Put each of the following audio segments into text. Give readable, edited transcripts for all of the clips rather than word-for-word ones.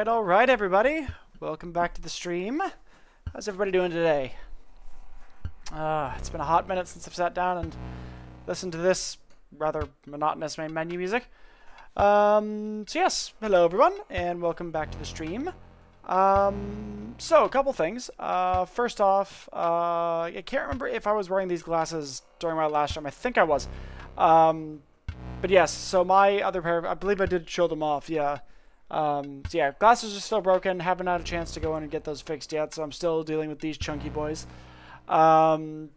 All right, everybody. Welcome back to the stream. How's everybody doing today? It's been a hot minute since I've sat down and listened to this rather monotonous main menu music. So yes, hello everyone, and welcome back to the stream. So a couple things. First off, I can't remember if I was wearing these glasses during my last stream. I think I was. But yes, so my other pair, I believe I did show them off, yeah. So yeah, glasses are still broken. Haven't had a chance to go in and get those fixed yet, so I'm still dealing with these chunky boys. Ideally,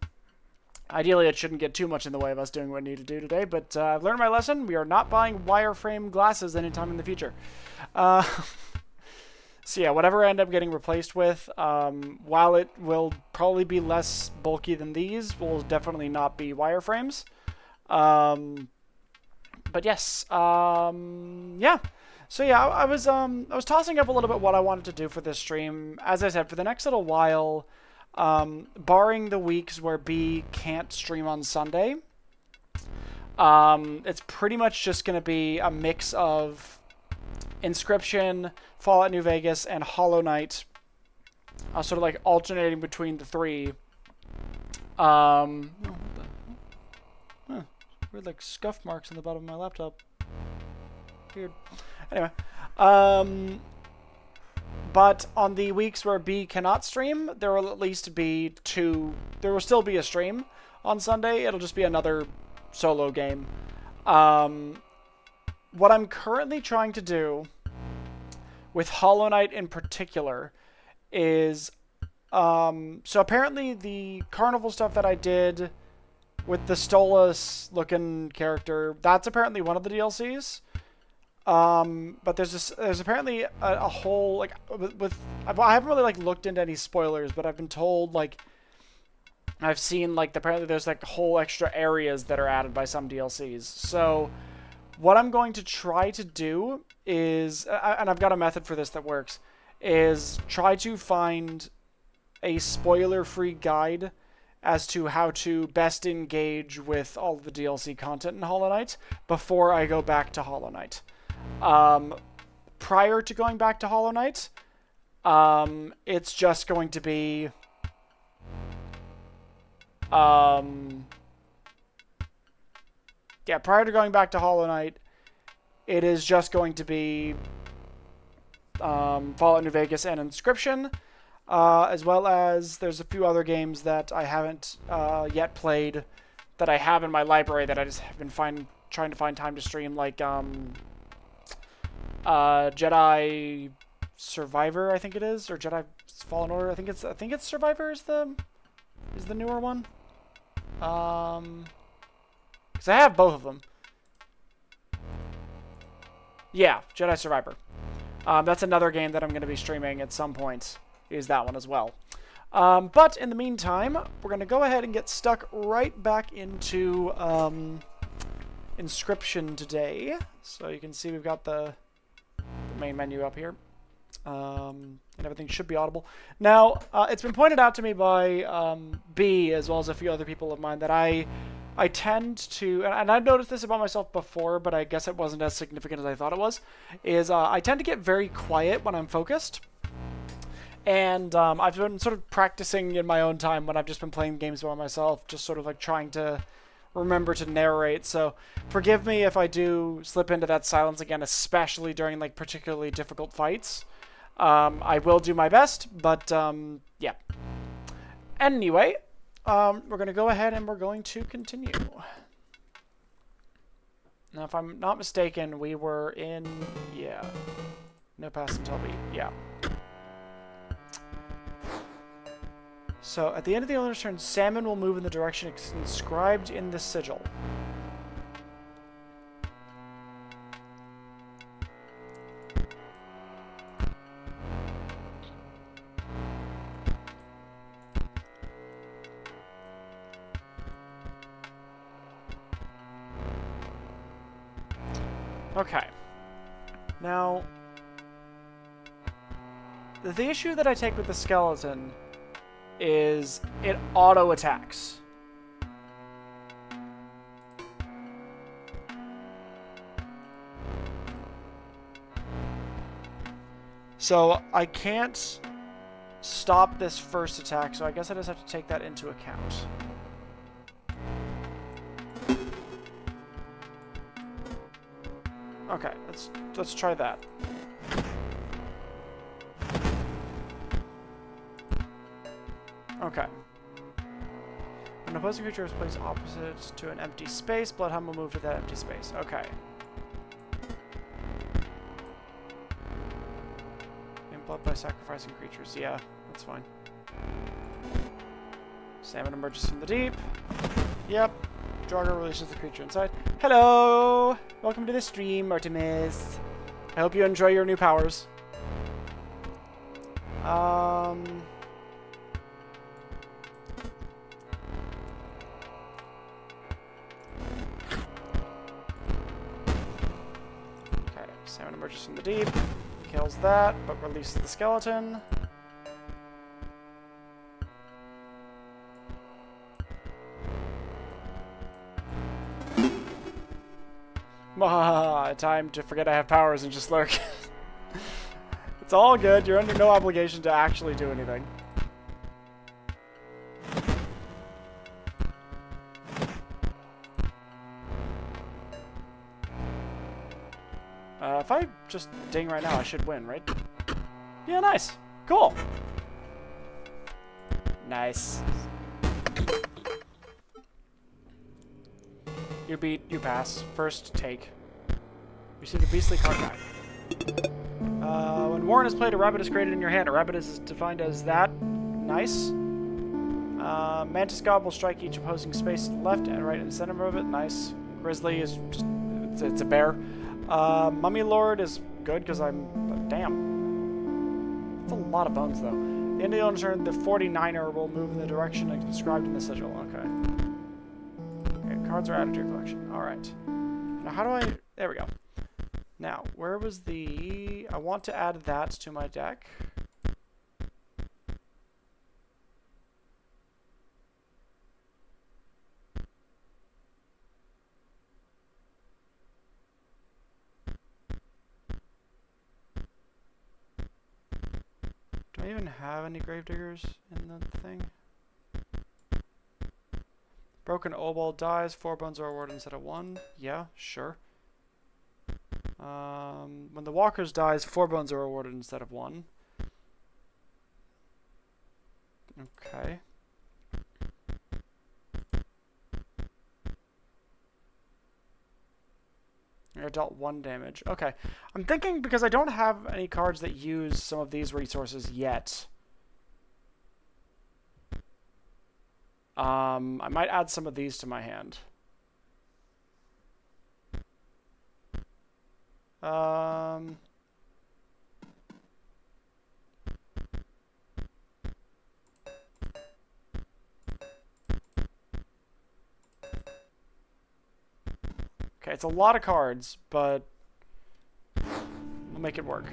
it shouldn't get too much in the way of us doing what we need to do today, but I've learned my lesson. We are not buying wireframe glasses anytime in the future. So yeah, whatever I end up getting replaced with, while it will probably be less bulky than these, will definitely not be wireframes. But yes, yeah. So yeah, I was tossing up a little bit what I wanted to do for this stream. As I said, for the next little while, barring the weeks where B can't stream on Sunday, it's pretty much just going to be a mix of Inscryption, Fallout New Vegas, and Hollow Knight, sort of like alternating between the three. Oh, what the? Huh, weird like scuff marks on the bottom of my laptop. Weird. Anyway, but on the weeks where B cannot stream, there will at least be there will still be a stream on Sunday. It'll just be another solo game. What I'm currently trying to do with Hollow Knight in particular is, so apparently the carnival stuff that I did with the Stolas looking character, that's apparently one of the DLCs. But there's apparently a whole, like, I haven't really, like, looked into any spoilers, but I've been told, like, I've seen, like, apparently there's, like, whole extra areas that are added by some DLCs. So what I'm going to try to do is, and I've got a method for this that works, is try to find a spoiler-free guide as to how to best engage with all of the DLC content in Hollow Knight before I go back to Hollow Knight. Prior to going back to Hollow Knight, it's just going to be, yeah, prior to going back to Hollow Knight, it is just going to be Fallout New Vegas and Inscryption, as well as there's a few other games that I haven't yet played that I have in my library that I just have been trying to find time to stream, like Jedi Survivor, I think it is, or Jedi Fallen Order. I think it's Survivor is the newer one. Because I have both of them. Yeah, Jedi Survivor. That's another game that I'm going to be streaming at some point, is that one as well. But in the meantime, we're going to go ahead and get stuck right back into Inscryption today. So you can see we've got the main menu up here. And everything should be audible. Now, it's been pointed out to me by B, as well as a few other people of mine, that I tend to, and I've noticed this about myself before, but I guess it wasn't as significant as I thought it was, is I tend to get very quiet when I'm focused. And I've been sort of practicing in my own time when I've just been playing games by myself, just sort of like trying to remember to narrate. So forgive me if I do slip into that silence again, especially during like particularly difficult fights. I will do my best, but yeah. Anyway, we're going to go ahead and we're going to continue. Now, if I'm not mistaken, we were in, yeah, no pass until B, yeah. So, at the end of the owner's turn, salmon will move in the direction inscribed in the sigil. Okay. Now, the issue that I take with the skeleton is it auto-attacks. So I can't stop this first attack, so I guess I just have to take that into account. Okay, let's try that. Okay. When an opposing creature is placed opposite to an empty space, Bloodhound will move to that empty space. Okay. And blood by sacrificing creatures. Yeah, that's fine. Salmon emerges from the deep. Yep. Draugr releases the creature inside. Hello! Welcome to the stream, Artemis. I hope you enjoy your new powers. Okay, salmon emerges from the deep. Kills that, but releases the skeleton. Time to forget I have powers and just lurk. It's all good. You're under no obligation to actually do anything. If I just ding right now, I should win, right? Yeah, nice. Cool. Nice. You beat, you pass. First take. Receive a beastly card back. When Warren is played, a rabbit is created in your hand. A rabbit is defined as that. Nice. Mantis God will strike each opposing space to the left and right in the center of it. Nice. Grizzly is just, it's a bear. Mummy Lord is good because I'm, damn. That's a lot of bones though. At the end of the owner's turn, the 49er will move in the direction described in the sigil. Okay. Cards are added to your collection. Alright. Now how do I... There we go. Now, where was the... I want to add that to my deck. Do I even have any gravediggers in the thing? Broken Obol dies. 4 bones are awarded instead of 1. Yeah, sure. When the walkers dies, 4 bones are awarded instead of 1. Okay. You're dealt 1 damage. Okay. I'm thinking because I don't have any cards that use some of these resources yet. I might add some of these to my hand. Okay, it's a lot of cards, but we'll make it work.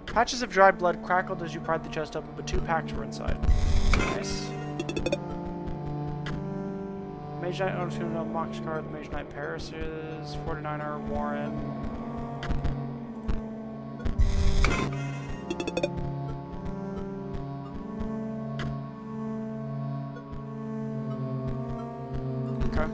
Patches of dried blood crackled as you pried the chest open, but 2 packs were inside. Nice. Mage Knight owns no Mox card. The Mage Knight Paris is 49er Warren. Okay.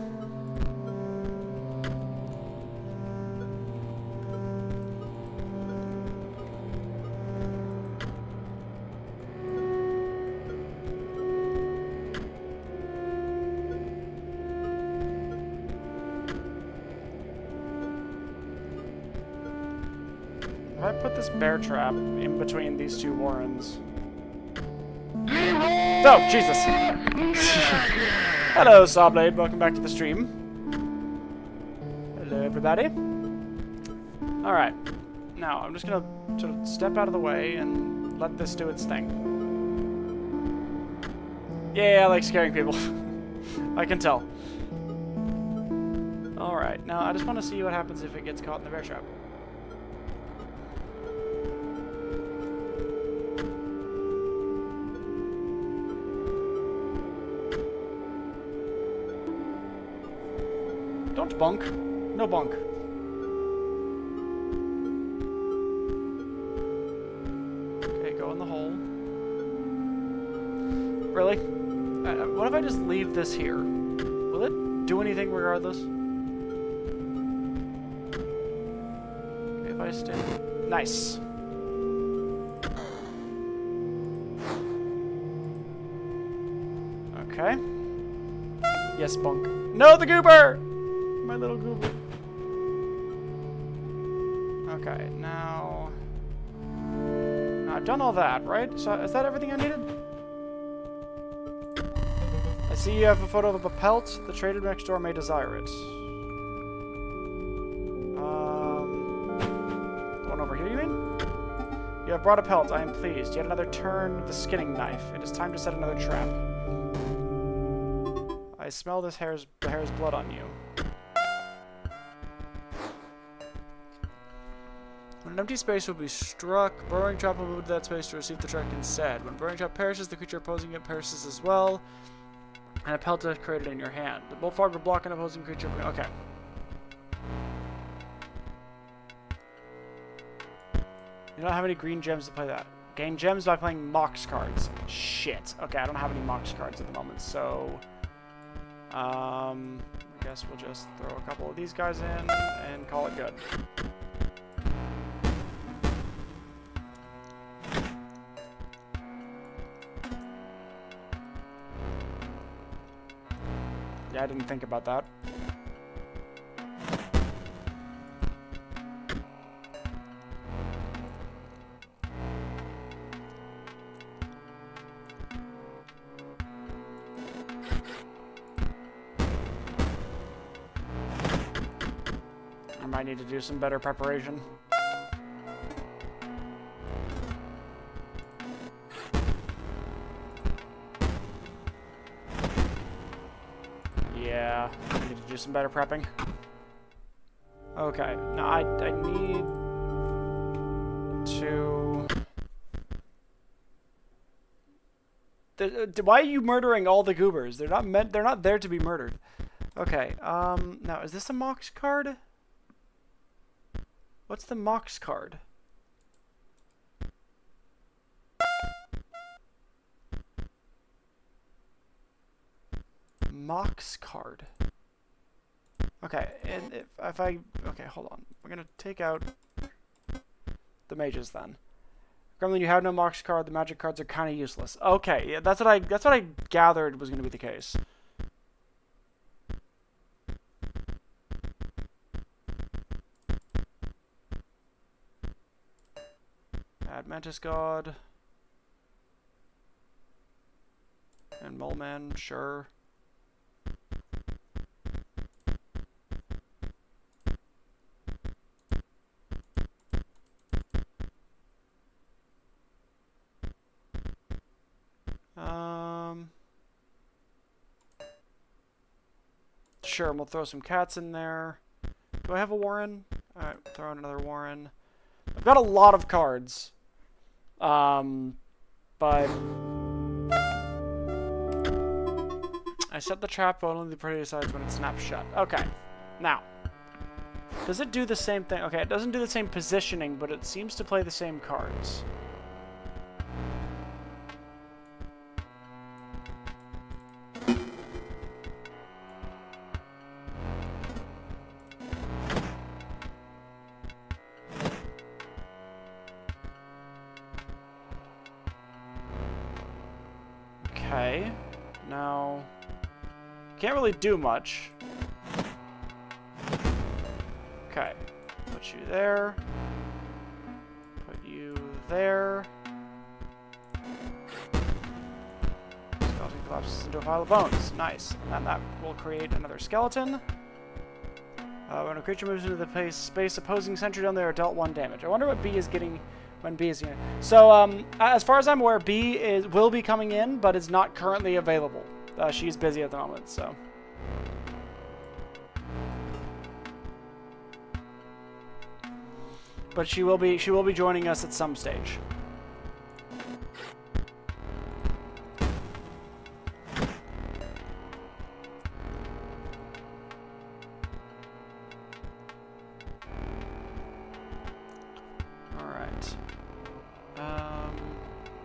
If I put this bear trap in between these 2 warrens... Oh, Jesus! Hello, Sawblade. Welcome back to the stream. Hello, everybody. Alright. Now, I'm just gonna sort of step out of the way and let this do its thing. Yeah, I like scaring people. I can tell. Alright, now I just want to see what happens if it gets caught in the bear trap. Don't bonk. No bonk. Okay, go in the hole. Really? What if I just leave this here? Will it do anything regardless? Okay, if I stay... Nice. Okay. Yes, bonk. No, the goober! My little goober. Okay, now I've done all that, right? So is that everything I needed? I see you have a photo of a pelt. The trader next door may desire it. The one over here, you mean? You have brought a pelt. I am pleased. Yet another turn of the skinning knife. It is time to set another trap. I smell the hare's blood on you. When an empty space will be struck, burrowing trap will move to that space to receive the track instead. When burrowing trap perishes, the creature opposing it perishes as well, and a pelt is created in your hand. The bullfrog will block an opposing creature. Okay. You don't have any green gems to play that. Gain gems by playing Mox cards. Shit. Okay, I don't have any Mox cards at the moment, so... I guess we'll just throw a couple of these guys in and call it good. Yeah, I didn't think about that. I might need to do some better preparation. Yeah, I need to do some better prepping. Okay, now I need to... Why are you murdering all the goobers? They're not there to be murdered. Okay, now is this a Mox card? What's the Mox card? Mox card. Okay, and if I... Okay, hold on. We're going to take out the mages then. Gremlin, you have no Mox card. The magic cards are kind of useless. Okay, yeah, that's what I gathered was going to be the case. Add Mantis God. And Moleman, sure. Sure, and we'll throw some cats in there. Do I have a Warren? Alright, throw in another Warren. I've got a lot of cards. But I set the trap, but only the prey decides when it snaps shut. Okay. Now, does it do the same thing? Okay, it doesn't do the same positioning, but it seems to play the same cards. Okay. Now, can't really do much. Okay. Put you there. Put you there. Skeleton collapses into a pile of bones. Nice. And then that will create another skeleton. When a creature moves into the space opposing sentry down there, are dealt 1 damage. I wonder what B is getting when B is in. So, as far as I'm aware, B will be coming in, but is not currently available. She's busy at the moment, so. But she will be joining us at some stage.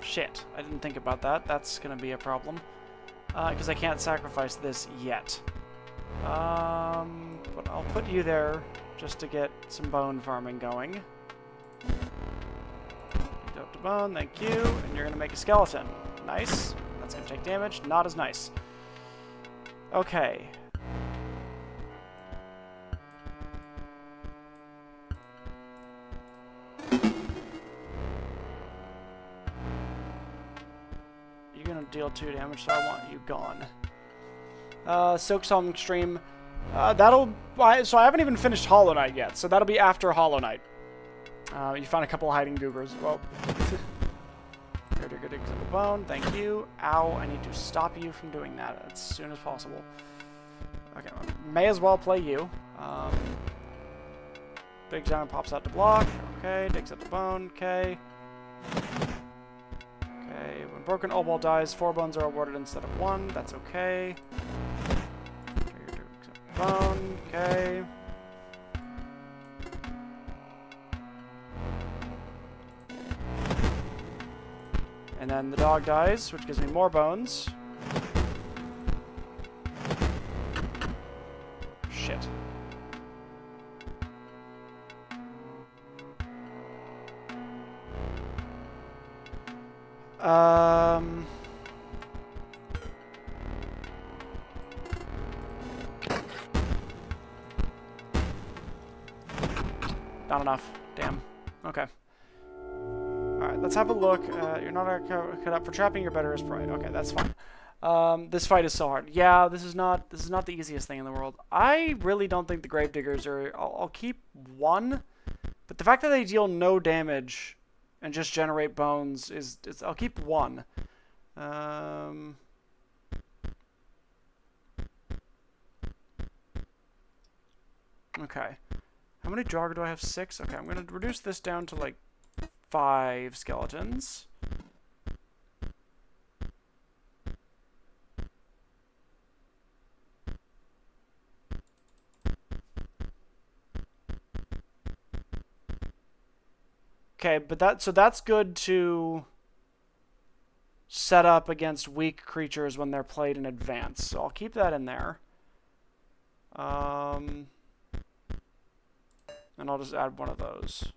Shit, I didn't think about that. That's gonna be a problem. Because I can't sacrifice this yet. But I'll put you there just to get some bone farming going. Up to bone, thank you. And you're gonna make a skeleton. Nice. That's gonna take damage. Not as nice. Okay. Deal 2 damage, so I want you gone. Silk Song Stream. So I haven't even finished Hollow Knight yet, so that'll be after Hollow Knight. You found a couple of hiding goobers. Well, good bone. Thank you. Ow! I need to stop you from doing that as soon as possible. Okay, well, may as well play you. Big Giant pops out to block. Okay, digs up the bone. Okay. When Broken Obol dies, 4 bones are awarded instead of 1. That's okay. Bone. Okay. And then the dog dies, which gives me more bones. Shit. Not enough. Damn. Okay. Alright, let's have a look. You're not cut up for trapping your better as prey. Okay, that's fine. This fight is so hard. Yeah, this is not the easiest thing in the world. I really don't think the Gravediggers are... I'll keep 1, but the fact that they deal no damage and just generate bones is I'll keep 1. Okay. How many Draugr do I have? 6? Okay, I'm going to reduce this down to like 5 skeletons. Okay, but that's good to set up against weak creatures when they're played in advance. So I'll keep that in there. And I'll just add one of those.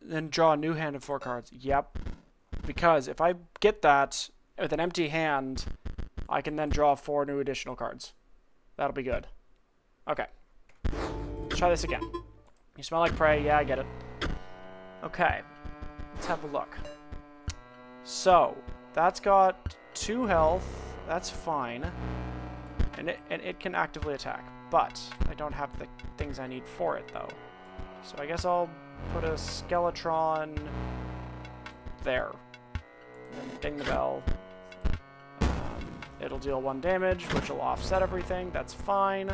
Then draw a new hand of 4 cards. Yep. Because if I get that with an empty hand, I can then draw 4 new additional cards. That'll be good. Okay. Let's try this again. You smell like prey. Yeah, I get it. Okay. Let's have a look. So, that's got 2 health. That's fine. And it can actively attack. But I don't have the things I need for it, though. So I guess I'll put a Skeletron there. And ding the bell. It'll deal 1 damage, which will offset everything. That's fine.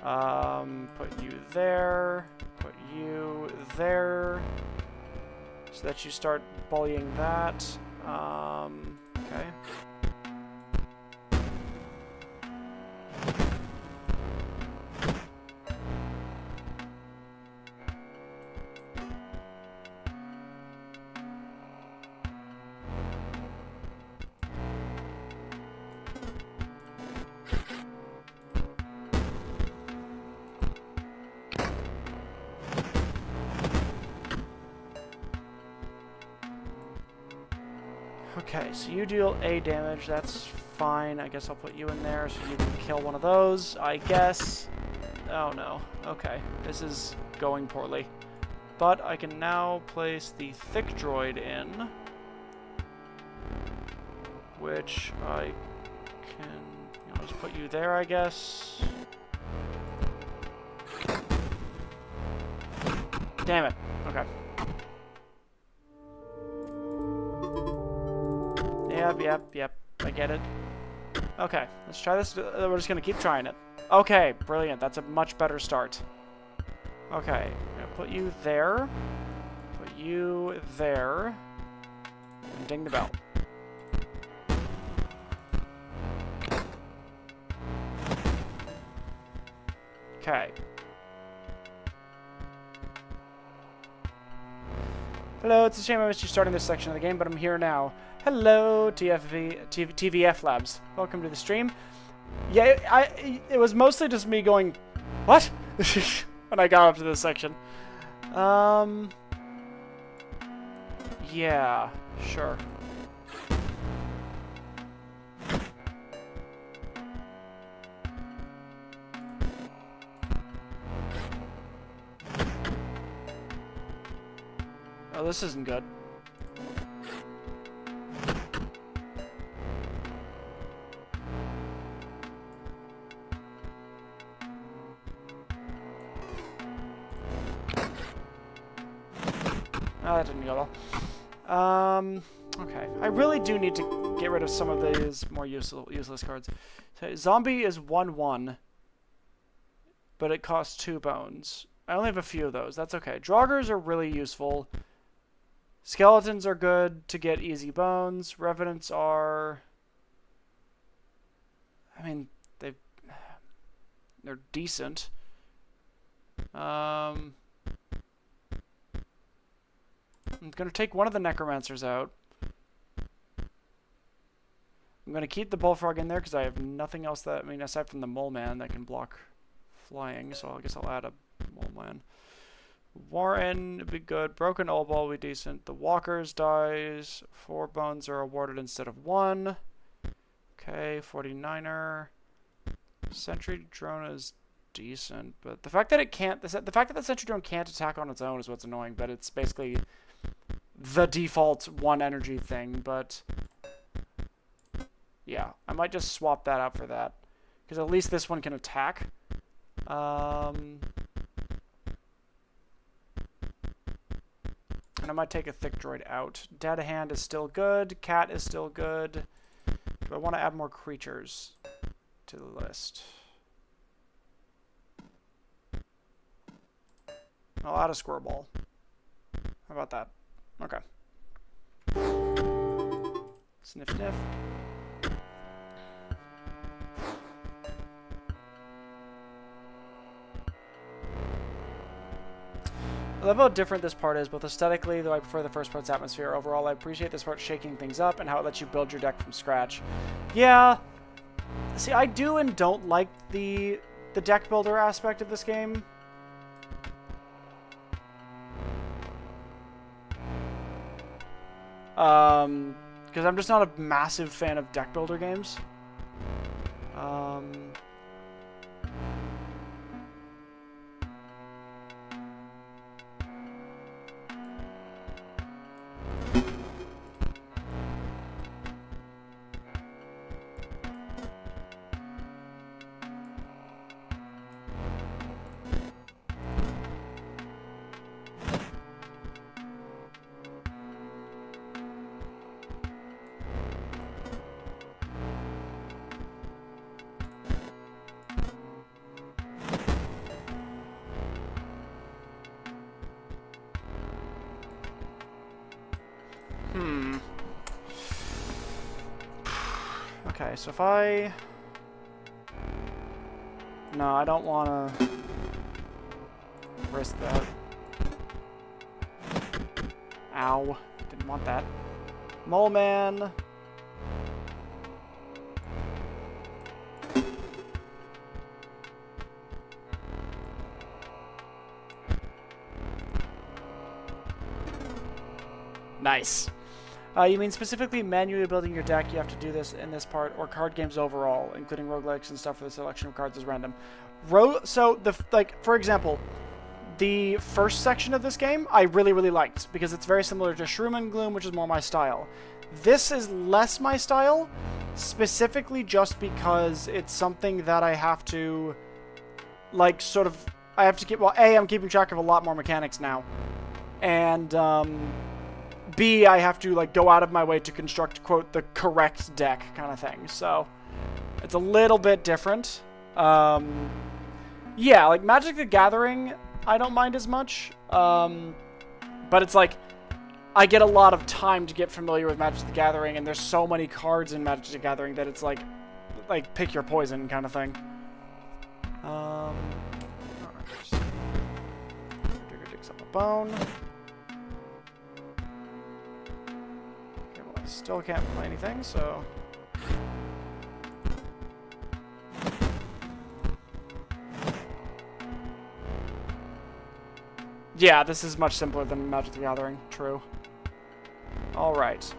Put you there. Put you there. So that you start bullying that. Okay. Okay, so you deal A damage, that's fine. I guess I'll put you in there so you can kill one of those, I guess. Oh no, okay. This is going poorly. But I can now place the Thick Droid in, which I can, just put you there, I guess. Damn it, okay. Yep, I get it. Okay, let's try this. We're just gonna keep trying it. Okay, brilliant. That's a much better start. Okay, I'm gonna put you there. Put you there. And ding the bell. Okay. Hello, it's a shame I missed you starting this section of the game, but I'm here now. Hello, TVF Labs. Welcome to the stream. Yeah, it was mostly just me going, what? When I got up to this section. Yeah, sure. Oh, this isn't good. Oh, that didn't go well. Okay. I really do need to get rid of some of these more useless cards. So, Zombie is 1/1, but it costs 2 bones. I only have a few of those. That's okay. Draugrs are really useful. Skeletons are good to get easy bones. Revenants are... I mean, they're decent. I'm going to take one of the Necromancers out. I'm going to keep the Bullfrog in there because I have nothing else that, I mean, aside from the Mole Man that can block flying, so I guess I'll add a Mole Man. Warren would be good. Broken Old-Ball would be decent. The Walkers dies. 4 bones are awarded instead of 1. Okay, 49er. Sentry Drone is decent, but the fact that it can't, the fact that the Sentry Drone can't attack on its own is what's annoying, but it's basically the default 1 energy thing, but yeah, I might just swap that out for that, because at least this one can attack. And I might take a Thick Droid out. Dead Hand is still good. Cat is still good. Do I want to add more creatures to the list? I'll add a Squirrel Ball. How about that? Okay. Sniff, sniff. I love how different this part is, both aesthetically, though I prefer the first part's atmosphere. Overall, I appreciate this part shaking things up and how it lets you build your deck from scratch. Yeah. See, I do and don't like the deck builder aspect of this game. Because I'm just not a massive fan of deck builder games. Okay, so if I... No, I don't want to risk that. Ow. Didn't want that. Mole Man. Nice. You mean specifically manually building your deck? You have to do this in this part, or card games overall, including roguelikes and stuff, for the selection of cards is random. So for example, the first section of this game I really liked because it's very similar to Shroom and Gloom, which is more my style. This is less my style, specifically just because it's something that I have to, like, sort of, I have to keep. Well, A, I'm keeping track of a lot more mechanics now, and B, I have to, like, go out of my way to construct, quote, the correct deck kind of thing. So, it's a little bit different. Yeah, like, Magic the Gathering, I don't mind as much. But it's like, I get a lot of time to get familiar with Magic the Gathering, and there's so many cards in Magic the Gathering that it's like pick your poison kind of thing. Digger digs up a bone. Still can't play anything, so... Yeah, this is much simpler than Magic the Gathering. True. Alright.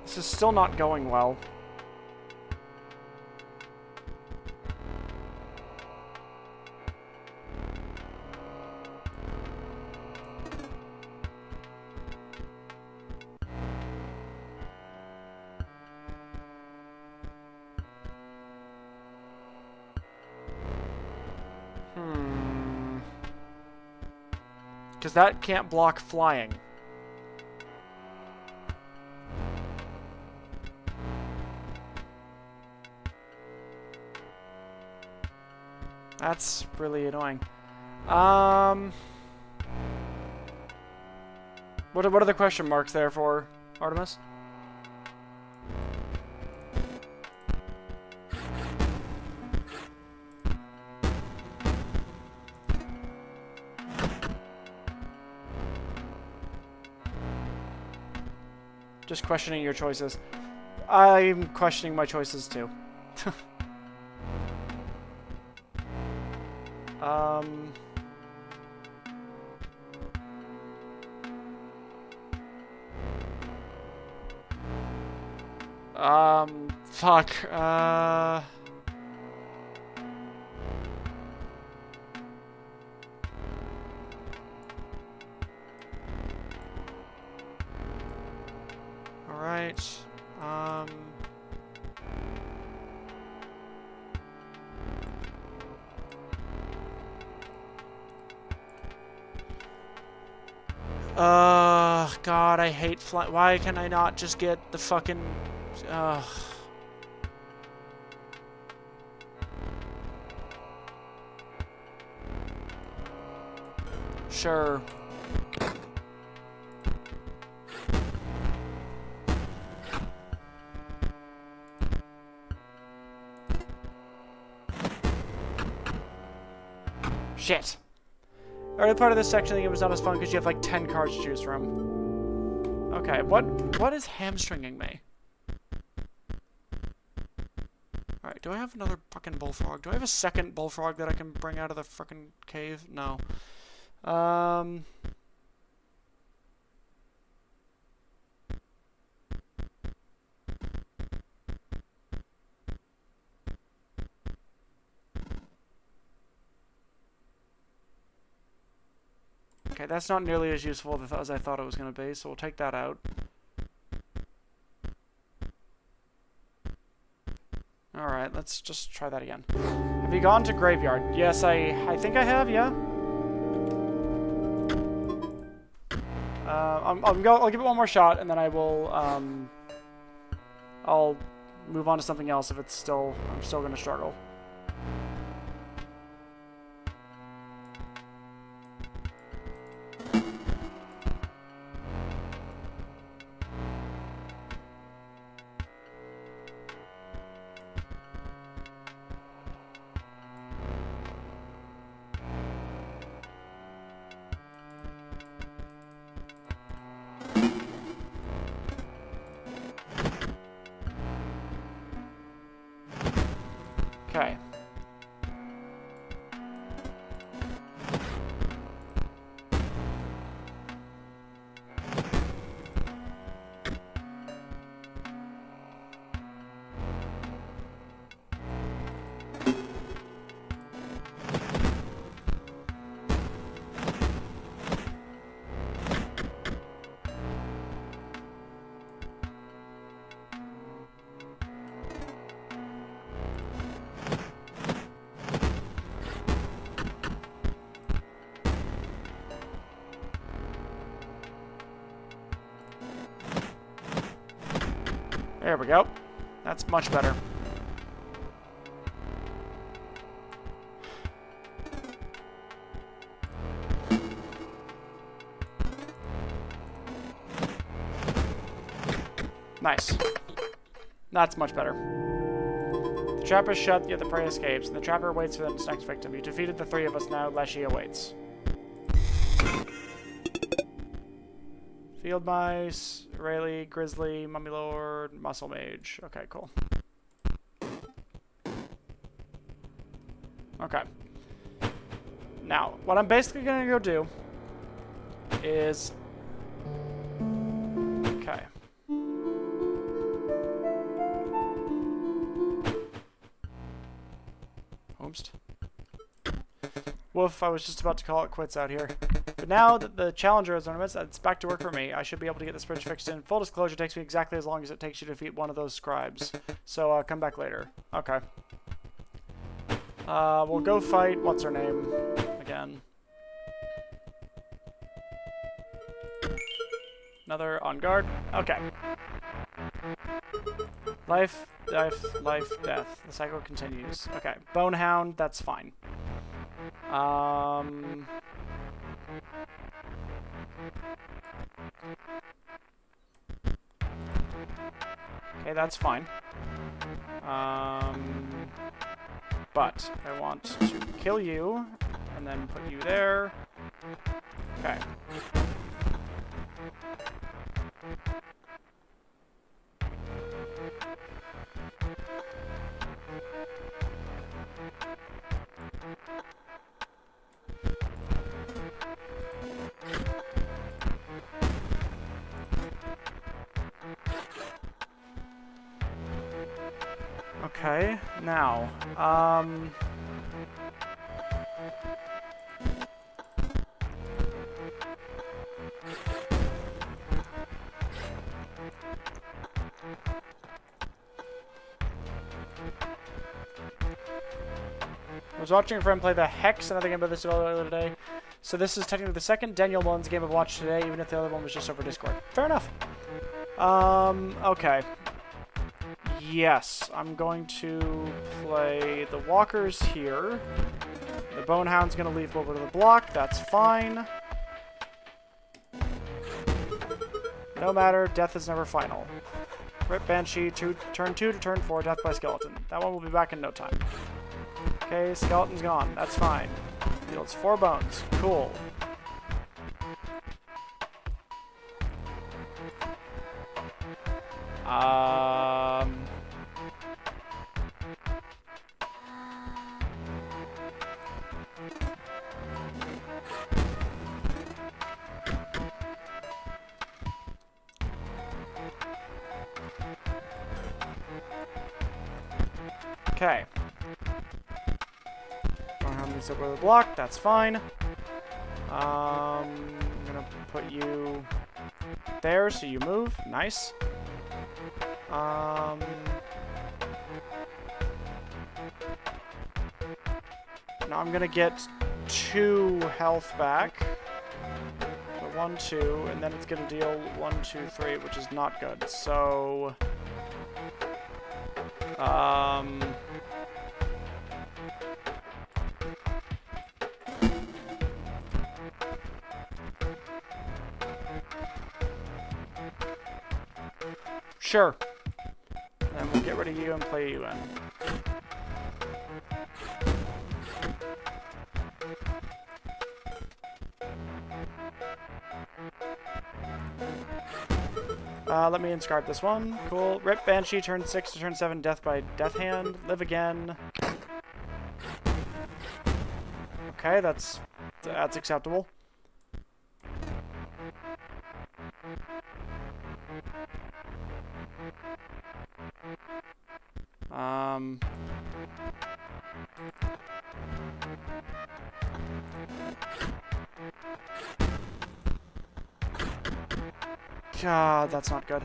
This is still not going well. Because that can't block flying. That's really annoying. What are the question marks there for, Artemis? Just questioning your choices. I'm questioning my choices too. Fuck, Alright, God, I hate flying. Why can I not just get the fucking... Sure. Shit. Early part of this section, I think it was not as fun because you have like 10 cards to choose from. Okay, what is hamstringing me? Alright, do I have another fucking bullfrog? Do I have a second bullfrog that I can bring out of the fucking cave? No. Okay, that's not nearly as useful as I thought it was going to be, so we'll take that out. Alright, let's just try that again. Have you gone to graveyard? Yes, I think I have, yeah? I'll give it one more shot, and then I will, I'll move on to something else if I'm still going to struggle. Okay. There we go. That's much better. Nice. That's much better. The trap is shut, yet the prey escapes, and the trapper waits for its next victim. You defeated the three of us now, Leshy awaits. Field Mice, Rayleigh, Grizzly, Mummy Lord, Muscle Mage. Okay, cool. Okay. Now, what I'm basically going to go do is... Okay. Oops. Woof, I was just about to call it quits out here. But now that the Challenger is ornaments, it's back to work for me. I should be able to get this bridge fixed in. Full disclosure, it takes me exactly as long as it takes you to defeat one of those scribes. So, come back later. Okay. We'll go fight, what's her name, again. Another on guard. Okay. Life, death, life, death. The cycle continues. Okay. Bonehound, that's fine. Okay, that's fine. But I want to kill you, and then put you there. Okay. Okay, now, I was watching a friend play the Hex, another game about this earlier today. So this is technically the second Daniel Mullins game I've watched today, even if the other one was just over Discord. Fair enough. Okay. Yes, I'm going to play the walkers here. The Bonehound's going to leave over to the block. That's fine. No matter, death is never final. Rip Banshee, turn 2 to turn 4, death by skeleton. That one will be back in no time. Okay, skeleton's gone. That's fine. Deals 4 bones. Cool. Okay. Don't have any separate with a block. That's fine. I'm gonna put you there so you move. Nice. Now I'm gonna get 2 health back. So 1, 2, and then it's gonna deal 1, 2, 3, which is not good. So sure. And we'll get rid of you and play you in. Let me inscribe this one. Cool. Rip Banshee, turn 6 to turn 7, death by death hand. Live again. Okay, that's acceptable. God, that's not good.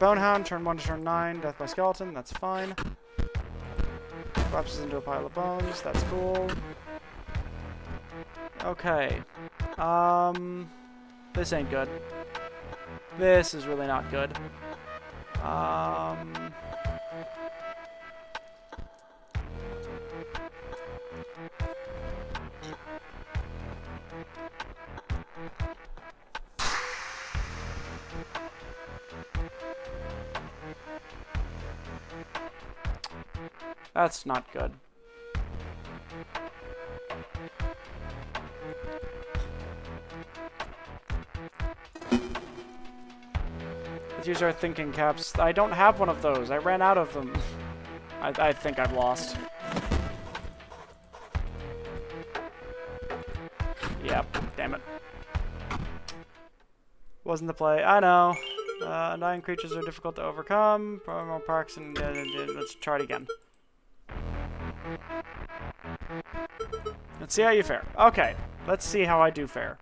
Bonehound, turn 1 to turn 9, death by skeleton, that's fine. Collapses into a pile of bones, that's cool. Okay. This ain't good. This is really not good. That's not good. Let's use our thinking caps. I don't have one of those. I ran out of them. I think I've lost. Yep, damn it. Wasn't the play. I know. Undying creatures are difficult to overcome. More parks and let's try it again. Let's see how you fare. Okay, let's see how I do fare.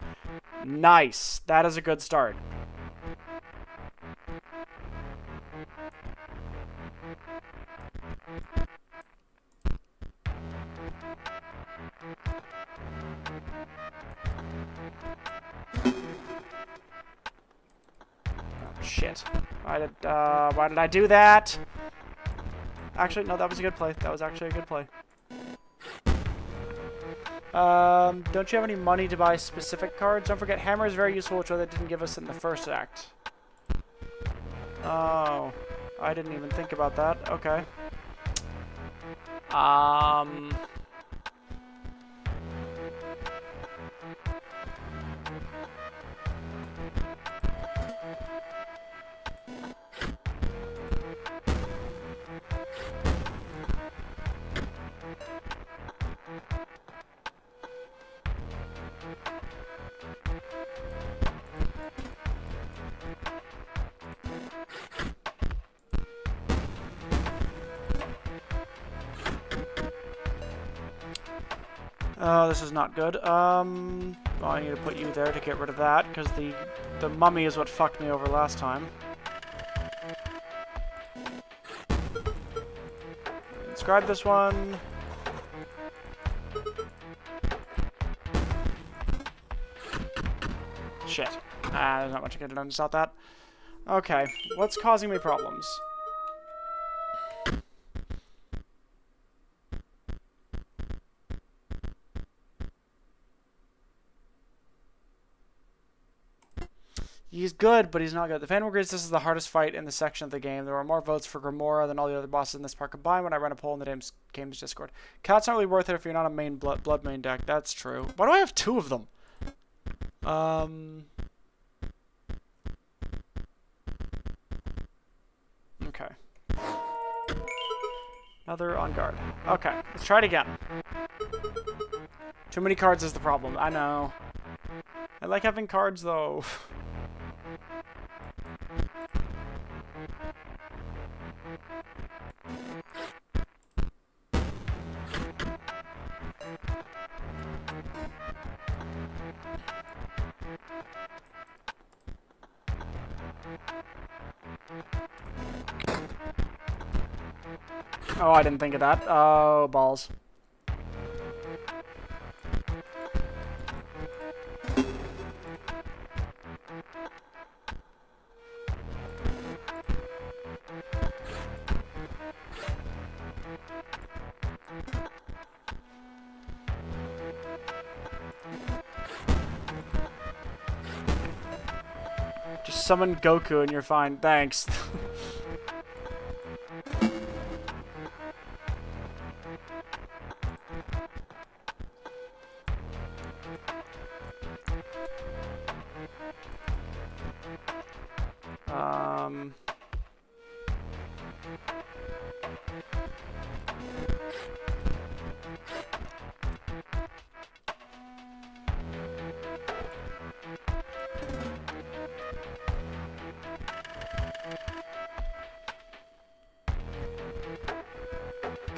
Nice. That is a good start. Oh, shit. Why did I do that? Actually, no, that was a good play. That was actually a good play. Don't you have any money to buy specific cards? Don't forget, hammer is very useful, which they didn't give us in the first act. Oh, I didn't even think about that. Okay. Oh, this is not good. Well, I need to put you there to get rid of that, because the mummy is what fucked me over last time. Inscribe this one. Shit. There's not much I could have done to stop that. Okay, what's causing me problems? He's good, but he's not good. The Phantom agrees this is the hardest fight in the section of the game. There are more votes for Gamora than all the other bosses in this part combined when I ran a poll in the game's Discord. Cat's not really worth it if you're not a main blood main deck. That's true. Why do I have 2 of them? Okay. Another on guard. Okay, let's try it again. Too many cards is the problem. I know. I like having cards, though. Oh, I didn't think of that. Oh, balls. Just summon Goku and you're fine. Thanks.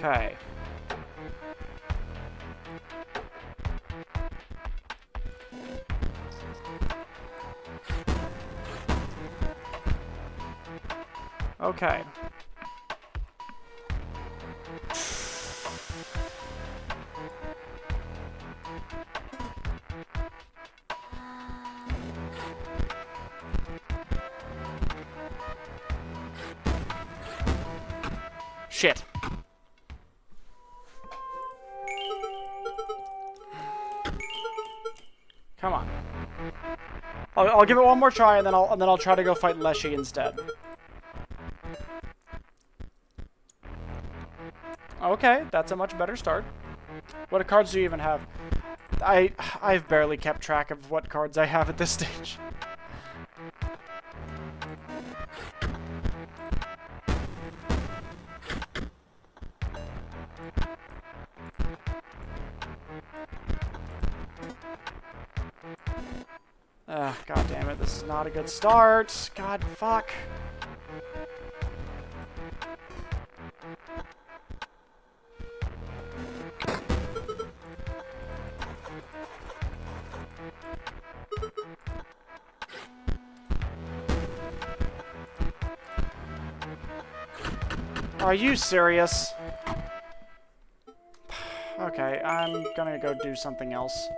Okay. Okay. Shit. Come on. I'll give it one more try, and then I'll try to go fight Leshy instead. Okay, that's a much better start. What cards do you even have? I've barely kept track of what cards I have at this stage. Ugh, god damn it, this is not a good start. God, fuck. Are you serious? Okay, I'm gonna go do something else.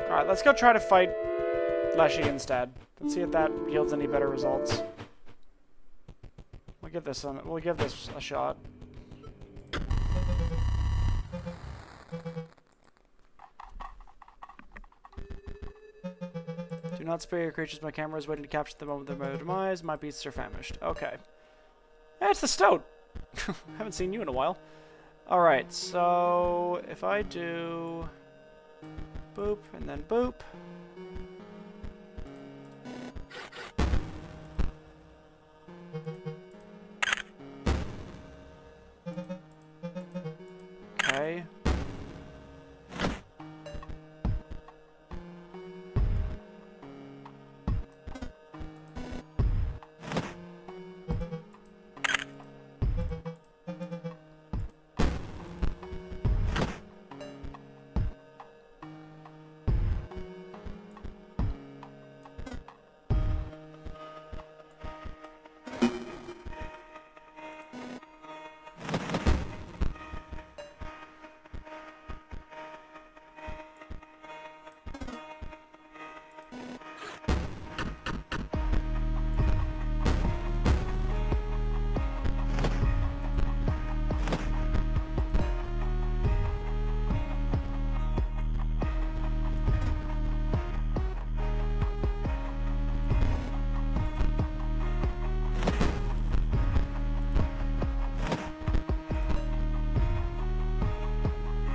Alright, let's go try to fight Leshy instead. Let's see if that yields any better results. We'll give this a shot. Do not spare your creatures. My camera is waiting to capture the moment of their demise. My beasts are famished. Okay. Hey, it's the Stoat! Haven't seen you in a while. Alright, so if I do boop and then boop. Okay.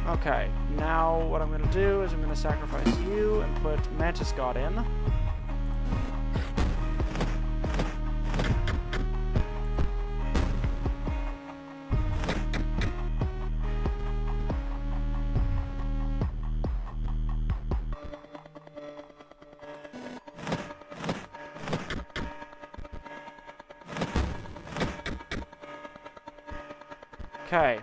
Okay, now what I'm going to do is I'm going to sacrifice you and put Mantis God in. Okay.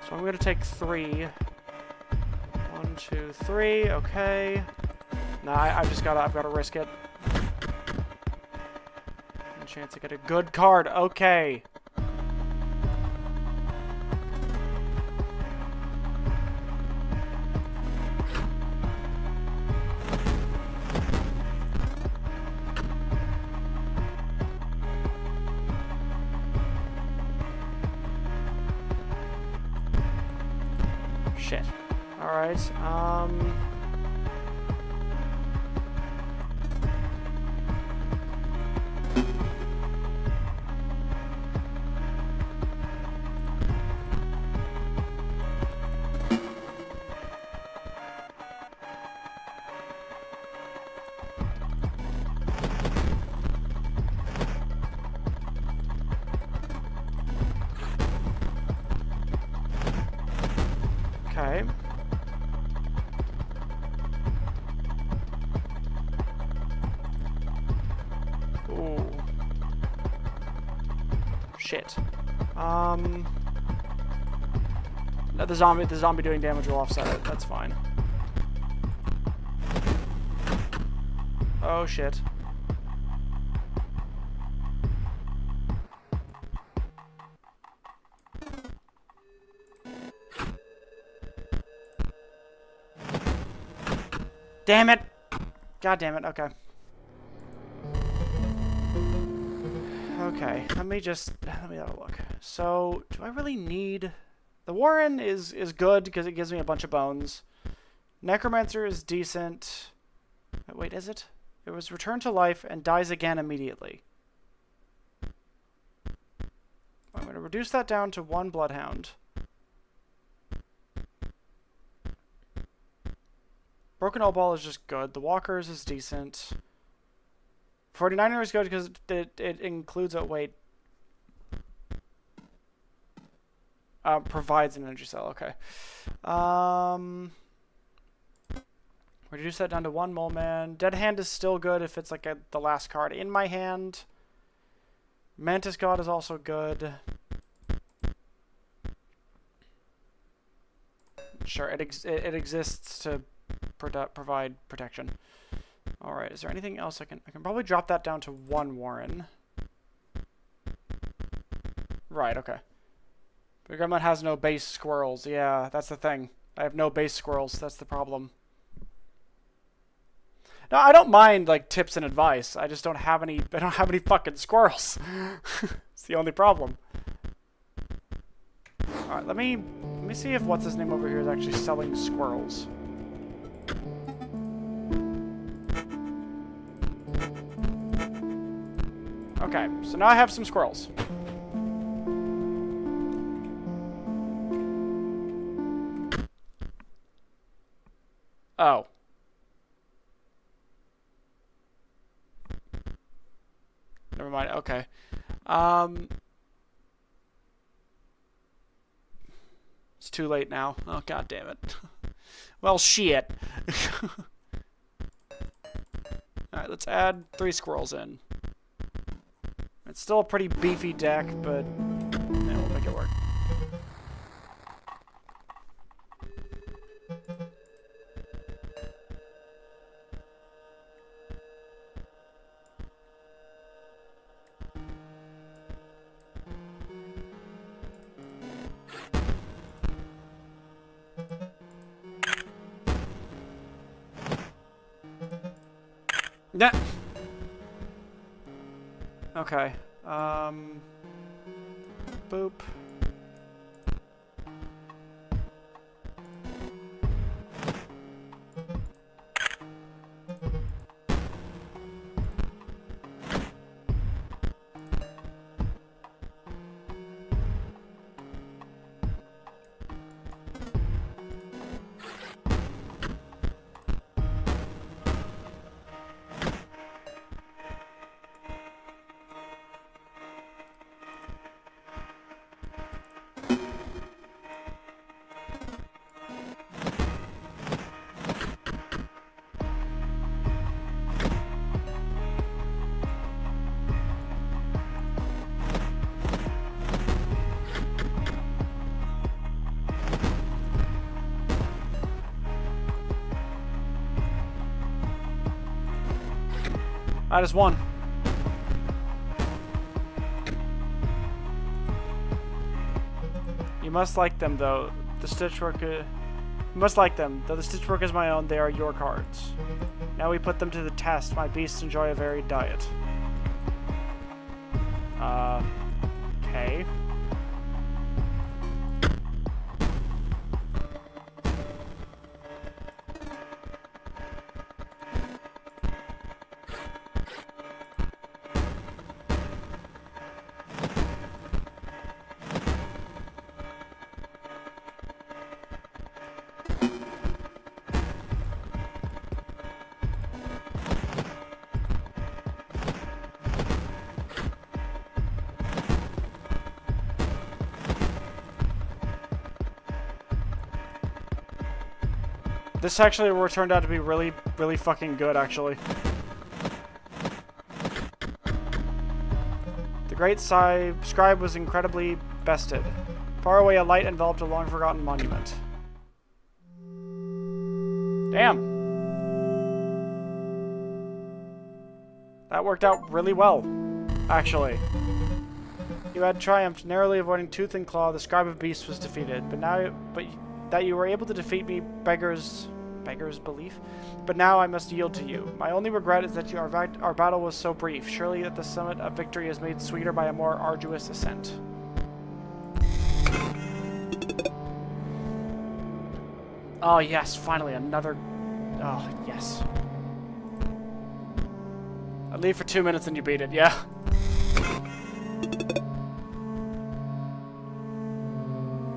So I'm going to take 3. 1, 2, 3. Okay. Nah, I've got to risk it. A chance to get a good card. Okay. Shit. Alright, okay. Ooh. Shit. No, the zombie doing damage will offset it. That's fine. Oh shit. Damn it! God damn it, okay. Okay, let me have a look. So, do I really need... The Warren is good because it gives me a bunch of bones. Necromancer is decent. Wait, is it? It was returned to life and dies again immediately. I'm going to reduce that down to 1 Bloodhound. Broken Old Ball is just good. The Walkers is decent. 49er is good because it includes a... Wait. Provides an energy cell. Okay. Reduce that down to 1 Mole Man. Dead Hand is still good if it's like the last card in my hand. Mantis God is also good. Sure, it exists to provide protection. All right, is there anything else I can probably drop that down to 1 Warren. Right, okay. But Gremlin has no base squirrels. Yeah, that's the thing. I have no base squirrels. That's the problem. No, I don't mind like tips and advice. I just don't have any. I don't have any fucking squirrels. It's the only problem. All right, let me see if what's his name over here is actually selling squirrels. Okay, so now I have some squirrels. Oh. Never mind. Okay. It's too late now. Oh, god damn it. Well, shit. Alright, let's add 3 squirrels in. It's still a pretty beefy deck, but yeah, we'll make it work. Yeah. Okay. Boop. I just won. You must like them, though. The stitchwork... you must like them. Though the stitchwork is my own, they are your cards. Now we put them to the test. My beasts enjoy a varied diet. Okay. This actually turned out to be really, really fucking good, actually. The great scribe was incredibly bested. Far away, a light enveloped a long-forgotten monument. Damn. That worked out really well, actually. You had triumphed, narrowly avoiding tooth and claw. The scribe of beasts was defeated, but that you were able to defeat me beggars belief. But now I must yield to you. My only regret is that our battle was so brief. Surely at the summit of victory is made sweeter by a more arduous ascent. Oh yes, finally another... Oh, yes. I leave for 2 minutes and you beat it, yeah.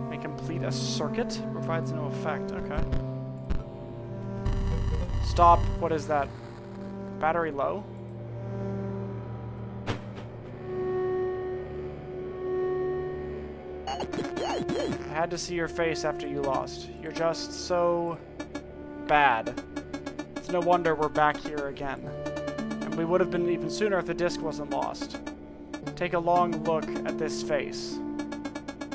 May complete a circuit. Provides no effect, okay. Stop, what is that? Battery low? I had to see your face after you lost. You're just so... bad. It's no wonder we're back here again. And we would have been even sooner if the disc wasn't lost. Take a long look at this face.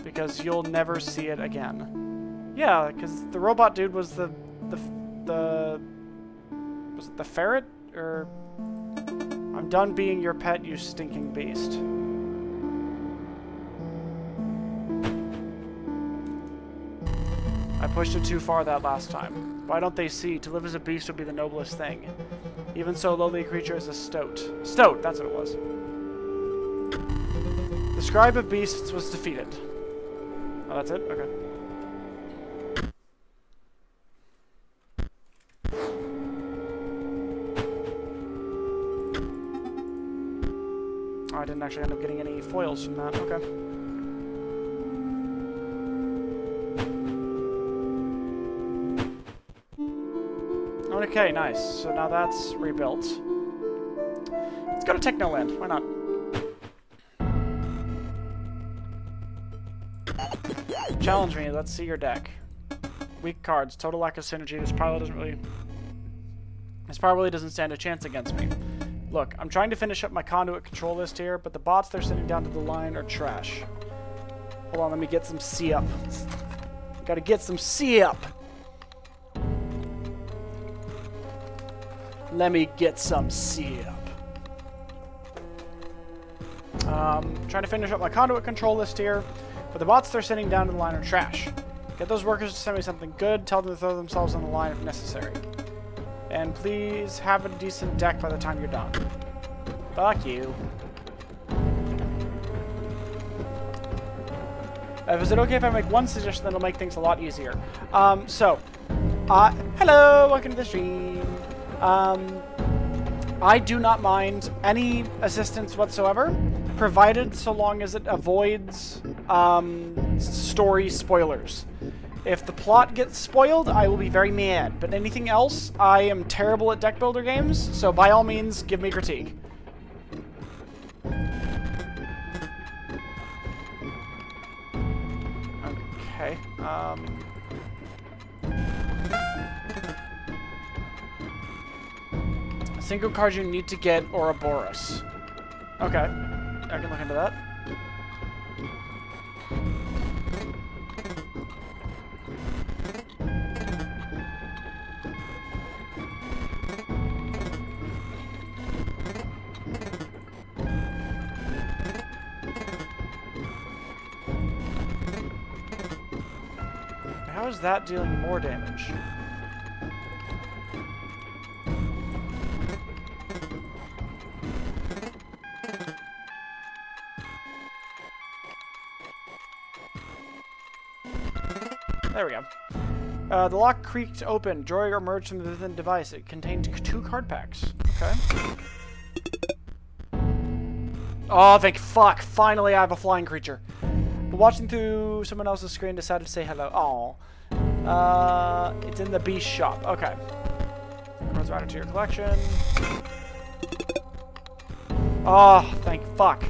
Because you'll never see it again. Yeah, because the robot dude was was it the ferret? Or... I'm done being your pet, you stinking beast. I pushed it too far that last time. Why don't they see? To live as a beast would be the noblest thing. Even so lowly a creature as a stoat. Stoat, that's what it was. The scribe of beasts was defeated. Oh, that's it? Okay. Oh, I didn't actually end up getting any foils from that. Okay. Okay, nice. So now that's rebuilt. Let's go to Technoland. Why not? Challenge me. Let's see your deck. Weak cards. Total lack of synergy. This probably doesn't stand a chance against me. Look, I'm trying to finish up my conduit control list here, but the bots they're sending down to the line are trash. Hold on, let me get some C up. Gotta get some C up. Let me get some C up. Trying to finish up my conduit control list here, but the bots they're sending down to the line are trash. Get those workers to send me something good, tell them to throw themselves on the line if necessary. And please have a decent deck by the time you're done. Fuck you. Is it okay if I make one suggestion that'll make things a lot easier? Hello, welcome to the stream. I do not mind any assistance whatsoever, provided so long as it avoids story spoilers. If the plot gets spoiled, I will be very mad, but anything else, I am terrible at deck builder games, so by all means, give me critique. Okay, a single card you need to get Ouroboros. Okay, I can look into that. How is that dealing more damage? There we go. The lock creaked open. Joy emerged from within the device. It contained 2 card packs. Okay. Oh, thank fuck. Finally, I have a flying creature. Watching through someone else's screen, decided to say hello. Oh. It's in the beast shop. Okay. Cards added to your collection. Oh, thank fuck.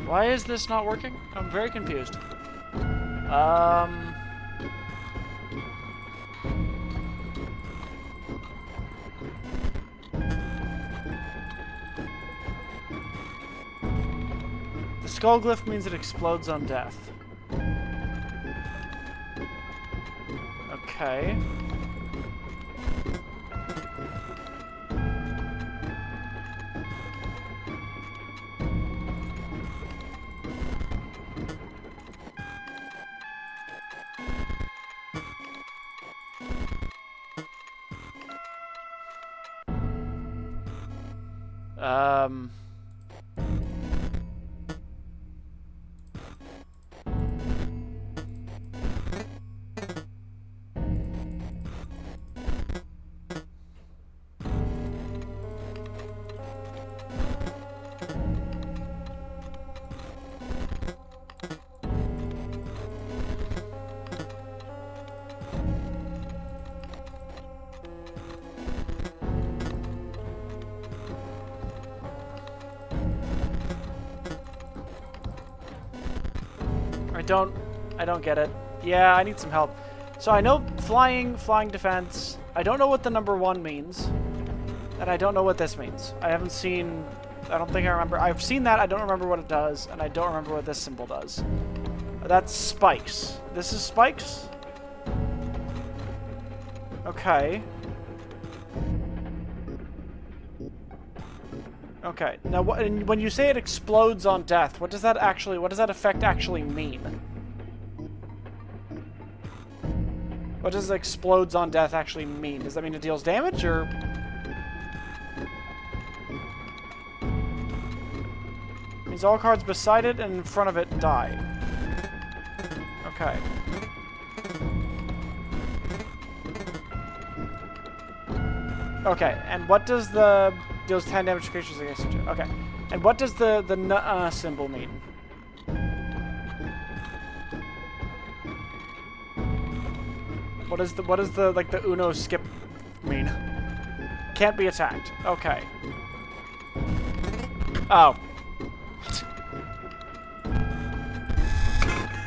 Why is this not working? I'm very confused. The skull glyph means it explodes on death. Okay. I don't get it. Yeah, I need some help. So I know flying defense. I don't know what the number 1 means. And I don't know what this means. I haven't seen... I don't think I remember. I've seen that. I don't remember what it does. And I don't remember what this symbol does. That's spikes. This is spikes? Okay. Okay. Now, when you say it explodes on death, what does that effect actually mean? What does explodes on death actually mean? Does that mean it deals damage, or...? It means all cards beside it and in front of it die. Okay. Okay, and what does the... deals 10 damage to creatures against each other. Okay. And what does the symbol mean? What is the like the Uno skip mean? Can't be attacked. Okay. Oh.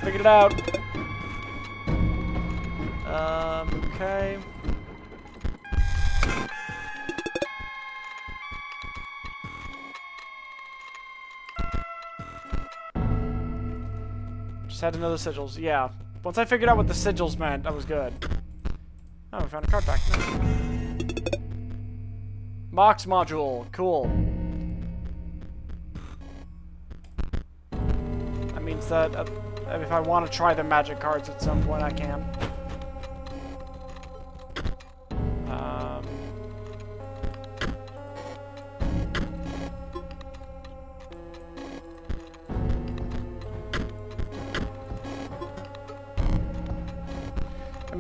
Figured it out. Okay. Just had to know the sigils. Yeah. Once I figured out what the sigils meant, I was good. Oh, we found a card pack. Nice. Mox module. Cool. That means that if I want to try the magic cards at some point, I can.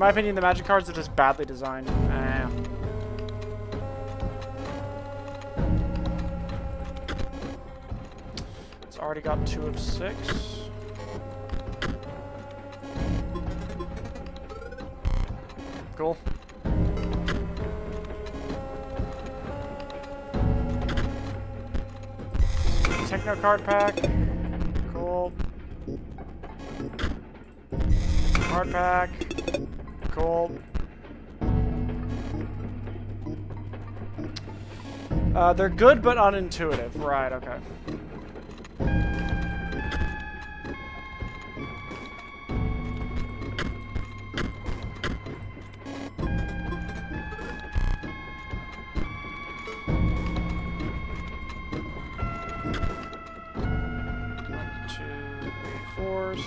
my opinion, the Magic cards are just badly designed. It's already got 2 of 6. Cool. Techno card pack. Cool. Card pack. Cool. They're good but unintuitive. Right, okay.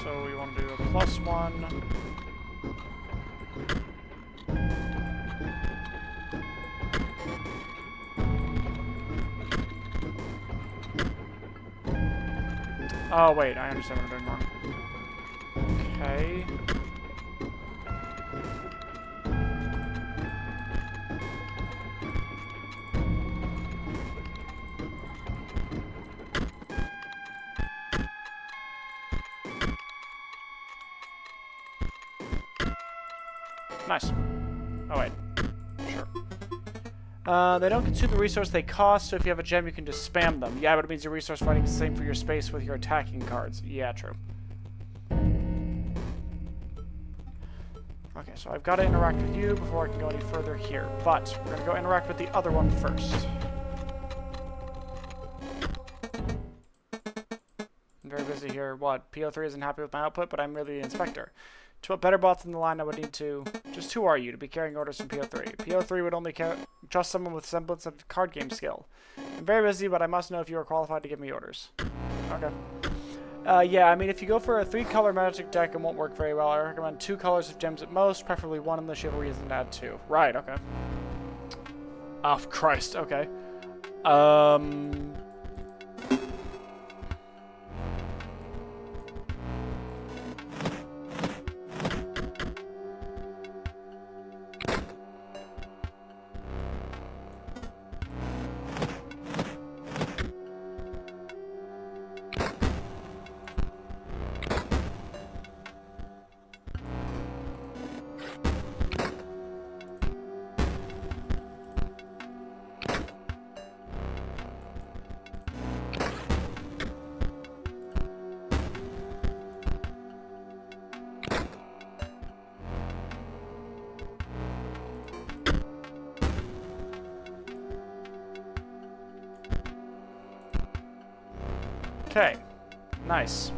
So we want to do a +1. Oh wait, I understand what I'm doing wrong. Okay. Nice. Oh, wait. Sure. They don't consume the resource they cost, so if you have a gem, you can just spam them. Yeah, but it means your resource fighting is the same for your space with your attacking cards. Yeah, true. Okay, so I've got to interact with you before I can go any further here. But we're going to go interact with the other one first. I'm very busy here. What? PO3 isn't happy with my output, but I'm really the inspector. To put better bots in the line, I would need to... Just who are you to be carrying orders from PO3? PO3 would only trust someone with semblance of card game skill. I'm very busy, but I must know if you are qualified to give me orders. Okay. Yeah, I mean, if you go for a 3-color magic deck, it won't work very well. I recommend 2 colors of gems at most, preferably 1 in the chivalry and add 2. Right, okay. Oh, Christ, okay. Okay, nice.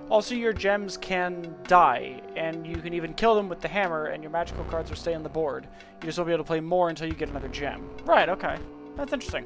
Also, your gems can die, and you can even kill them with the hammer, and your magical cards will stay on the board. You just won't be able to play more until you get another gem. Right, okay. That's interesting.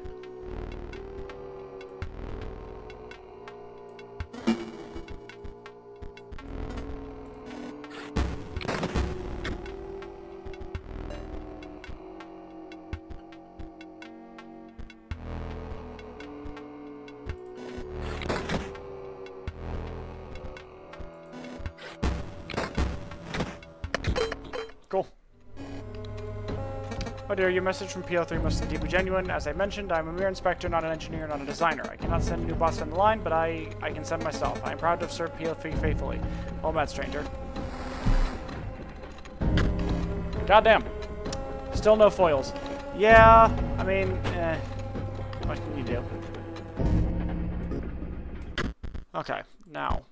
Cool. Oh dear, your message from PO3 must indeed be genuine. As I mentioned, I'm a mere inspector, not an engineer, not a designer. I cannot send new bots down the line, but I can send myself. I am proud to have served PO3 faithfully. Well met, stranger. Goddamn. Still no foils. Yeah, I mean, what can you do? Okay, now,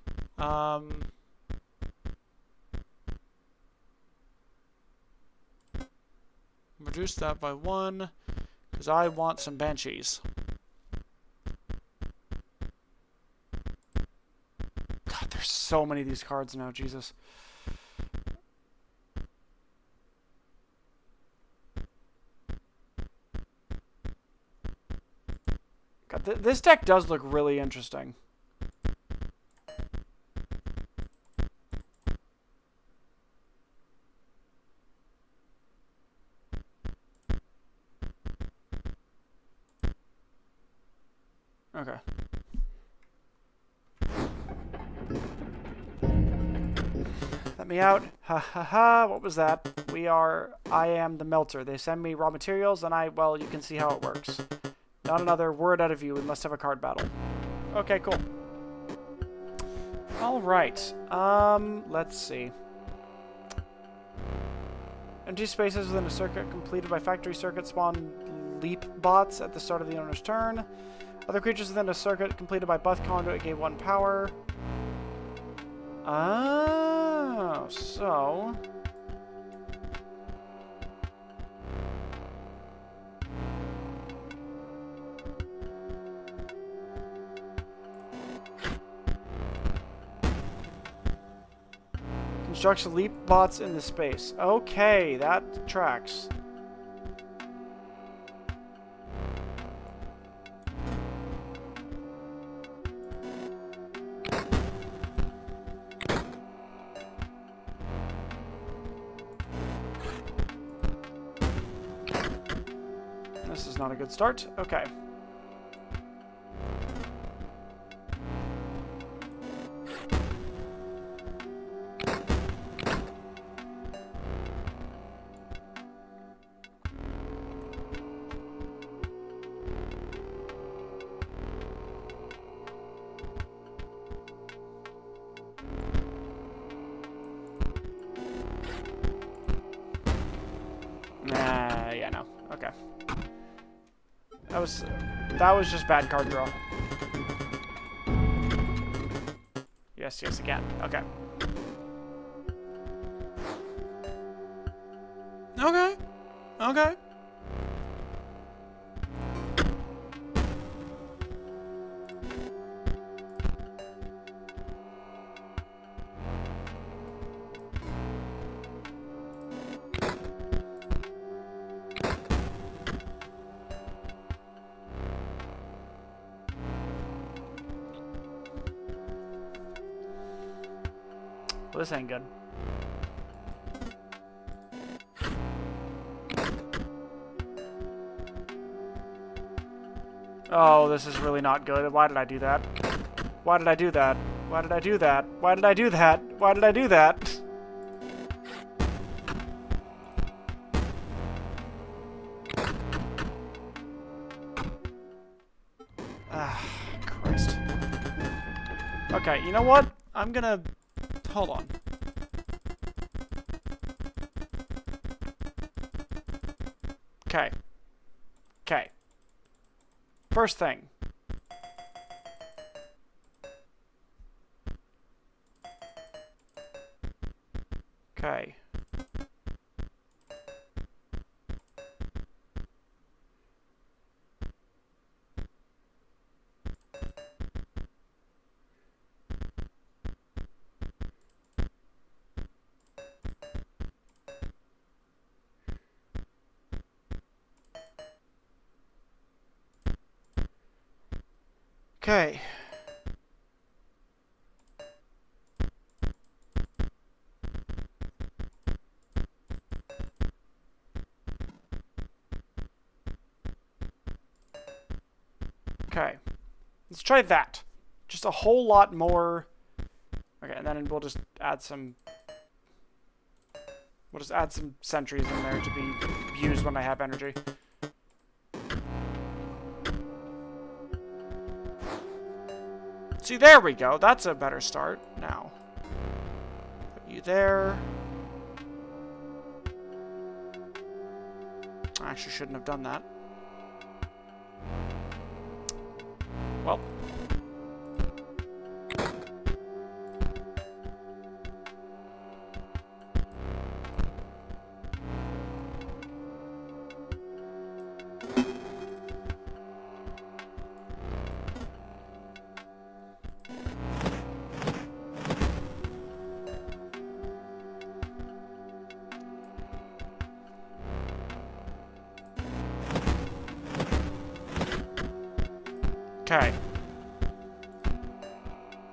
reduce that by 1, because I want some banshees. God, there's so many of these cards now, Jesus. God, this deck does look really interesting. Okay. Let me out. Ha ha ha. What was that? I am the melter. They send me raw materials and well, you can see how it works. Not another word out of you. We must have a card battle. Okay, cool. Alright. Let's see. Empty spaces within a circuit completed by factory circuit spawn leap bots at the start of the owner's turn. Other creatures within a circuit completed by buff conduit gain 1 power. Oh, so... Constructs leap bots in the space. Okay, that tracks. This is not a good start. Okay. Yeah, no. Okay. That was just bad card draw. Yes, yes, again. Okay. Okay. Okay. Well, this ain't good. Oh, this is really not good. Why did I do that? Why did I do that? Why did I do that? Why did I do that? Why did I do that? Ah, Christ. Okay, you know what? I'm gonna... Hold on. Okay. Okay. First thing. Okay. Okay. Okay. Let's try that. Just a whole lot more. Okay, and then we'll just add some... We'll just add some sentries in there to be used when I have energy. See, there we go. That's a better start. Now, put you there. I actually shouldn't have done that. Well. Okay.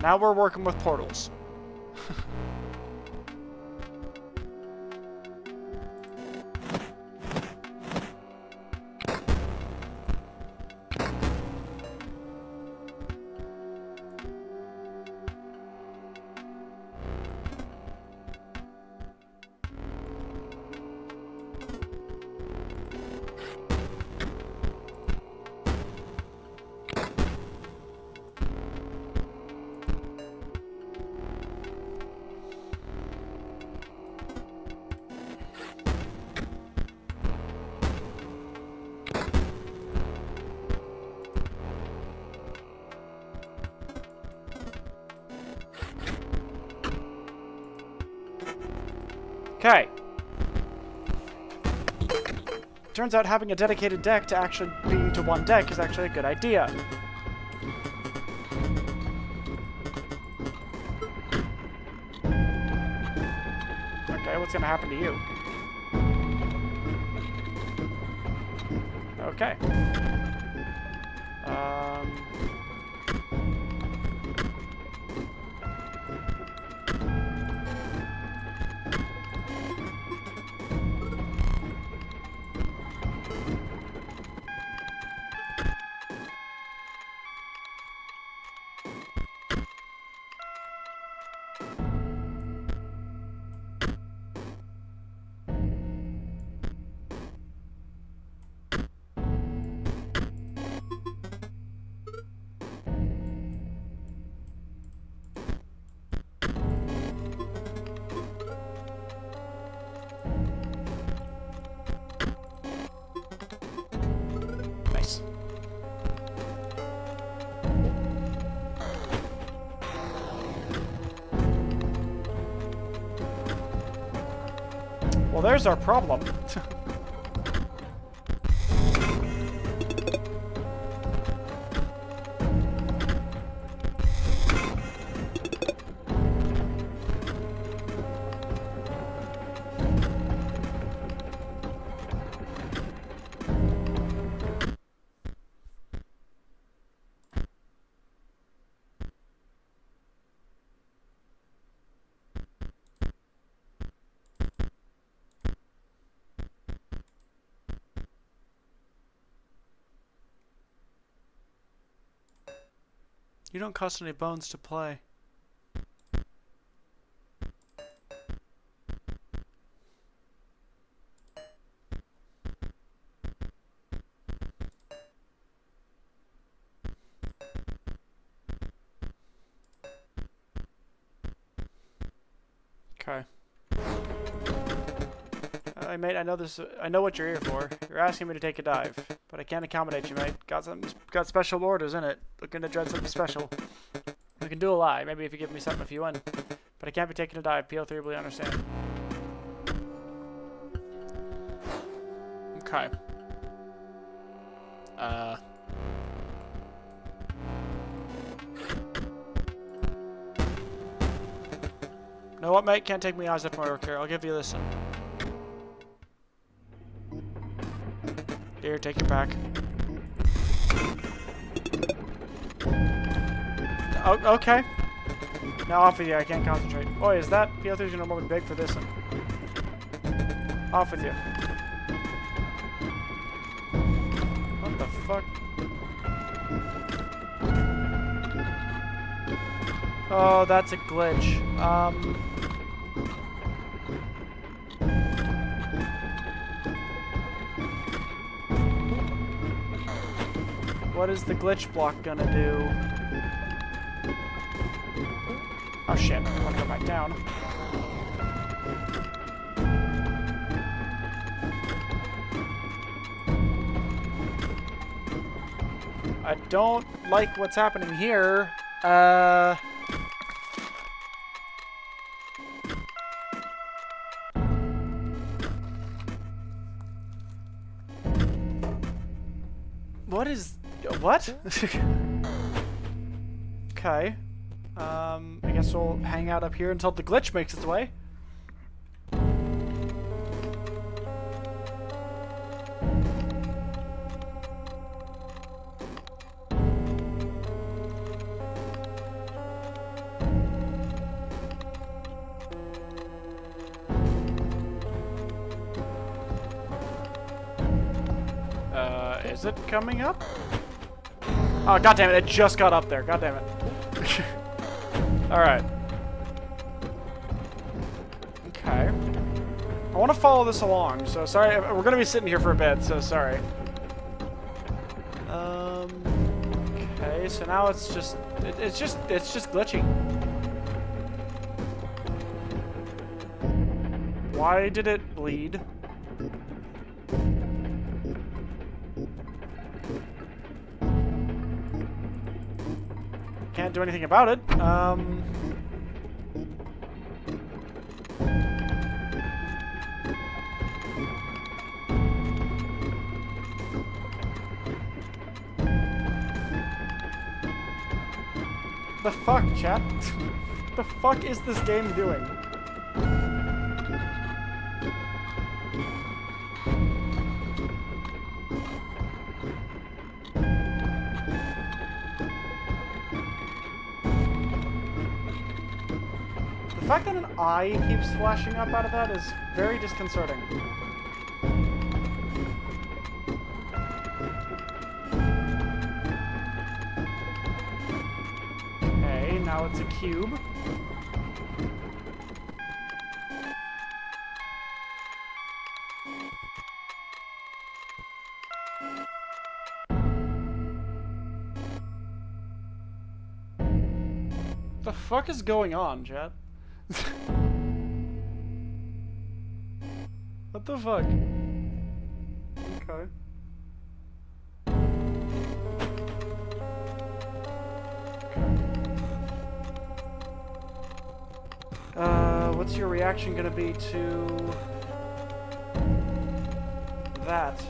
Now we're working with portals. Okay. Turns out having a dedicated deck to actually being to one deck is actually a good idea. Okay, what's gonna happen to you? Okay. Nice. Well, there's our problem. You don't cost any bones to play. Okay. Mate, I know this. I know what you're here for. You're asking me to take a dive, but I can't accommodate you, mate. Got special orders in it. Looking to dread something special. We can do a lie. Maybe if you give me something, if you win. But I can't be taking a dive. PO3 will understand. Okay. You know what, mate? Can't take me eyes off my work here. I'll give you this one. Here, take your pack. Oh, okay. Now off with you. I can't concentrate. Boy, is that PO3's gonna be big for this one. Off with you. What the fuck? Oh, that's a glitch. What is the glitch block gonna do? Oh shit, I wanna go back down. I don't like what's happening here. What is... What? Okay. I guess we'll hang out up here until the glitch makes its way. Is it coming up? Oh, goddammit, it just got up there. Goddammit. Alright. Okay. I want to follow this along, so sorry. We're going to be sitting here for a bit, so sorry. Okay, so now it's just... It's just glitchy. Why did it bleed? Can't do anything about it. The fuck, chat? The fuck is this game doing? The fact that an eye keeps flashing up out of that is very disconcerting. Okay, now it's a cube. The fuck is going on, chat? What the fuck? Okay. What's your reaction gonna be to that?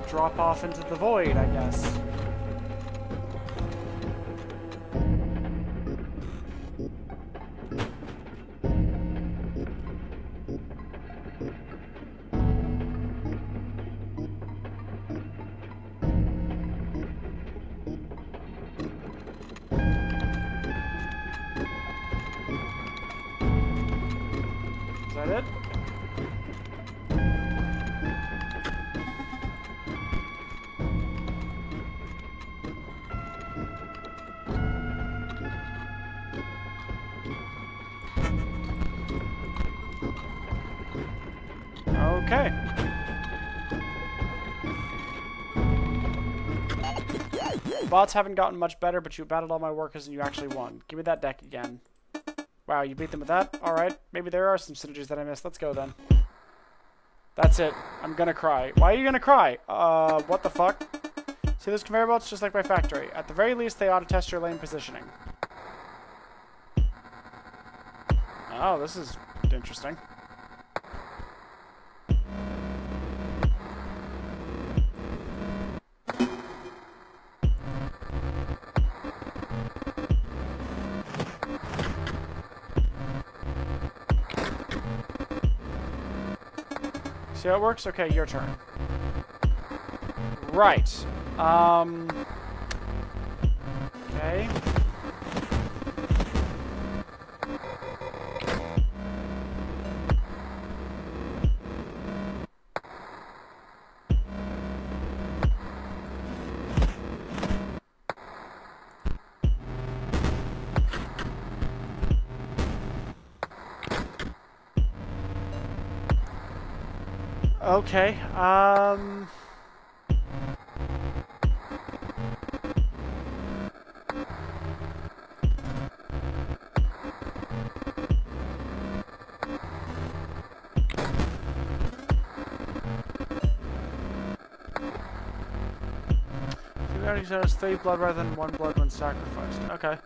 Drop off into the void, I guess. Is that it? Okay. Bots haven't gotten much better, but you battled all my workers and you actually won. Give me that deck again. Wow, you beat them with that? Alright, maybe there are some synergies that I missed. Let's go then. That's it. I'm gonna cry. Why are you gonna cry? What the fuck? See those conveyor belts? Just like my factory. At the very least, they ought to test your lane positioning. Oh, this is interesting. See how it works? Okay, your turn. Right. Okay. Okay, we already said it's 3 blood rather than 1 blood when sacrificed. Okay.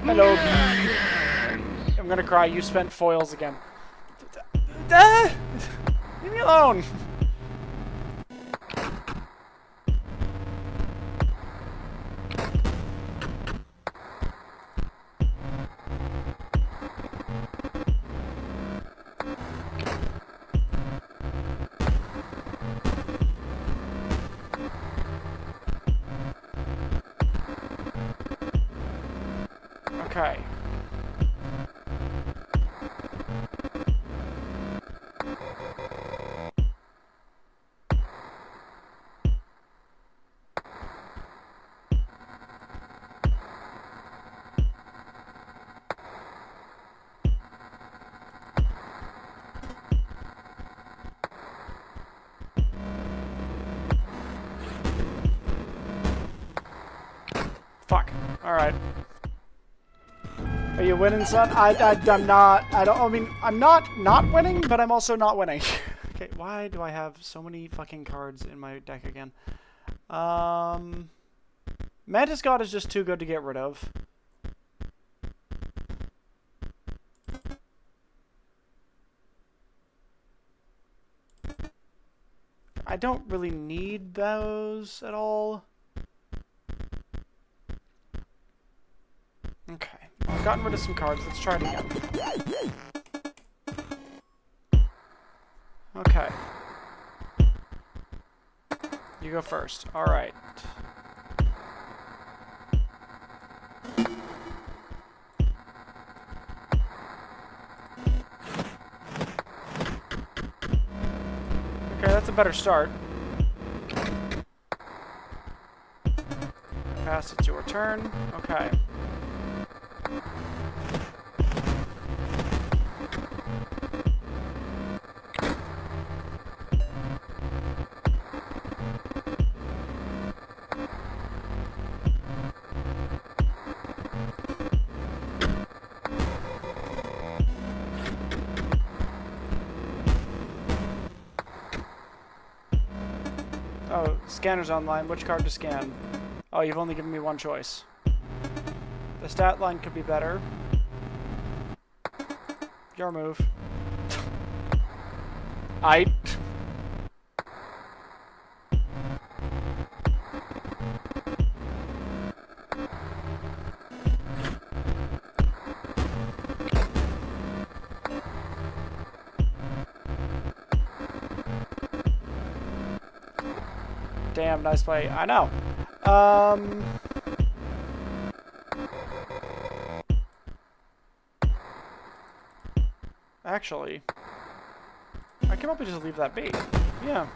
Hello, bee. I'm gonna cry. You spent foils again. Leave me alone. Alright. Are you winning, son? I'm not. I'm not winning, but I'm also not winning. Okay, why do I have so many fucking cards in my deck again? Mantis God is just too good to get rid of. I don't really need those at all. Okay, I've gotten rid of some cards. Let's try it again. Okay. You go first. Alright. Okay, that's a better start. Pass it to a turn. Okay. Oh, scanner's online. Which card to scan? Oh, you've only given me one choice. The stat line could be better. Your move. Damn, nice play. I know. Actually, I can probably just leave that be. Yeah.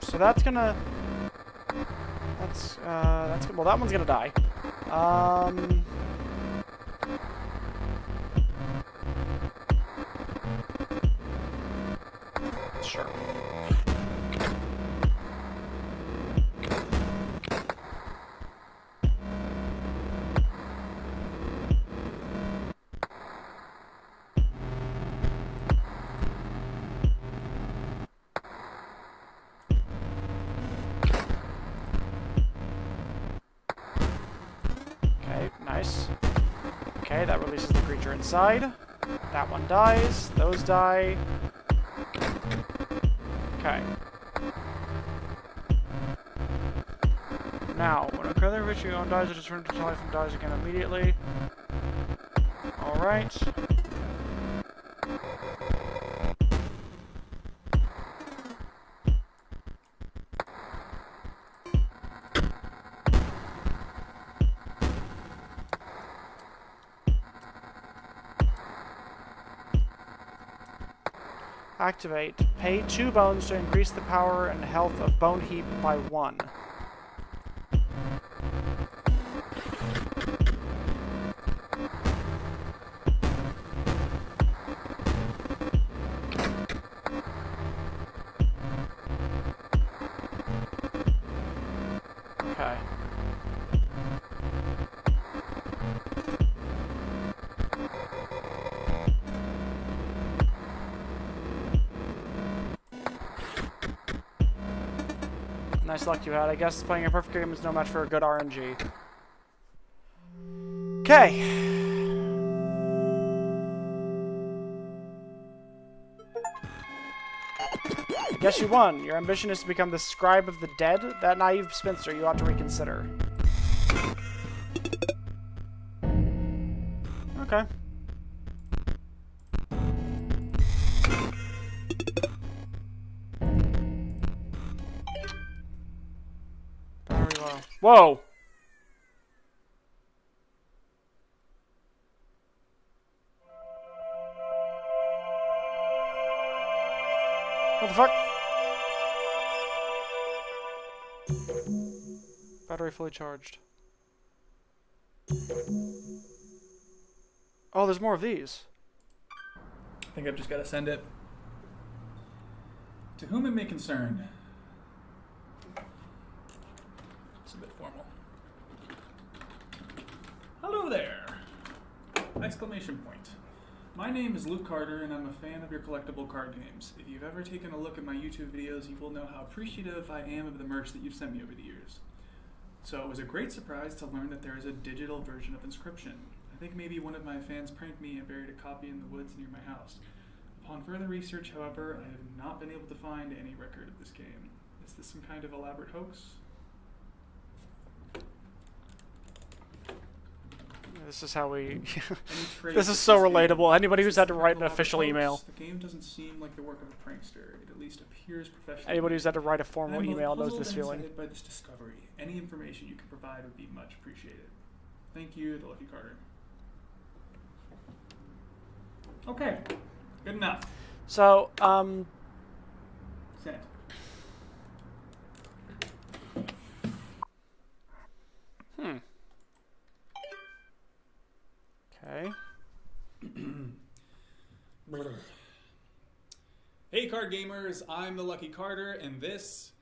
So that's gonna... That's... Well, that one's gonna die. Sure. Nice. Okay, that releases the creature inside. That one dies. Those die. Okay. Now, when a creature which you own dies, it is returned to life and dies again immediately. Alright. Activate. Pay 2 bones to increase the power and health of Bone Heap by 1. Okay. Nice luck you had. I guess playing a perfect game is no match for a good RNG. Okay. I guess you won. Your ambition is to become the scribe of the dead? That naive spinster you ought to reconsider. Okay. Whoa! What the fuck? Battery fully charged. Oh, there's more of these. I think I've just got to send it. To whom it may concern. It's a bit formal. Hello there! Exclamation point. My name is Luke Carter, and I'm a fan of your collectible card games. If you've ever taken a look at my YouTube videos, you will know how appreciative I am of the merch that you've sent me over the years. So it was a great surprise to learn that there is a digital version of Inscryption. I think maybe one of my fans pranked me and buried a copy in the woods near my house. Upon further research, however, I have not been able to find any record of this game. Is this some kind of elaborate hoax? This is how we... This this is so relatable. Anybody who's had to write an official email. The game doesn't seem like the work of a prankster. It at least appears professional. Anybody who's had to write a formal email knows this feeling. I'm by this discovery. Any information you can provide would be much appreciated. Thank you, the Lucky Carter. Okay, good enough. So, Sent. Okay. Hey card gamers, I'm the Lucky Carter, and this,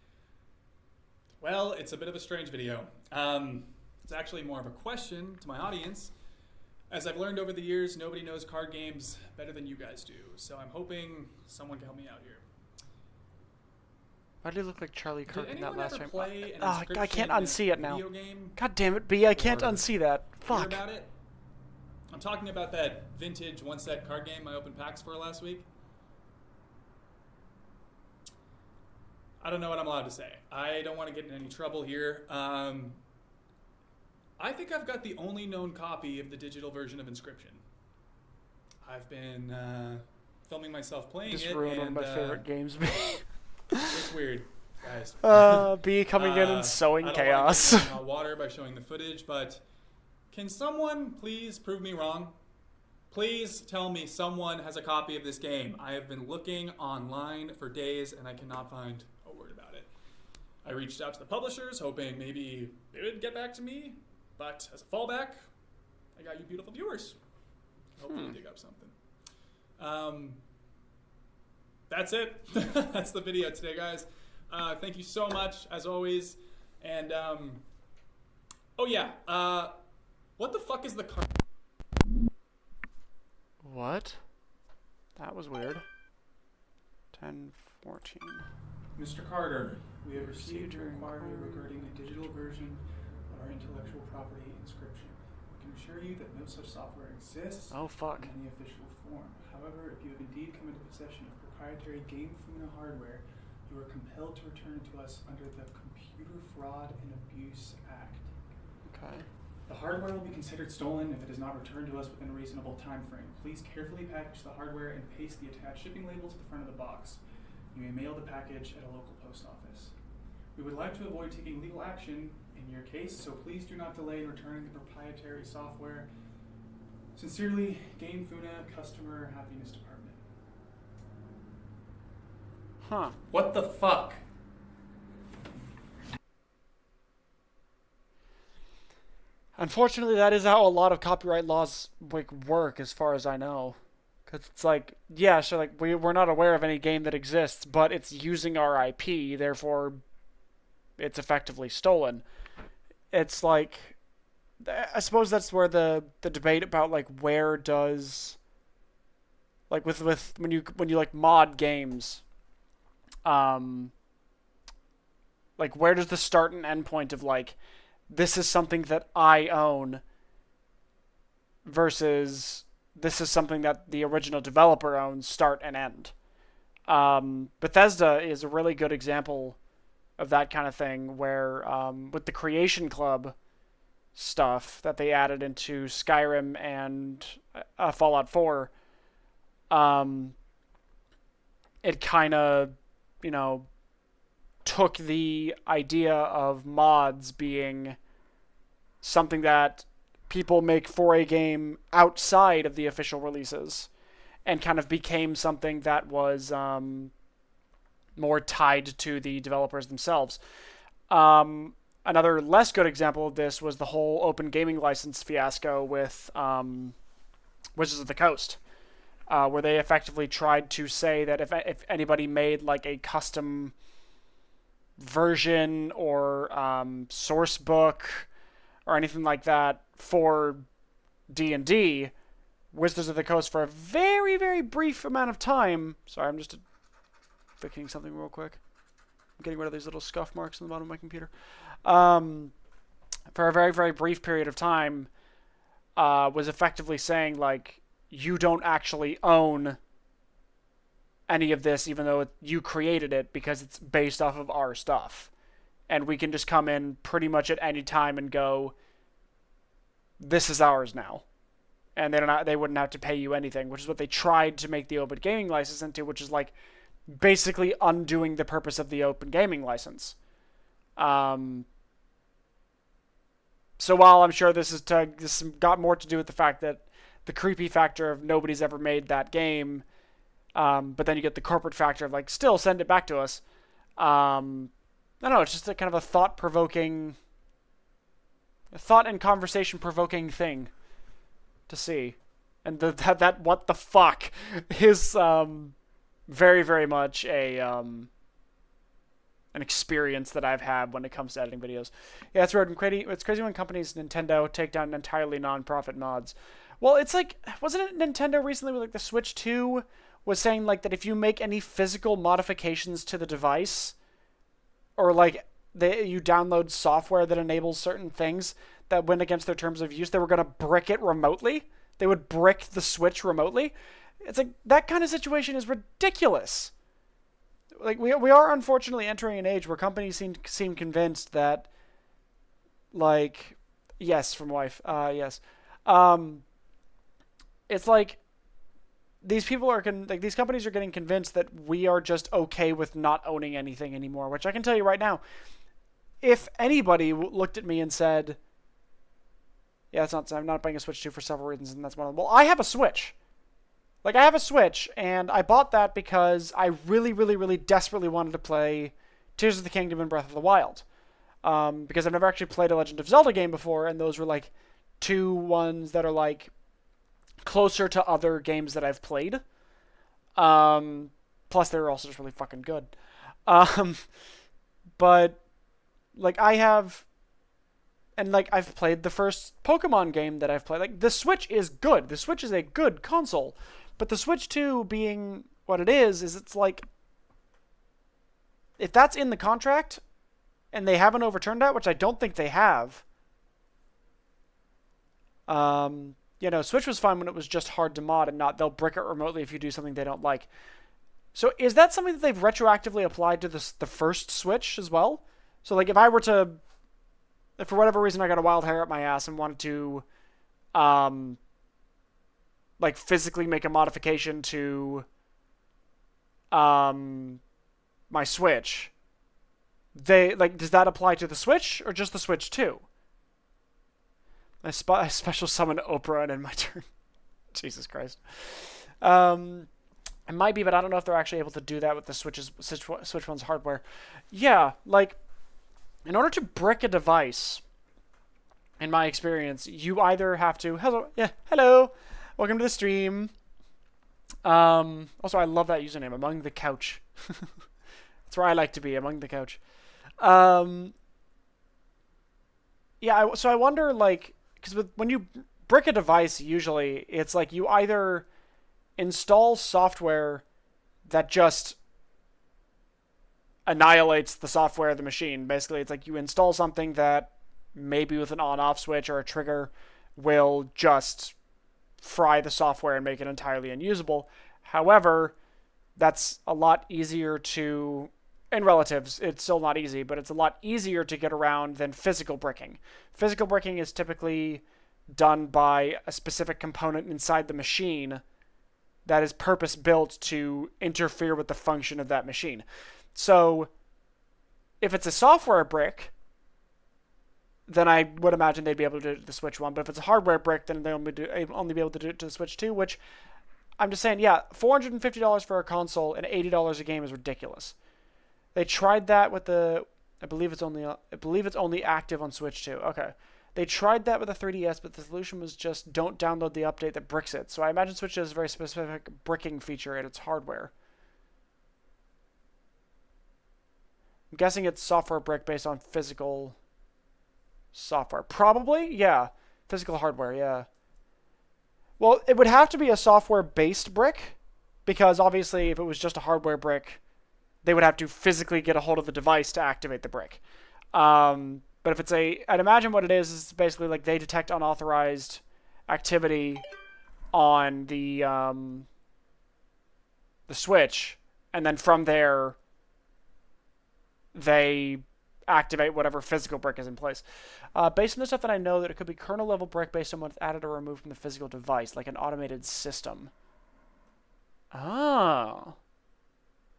well, it's a bit of a strange video. It's actually more of a question to my audience. As I've learned over the years, nobody knows card games better than you guys do, so I'm hoping someone can help me out here. Why did it look like Charlie Kirk in that last time? Play an I can't unsee it now. Game? God damn it, B, I can't unsee that. Fuck. Hear about it? I'm talking about that vintage one-set card game I opened packs for last week. I don't know what I'm allowed to say. I don't want to get in any trouble here. I think I've got the only known copy of the digital version of Inscryption. I've been filming myself playing it. Just ruined one of my favorite games, B. It's weird, guys. B coming in and sowing chaos. I don't want to get in hot water by showing the footage, but can someone please prove me wrong? Please tell me someone has a copy of this game. I have been looking online for days and I cannot find a word about it. I reached out to the publishers hoping maybe they would get back to me, but as a fallback, I got you beautiful viewers. Hopefully dig up something. That's it. That's the video today, guys. Thank you so much, as always. And, oh yeah, what the fuck is the card? What? That was weird. 10:14. Mr. Carter, we have received your inquiry regarding a digital version of our intellectual property Inscryption. We can assure you that no such software exists Oh fuck. in any official form. However, if you have indeed come into possession of proprietary Game Funa hardware, you are compelled to return it to us under the Computer Fraud and Abuse Act. Okay. The hardware will be considered stolen if it is not returned to us within a reasonable time frame. Please carefully package the hardware and paste the attached shipping label to the front of the box. You may mail the package at a local post office. We would like to avoid taking legal action in your case, so please do not delay in returning the proprietary software. Sincerely, Game Funa, Customer Happiness Department. Huh. What the fuck? Unfortunately, that is how a lot of copyright laws work, as far as I know. Because it's like, yeah, so like we're not aware of any game that exists, but it's using our IP, therefore it's effectively stolen. It's like, I suppose that's where the debate about like where does, like with when you like mod games, like where does the start and end point of like, this is something that I own versus this is something that the original developer owns, start and end. Bethesda is a really good example of that kind of thing where with the Creation Club stuff that they added into Skyrim and Fallout 4, it kind of, took the idea of mods being something that people make for a game outside of the official releases and kind of became something that was more tied to the developers themselves. another less good example of this was the whole open gaming license fiasco with Wizards of the Coast, where they effectively tried to say that if anybody made like a custom version or source book or anything like that for D&D, Wizards of the Coast for a very, very brief amount of time. Sorry, I'm just fixing something real quick. I'm getting rid of these little scuff marks on the bottom of my computer. For a very, very brief period of time, was effectively saying, like, you don't actually own any of this, even though you created it, because it's based off of our stuff. And we can just come in pretty much at any time and go, this is ours now. And they wouldn't have to pay you anything, which is what they tried to make the open gaming license into, which is like basically undoing the purpose of the open gaming license. So while I'm sure this got more to do with the fact that the creepy factor of nobody's ever made that game, but then you get the corporate factor of like, still send it back to us. I don't know, it's just a kind of a thought and conversation provoking thing to see. And that what the fuck is very, very much an experience that I've had when it comes to editing videos. Yeah, it's weird. It's crazy when companies, Nintendo, take down entirely non-profit mods. Well, it's like, wasn't it Nintendo recently with like the Switch 2 was saying like that if you make any physical modifications to the device, or like you download software that enables certain things that went against their terms of use, they were going to brick it remotely. They would brick the Switch remotely. It's like, that kind of situation is ridiculous. Like, we are unfortunately entering an age where companies seem convinced that, like, yes, from wife, yes. It's like, these people are, these companies are getting convinced that we are just okay with not owning anything anymore, which I can tell you right now, if anybody looked at me and said, yeah, I'm not buying a Switch 2 for several reasons, and that's one of them. Well, I have a Switch. Like, I have a Switch, and I bought that because I really, really, really desperately wanted to play Tears of the Kingdom and Breath of the Wild. Because I've never actually played a Legend of Zelda game before, and those were, like, two ones that are, like, closer to other games that I've played. Plus, they were also just really fucking good. But, like, I have... And, like, I've played the first Pokemon game that I've played. Like, the Switch is good. The Switch is a good console. But the Switch 2 being what it is it's like... If that's in the contract, and they haven't overturned that, which I don't think they have... Switch was fine when it was just hard to mod and not they'll brick it remotely if you do something they don't like. So is that something that they've retroactively applied to the first Switch as well? So, like, if I were to... If for whatever reason I got a wild hair up my ass and wanted to, like, physically make a modification to, my Switch, does that apply to the Switch or just the Switch 2? I special summon Oprah and in my turn. Jesus Christ. It might be, but I don't know if they're actually able to do that with the Switch One's hardware. Yeah, like... In order to brick a device, in my experience, you either have to... Hello! Welcome to the stream. Also, I love that username, Among the Couch. That's where I like to be, Among the Couch. So I wonder, like... Because when you brick a device, usually, it's like you either install software that just... annihilates the software of the machine. Basically, it's like you install something that maybe with an on-off switch or a trigger will just fry the software and make it entirely unusable. However, that's a lot easier to... In relatives, it's still not easy, but it's a lot easier to get around than physical bricking. Physical bricking is typically done by a specific component inside the machine that is purpose-built to interfere with the function of that machine. So, if it's a software brick, then I would imagine they'd be able to do it to the Switch 1. But if it's a hardware brick, then they'll only be able to do it to the Switch 2, which, I'm just saying, yeah, $450 for a console and $80 a game is ridiculous. They tried that with the I believe it's only active on Switch 2. Okay. They tried that with the 3DS, but the solution was just don't download the update that bricks it. So I imagine Switch has a very specific bricking feature in its hardware. I'm guessing it's software brick based on physical software. Probably, yeah. Physical hardware, yeah. Well, it would have to be a software-based brick, because obviously if it was just a hardware brick, they would have to physically get a hold of the device to activate the brick. But if it's I'd imagine what it is basically like they detect unauthorized activity on the Switch, and then from there, they activate whatever physical brick is in place. Based on the stuff that I know, that it could be kernel-level brick based on what's added or removed from the physical device, like an automated system. Oh.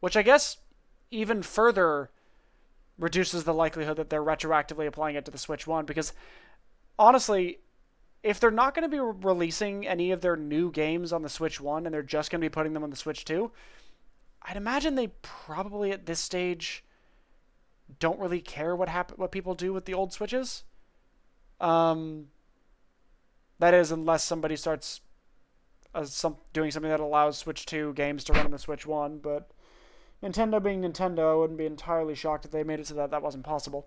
Which I guess even further reduces the likelihood that they're retroactively applying it to the Switch 1, because honestly, if they're not going to be releasing any of their new games on the Switch 1 and they're just going to be putting them on the Switch 2, I'd imagine they probably at this stage don't really care what people do with the old Switches. That is, unless somebody starts doing something that allows Switch 2 games to run on the Switch 1, but Nintendo being Nintendo, I wouldn't be entirely shocked if they made it so that that wasn't possible.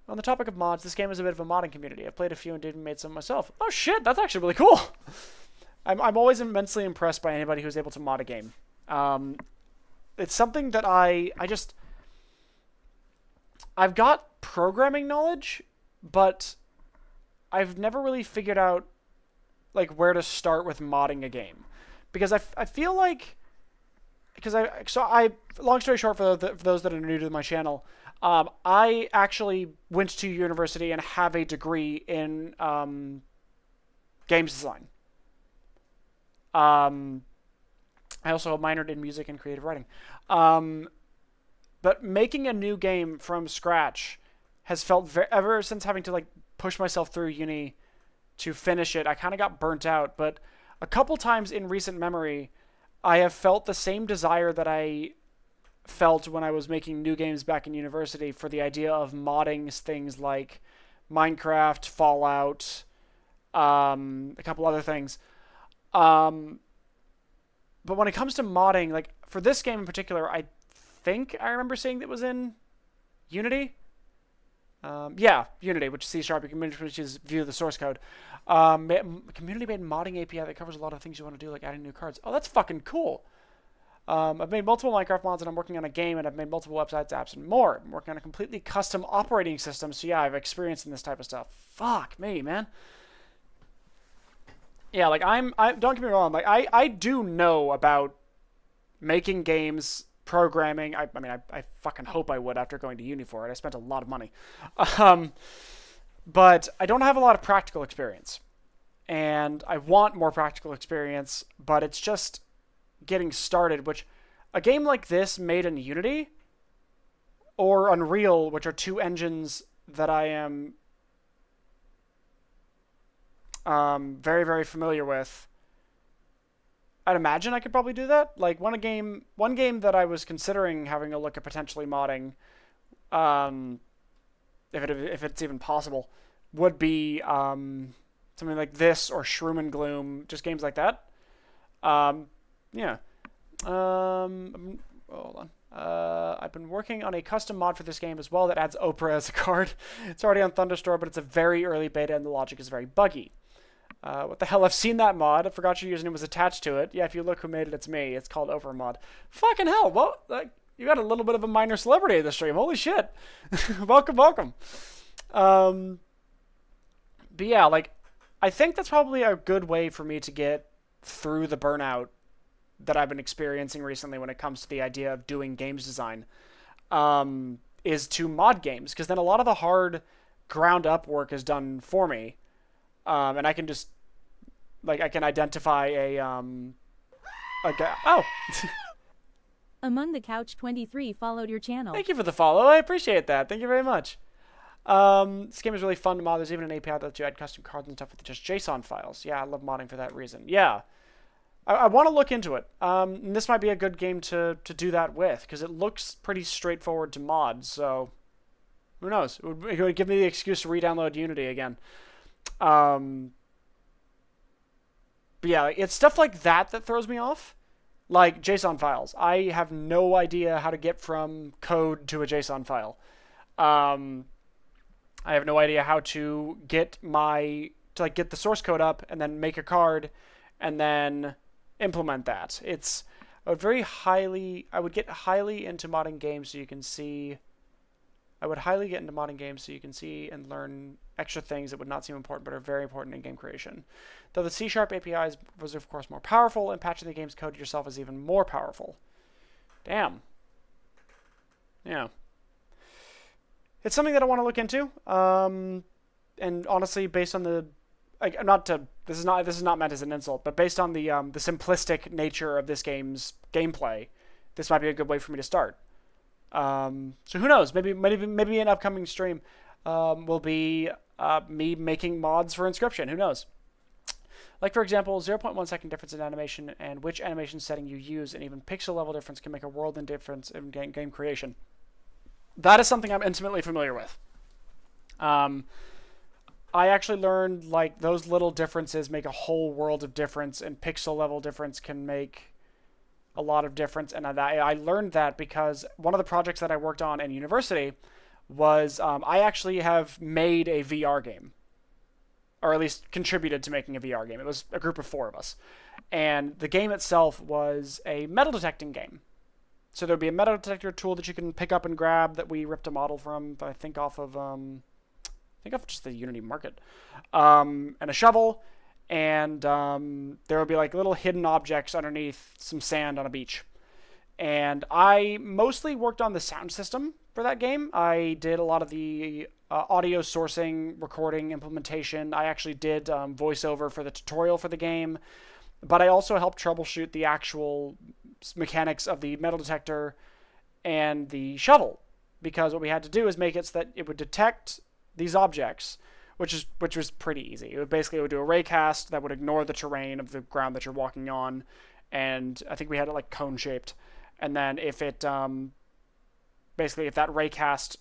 On the topic of mods, this game is a bit of a modding community. I've played a few and even made some myself. Oh shit, that's actually really cool! I'm always immensely impressed by anybody who's able to mod a game. It's something that I've got programming knowledge, but I've never really figured out like where to start with modding a game, because I feel like, long story short, for those that are new to my channel, I actually went to university and have a degree in games design. I also minored in music and creative writing. But making a new game from scratch has felt ever since having to like push myself through uni to finish it, I kind of got burnt out. But a couple times in recent memory, I have felt the same desire that I felt when I was making new games back in university for the idea of modding things like Minecraft, Fallout, a couple other things. But when it comes to modding, like for this game in particular, I think I remember seeing that it was in Unity. Yeah, Unity, which is C#, which is view the source code. Community-made modding API that covers a lot of things you want to do, like adding new cards. Oh, that's fucking cool. I've made multiple Minecraft mods, and I'm working on a game, and I've made multiple websites, apps, and more. I'm working on a completely custom operating system, so yeah, I've experience in this type of stuff. Fuck me, man. Yeah, like don't get me wrong, like I do know about making games, programming. I mean, I fucking hope I would after going to uni for it. I spent a lot of money. But I don't have a lot of practical experience. And I want more practical experience, but it's just getting started, which a game like this made in Unity or Unreal, which are two engines that I am very, very familiar with, I'd imagine I could probably do that. Like one game that I was considering having a look at potentially modding, if it's even possible, would be something like this or Shroom and Gloom, just games like that. Yeah. Hold on. I've been working on a custom mod for this game as well that adds Oprah as a card. It's already on Thunderstore, but it's a very early beta and the logic is very buggy. What the hell? I've seen that mod. I forgot your username was attached to it. Yeah, if you look who made it, it's me. It's called Overmod. Fucking hell. Well, you got a little bit of a minor celebrity in the stream. Holy shit. Welcome, welcome. But yeah, like, I think that's probably a good way for me to get through the burnout that I've been experiencing recently when it comes to the idea of doing games design, is to mod games. Because then a lot of the hard ground up work is done for me. And I can just, like, I can identify a guy. Oh! Among the Couch 23 followed your channel. Thank you for the follow. I appreciate that. Thank you very much. This game is really fun to mod. There's even an API that lets you add custom cards and stuff with just JSON files. Yeah, I love modding for that reason. Yeah. I want to look into it. And this might be a good game to do that with, because it looks pretty straightforward to mod, so Who knows? It would give me the excuse to re-download Unity again. But yeah, it's stuff like that that throws me off. Like JSON files. I have no idea how to get from code to a JSON file. I have no idea how to get get the source code up and then make a card and then implement that. I would get highly into modding games so you can see. I would highly get into modding games so you can see and learn extra things that would not seem important but are very important in game creation. Though the C# API was of course more powerful, and patching the game's code yourself is even more powerful. Damn. Yeah. It's something that I want to look into. And honestly, based on the this is not meant as an insult, but based on the simplistic nature of this game's gameplay, this might be a good way for me to start. So who knows? Maybe an upcoming stream will be me making mods for Inscryption. Who knows? Like, for example, 0.1 second difference in animation and which animation setting you use, and even pixel level difference can make a world of difference in game creation. That is something I'm intimately familiar with. I actually learned, like, those little differences make a whole world of difference, and pixel level difference can make a lot of difference. And I learned that because one of the projects that I worked on in university was I actually have made a VR game, or at least contributed to making a VR game. It was a group of 4 of us, and the game itself was a metal detecting game. So there'd be a metal detector tool that you can pick up and grab that we ripped a model from, I think off of just the Unity market, and a shovel. And there would be like little hidden objects underneath some sand on a beach. And I mostly worked on the sound system for that game. I did a lot of the audio sourcing, recording, implementation. I actually did voiceover for the tutorial for the game. But I also helped troubleshoot the actual mechanics of the metal detector and the shovel. Because what we had to do is make it so that it would detect these objects, which was pretty easy. It would do a raycast that would ignore the terrain of the ground that you're walking on, and I think we had it like cone shaped. And then if it if that raycast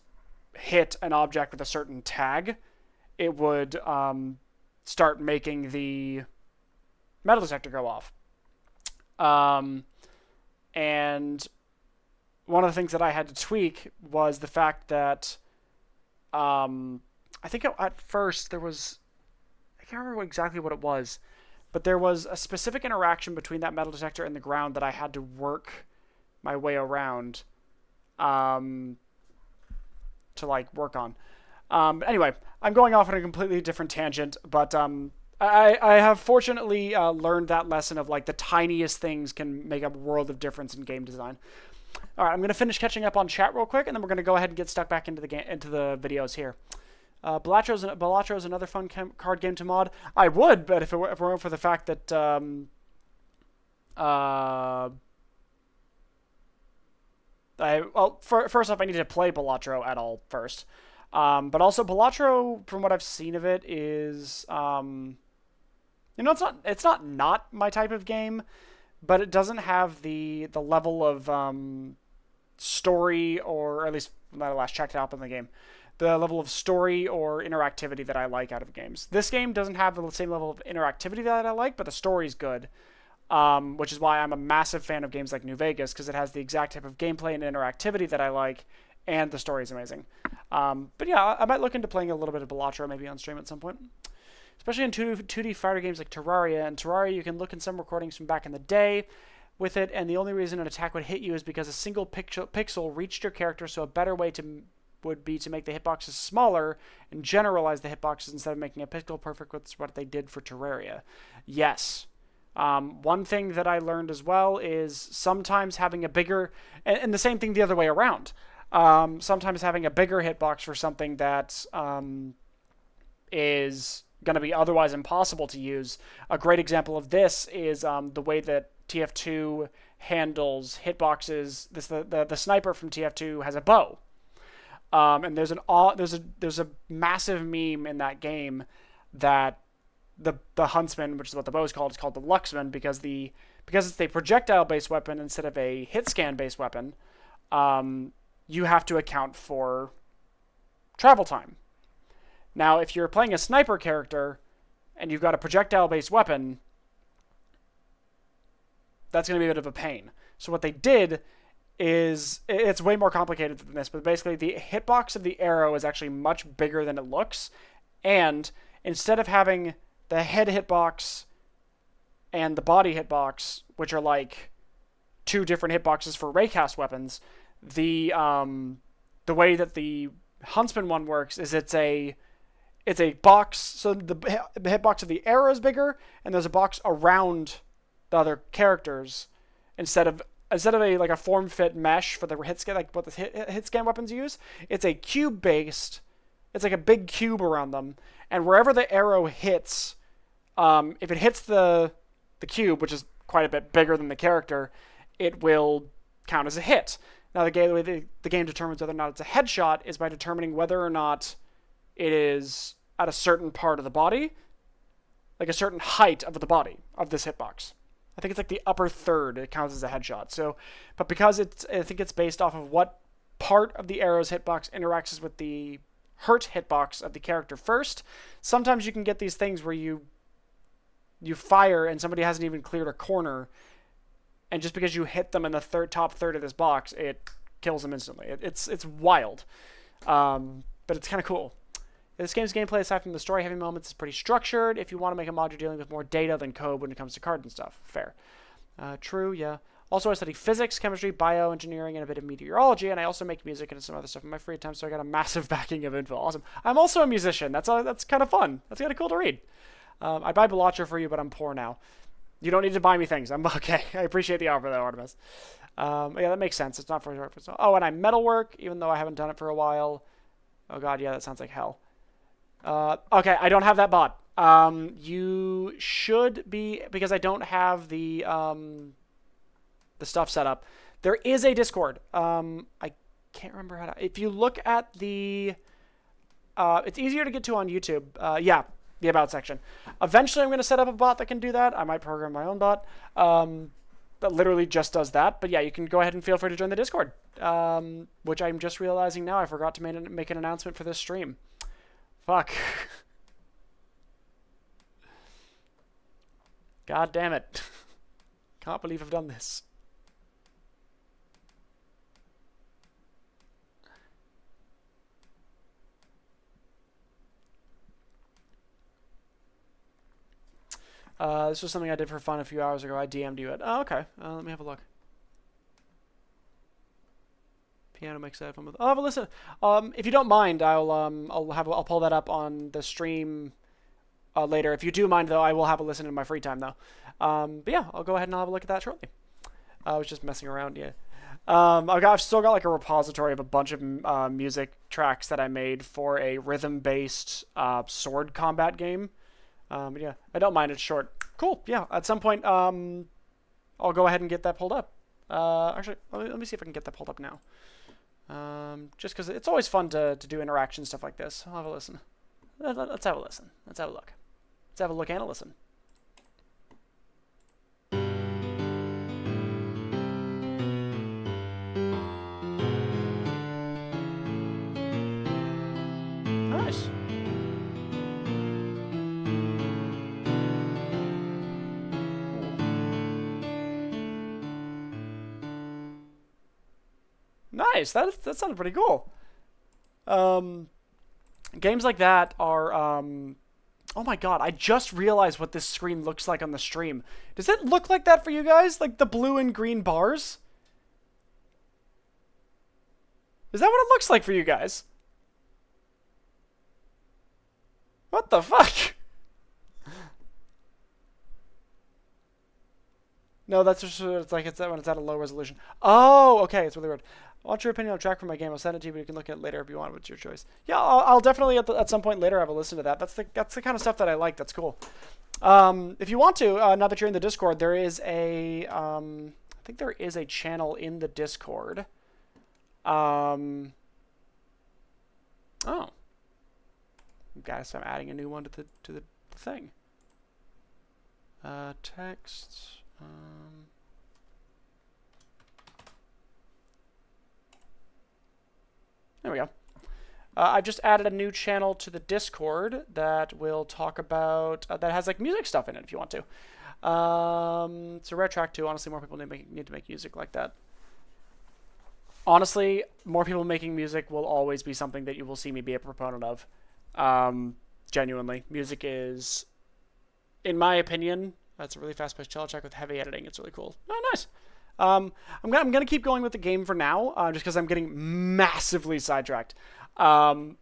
hit an object with a certain tag, it would start making the metal detector go off. And one of the things that I had to tweak was the fact that I think at first there was, I can't remember exactly what it was, but there was a specific interaction between that metal detector and the ground that I had to work my way around to like work on. Anyway, I'm going off on a completely different tangent, but I have fortunately learned that lesson of like the tiniest things can make a world of difference in game design. All right, I'm going to finish catching up on chat real quick, and then we're going to go ahead and get stuck back into the videos here. Balatro is another fun card game to mod. I would, but if it weren't for the fact that first off, I need to play Balatro at all first. But also Balatro, from what I've seen of it, is it's not my type of game, but it doesn't have the level of story, or at least when I last checked it out in the game, the level of story or interactivity that I like out of games. This game doesn't have the same level of interactivity that I like, but the story's good, which is why I'm a massive fan of games like New Vegas, because it has the exact type of gameplay and interactivity that I like, and the story is amazing. But yeah, I might look into playing a little bit of Balatro maybe on stream at some point. Especially in 2D fighter games like Terraria. And Terraria, you can look in some recordings from back in the day with it, and the only reason an attack would hit you is because a single pixel reached your character, so a better way would be to make the hitboxes smaller and generalize the hitboxes instead of making a pixel perfect, which is what they did for Terraria. Yes. One thing that I learned as well is sometimes having a bigger, and the same thing the other way around, sometimes having a bigger hitbox for something that is going to be otherwise impossible to use. A great example of this is the way that TF2 handles hitboxes. The sniper from TF2 has a bow, and there's a massive meme in that game that the huntsman, which is what the bow is called the Luxman, because it's a projectile based weapon instead of a hit scan based weapon. You have to account for travel time. Now, if you're playing a sniper character and you've got a projectile-based weapon, that's going to be a bit of a pain. So what they did is, it's way more complicated than this, but basically the hitbox of the arrow is actually much bigger than it looks, and instead of having the head hitbox and the body hitbox, which are like two different hitboxes for raycast weapons, the way that the Huntsman one works is it's a box, so the hitbox of the arrow is bigger, and there's a box around the other characters instead of a form-fit mesh for the hit scan, like what the hit scan weapons use. It's a cube-based. It's like a big cube around them, and wherever the arrow hits, if it hits the cube, which is quite a bit bigger than the character, it will count as a hit. Now, the way the game determines whether or not it's a headshot is by determining whether or not it is at a certain part of the body, like a certain height of the body of this hitbox. I think it's like the upper third. It counts as a headshot. So, but because I think it's based off of what part of the arrow's hitbox interacts with the hurt hitbox of the character first. Sometimes you can get these things where you fire and somebody hasn't even cleared a corner, and just because you hit them in the top third of this box, it kills them instantly. It's wild, but it's kind of cool. This game's gameplay, aside from the story-heavy moments, is pretty structured. If you want to make a mod, you're dealing with more data than code when it comes to cards and stuff. Fair. True, yeah. Also, I study physics, chemistry, bioengineering, and a bit of meteorology, and I also make music and some other stuff in my free time, so I got a massive backing of info. Awesome. I'm also a musician. That's kind of fun. That's kind of cool to read. I buy Belacha for you, but I'm poor now. You don't need to buy me things. I'm okay. I appreciate the offer, though, Artemis. Yeah, that makes sense. It's not for... Oh, and I metalwork, even though I haven't done it for a while. Oh, God, yeah, that sounds like hell. Okay, I don't have that bot. You should be, because I don't have the stuff set up. There is a Discord. I can't remember how to... If you look at the... it's easier to get to on YouTube. Yeah, the About section. Eventually, I'm going to set up a bot that can do that. I might program my own bot that literally just does that. But yeah, you can go ahead and feel free to join the Discord, which I'm just realizing now. I forgot to make an announcement for this stream. Fuck. God damn it. Can't believe I've done this. This was something I did for fun a few hours ago. I DM'd you it. Oh, okay. Let me have a look. Piano makes that fun with. I'll have a listen. If you don't mind, I'll pull that up on the stream later. If you do mind, though, I will have a listen in my free time, though. But yeah, I'll go ahead and I'll have a look at that shortly. I was just messing around, yeah. I've still got like a repository of a bunch of music tracks that I made for a rhythm-based sword combat game. But yeah, I don't mind. It's short. Cool. Yeah. At some point, I'll go ahead and get that pulled up. Actually, let me see if I can get that pulled up now. Just because it's always fun to do interaction stuff like this. I'll have a listen. Let's have a listen. Let's have a look. Let's have a look and a listen. Nice. Nice. That sounded pretty cool. Games like that are, oh my god, I just realized what this screen looks like on the stream. Does it look like that for you guys? Like the blue and green bars? Is that what it looks like for you guys? What the fuck? No, that's just, it's like it's when it's at a low resolution. Oh, okay, it's really weird. I want your opinion on a track from my game. I'll send it to you, but you can look at it later if you want. It's your choice. Yeah, I'll definitely at some point later have a listen to that. That's the kind of stuff that I like. That's cool. If you want to, now that you're in the Discord, there is a I think there is a channel in the Discord. Oh, guys, I'm adding a new one to the thing. Text. There we go. I've just added a new channel to the Discord that will talk about that has like music stuff in it if you want to. It's a rare track too. Honestly, more people need to make music like that. Honestly, more people making music will always be something that you will see me be a proponent of. Genuinely, music is, in my opinion, that's a really fast-paced chill track with heavy editing. It's really cool. Oh, nice. I'm gonna keep going with the game for now, just because I'm getting massively sidetracked. But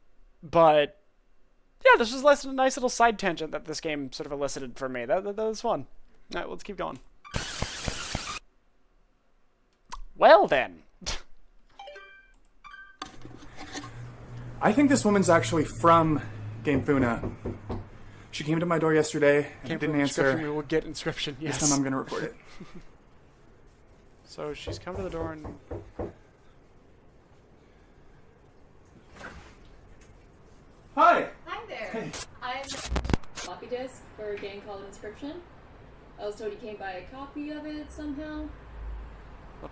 yeah, this was a nice little side tangent that this game sort of elicited for me. That was fun. All right, let's keep going. Well then. I think this woman's actually from Game Funa. She came to my door yesterday and I didn't answer. We will get Inscryption, yes. This time I'm gonna report it. So she's come to the door and... Hi! Hi there. Hey. I'm floppy disk for a game called Inscryption. I was told you came by a copy of it somehow.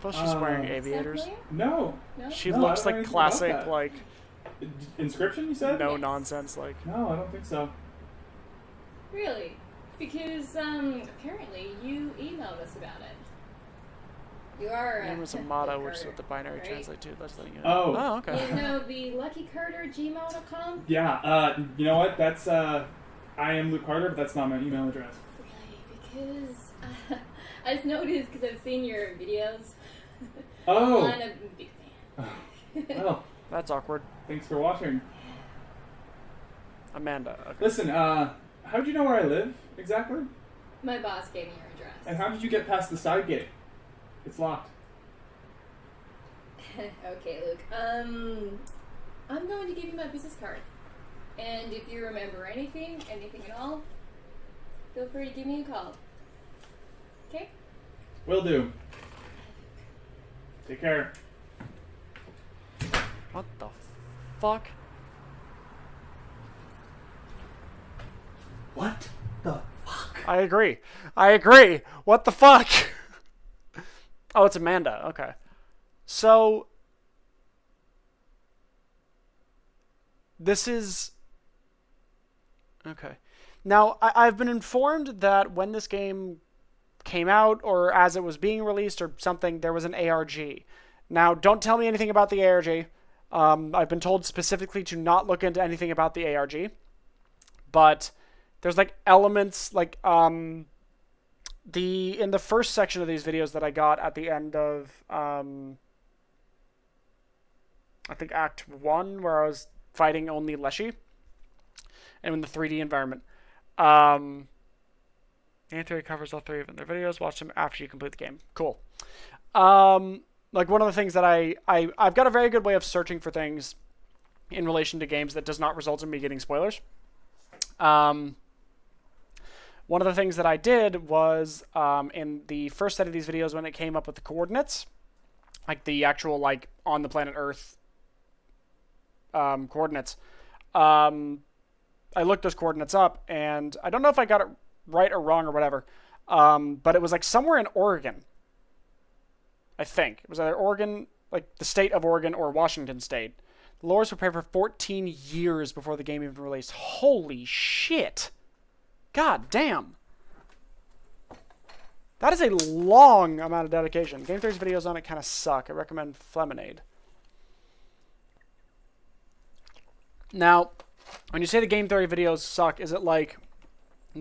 Plus she's wearing Is that aviators. familiar? No. No? She No, I looks don't know like anything classic, about that. like, Inscryption, you said? no Yes. nonsense, like... No, I don't think so. Really? Because apparently you emailed us about it. You are Name was a motto, which is what the binary translate to. That's letting you Oh. Oh, okay. You know the Lucky Carter gmail.com? Yeah, you know what? That's, I am Luke Carter, but that's not my email address. Really? Because I just noticed because I've seen your videos. Oh! I'm a big fan. Well, That's awkward. thanks for watching. Amanda. Okay. Listen, how'd you know where I live, exactly? My boss gave me your address. And how did you get past the side gate? It's locked. Okay, Luke. I'm going to give you my business card. And if you remember anything at all, feel free to give me a call. Okay? Will do. Take care. What the fuck? What the fuck? I agree. I agree. What the fuck? Oh, it's Amanda. Okay. So... This is... Okay. Now, I've been informed that when this game came out, or as it was being released or something, there was an ARG. Now, don't tell me anything about the ARG. I've been told specifically to not look into anything about the ARG. But there's like elements, like in the first section of these videos that I got at the end of I think Act 1, where I was fighting only Leshy, and in the 3D environment. Anthony covers all three of them in their videos. Watch them after you complete the game. Cool. Like one of the things that I've got a very good way of searching for things in relation to games that does not result in me getting spoilers. One of the things that I did was in the first set of these videos when it came up with the coordinates, like the actual like on the planet Earth coordinates, I looked those coordinates up, and I don't know if I got it right or wrong or whatever, but it was like somewhere in Oregon. I think it was either Oregon, like the state of Oregon, or Washington State. The lore was prepared for 14 years before the game even released. Holy shit! God damn. That is a long amount of dedication. Game Theory's videos on it kind of suck. I recommend Flemonade. Now, when you say the Game Theory videos suck, is it like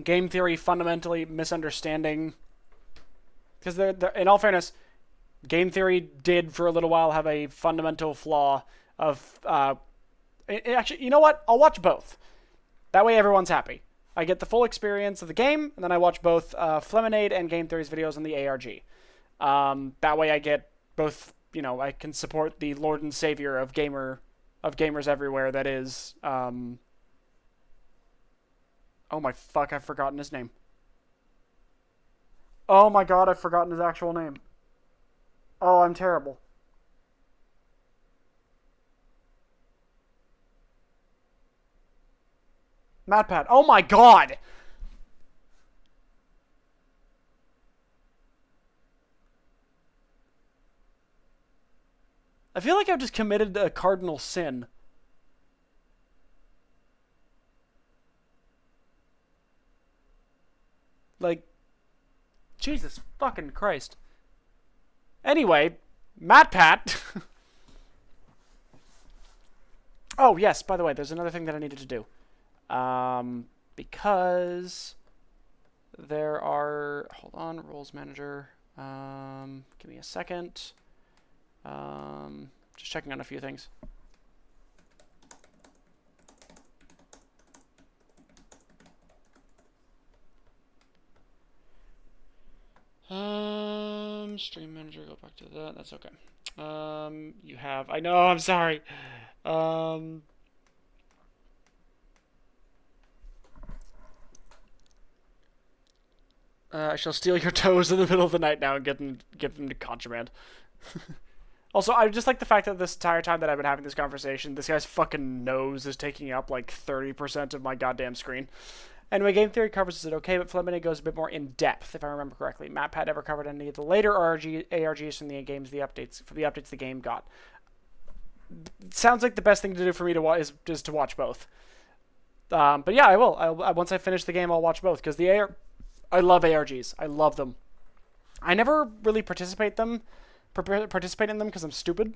Game Theory fundamentally misunderstanding? Because they're, in all fairness, Game Theory did for a little while have a fundamental flaw of... actually, you know what? I'll watch both. That way everyone's happy. I get the full experience of the game, and then I watch both Flemonade and Game Theory's videos on the ARG. That way I get both, you know, I can support the Lord and Savior of gamers everywhere, that is... oh my fuck, I've forgotten his name. Oh my god, I've forgotten his actual name. Oh, I'm terrible. MatPat. Oh my god! I feel like I've just committed a cardinal sin. Like, Jesus fucking Christ. Anyway, MatPat. Oh, yes, by the way, there's another thing that I needed to do. Because there are... Hold on, Roles Manager. Give me a second. Just checking on a few things. Stream Manager, go back to that. That's okay. You have... I know, I'm sorry. I shall steal your toes in the middle of the night now and give them to contraband. Also, I just like the fact that this entire time that I've been having this conversation, this guy's fucking nose is taking up like 30% of my goddamn screen. Anyway, Game Theory covers it okay, but Flemini goes a bit more in depth, if I remember correctly. MatPat never covered any of the later ARGs from the games, the updates the game got. It sounds like the best thing to do for me to watch is to watch both. But yeah, I will. Once I finish the game, I'll watch both because I love ARGs. I love them. I never really participate in them because I'm stupid.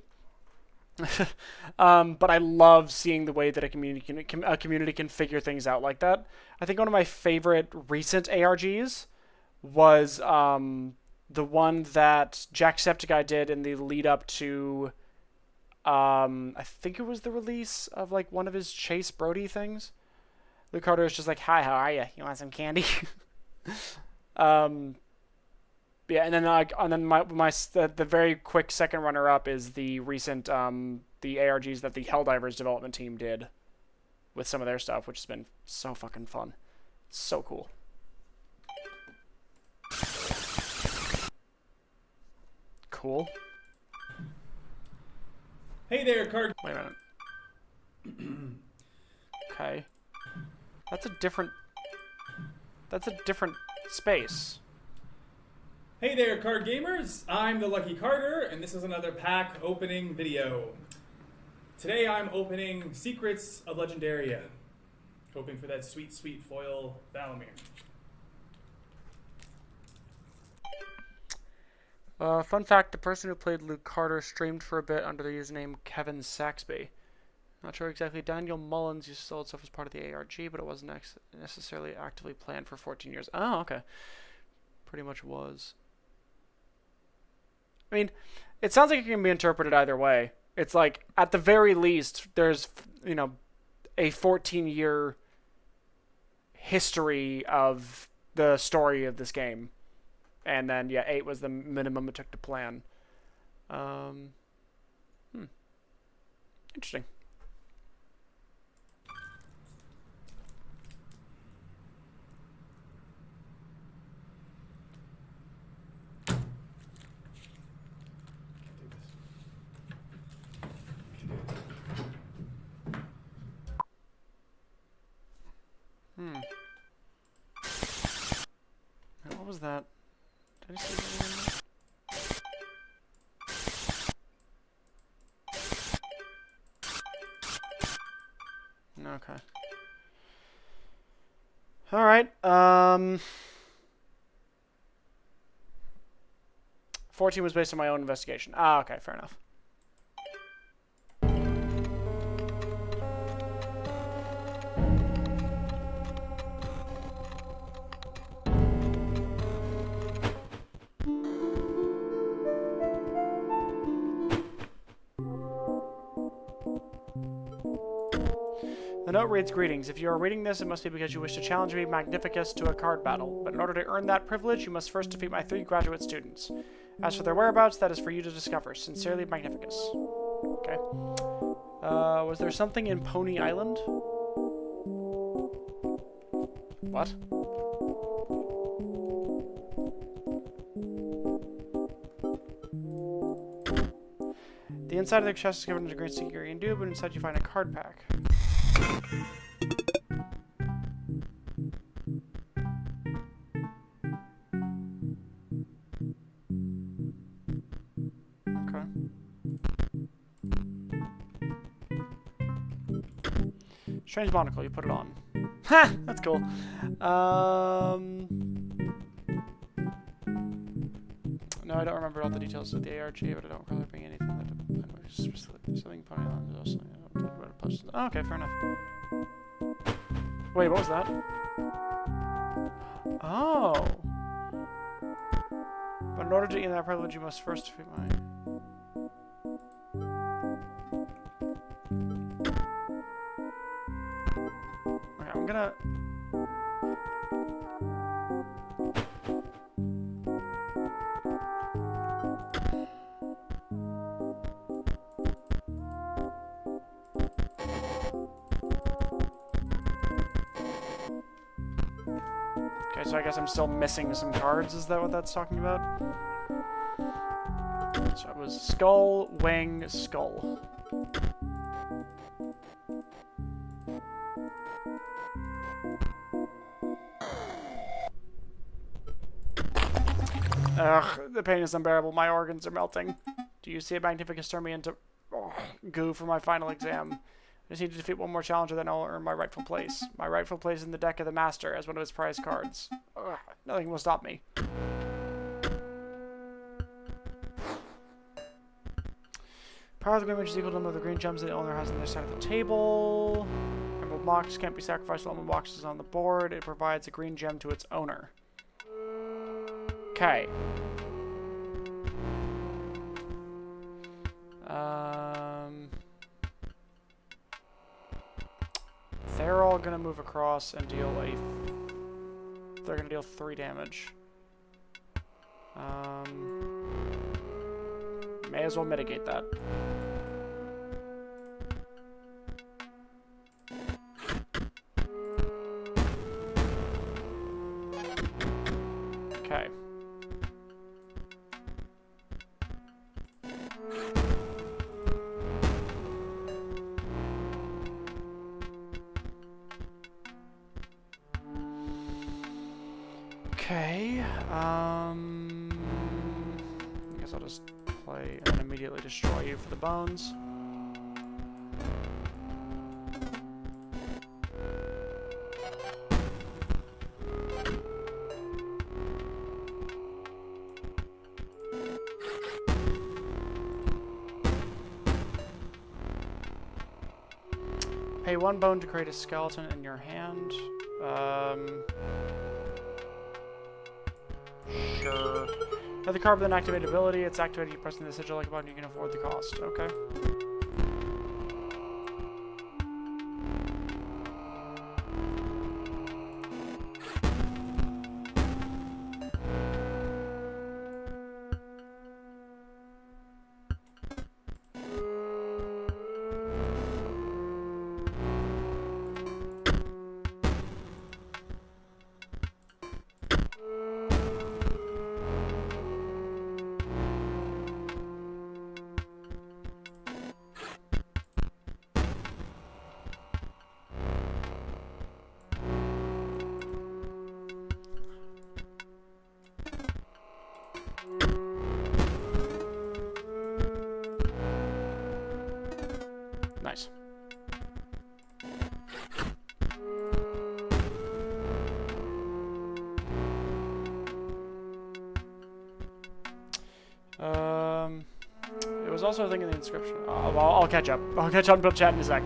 But I love seeing the way that a community can figure things out like that. I think one of my favorite recent ARGs was the one that Jacksepticeye did in the lead up to I think it was the release of like one of his Chase Brody things. Luke Carter is just like, "Hi, how are you? You want some candy?" Yeah, and then the very quick second runner up is the recent the ARGs that the Helldivers development team did with some of their stuff, which has been so fucking fun. It's so cool. Cool. Hey there, card. Wait a minute. Okay. That's a different space. Hey there, card gamers! I'm the Lucky Carter, and this is another pack opening video. Today I'm opening Secrets of Legendaria, hoping for that sweet, sweet foil Valamir. Fun fact, the person who played Luke Carter streamed for a bit under the username Kevin Saxby. Not sure exactly. Daniel Mullins used to sell itself as part of the ARG, but it wasn't necessarily actively planned for 14 years. Oh, okay. Pretty much was. I mean, it sounds like it can be interpreted either way. It's like, at the very least, there's, you know, a 14-year history of the story of this game. And then, yeah, 8 was the minimum it took to plan. Interesting. What was that? Did I see that in there? Okay. Alright, 14 was based on my own investigation. Ah, okay, fair enough. The note reads, "Greetings. If you are reading this, it must be because you wish to challenge me, Magnificus, to a card battle. But in order to earn that privilege, you must first defeat my 3 graduate students. As for their whereabouts, that is for you to discover. Sincerely, Magnificus." Okay. Was there something in Pony Island? What? The inside of the chest is covered in a great secret and do, but inside you find a card pack. Okay. Strange monocle, you put it on. Ha! That's cool. I don't remember all the details of the ARG, but I don't recall there being anything that specifically something pony lines also. Oh, okay, fair enough. Wait, what was that? Oh. But in order to gain that privilege, you must first defeat my. Okay, I'm gonna. Okay, so I guess I'm still missing some cards. Is that what that's talking about? So it was skull, wing, skull. Ugh, the pain is unbearable. My organs are melting. Do you see a Magnificus turn me into goo for my final exam? I just need to defeat one more challenger, then I'll earn my rightful place. My rightful place in the deck of the Master as one of his prize cards. Ugh, nothing will stop me. Power of the green image is equal to the number of the green gems that the owner has on their side of the table. Emerald box can't be sacrificed while emerald box is on the board. It provides a green gem to its owner. Okay. They're all gonna move across and deal they're gonna deal 3 damage. May as well mitigate that. Okay. Okay, I guess I'll just play and immediately destroy you for the bones. Pay 1 bone to create a skeleton in your hand. Sure. Another card with an activated ability. It's activated. You pressing the sigil like a button. You can afford the cost. Okay. Nice. It was also a thing in the inscription. I'll catch up. I'll catch up and chat in a sec.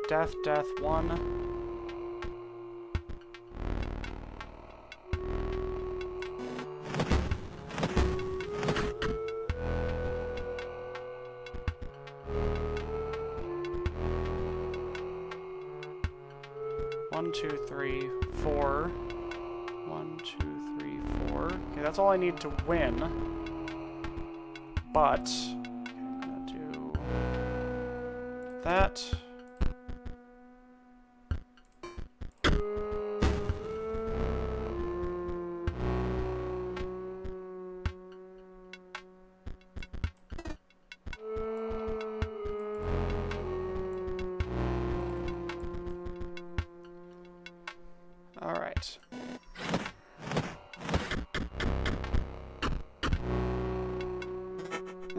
Death, death, 1. One, 2, 3, 4. 1, 2, 3, 4. Okay, that's all I need to win. But I'm gonna do that.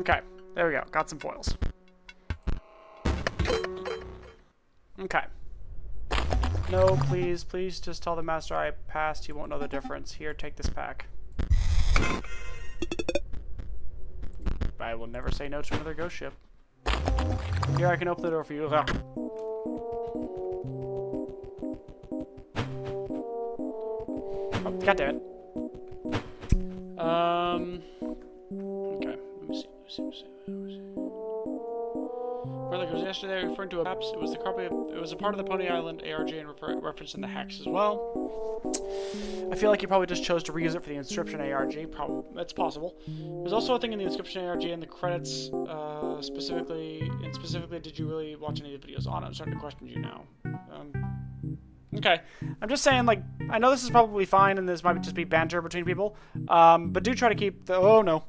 Okay, there we go. Got some foils. Okay. No, please, please just tell the master I passed. He won't know the difference. Here, take this pack. I will never say no to another ghost ship. Here, I can open the door for you. Oh, God damn it. Okay. Let me see. Like it was yesterday, referring to a maps. It was a part of the Pony Island ARG and referenced in the hex as well. I feel like you probably just chose to reuse it for the Inscryption ARG. Probably, it's possible. There's also a thing in the Inscryption ARG and the credits. Specifically, did you really watch any of the videos on it? I'm starting to question you now. Okay, I'm just saying, like, I know this is probably fine, and this might just be banter between people. But do try to keep the. Oh no.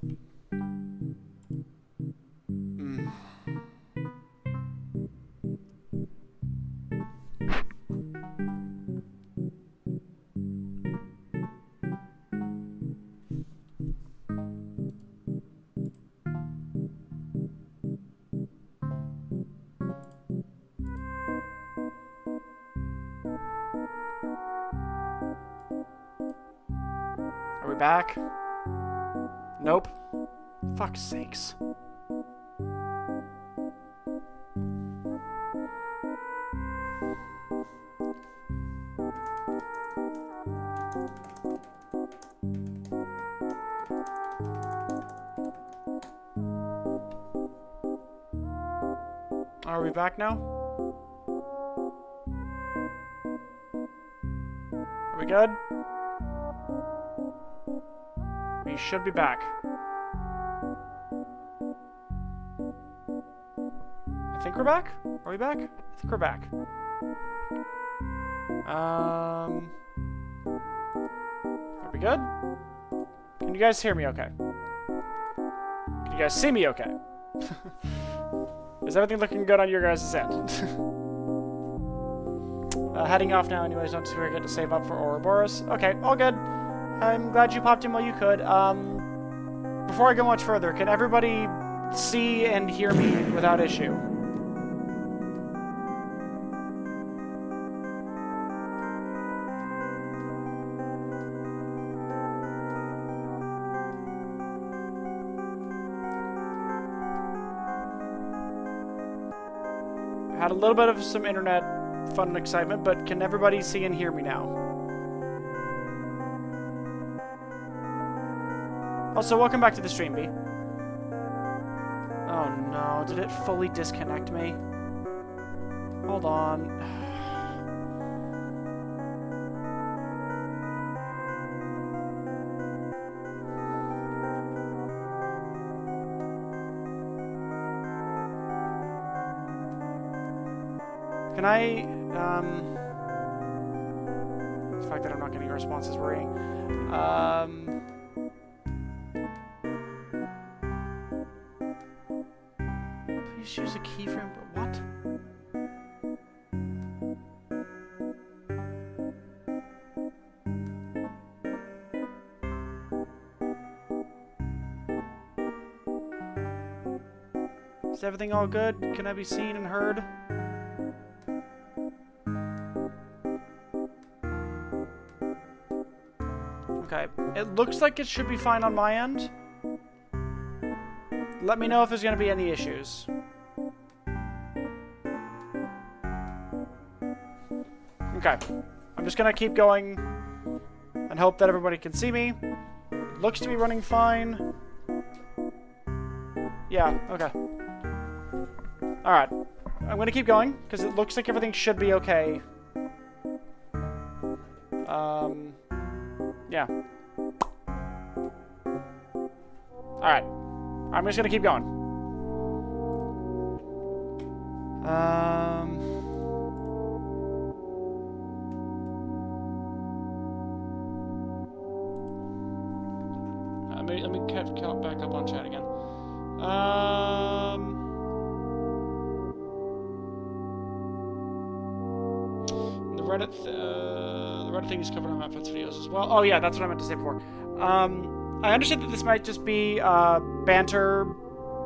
Are we back? Nope. Fuck's sakes. Are we back now? Are we good? We should be back. I think we're back? Are we back? I think we're back. Are we good? Can you guys hear me okay? Can you guys see me okay? Is everything looking good on your guys' end? Heading off now anyways, don't forget to save up for Ouroboros. Okay, all good. I'm glad you popped in while you could. Before I go much further, can everybody see and hear me without issue? I had a little bit of some internet fun and excitement, but can everybody see and hear me now? Also, welcome back to the stream, B. Oh no, did it fully disconnect me? Hold on. Can I, the fact that I'm not getting a response is worrying. Please use a keyframe, but what? Is everything all good? Can I be seen and heard? Okay, it looks like it should be fine on my end. Let me know if there's going to be any issues. Okay, I'm just going to keep going and hope that everybody can see me. It looks to be running fine. Yeah, okay. Alright, I'm going to keep going because it looks like everything should be okay. Yeah. Alright. I'm just gonna keep going. Let me count back up on chat again. The Reddit thing is covered on Matt's videos as well. Oh yeah, that's what I meant to say before. I understand that this might just be banter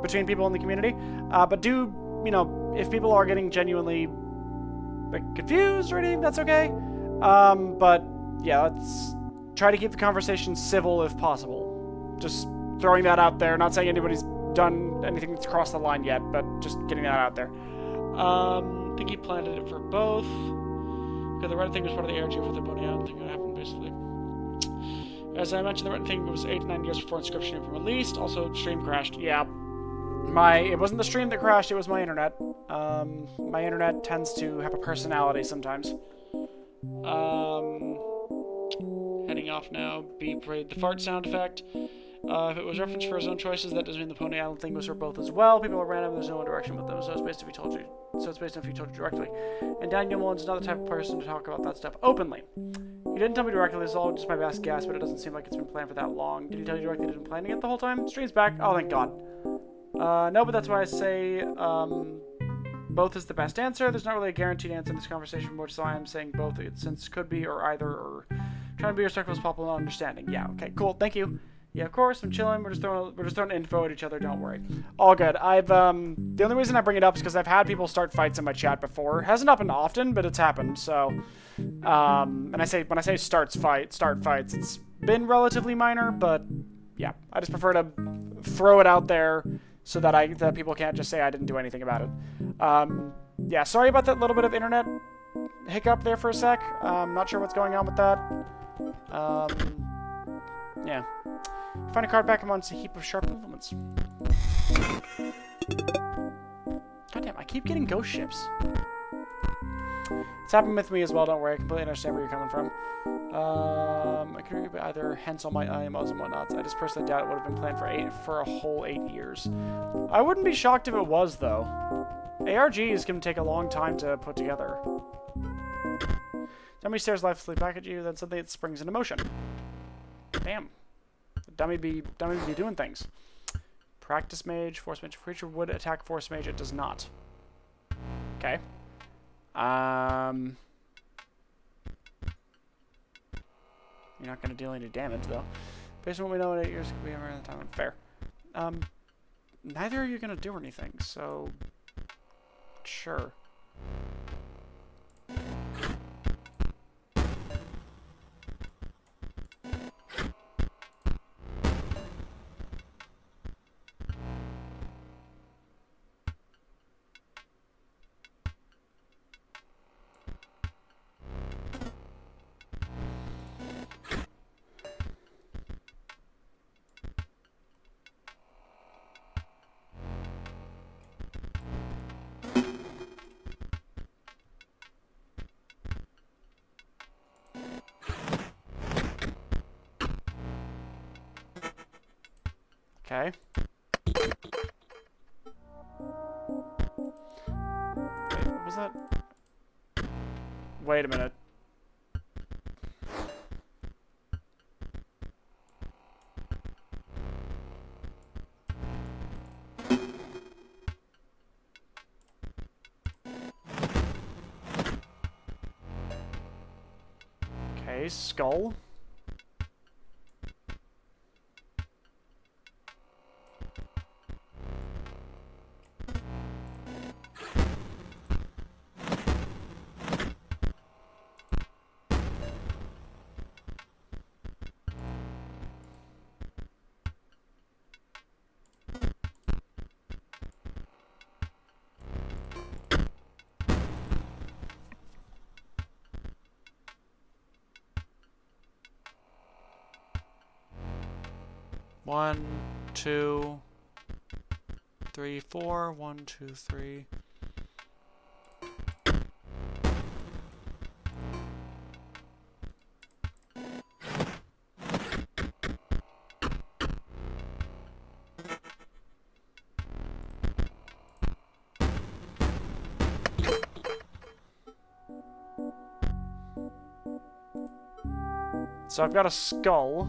between people in the community. But do, you know, if people are getting genuinely like, confused or anything, that's okay. But yeah, let's try to keep the conversation civil if possible. Just throwing that out there. Not saying anybody's done anything that's crossed the line yet, but just getting that out there. I think he planted it for both. Because the red thing was part of the air for the bony out thing that happened basically. As I mentioned, the red thing was 8 to 9 years before Inscryption had been released. Also, stream crashed. Yeah. It wasn't the stream that crashed, it was my internet. My internet tends to have a personality sometimes. Heading off now. Beep played the fart sound effect. If it was referenced for his own choices, that doesn't mean the Pony Island thing was for both as well. People are random, there's no direction with them, so it's based if he told you. So it's based on if he told you directly. And Daniel Mullen's not the type of person to talk about that stuff openly. He didn't tell me directly, this is all just my best guess, but it doesn't seem like it's been planned for that long. Did he tell you directly that he's been planning it the whole time? Stream's back. Oh, thank God. No, but that's why I say both is the best answer. There's not really a guaranteed answer in this conversation, which is why I'm saying both, since could be or either, or trying to be respectful as possible and understanding. Yeah, okay, cool, thank you. Yeah, of course, I'm chilling. We're just throwing info at each other. Don't worry. All good. The only reason I bring it up is because I've had people start fights in my chat before. It hasn't happened often, but it's happened. So, and when I say start fights, it's been relatively minor, but yeah, I just prefer to throw it out there so that people can't just say I didn't do anything about it. Yeah, sorry about that little bit of internet hiccup there for a sec. Not sure what's going on with that. Yeah. Find a card back amongst a heap of sharp implements. Goddamn, I keep getting ghost ships. It's happened with me as well, don't worry. I completely understand where you're coming from. I could agree either hence all my IMOs and whatnots. I just personally doubt it would have been planned for a whole 8 years. I wouldn't be shocked if it was, though. ARGs can take a long time to put together. Dummy stares lifelessly back at you, then suddenly it springs into motion. Damn. Dummy be doing things. Practice mage, force mage. If creature would attack force mage, it does not. Okay. You're not going to deal any damage, though. Based on what we know, in 8 years could be around the time. Fair. Neither are you going to do anything, so... Sure. Okay. Wait, what was that? Wait a minute. Okay, skull. One, two, three, four. 1, 2, 3. So I've got a skull.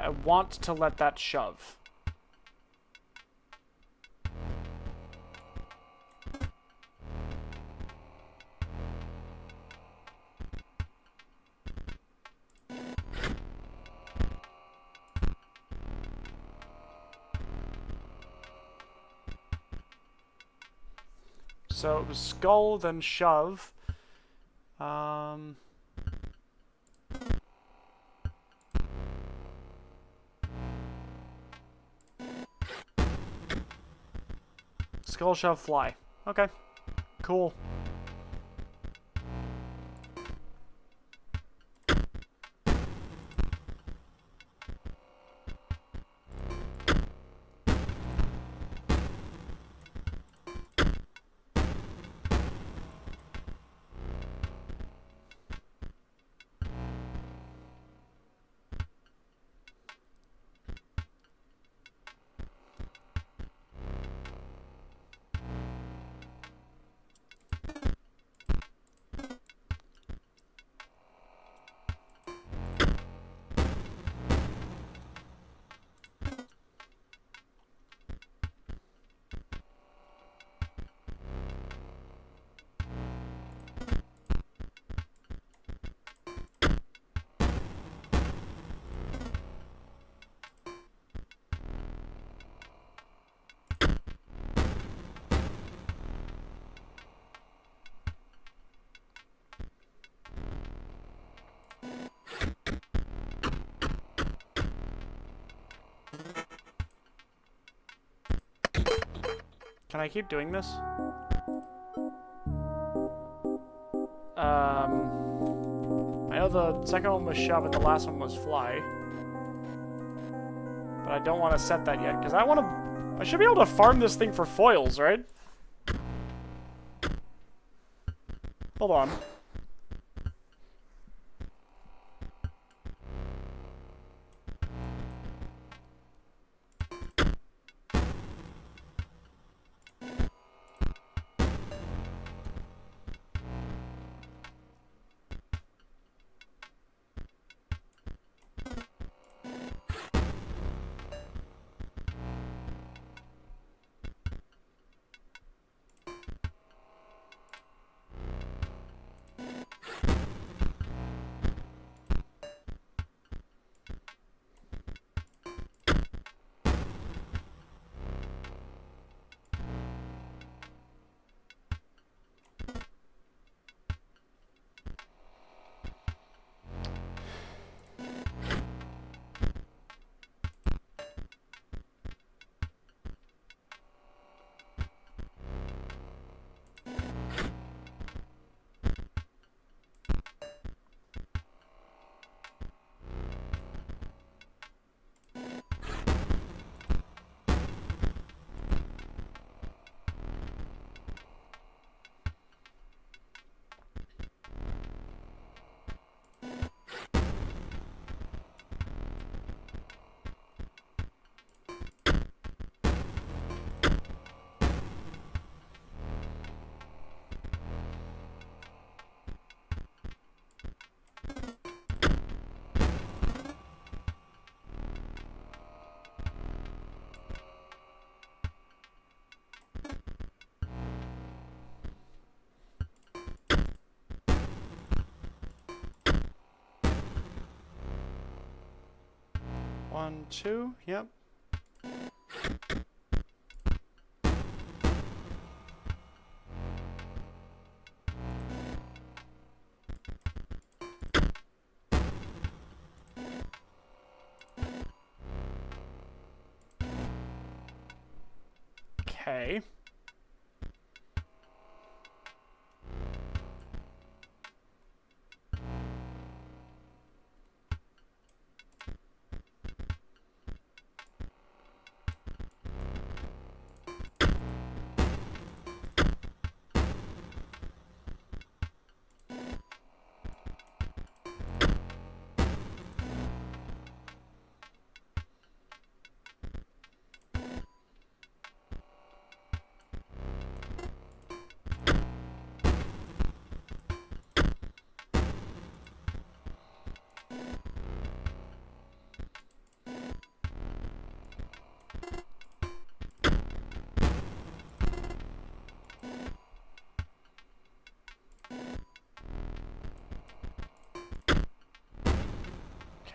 I want to let that shove. So it was skull, then shove. Skull, shove, fly. Okay. Cool. Can I keep doing this? I know the second one was shove and the last one was fly. But I don't want to set that yet, because I should be able to farm this thing for foils, right? Hold on. One, two, yep. Okay.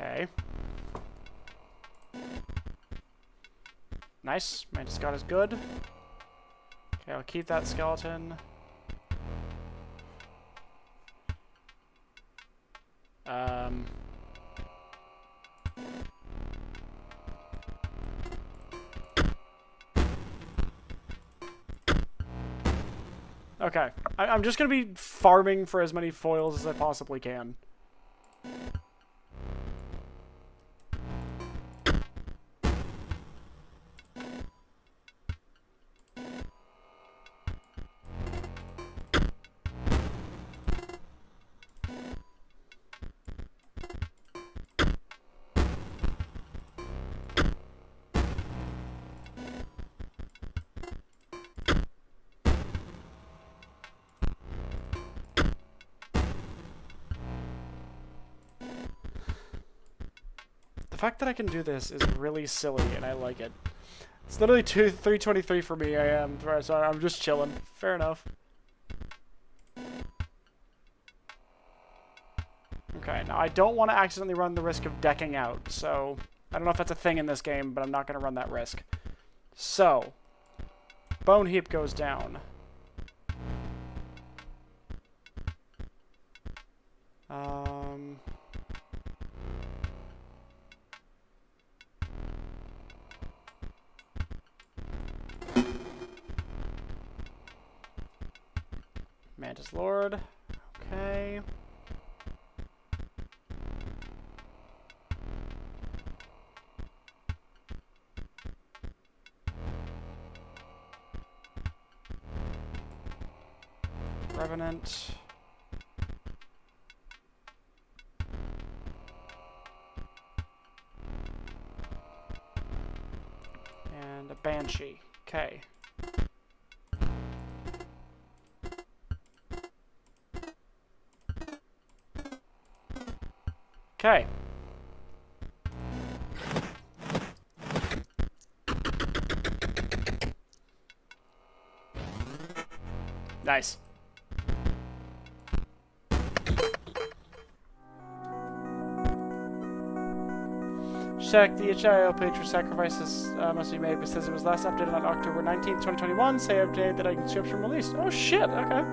Okay. Nice. Mantis God is good. Okay, I'll keep that skeleton. Okay. I'm just going to be farming for as many foils as I possibly can. The fact that I can do this is really silly, and I like it. It's literally 3:23 for me. So I'm just chilling. Fair enough. Okay, now I don't want to accidentally run the risk of decking out, so I don't know if that's a thing in this game, but I'm not going to run that risk. So, bone heap goes down. Mantis Lord. Okay. Revenant. And a Banshee. Okay. Okay. Nice. Check the HIO page for sacrifices must be made because it was last updated on October 19th, 2021. Say update that Inscryption released. Oh shit, okay.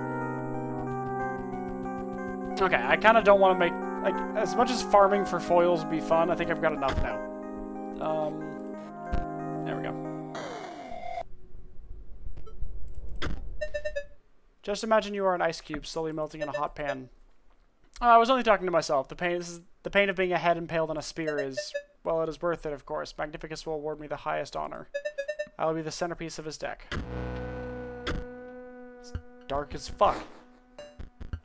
Okay, I kind of don't want to make, like, as much as farming for foils would be fun, I think I've got enough now. There we go. Just imagine you are an ice cube slowly melting in a hot pan. I was only talking to myself. The pain of being a head impaled on a spear is, well, it is worth it, of course. Magnificus will award me the highest honor. I will be the centerpiece of his deck. It's dark as fuck.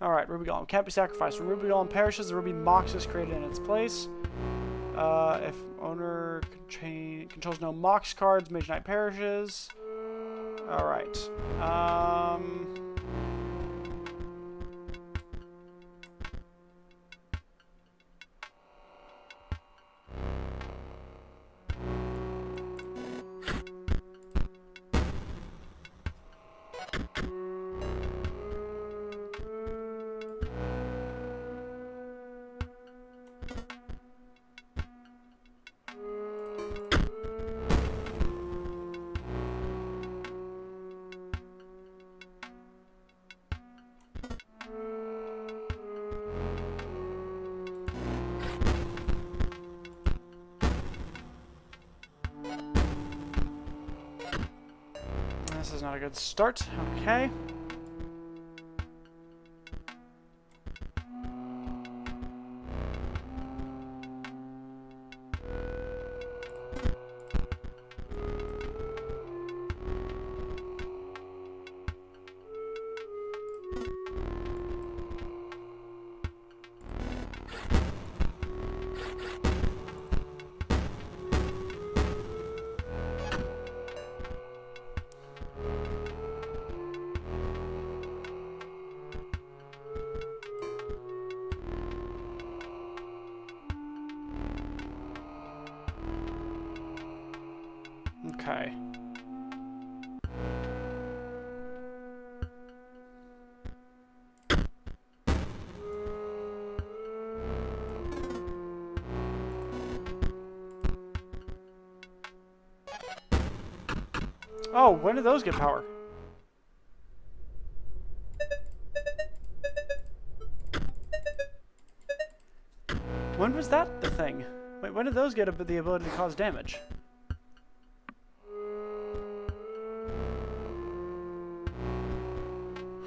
Alright, Ruby Golem. Can't be sacrificed. When Ruby Golem perishes, the Ruby Mox is created in its place. If owner controls no Mox cards, Mage Knight perishes. Alright. This is not a good start. Okay. Oh, when did those get power? When was that the thing? Wait, when did those get the ability to cause damage?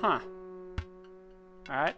Huh. Alright.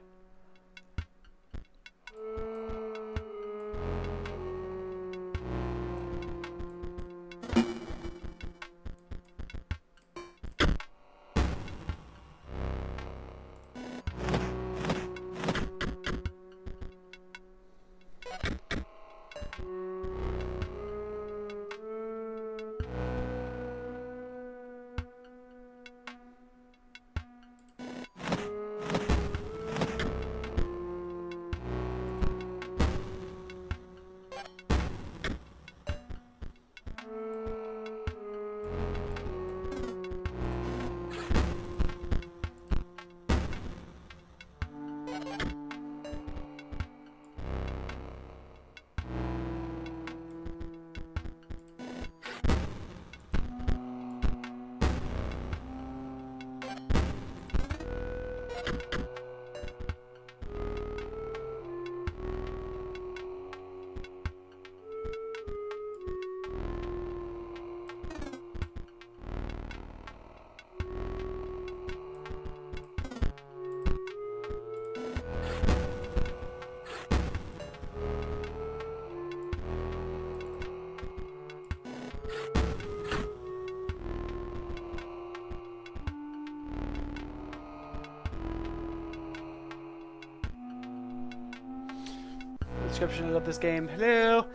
Description of this game. Hello.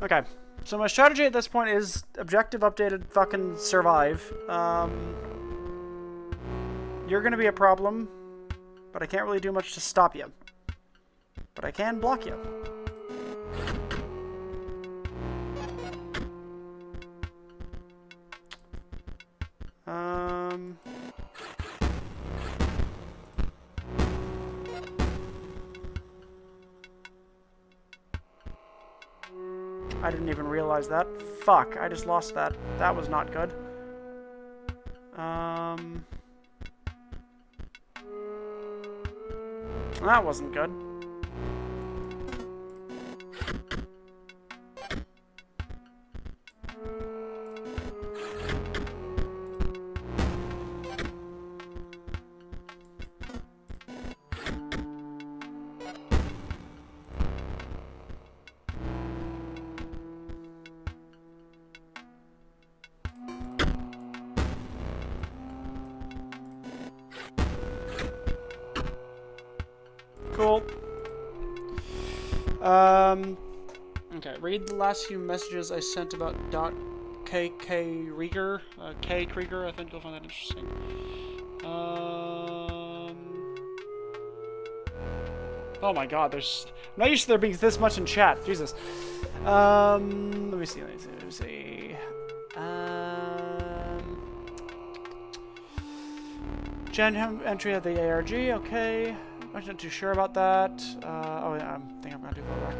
Okay. So my strategy at this point is objective updated fucking survive. You're gonna be a problem, but I can't really do much to stop you. But I can block you. I didn't even realize that. Fuck, I just lost that. That was not good. That wasn't good. Cool. Okay, read the last few messages I sent about .kk Rieger. K Krieger, I think you'll find that interesting. Oh my god, I'm not used to there being this much in chat. Jesus. Let me see. Gen entry of the ARG, okay. I'm not too sure about that. Oh yeah, I think I'm gonna do that.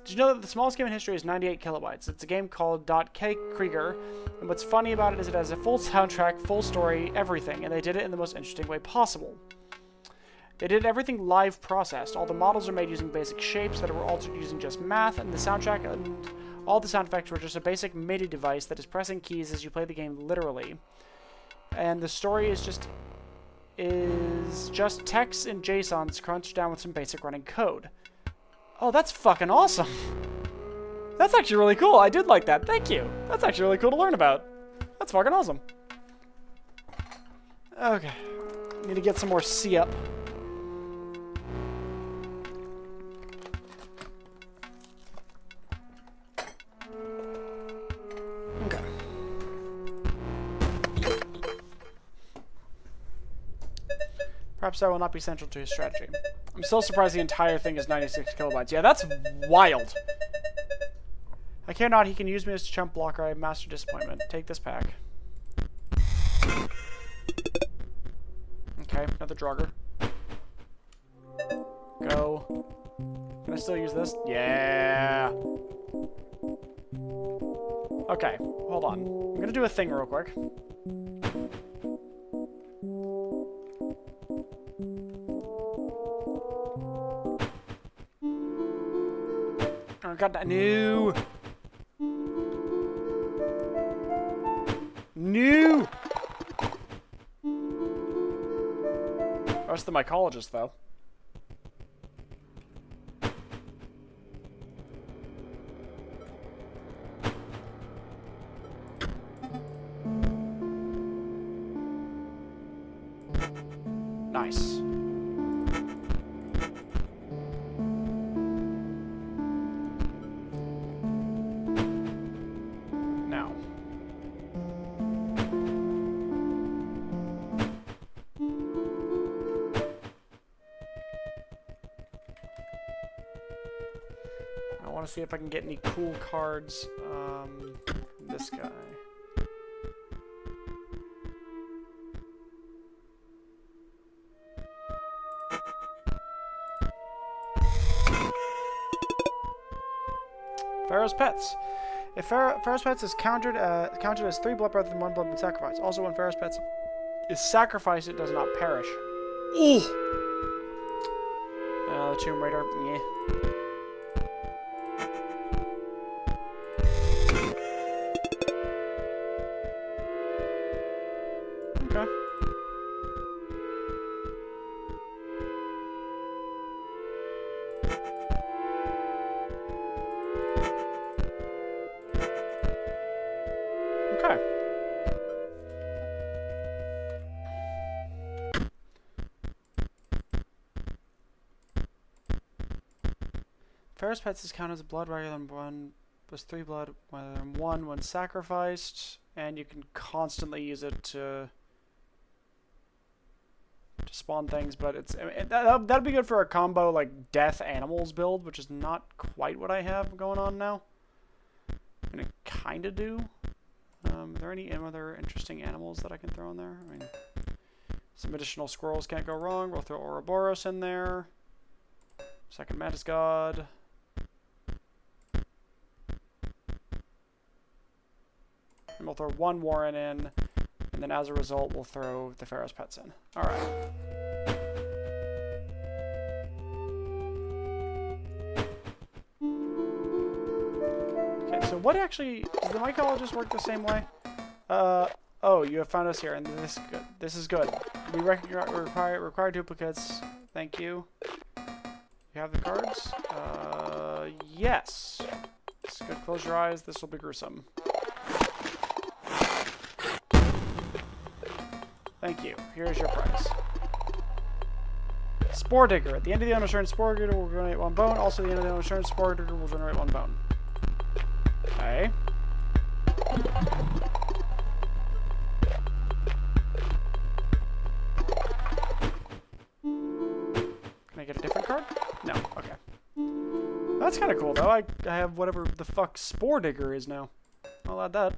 Did you know that the smallest game in history is 98 kilobytes? It's a game called .K Krieger, and what's funny about it is it has a full soundtrack, full story, everything, and they did it in the most interesting way possible. They did everything live processed. All the models are made using basic shapes that were altered using just math, and the soundtrack and all the sound effects were just a basic MIDI device that is pressing keys as you play the game literally. And the story is just text and JSONs crunched down with some basic running code. Oh, that's fucking awesome. That's actually really cool. I did like that. Thank you. That's actually really cool to learn about. That's fucking awesome. Okay. Need to get some more C up. Okay. Perhaps that will not be central to his strategy. I'm still surprised the entire thing is 96 kilobytes. Yeah, that's wild. I care not. He can use me as a chump blocker. I have master disappointment. Take this pack. Okay, another Draugr. Go. Can I still use this? Yeah. Okay, hold on. I'm gonna do a thing real quick. Oh god, no! No! That's the mycologist, though. Nice. Now. I want to see if I can get any cool cards from this guy. Pharaoh's Pets. If Pharaoh's Pets is counted as 3 blood rather than 1 blood and sacrifice. Also, when Pharaoh's Pets is sacrificed, it does not perish. Ooh! The Tomb Raider. Yeah. Okay. Okay. Pharaoh's Pets is counted as blood rather than 1, plus 3 blood rather than 1 when sacrificed, and you can constantly use it to spawn things, but it's that'd be good for a combo like death animals build, which is not quite what I have going on now. I'm gonna kind of do. Are there any other interesting animals that I can throw in there? I mean, some additional squirrels can't go wrong. We'll throw Ouroboros in there. Second Mantis God. And we'll throw 1 Warren in, and then as a result, we'll throw the Pharaoh's Pets in. All right. Okay, so what actually does the mycologist work the same way? Oh, you have found us here, and this is good. This is good. We require duplicates. Thank you. You have the cards? Yes. It's good. Close your eyes. This will be gruesome. Thank you. Here's your prize. Spore Digger. At the end of the owner's turn, Spore Digger will generate 1 bone. Also, at the end of the owner's turn, Spore Digger will generate 1 bone. Okay. Can I get a different card? No. Okay. That's kind of cool, though. I have whatever the fuck Spore Digger is now. I'll add that.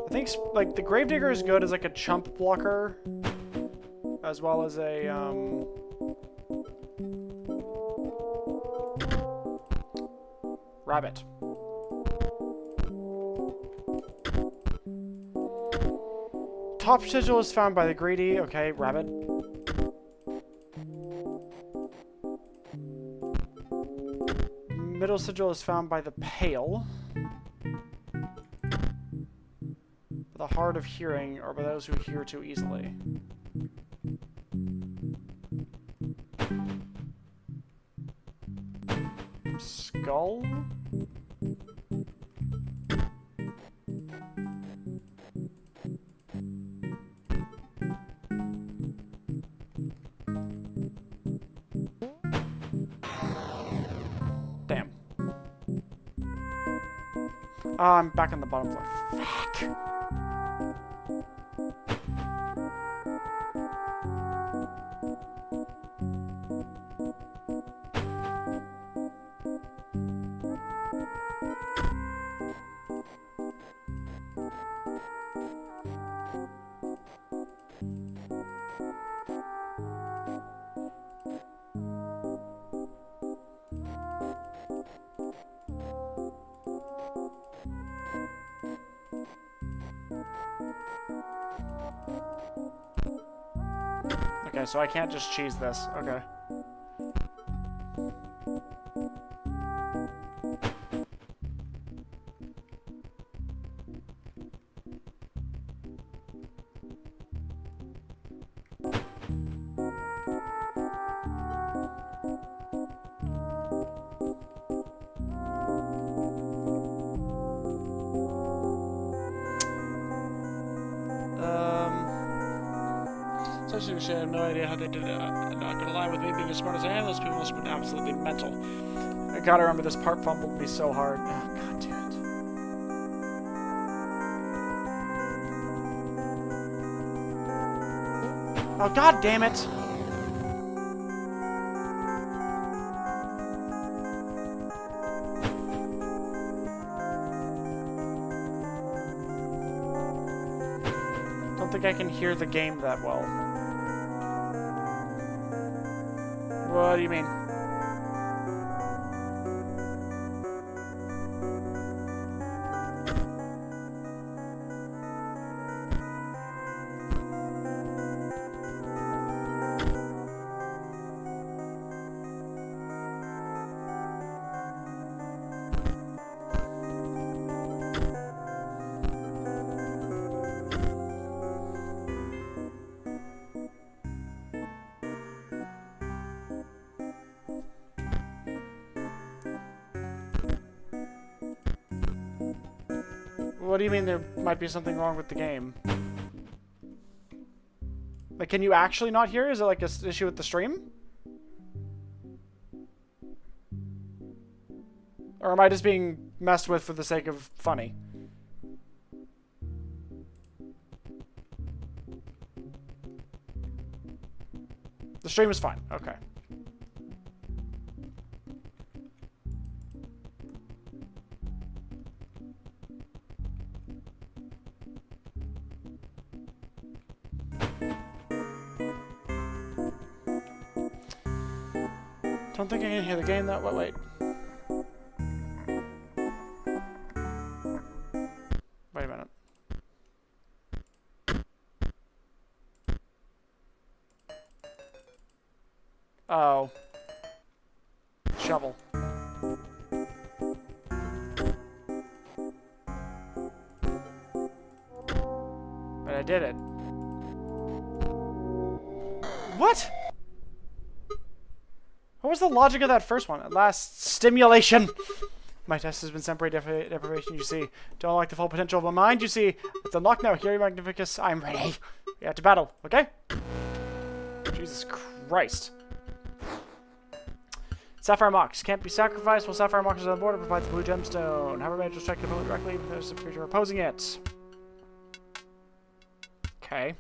I think like the Gravedigger is good as like a chump blocker, as well as a rabbit. Top sigil is found by the greedy. Okay, rabbit. Middle sigil is found by the pale. The hard of hearing, or by those who hear too easily. Skull? Damn. I'm back on the bottom floor. Fuck. Okay, so I can't just cheese this. Okay. I have no idea how they did it. I'm not gonna lie, with me being as smart as I am, those people must have been absolutely mental. I gotta remember this part fumbled me so hard. Oh, god damn it. Oh, god damn it! Don't think I can hear the game that well. What do you mean? What do you mean there might be something wrong with the game? Like, can you actually not hear? Is it like an issue with the stream? Or am I just being messed with for the sake of funny? The stream is fine. Okay. Don't think I can hear the game that well. Wait. Wait a minute. Oh. Shovel. But I did it. What? What was the logic of that first one? At last, stimulation! My test has been temporary deprivation, you see. Don't like the full potential of my mind, you see. It's unlocked now. Here, Magnificus. I'm ready. We have to battle, okay? Jesus Christ. Sapphire Mox. Can't be sacrificed while Sapphire Mox is on board. It provides a blue gemstone. However, may just strike the opponent directly if there's a creature opposing it. Okay.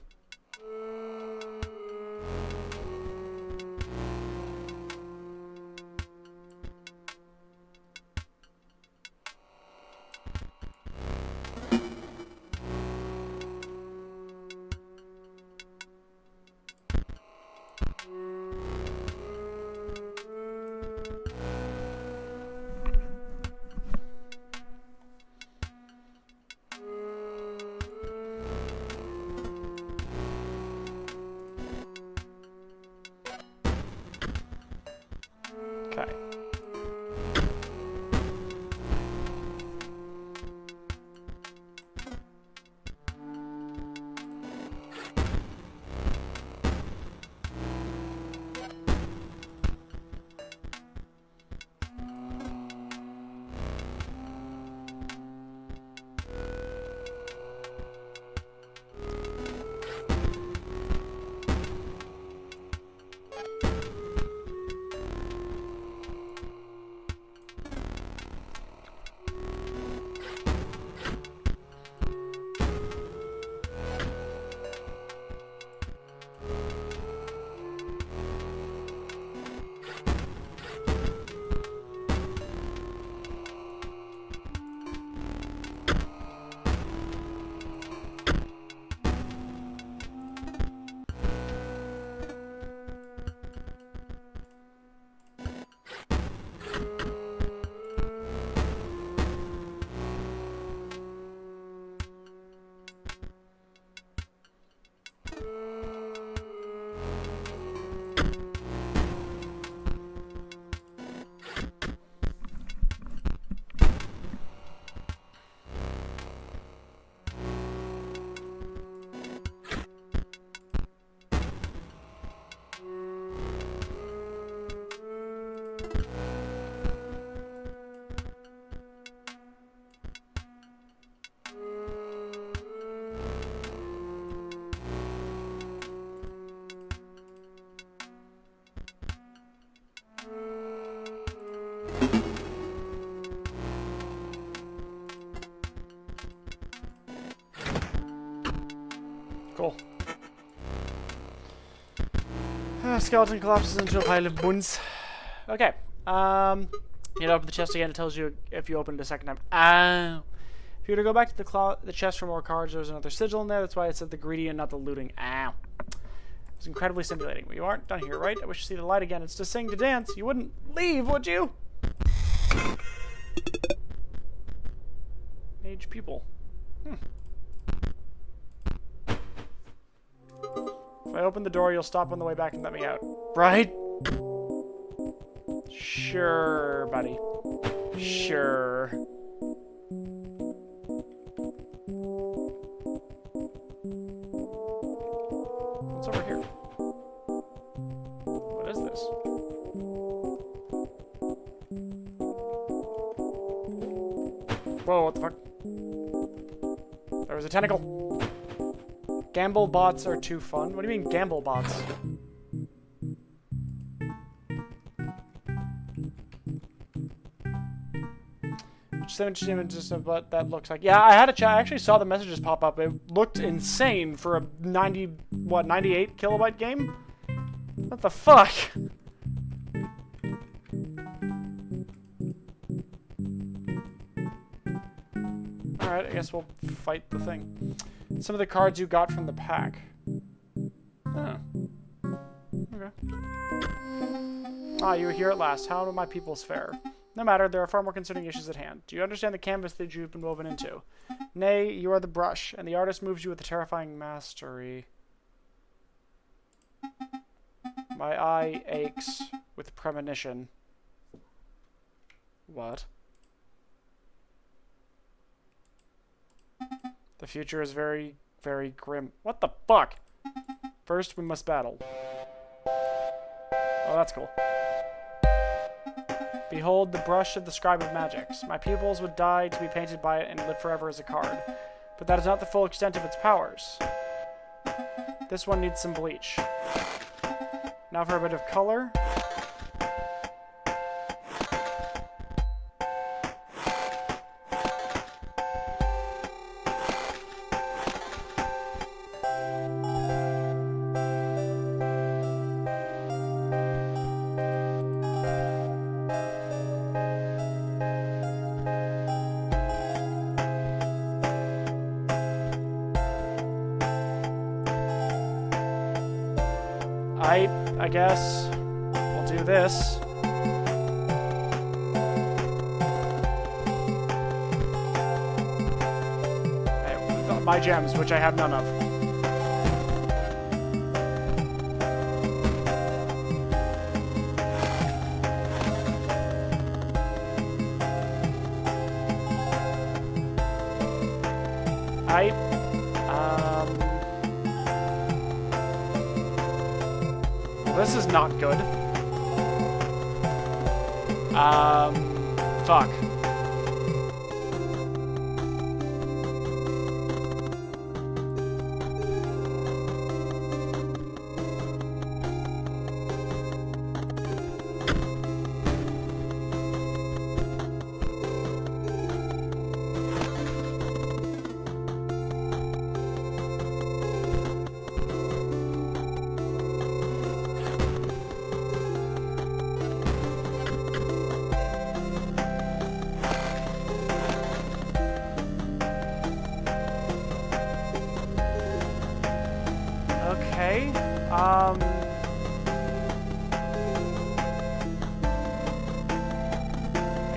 Okay. Skeleton collapses into a pile of bones. Okay. You open the chest again. It tells you if you open it a second time. Ow. If you were to go back to the chest for more cards, there's another sigil in there. That's why it said the greedy and not the looting. Ow. It's incredibly stimulating. But you aren't done here, right? I wish to see the light again. It's to sing, to dance. You wouldn't leave, would you? Mage people. If I open the door, you'll stop on the way back and let me out. Right? Sure, buddy. Sure. What's over here? What is this? Whoa, what the fuck? There was a tentacle. Gamble bots are too fun. What do you mean gamble bots? Just images of what that looks like. Yeah, I had a chat. I actually saw the messages pop up. It looked insane for a 98 kilobyte game? What the fuck? Alright, I guess we'll fight the thing. Some of the cards you got from the pack. Oh. Okay. Ah, you are here at last. How do my peoples fare? No matter, there are far more concerning issues at hand. Do you understand the canvas that you've been woven into? Nay, you are the brush, and the artist moves you with a terrifying mastery. My eye aches with premonition. What? The future is very, very grim. What the fuck? First, we must battle. Oh, that's cool. Behold the brush of the scribe of magics. My pupils would die to be painted by it and live forever as a card. But that is not the full extent of its powers. This one needs some bleach. Now for a bit of color. I guess we'll do this. My gems, which I have none of. This is not good. Fuck. Okay. I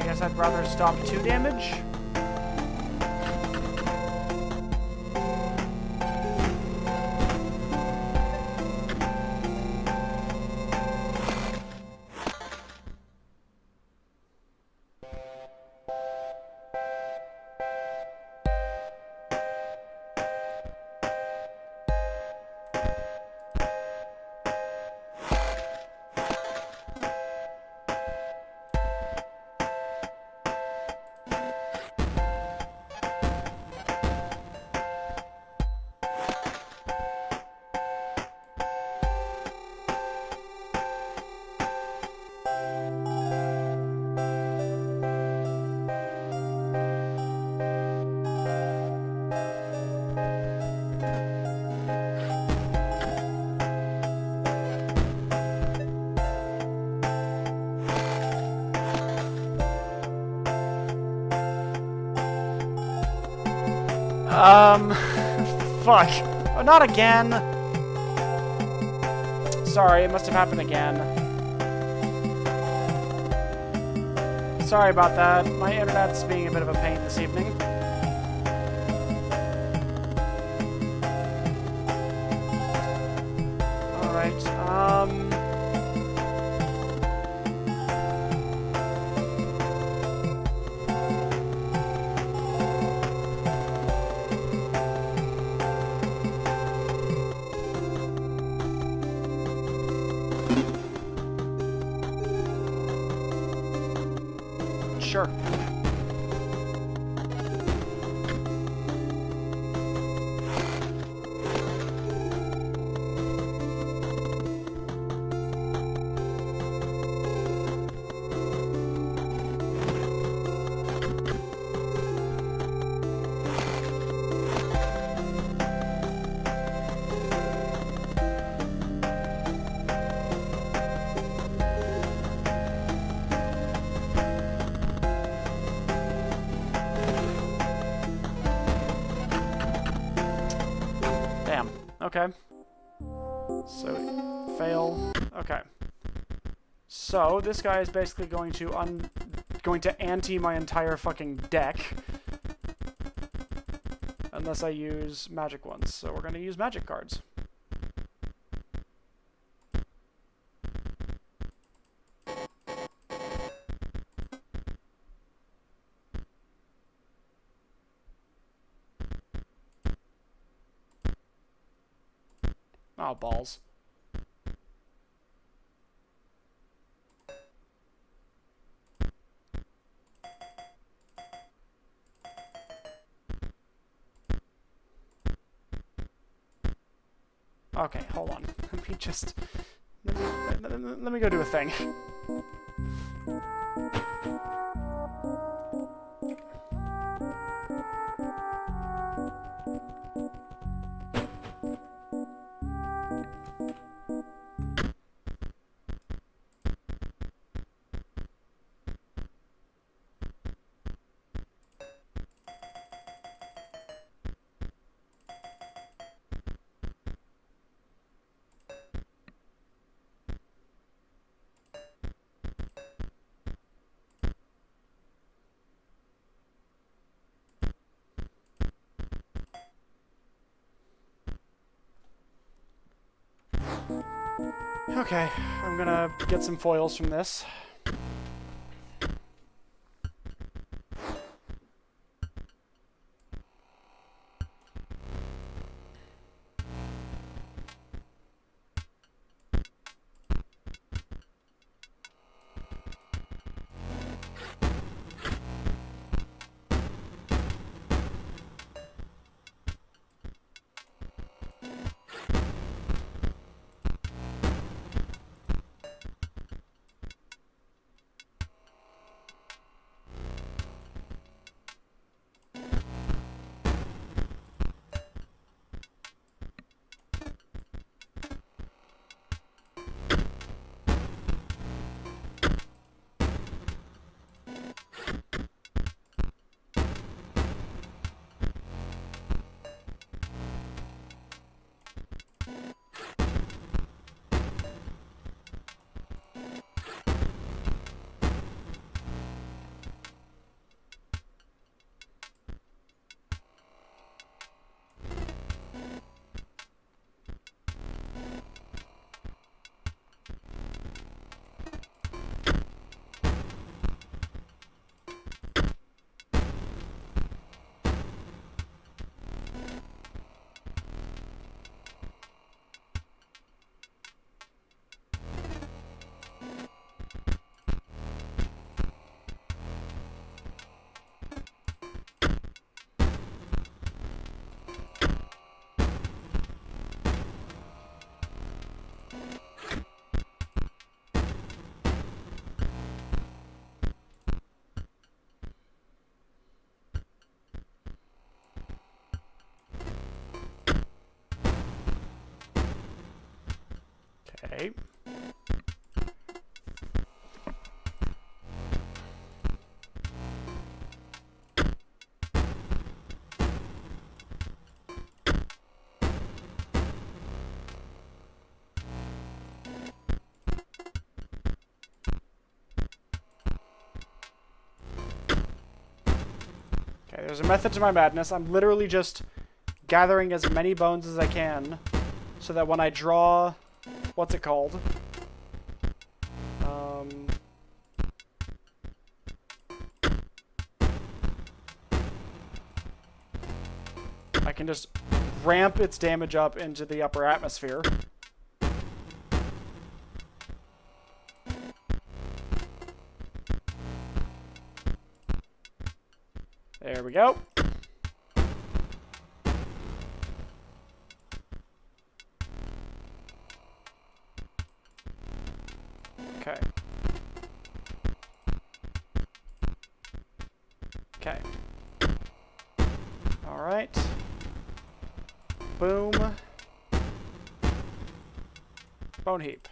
guess I'd rather stop 2 damage. Fuck. Oh, not again. Sorry, it must have happened again. Sorry about that. My internet's being a bit of a pain this evening. Alright, sure. Damn. Okay. So, fail. Okay. So, this guy is basically going to anti my entire fucking deck. Unless I use magic ones. So we're going to use magic cards. Oh, balls. Okay, hold on. Let me just... Let me go do a thing. Okay, I'm gonna get some foils from this. there's a method to my madness. I'm literally just gathering as many bones as I can so that when I draw... What's it called? I can just ramp its damage up into the upper atmosphere. There we go. Okay. Okay. All right. Boom. Bone heap.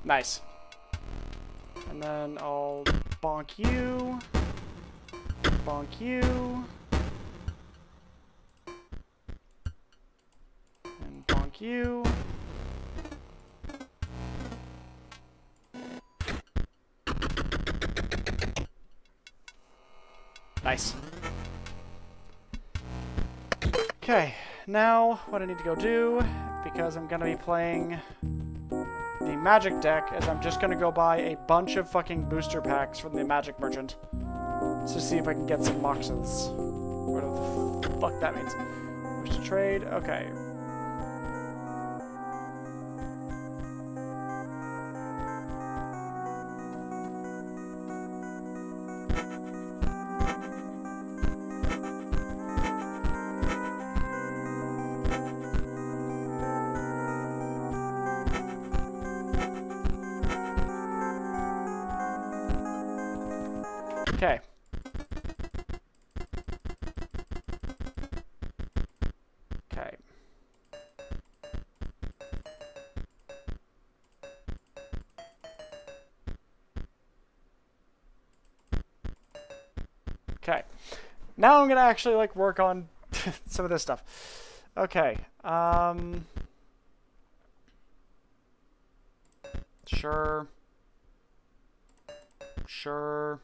Nice. And then I'll bonk you. Bonk you. And bonk you. Nice. Okay, now what I need to go do, because I'm gonna be playing the magic deck, is I'm just gonna go buy a bunch of fucking booster packs from the magic merchant to see if I can get some moxes. Whatever the fuck that means. Wish to trade? Okay. Okay. Okay. Okay. Now I'm gonna actually like work on some of this stuff. Okay. Sure. Sure.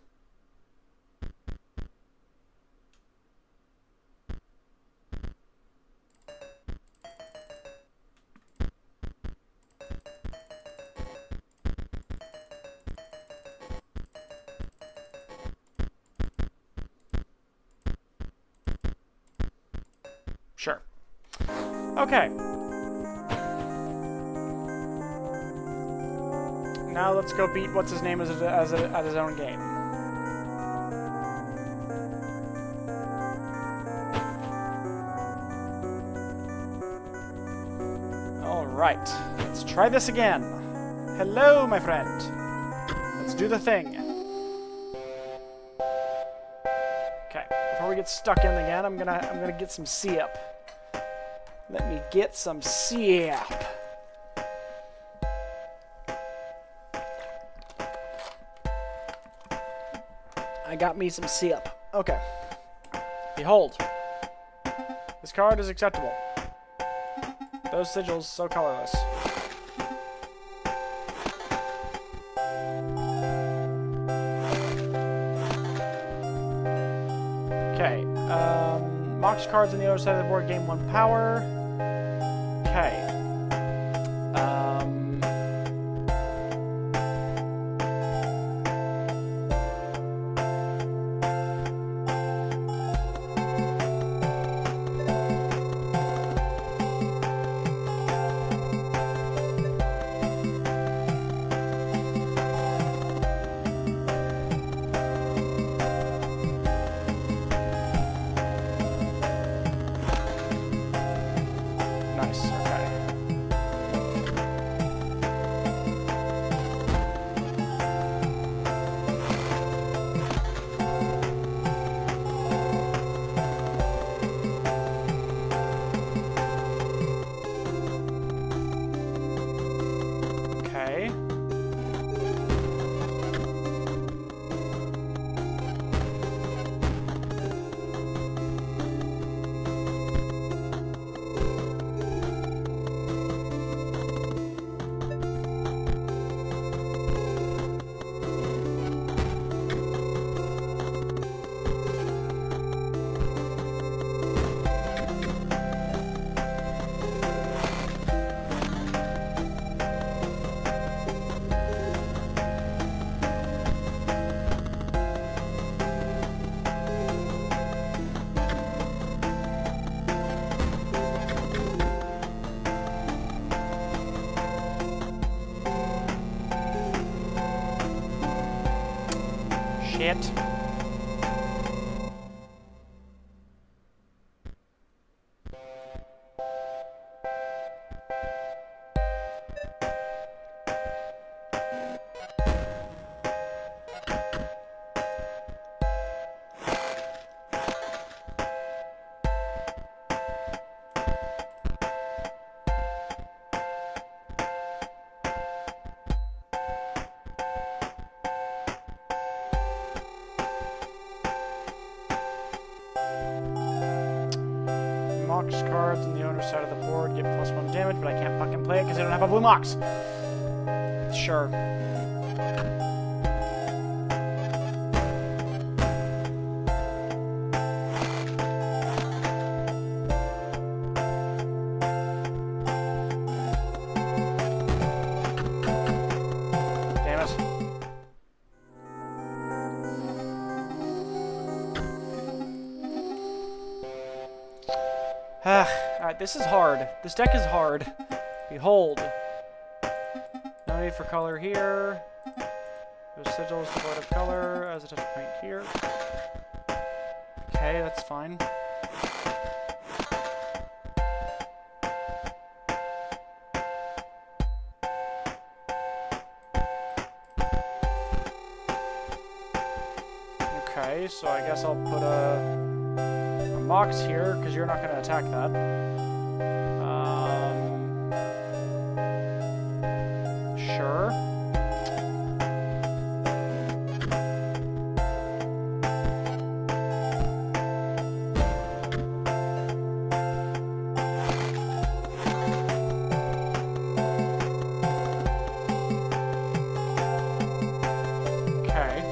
Sure. Okay. Now let's go beat what's his name at his own game. All right. Let's try this again. Hello, my friend. Let's do the thing. Okay. Before we get stuck in again, I'm gonna get some siep. Let me get some siep. I got me some siep. Okay. Behold. This card is acceptable. Those sigils so colorless. Okay. Mox cards on the other side of the board gain 1 power. Okay. Nice. Okay. Shit. Mox cards on the owner's side of the board get +1 damage, but I can't fucking play it because I don't have a blue Mox. Sure. Damn it. Alright, this is hard. This deck is hard. Behold. No need for color here. There's sigils devoid of color as a touch point here. Okay, that's fine. Okay, so I guess I'll put a Mox here, because you're not going to attack that. Sure. Okay.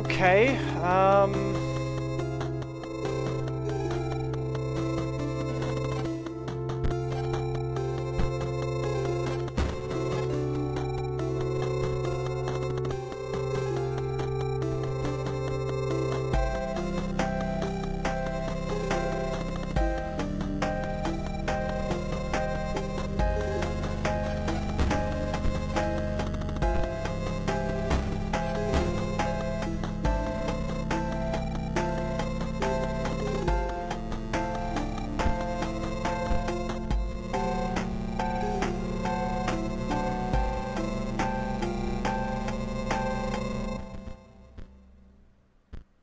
Okay,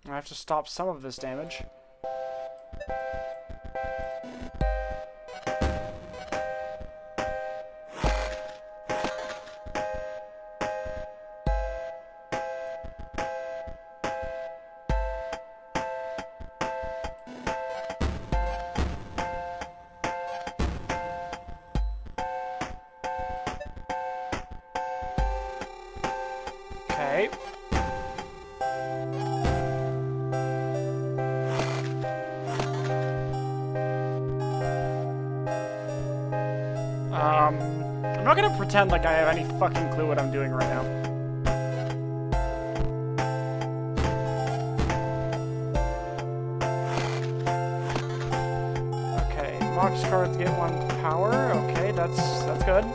I have to stop some of this damage. Okay. I'm not gonna pretend like I have any fucking clue what I'm doing right now. Okay, Mox cards get 1 power. Okay, that's good.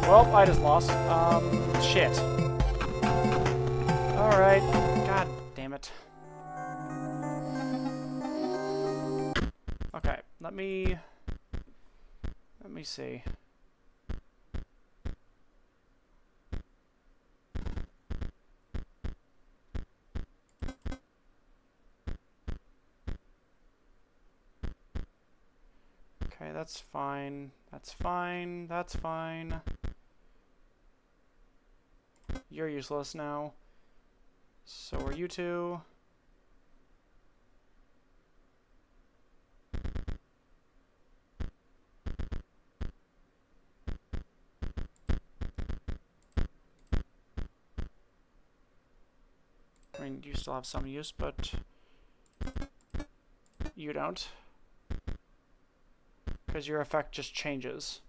Well, I just lost. Shit. Alright. God damn it. Okay, let me see. Okay, that's fine. That's fine. That's fine. You're useless now. So are you two. I mean, you still have some use, but you don't. Because your effect just changes.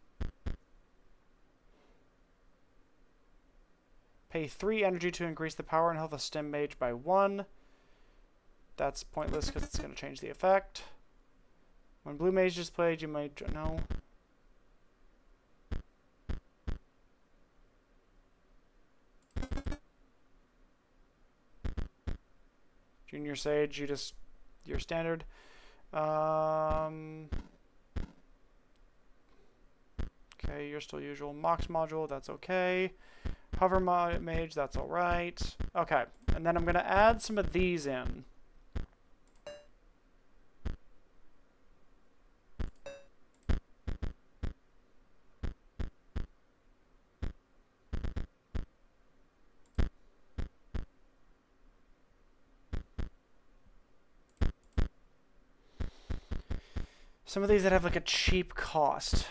Pay 3 energy to increase the power and health of Stim Mage by 1. That's pointless because it's going to change the effect. When Blue Mage is played, you might... No. Junior Sage, you just... Your standard. Okay, you're still usual. Mox module, that's okay. Hover Mage, that's alright. Okay, and then I'm going to add some of these in. Some of these that have like a cheap cost.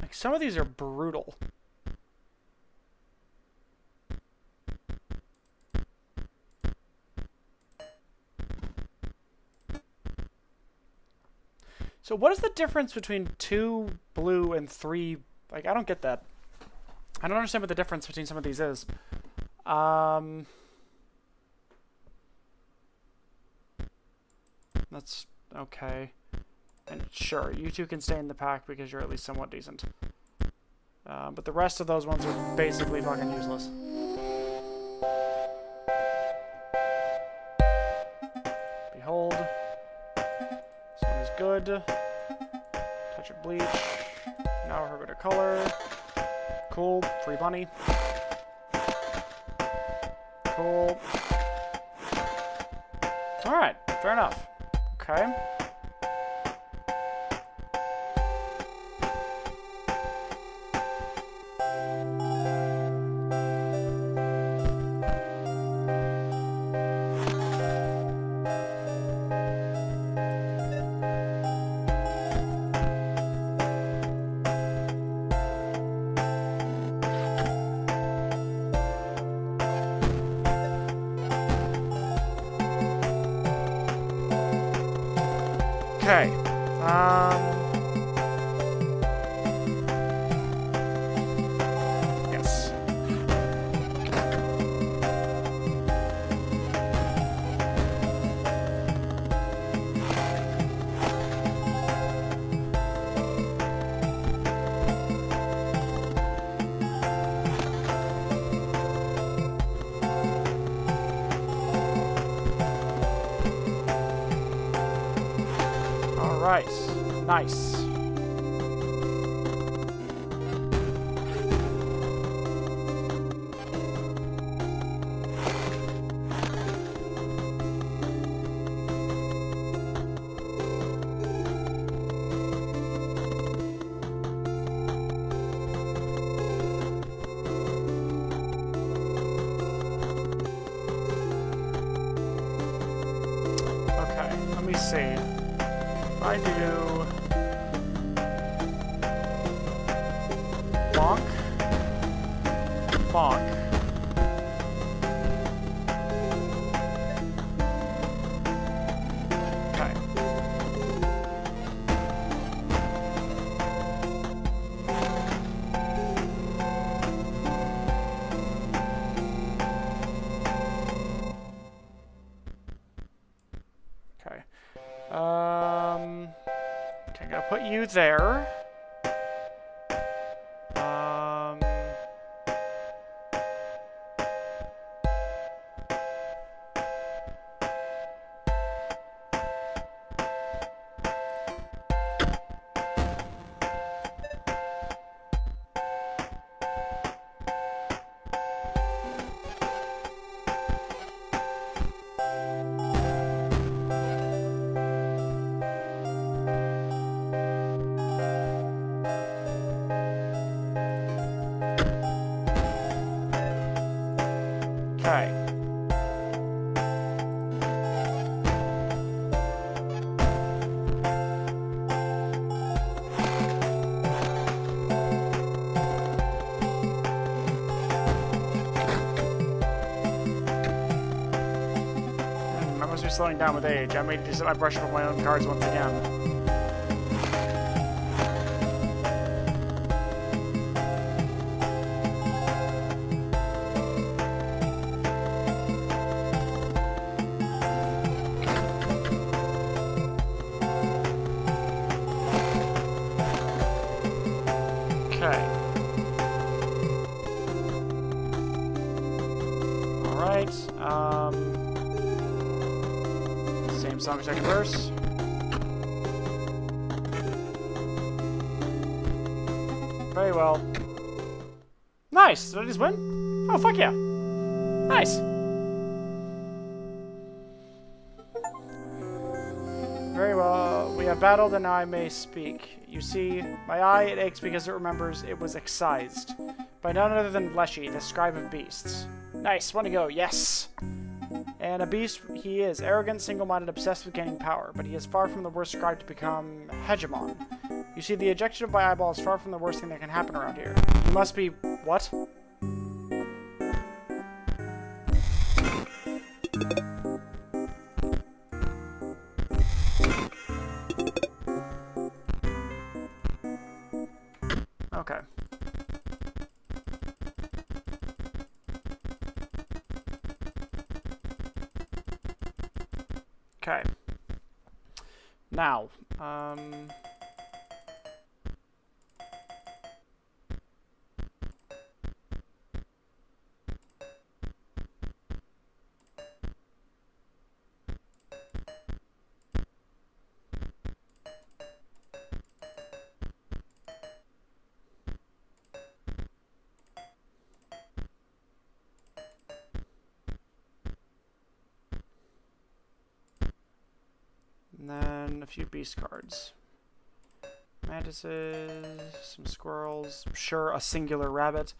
Like some of these are brutal. So what is the difference between 2 blue and 3? Like, I don't get that. I don't understand what the difference between some of these is. That's okay. And sure, you two can stay in the pack because you're at least somewhat decent. But the rest of those ones are basically fucking useless. Behold. This one is good. Touch of bleach. Now her bit of color. Cool. Free bunny. Cool. Alright, fair enough. Okay. Okay. Yes. Alright, nice. Okay, let me see. I do bonk, bonk. Okay. Okay. Okay, I'm gonna put you there. must be slowing down with age. I may need to set my brush up with my own cards once again. Okay. Alright, same song, second verse. Very well. Nice! Did I just win? Oh, fuck yeah. Nice! Very well. We have battled and now I may speak. You see, my eye, it aches because it remembers it was excised by none other than Leshy, the scribe of beasts. Nice, want to go, yes! And a beast he is, arrogant, single-minded, obsessed with gaining power, but he is far from the worst scribe to become hegemon. You see, the ejection of my eyeball is far from the worst thing that can happen around here. You must be... what? Okay. Okay. Now, and then a few beast cards. Mantises, some squirrels, sure, a singular rabbit,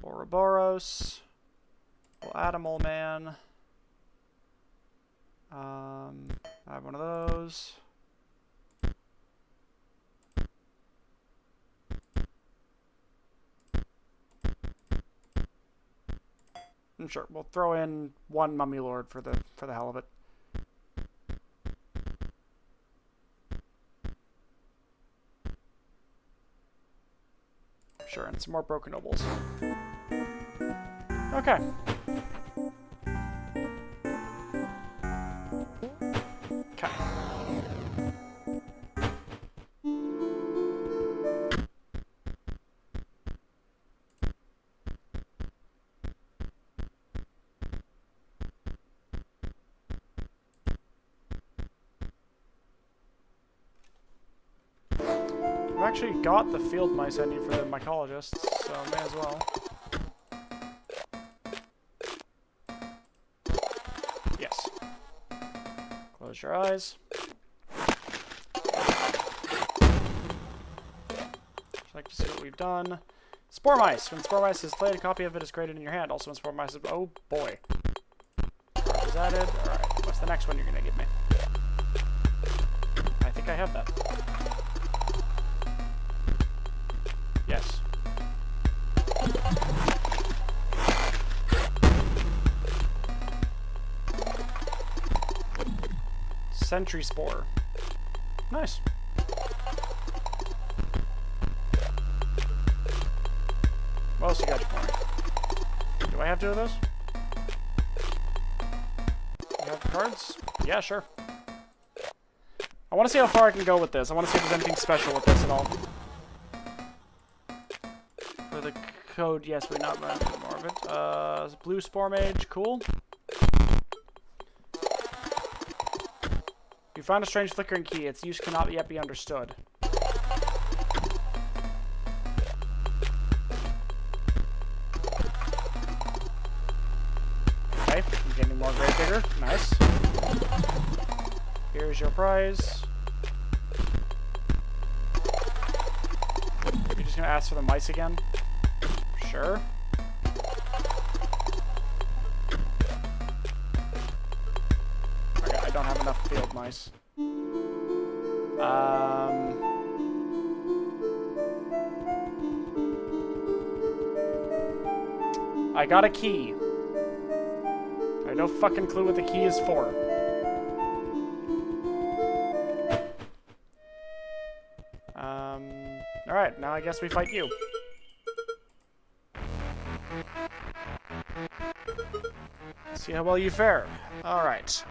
Ouroboros, Animal Man. I have one of those. Sure, we'll throw in one Mummy Lord for the hell of it. Sure, and some more broken nobles. Okay. Okay. I've actually got the field mice I need for the mycologists, so may as well. Yes. Close your eyes. Just like to see what we've done. Spore mice. When spore mice is played, a copy of it is created in your hand. Also, when spore mice is... oh boy. Is added. Alright, what's the next one you're gonna give me? I think I have that. Yes. Sentry Spore. Nice. What else you got for me? Do I have two of those? You have the cards? Yeah, sure. I want to see how far I can go with this. I want to see if there's anything special with this at all. For the code, yes, we not run more of it. Blue Spore Mage, cool. You found a strange flickering key. Its use cannot yet be understood. Okay, I'm getting more Grave Digger. Nice. Here's your prize. You're just gonna ask for the mice again? Sure. Okay, I don't have enough field mice. I got a key. I have no fucking clue what the key is for. Alright, now I guess we fight you. See how well you fare. Alright.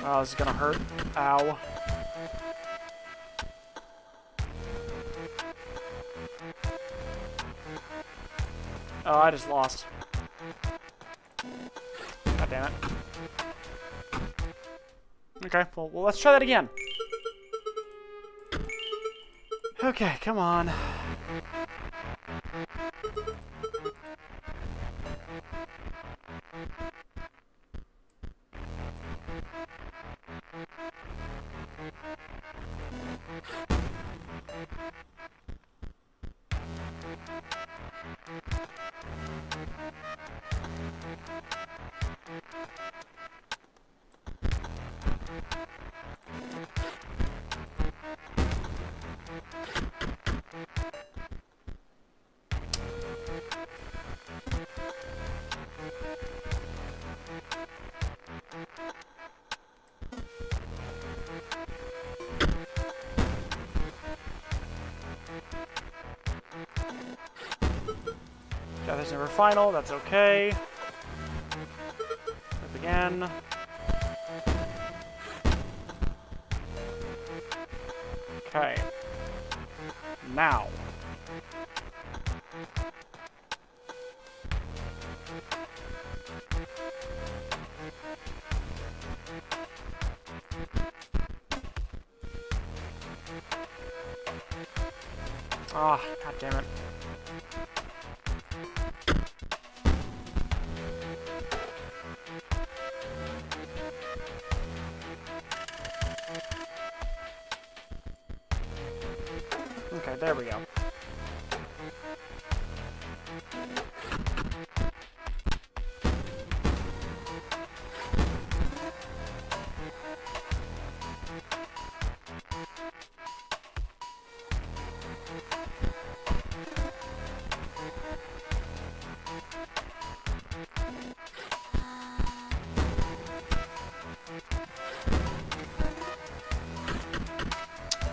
Oh, this is gonna hurt. Ow. Oh, I just lost. God damn it. Okay, well, let's try that again. Okay, come on. Got this never final, that's okay. Flip again. Okay. Now. Ah, god damn it. Okay, there we go.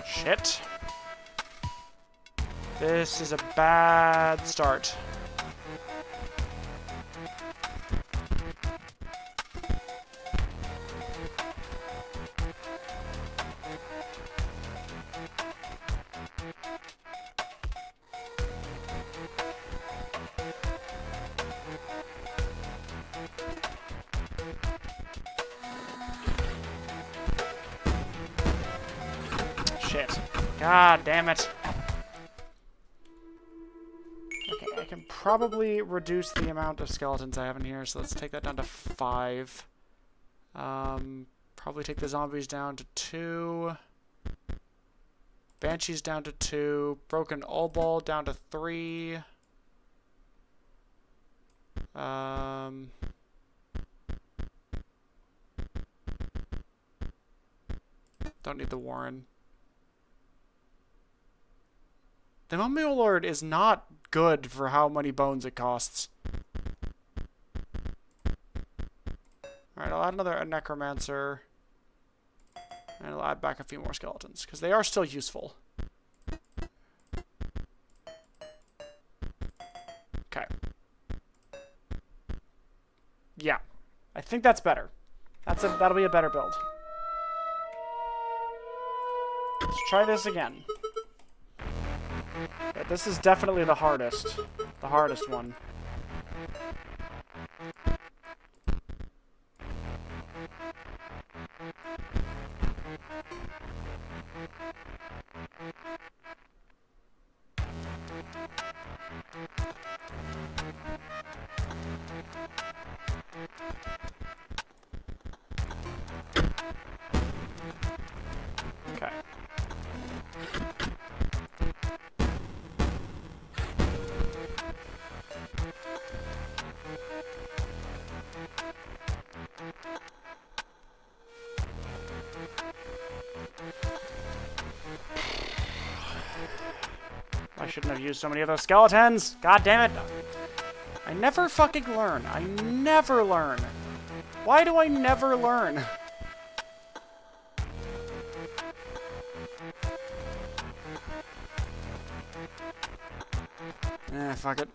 Shit. This is a bad start. Shit. God damn it. Okay, I can probably reduce the amount of skeletons I have in here, so let's take that down to 5. Probably take the zombies down to 2. Banshees down to 2. Broken Obol down to 3. Don't need the Warren. The Mummy Lord is not good for how many bones it costs. Alright, I'll add a Necromancer. And I'll add back a few more skeletons, because they are still useful. Okay. Yeah. I think that's better. That'll be a better build. Let's try this again. Yeah, this is definitely the hardest. The hardest one. shouldn't have used so many of those skeletons. God damn it. I never fucking learn. I never learn. Why do I never learn? Fuck it.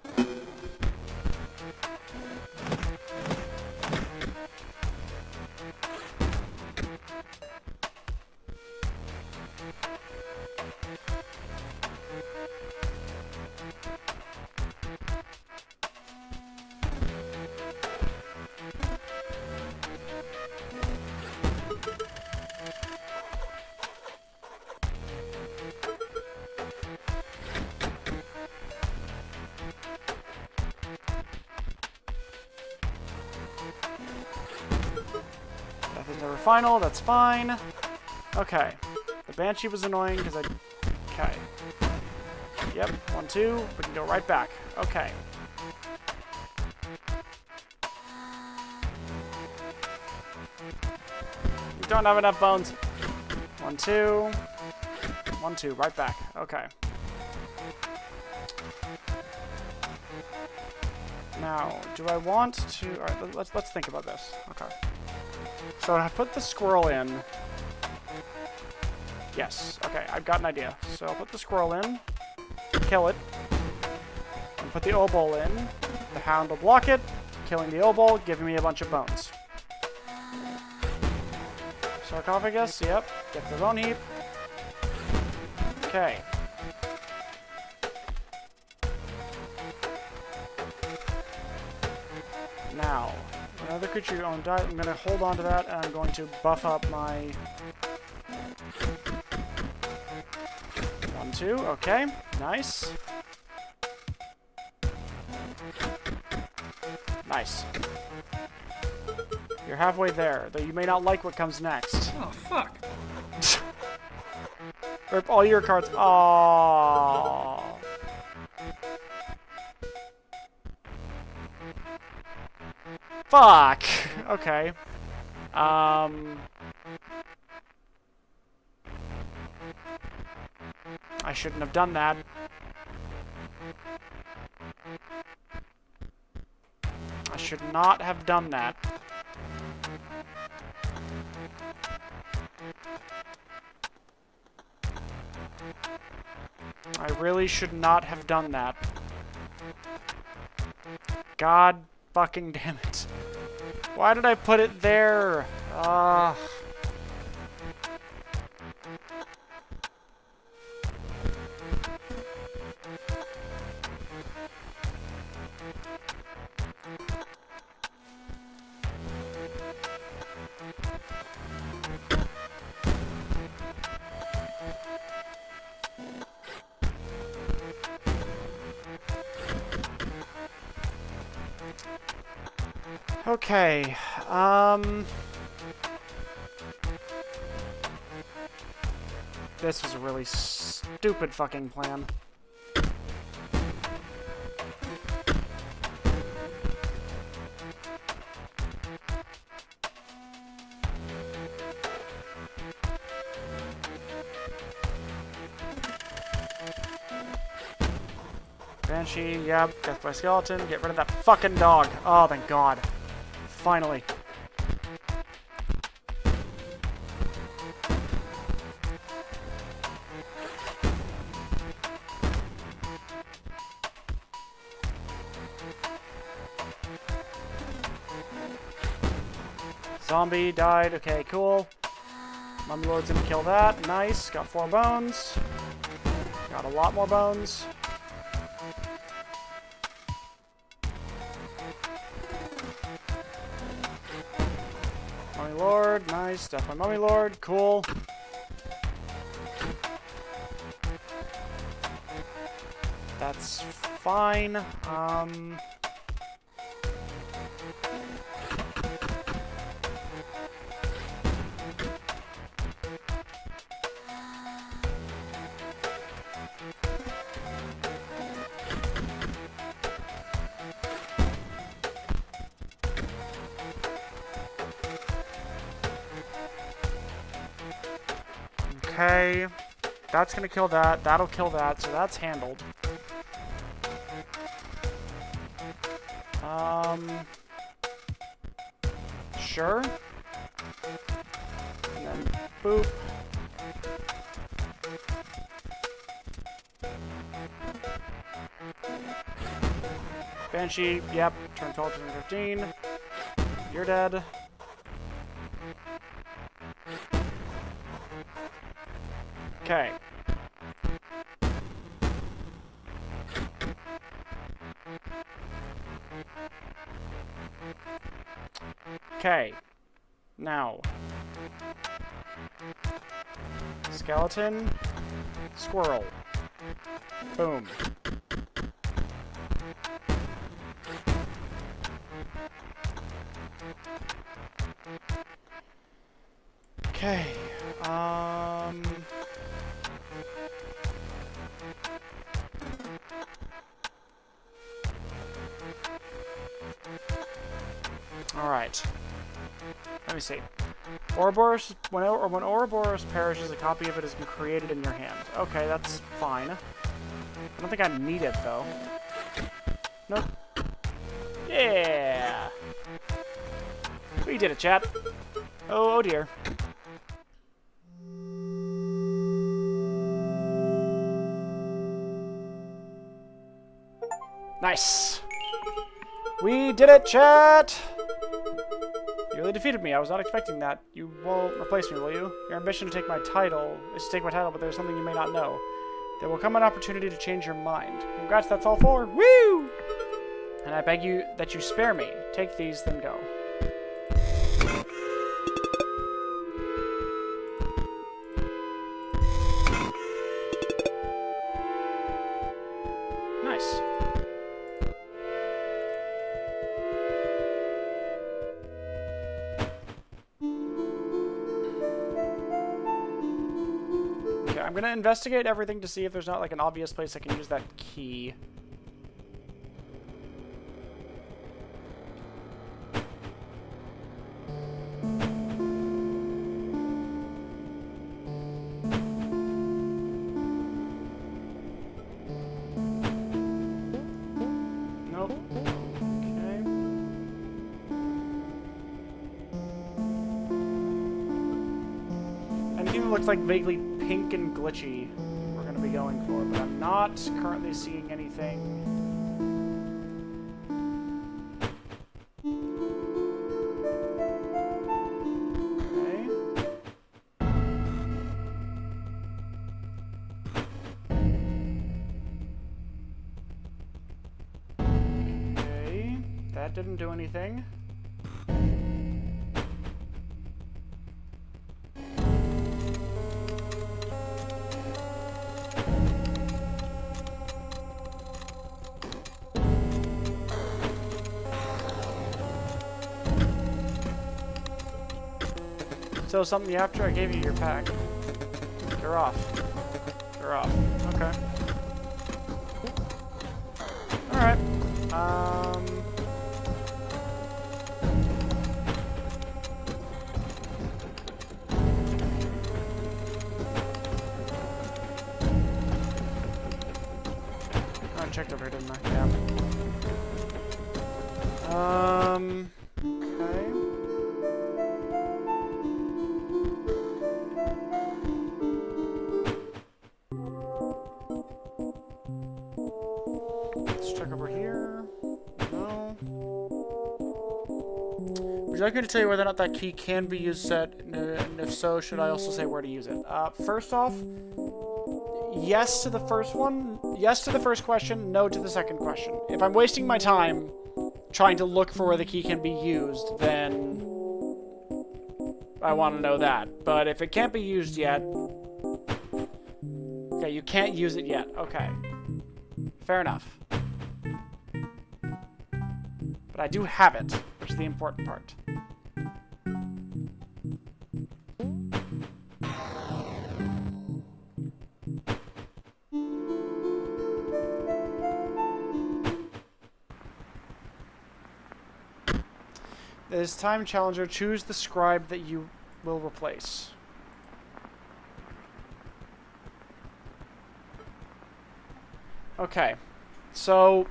Never final, that's fine. Okay. The Banshee was annoying because I... Okay. Yep, 1, 2. We can go right back. Okay. We don't have enough bones. 1, 2. 1, 2, right back. Okay. Now, do I want to... Alright, let's think about this. Okay. So I put the squirrel in. Yes. Okay, I've got an idea. So I'll put the squirrel in, kill it, and put the obol in. The hound will block it, killing the obol, giving me a bunch of bones. Sarcophagus, yep. Get the bone heap. Okay. Now, another creature you own died. I'm going to hold on to that, and I'm going to buff up my... 1, 2. Okay, nice. Nice. You're halfway there, though you may not like what comes next. Oh, fuck. Rip all your cards. Aww. Fuck. Okay. I shouldn't have done that. I should not have done that. I really should not have done that. God fucking damn it. Why did I put it there? Okay, this was a really stupid fucking plan. Banshee, yep, death by skeleton, get rid of that fucking dog. Oh, thank God. Finally. Zombie died. Okay, cool. Mummy Lord's gonna kill that. Nice. Got 4 bones. Got a lot more bones. Mummy Lord, nice. Death by Mummy Lord, cool. That's fine. Okay, that's gonna kill that. That'll kill that, so that's handled. Sure. And then boop. Banshee, yep. Turn 12, turn 15. You're dead. Okay. Okay. Now. Skeleton. Squirrel. Boom. Okay. All right. Let me see. Ouroboros, when Ouroboros perishes, a copy of it has been created in your hand. Okay, that's fine. I don't think I need it, though. Nope. Yeah! We did it, chat. Oh dear. Nice! We did it, chat! You really defeated me. I was not expecting that. You won't replace me, will you? Your ambition to take my title is to take my title, but there's something you may not know. There will come an opportunity to change your mind. Congrats, that's all for. Woo! And I beg you that you spare me. Take these, then go. Nice. Okay, I'm gonna investigate everything to see if there's not like an obvious place I can use that key. Nope. Okay. Anything that looks like vaguely pink and glitchy, we're going to be going for, but I'm not currently seeing anything. Okay. That didn't do anything. Still something after I gave you your pack. You're off. You're off. Okay. Alright. I checked over here, didn't I? Yeah. Okay. Let's check over here. No. Would you like me to tell you whether or not that key can be used set? And if so, should I also say where to use it? First off, yes to the first one. Yes to the first question, no to the second question. If I'm wasting my time trying to look for where the key can be used, then I want to know that. But if it can't be used yet... Okay, you can't use it yet. Okay. Fair enough. But I do have it, which is the important part. This time, challenger, choose the scribe that you will replace. Okay, so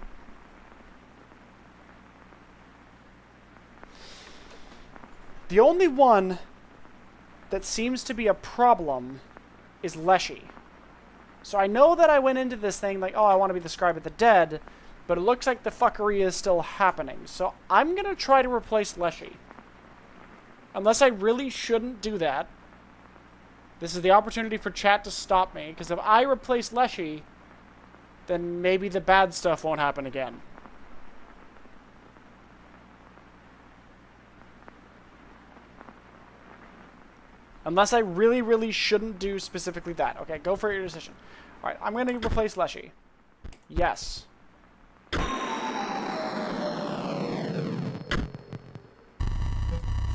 The only one that seems to be a problem is Leshy. So I know that I went into this thing like, oh, I want to be the scribe of the dead, but it looks like the fuckery is still happening. So I'm going to try to replace Leshy. Unless I really shouldn't do that. This is the opportunity for chat to stop me, because if I replace Leshy, then maybe the bad stuff won't happen again. Unless I really, really shouldn't do specifically that. Okay, go for your decision. Alright, I'm going to replace Leshy. Yes.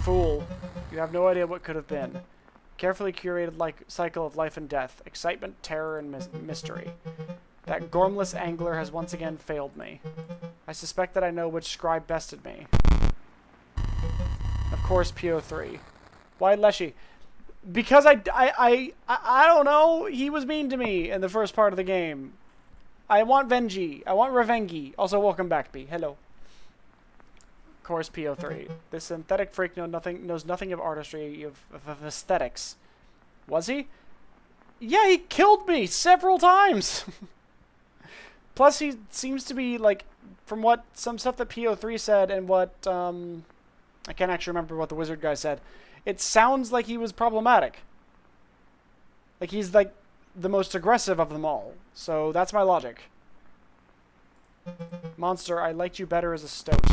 Fool. You have no idea what could have been. Carefully curated cycle of life and death. Excitement, terror, and mystery. That gormless angler has once again failed me. I suspect that I know which scribe bested me. Of course, PO3. Why Leshy? Because I don't know. He was mean to me in the first part of the game. I want Venji. I want Revengi. Also, welcome back, B. Hello. Of course, PO3. This synthetic freak knows nothing of artistry, of aesthetics. Was he? Yeah, he killed me several times. Plus, he seems to be, like, from what some stuff that PO3 said and what, I can't actually remember what the wizard guy said. It sounds like he was problematic. Like, he's, like, the most aggressive of them all. So, that's my logic. Monster, I liked you better as a stoat.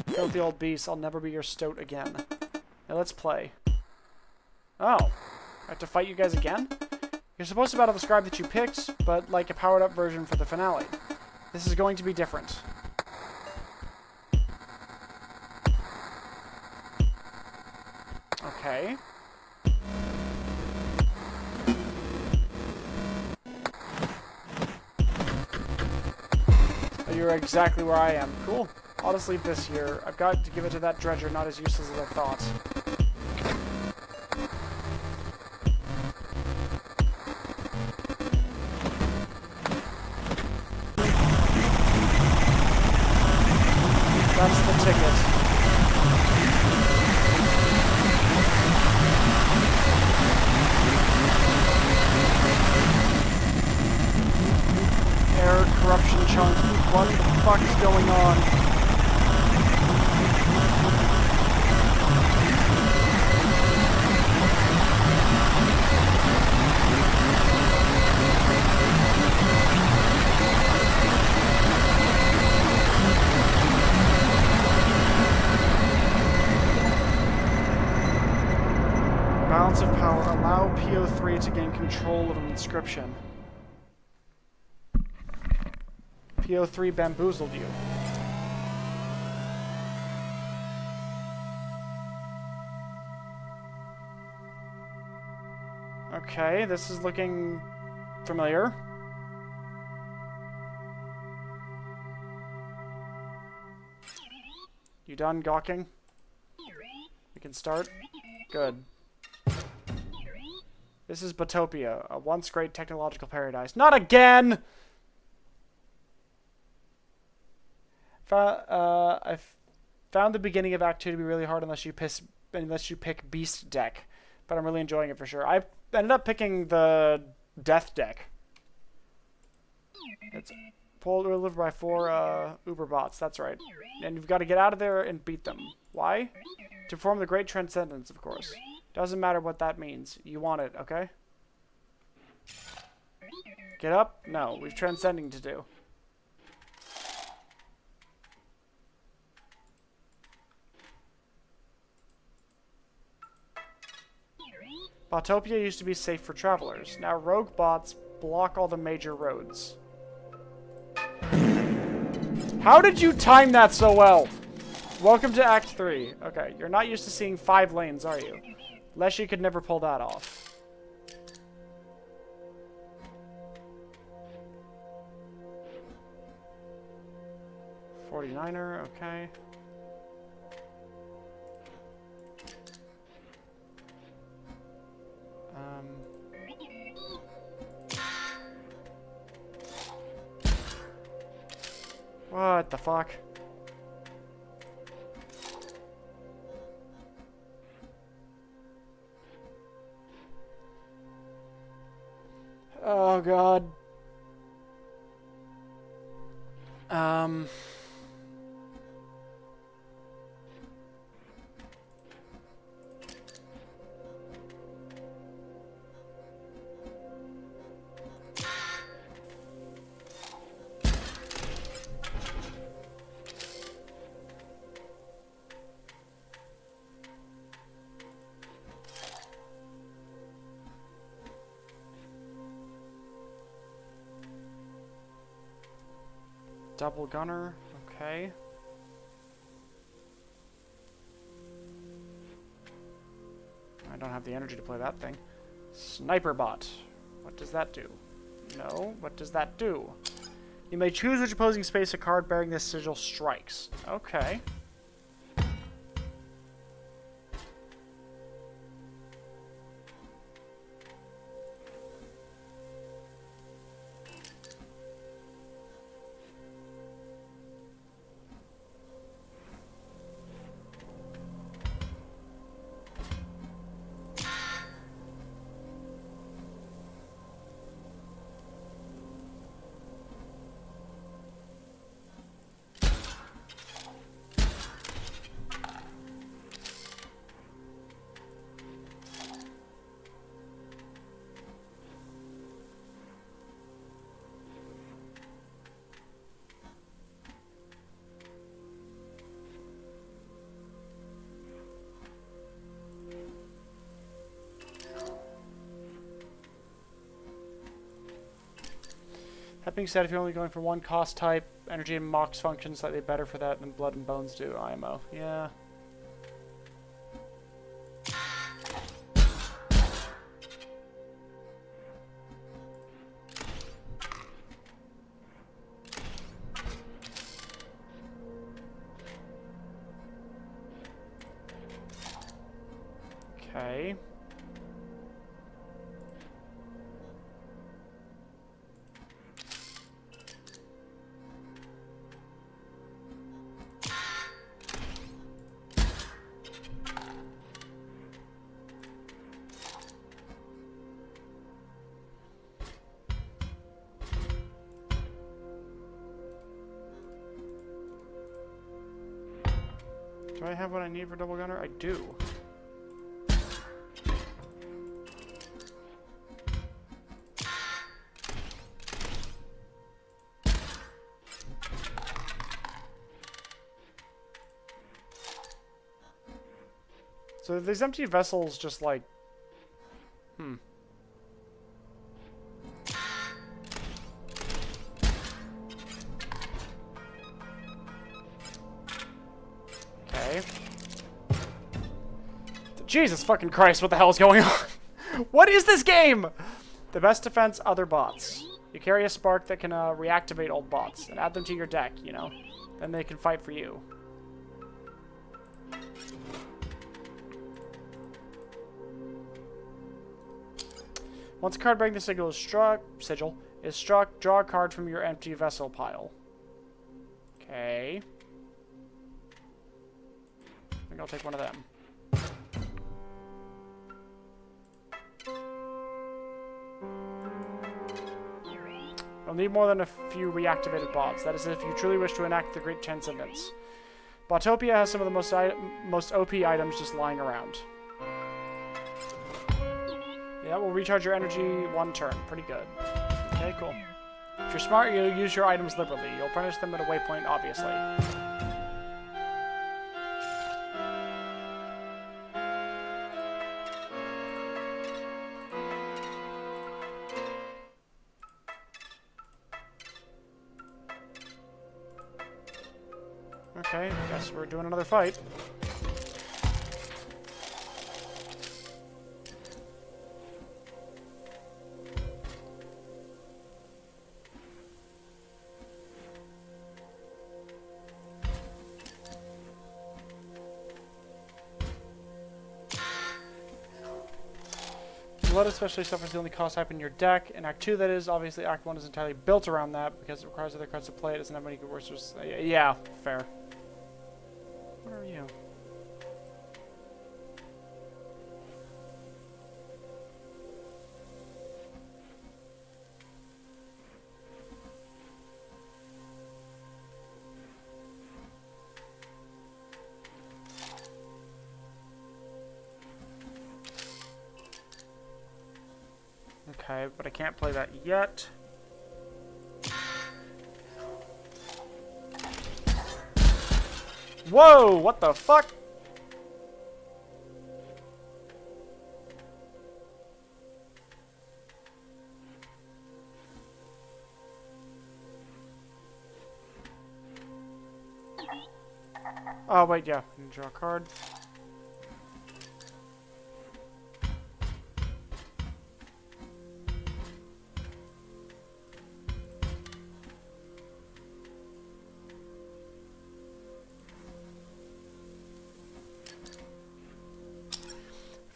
Filthy old beast, I'll never be your stoat again. Now, let's play. Oh. I have to fight you guys again? You're supposed to battle the scribe that you picked, but like a powered-up version for the finale. This is going to be different. Okay. Oh, you're exactly where I am. Cool. I'll just leave this here. I've got to give it to that dredger, not as useless as I thought. That's the ticket. Error, corruption, chunk. What the fuck is going on? Balance of power. Allow PO3 to gain control of an inscription. PO3 bamboozled you. Okay, this is looking familiar. You done gawking? We can start? Good. This is Botopia, a once great technological paradise. Not again! I found the beginning of Act 2 to be really hard unless you pick Beast deck. But I'm really enjoying it for sure. I ended up picking the Death deck. It's pulled or delivered by 4 Uber bots, that's right. And you've got to get out of there and beat them. Why? To perform the Great Transcendence, of course. Doesn't matter what that means. You want it, okay? Get up? No, we've transcending to do. Botopia used to be safe for travelers. Now rogue bots block all the major roads. How did you time that so well? Welcome to Act 3. Okay, you're not used to seeing 5 lanes, are you? Leshy could never pull that off. $49er, okay. What the fuck? Oh god. Double gunner, okay. I don't have the energy to play that thing. Sniper bot. What does that do? No, what does that do? You may choose which opposing space a card bearing this sigil strikes. Okay. That being said, if you're only going for one cost type, energy and mox function slightly better for that than blood and bones do. IMO. Yeah. Okay. Do I have what I need for double gunner? I do. So these empty vessels just like... Okay. Jesus fucking Christ, what the hell is going on? What is this game? The best defense, other bots. You carry a spark that can reactivate old bots and add them to your deck, you know. Then they can fight for you. Once a card bearing the sigil is struck, draw a card from your empty vessel pile. Okay. I think I'll take one of them. I'll need more than a few reactivated bots. That is if you truly wish to enact the Great Transcendence. Botopia has some of the most OP items just lying around. Yeah, will recharge your energy one turn. Pretty good. Okay, cool. If you're smart, you'll use your items liberally. You'll punish them at a waypoint, obviously. Okay, guess we're doing another fight. Blood especially suffers the only cost type in your deck. In Act 2, that is. Obviously, Act 1 is entirely built around that because it requires other cards to play. It doesn't have any good worse. Yeah, fair. What are you? Okay, but I can't play that yet. Whoa! What the fuck? Oh, wait, yeah. Draw a card.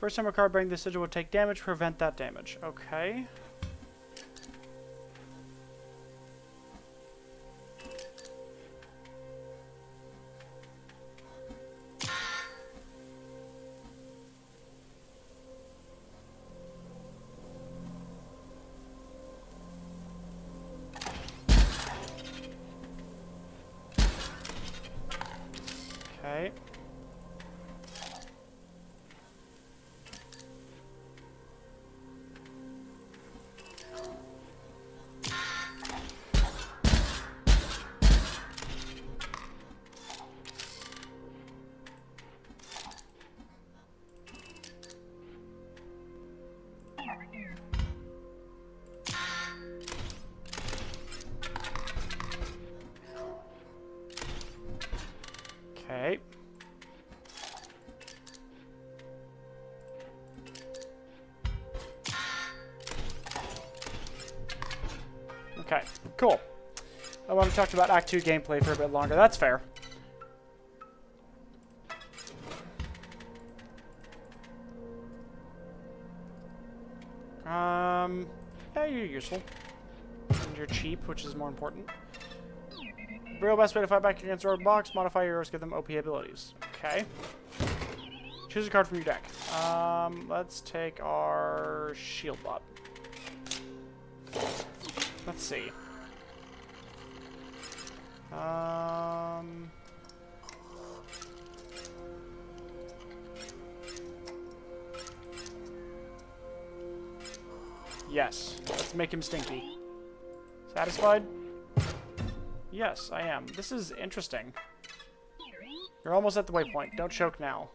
First time a card bearing this sigil would take damage, prevent that damage. Okay. Okay. Okay. Okay, cool. I want to talk about Act 2 gameplay for a bit longer. That's fair. Yeah, you're useful. And you're cheap, which is more important. Real best way to fight back against roadblocks, modify your heroes, give them OP abilities. Okay. Choose a card from your deck. Let's take our shield bot. Let's see. Yes. Let's make him stinky. Satisfied? Yes, I am. This is interesting. You're almost at the waypoint. Don't choke now.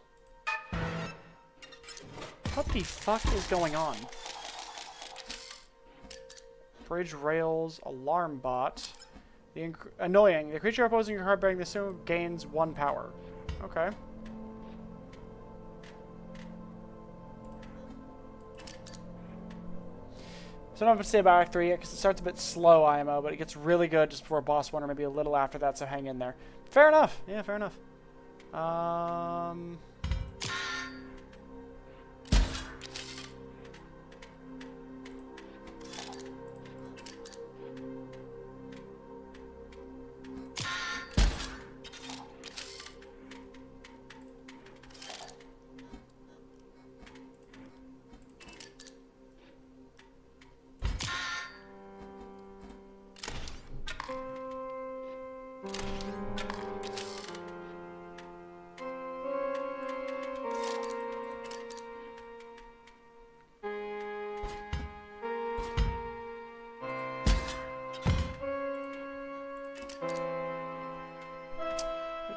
What the fuck is going on? Bridge rails, alarm bot. Annoying. The creature opposing your card bearing the symbol gains 1 power. Okay. So I don't have to say about Act 3 yet because it starts a bit slow IMO, but it gets really good just before boss 1 or maybe a little after that, so hang in there. Fair enough. Yeah, fair enough.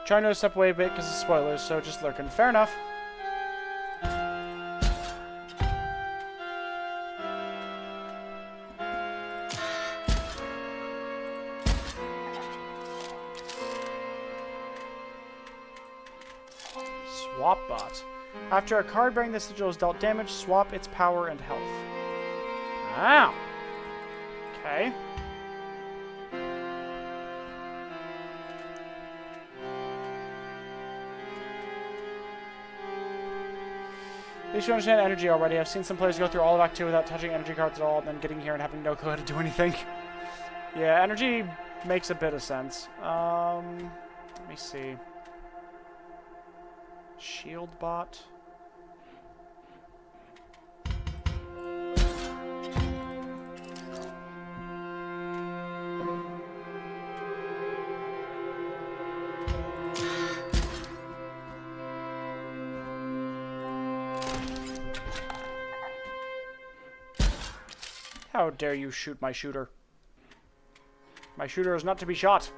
Trying to step away a bit because of spoilers, so just lurking. Fair enough. Swap bot. After a card bearing the sigil is dealt damage, swap its power and health. Wow. Okay. At least you understand energy already. I've seen some players go through all of Act 2 without touching energy cards at all, and then getting here and having no clue how to do anything. Yeah, energy makes a bit of sense. Let me see. Shield bot. How dare you shoot my shooter? My shooter is not to be shot.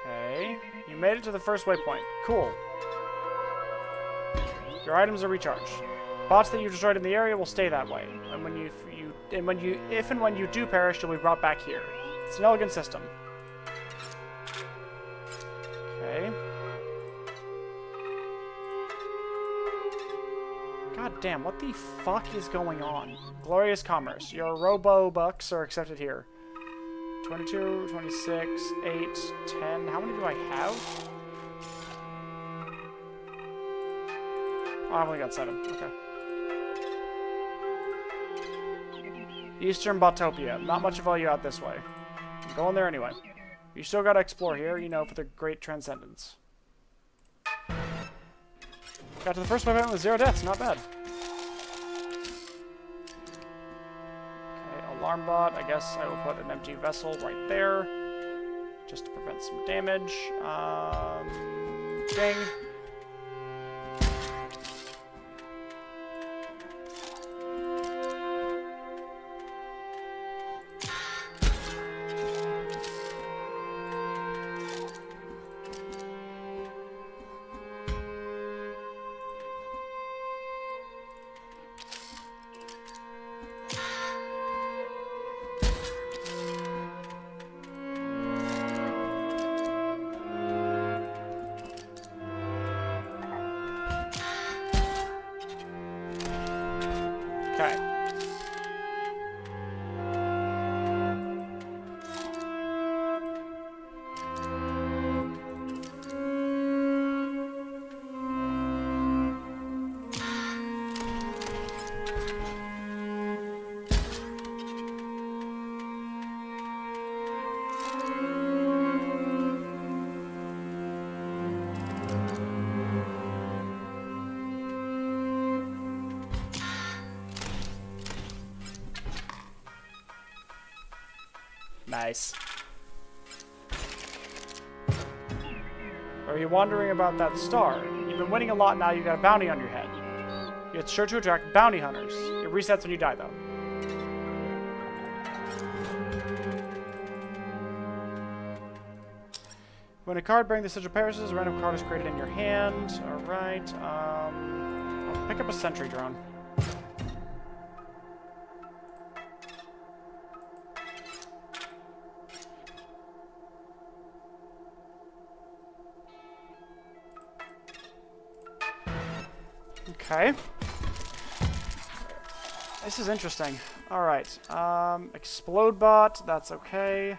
Okay. You made it to the first waypoint. Cool. Your items are recharged. Bots that you destroyed in the area will stay that way. And if and when you do perish, you'll be brought back here. It's an elegant system. Okay. God damn, what the fuck is going on? Glorious Commerce. Your robo-bucks are accepted here. 22, 26, 8, 10. How many do I have? Oh, I've only got 7. Okay. Eastern Botopia. Not much of value out this way. I'm going there anyway. You still gotta explore here, you know, for the great transcendence. Got to the first waypoint with 0 deaths. Not bad. Okay, alarm bot. I guess I will put an empty vessel right there. Just to prevent some damage. Ding. Okay. Nice. Are you wondering about that star? You've been winning a lot now, you got a bounty on your head. It's sure to attract bounty hunters. It resets when you die, though. When a card bearing the sigil perishes, a random card is created in your hand. Alright, I'll pick up a sentry drone. Okay. This is interesting. Alright. Explode bot, that's okay.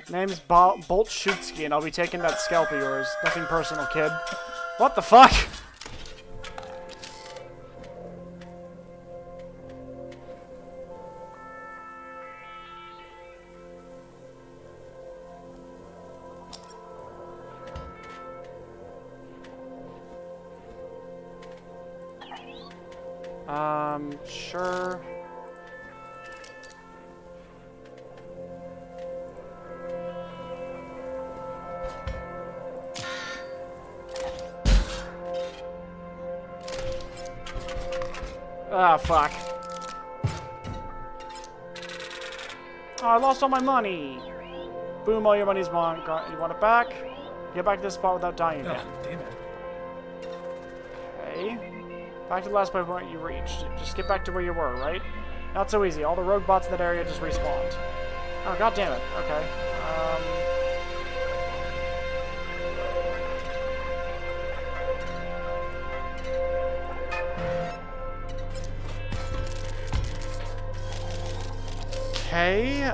Name's Bolt Shootsky, and I'll be taking that scalp of yours. Nothing personal, kid. What the fuck? Sure. Ah, fuck. Oh, I lost all my money. Boom, all your money's gone. You want it back? Get back to this spot without dying again. Oh, damn it. Okay. Back to the last point you reached. Just get back to where you were, right? Not so easy. All the rogue bots in that area just respawned. Oh, god damn it. Okay. Okay,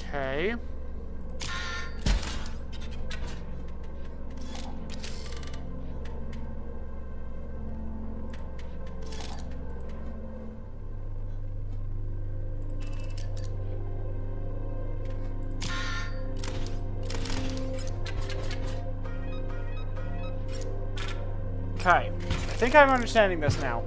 okay. Okay. I think I'm understanding this now.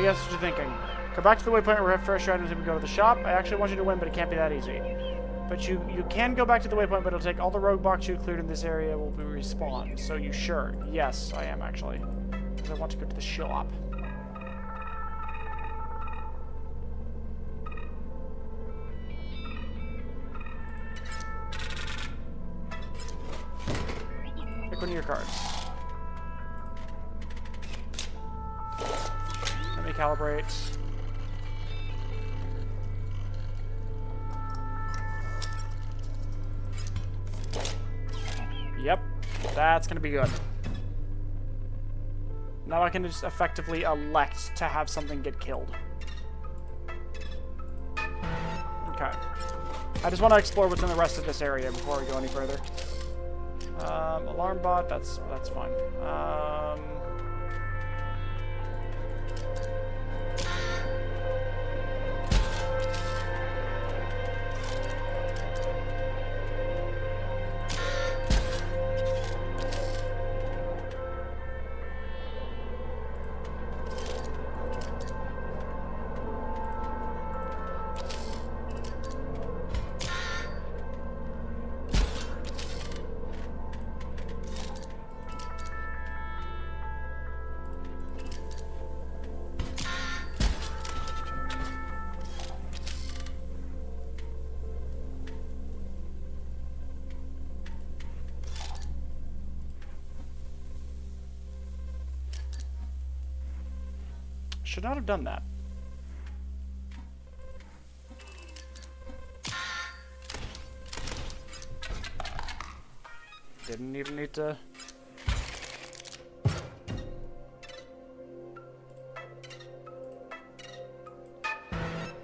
Yes, what you're thinking. Go back to the waypoint where we have fresh items and we go to the shop. I actually want you to win, but it can't be that easy. But you can go back to the waypoint, but it'll take all the rogue box you cleared in this area will be respawned. So you sure? Yes, I am actually. Because I want to go to the shop. Pick one of your cards. Let me calibrate. Yep, that's gonna be good. Now I can just effectively elect to have something get killed. Okay. I just want to explore what's in the rest of this area before we go any further. Alarm bot, that's fine. Should not have done that. Didn't even need to...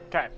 Okay.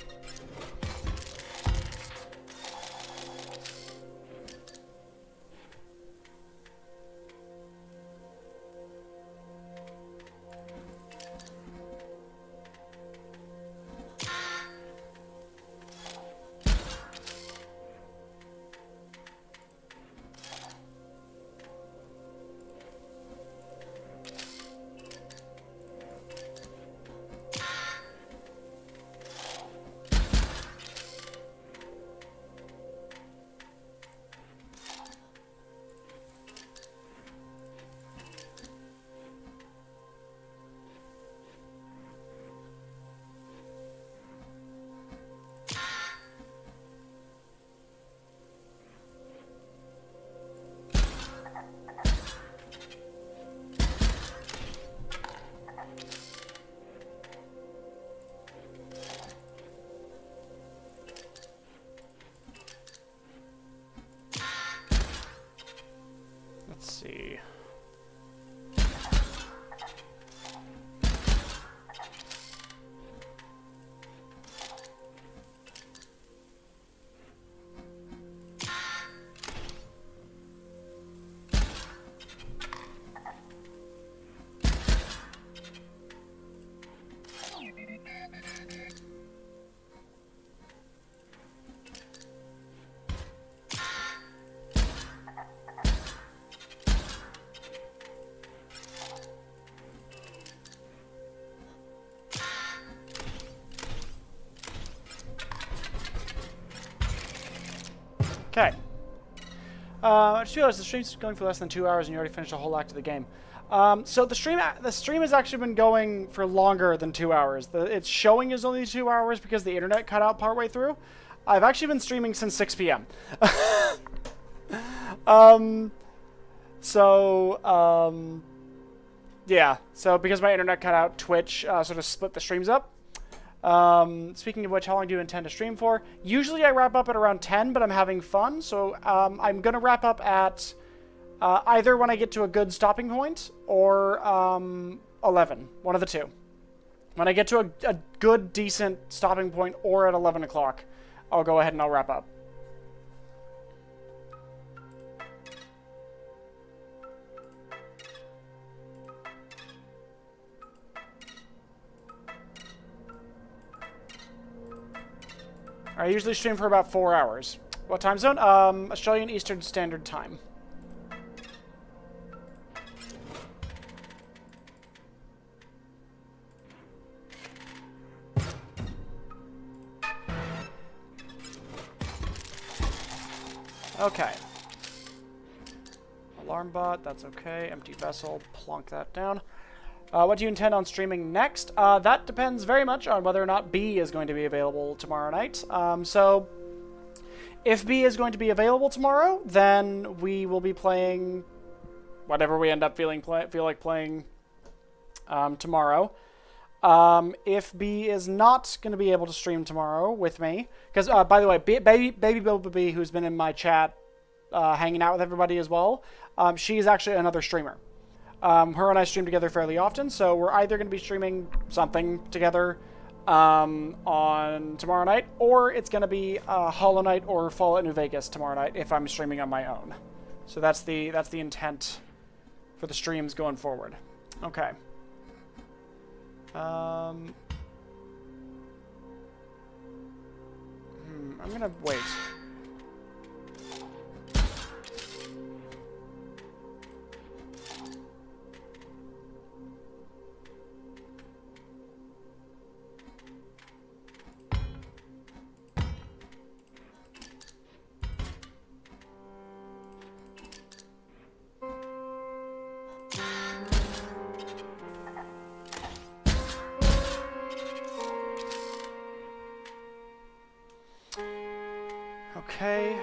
Let's see. Okay. I just realized the stream's going for less than 2 hours and you already finished a whole act of the game. So the stream has actually been going for longer than 2 hours. It's showing as only 2 hours because the internet cut out partway through. I've actually been streaming since 6 p.m. Yeah. So because my internet cut out, Twitch sort of split the streams up. Speaking of which, how long do you intend to stream for? Usually I wrap up at around 10, but I'm having fun, so I'm going to wrap up at either when I get to a good stopping point or 11. One of the two. When I get to a good, decent stopping point or at 11 o'clock, I'll go ahead and I'll wrap up. I usually stream for about 4 hours. What time zone? Australian Eastern Standard Time. Okay. Alarm bot, that's okay. Empty vessel, plonk that down. What do you intend on streaming next? That depends very much on whether or not B is going to be available tomorrow night. So, if B is going to be available tomorrow, then we will be playing whatever we end up feel like playing tomorrow. If B is not going to be able to stream tomorrow with me, because by the way, Baby Bilby, who's been in my chat hanging out with everybody as well, she is actually another streamer. Her and I stream together fairly often, so we're either going to be streaming something together on tomorrow night, or it's going to be Hollow Knight or Fallout New Vegas tomorrow night if I'm streaming on my own. So that's the intent for the streams going forward. Okay. I'm going to wait. Okay,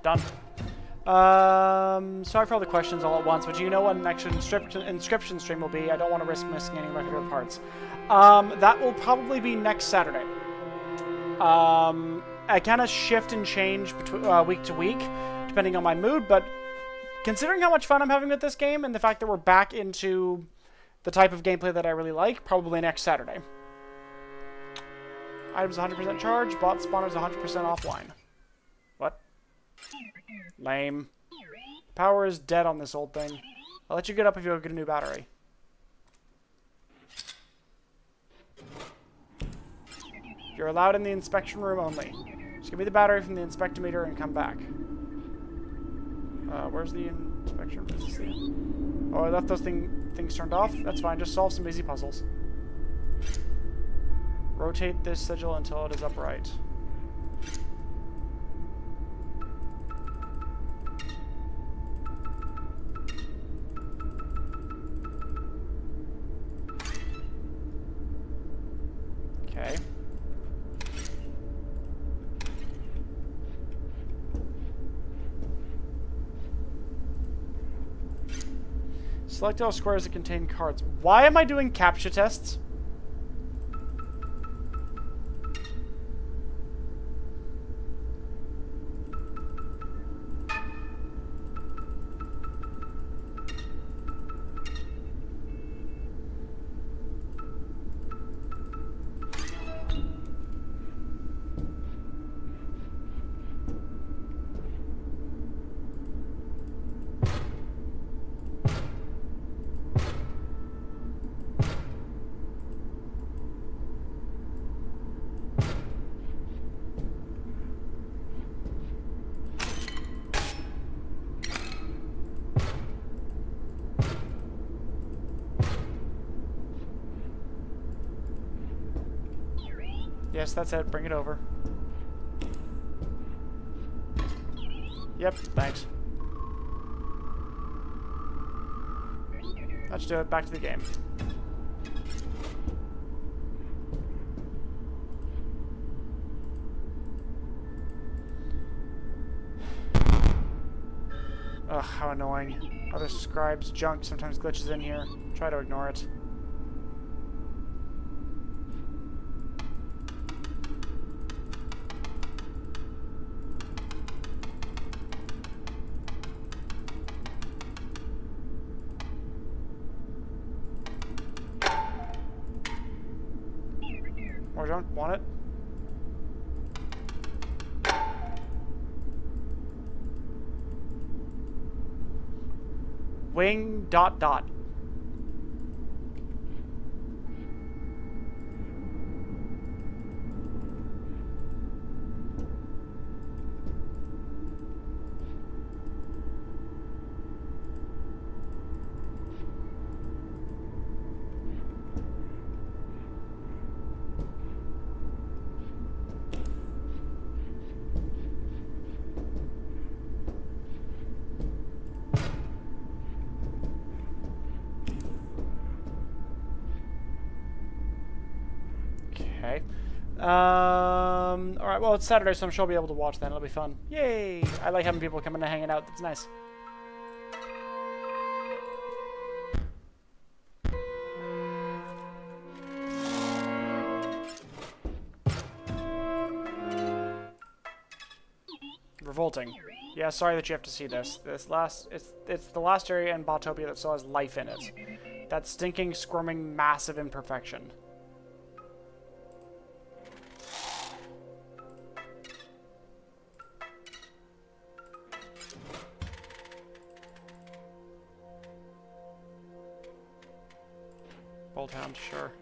done. Sorry for all the questions all at once, but do you know what an actual Inscryption stream will be? I don't want to risk missing any of my favorite parts. That will probably be next Saturday. I kind of shift and change between week to week, depending on my mood, but considering how much fun I'm having with this game and the fact that we're back into the type of gameplay that I really like, probably next Saturday. Items 100% charged, bot spawners 100% offline. What? Lame. Power is dead on this old thing. I'll let you get up if you'll get a new battery. You're allowed in the inspection room only. Just give me the battery from the inspectometer and come back. Where's the inspection room? Oh, I left those things turned off? That's fine, just solve some easy puzzles. Rotate this sigil until it is upright. Okay. Select all squares that contain cards. Why am I doing CAPTCHA tests? Yes, that's it. Bring it over. Yep, thanks. Let's do it. Back to the game. Ugh, how annoying. Other scribes' junk sometimes glitches in here. Try to ignore it. Or don't want it. Wing ... Okay. Alright, well, it's Saturday, so I'm sure I'll be able to watch then. It'll be fun. Yay! I like having people coming and hanging out. That's nice. Revolting. Yeah, sorry that you have to see this. It's the last area in Botopia that still has life in it. That stinking, squirming, massive imperfection. Bullhound, sure.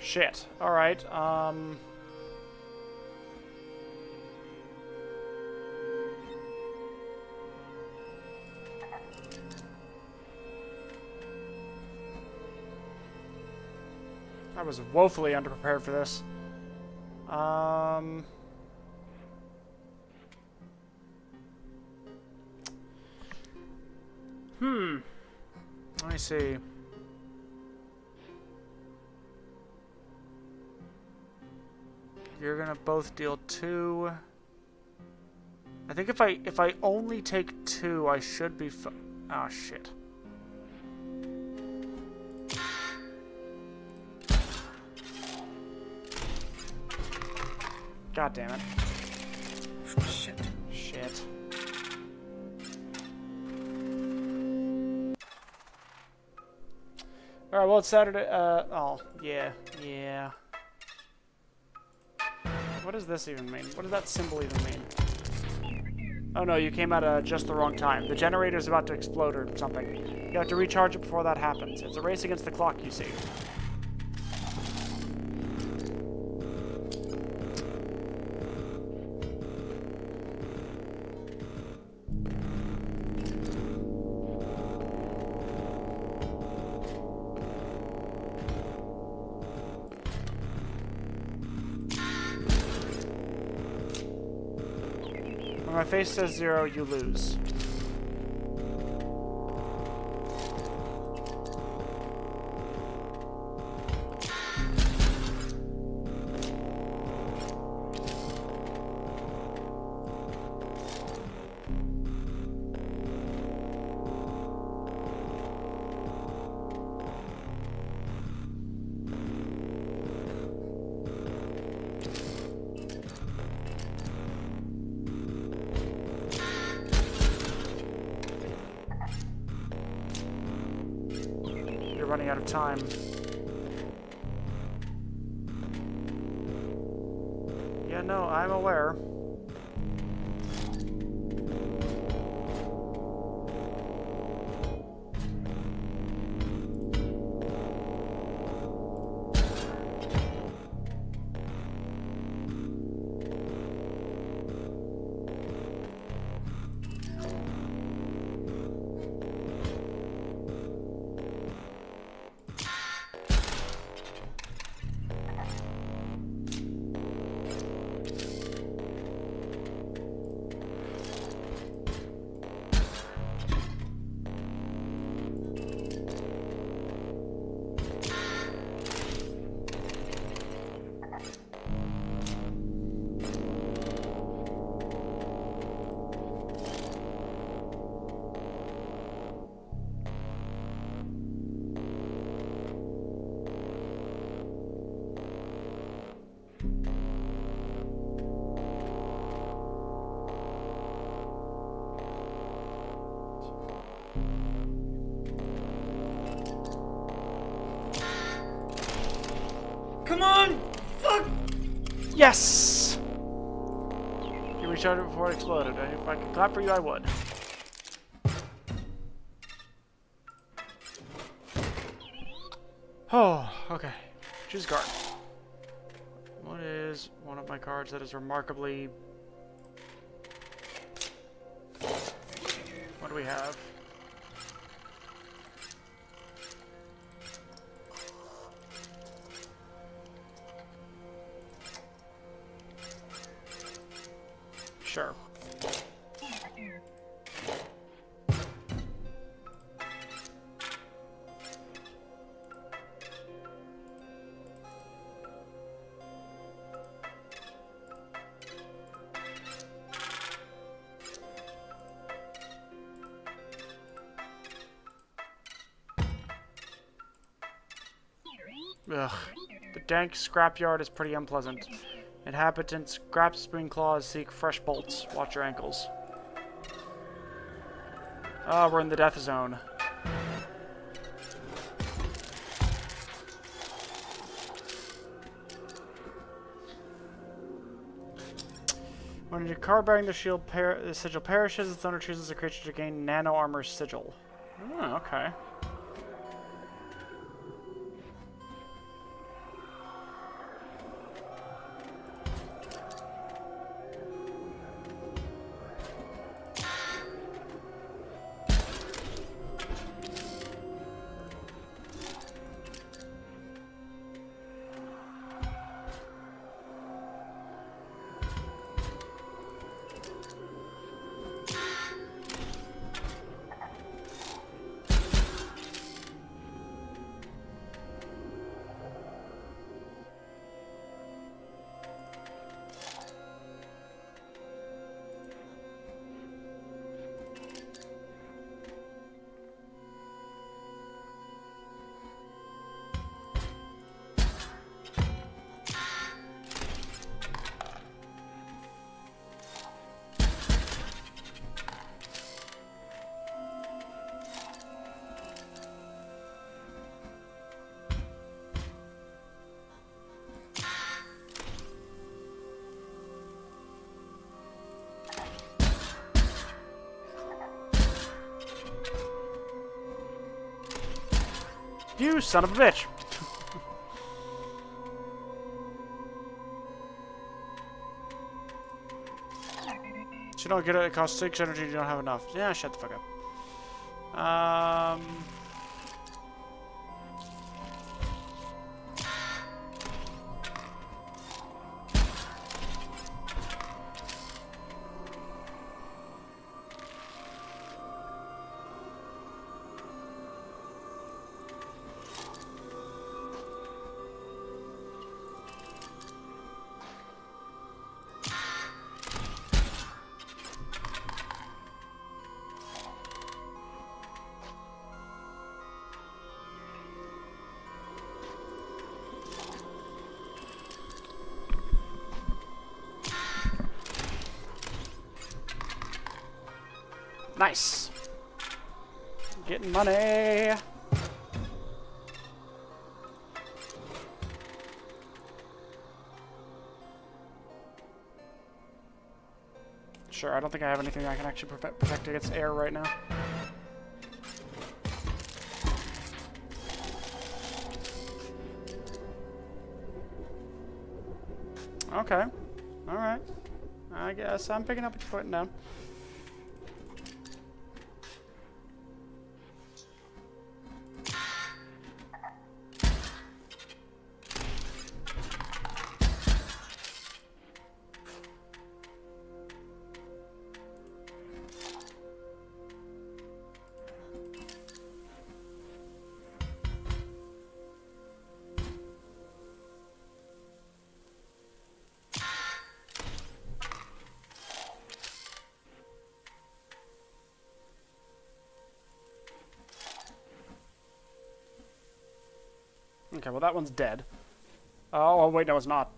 Shit. Alright, I was woefully underprepared for this. Let me see. You're gonna both deal 2. I think if I only take 2, I should be oh shit. God damn it. Shit. Shit. Alright, well, it's Saturday. Oh, yeah. What does this even mean? What does that symbol even mean? Oh no, you came at just the wrong time. The generator's about to explode or something. You have to recharge it before that happens. It's a race against the clock, you see. When my face says 0, you lose. Running out of time. Yeah, no, I'm aware. Come on! Fuck! Yes! You recharged it before it exploded. If I could clap for you, I would. Oh, okay. Choose a card. What is one of my cards that is remarkably... What do we have? Sure. Ugh. The dank scrapyard is pretty unpleasant. Inhabitants grab spring claws, seek fresh bolts. Watch your ankles. Ah, we're in the death zone. When your card bearing the shield the sigil perishes, its owner chooses a creature to gain nano armor sigil. Oh, okay. You son of a bitch. You don't get it, it costs 6 energy, you don't have enough. Yeah, shut the fuck up. Nice. Getting money. Sure, I don't think I have anything I can actually protect against air right now. Okay. Alright. I guess I'm picking up what you're putting down. Okay, well that one's dead. Oh, wait, no, it's not.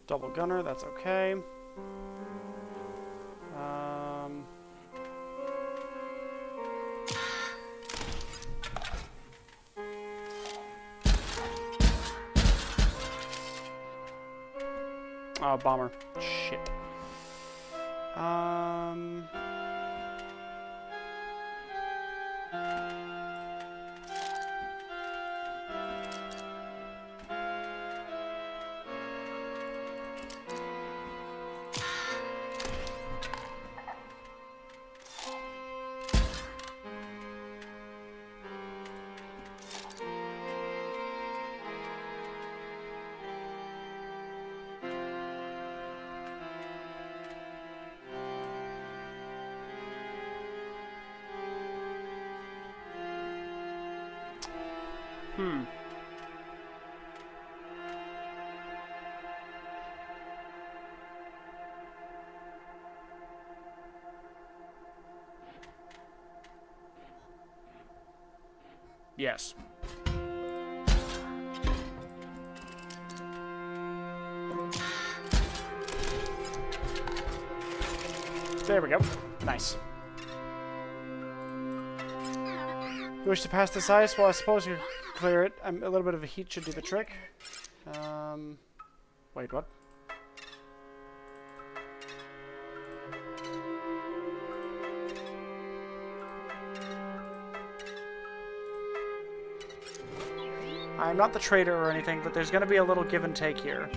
Double gunner, that's okay. Oh, bomber. Shit. Yes. There we go. Nice. You wish to pass this ice? Well, I suppose you clear it. A little bit of a heat should do the trick. Wait, what? I'm not the trader or anything, but there's going to be a little give and take here.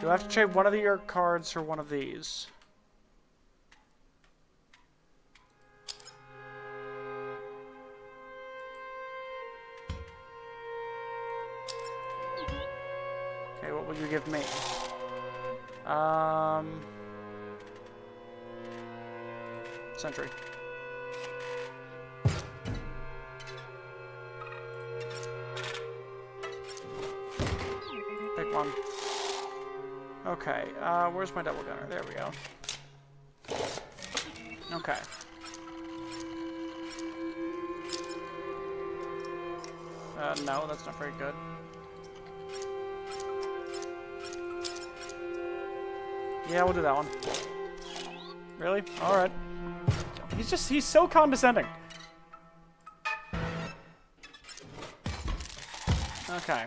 You'll have to trade one of your cards for one of these. Okay, what will you give me? Sentry. Pick one. one. Okay, where's my double gunner? There we go. Okay. No, that's not very good. Yeah, we'll do that one. Really? Alright. He's so condescending. Okay. Okay.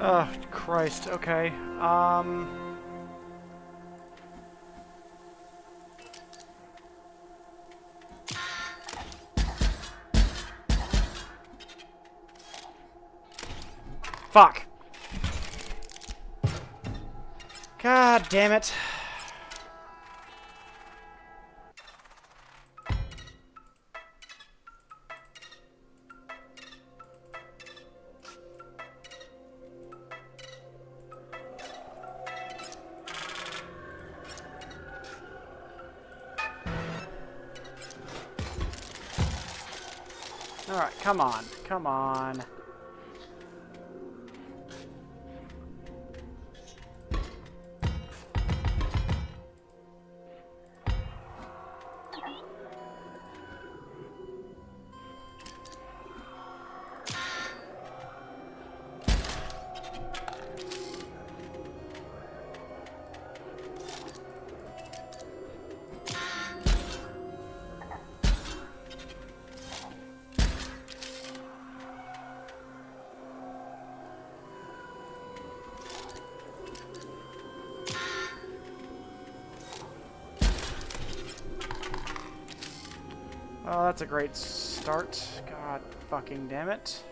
Oh, Christ. Okay. Fuck. God damn it. Alright, come on. Come on. Oh, that's a great start. God fucking damn it.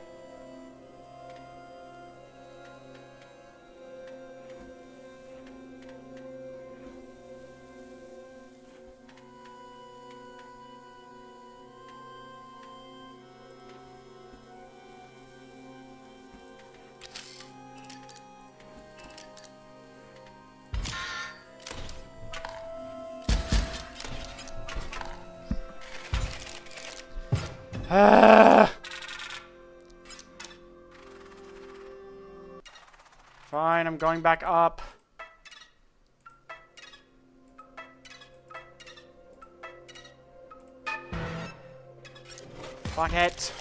Fine, I'm going back up. Fuck it.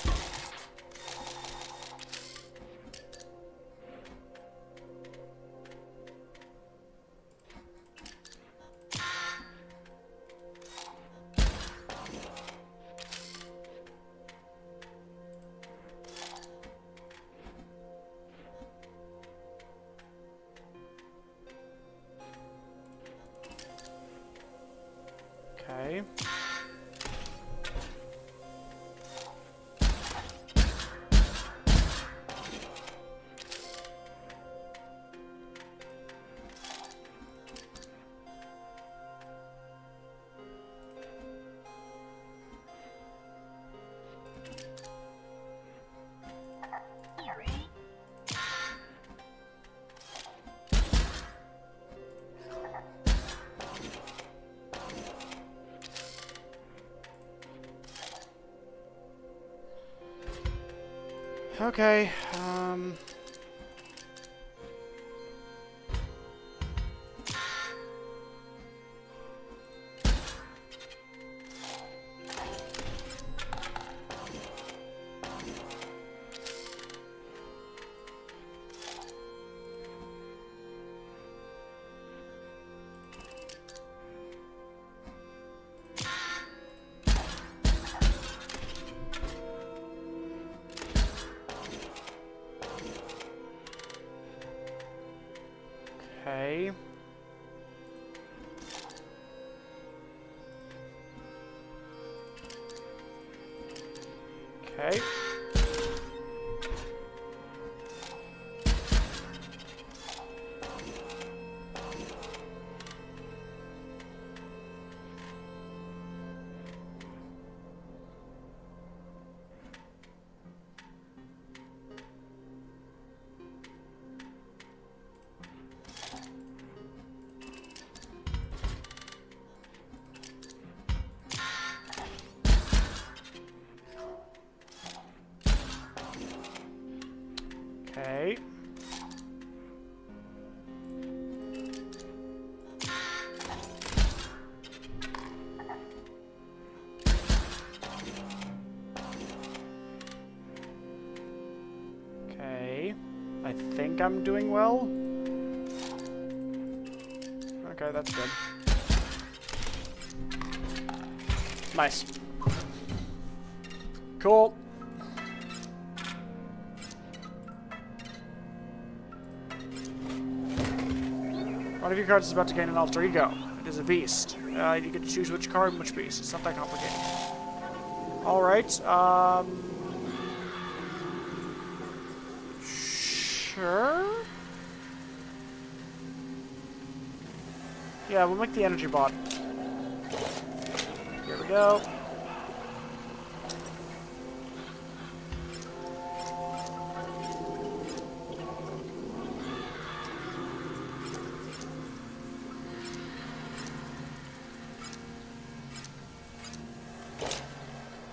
Okay. Okay, okay. Okay. Okay. Okay. I think I'm doing well. Okay, that's good. Nice. Cool. One of your cards is about to gain an alter ego. It is a beast. You get to choose which card and which beast. It's not that complicated. Alright, sure? Yeah, we'll make the energy bot. Here we go.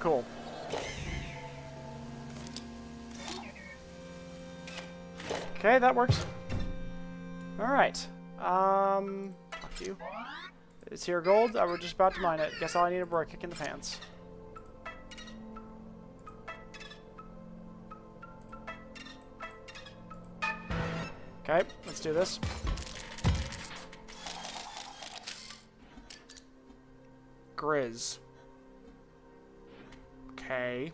Cool. Okay, that works. Alright. Fuck you. It's here gold. We're just about to mine it. Guess all I need to a kick in the pants. Okay, let's do this. Grizz. Okay.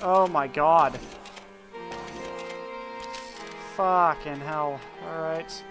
Oh my god. Fucking hell. Alright,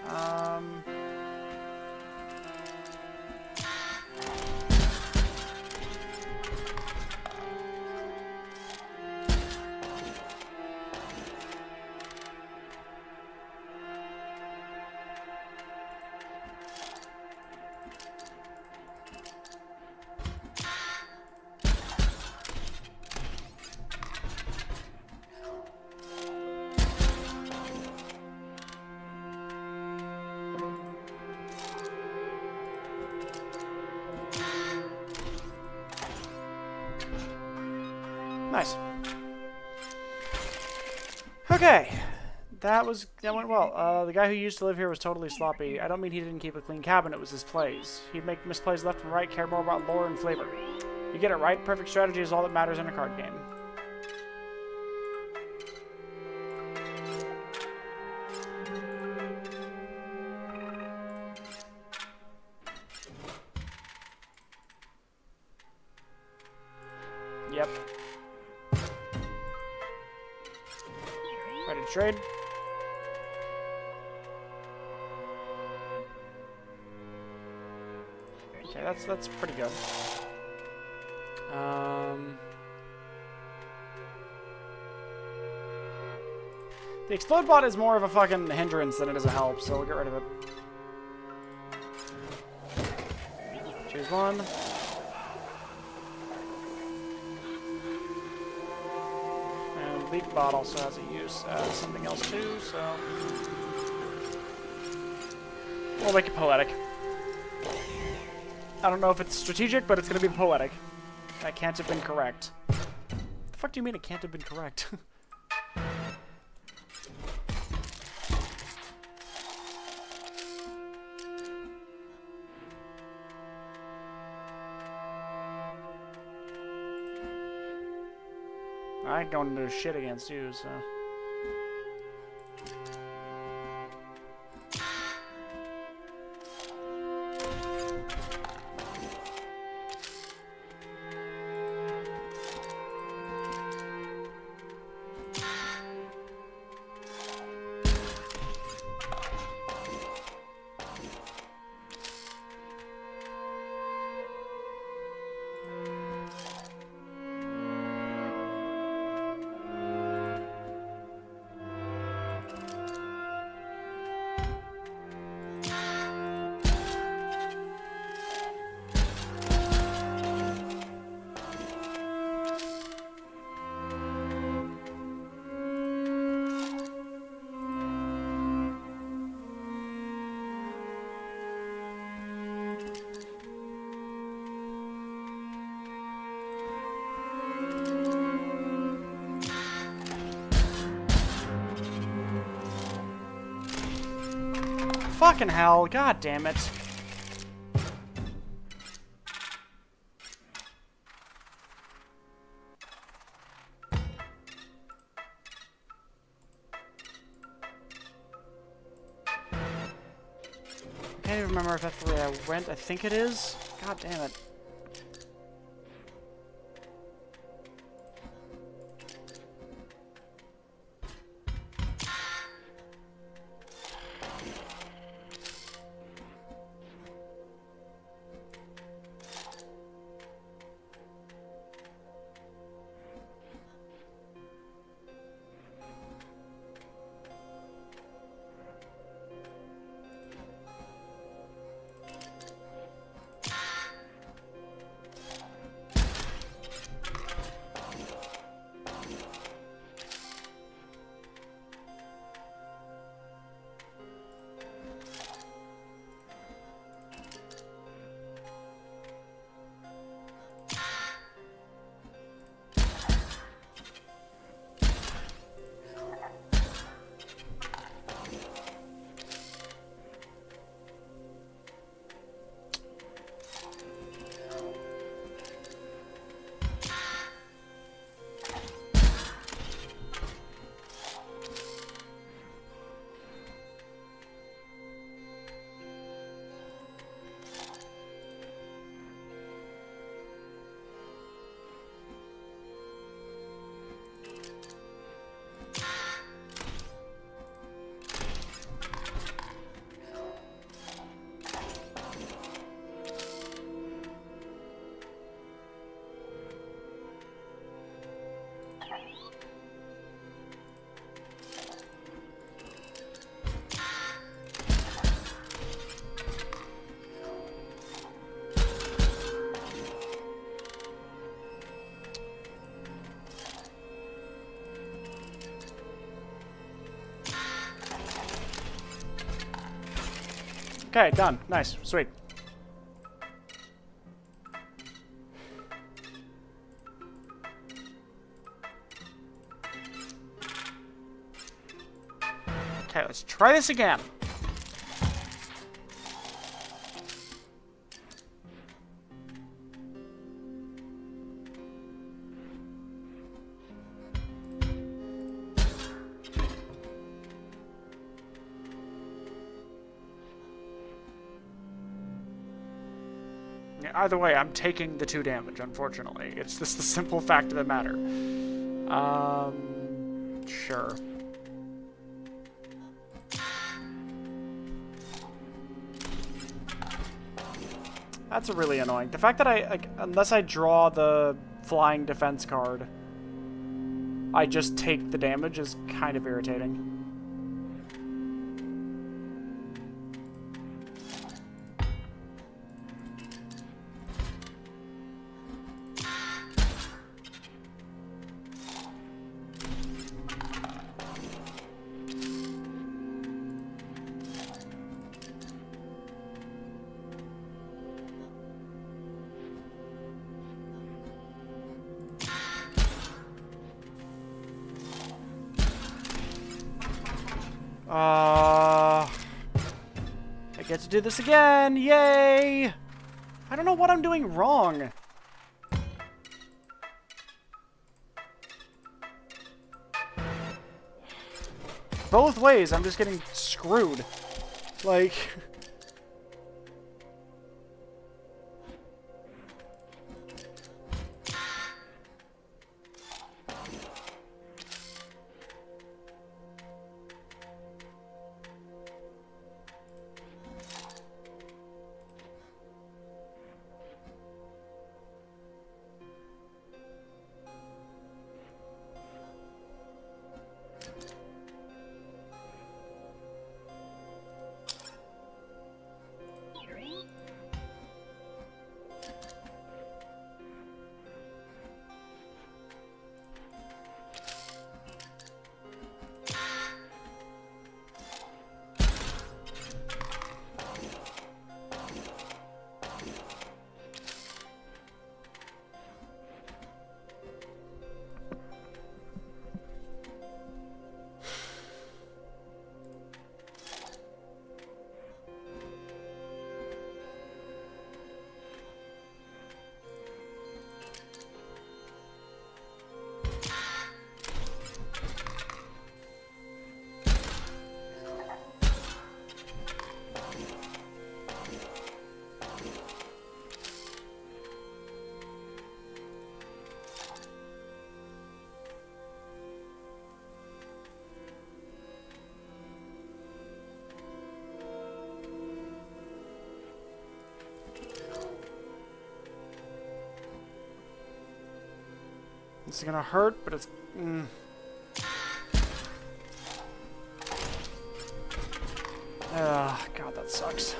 nice. Okay. That went well. The guy who used to live here was totally sloppy. I don't mean he didn't keep a clean cabin, it was his plays. He'd make misplays left and right, care more about lore and flavor. You get it right, perfect strategy is all that matters in a card game. Yep. Ready to trade? Okay, that's pretty good. The explode bot is more of a fucking hindrance than it is a help, so we'll get rid of it. Choose one. And leak bot also has a use as something else too, so we'll make it poetic. I don't know if it's strategic, but it's gonna be poetic. That can't have been correct. The fuck do you mean it can't have been correct? I ain't going to do shit against you, so. Fucking hell, god damn it. I can't even remember if that's the way I went. I think it is. God damn it. Okay, done. Nice. Sweet. Okay, let's try this again. Yeah, either way, I'm taking the 2 damage, unfortunately. It's just the simple fact of the matter. Sure. That's really annoying. The fact that unless I draw the flying defense card, I just take the damage is kind of irritating. I get to do this again! Yay! I don't know what I'm doing wrong. Both ways, I'm just getting screwed. Like... This is gonna hurt, but it's... God, that sucks.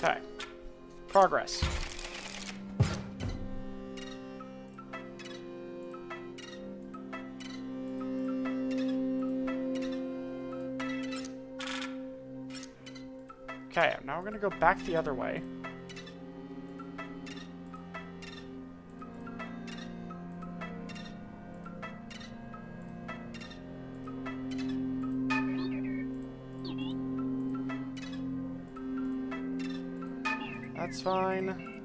Okay. Progress. Okay, now we're gonna go back the other way. That's fine.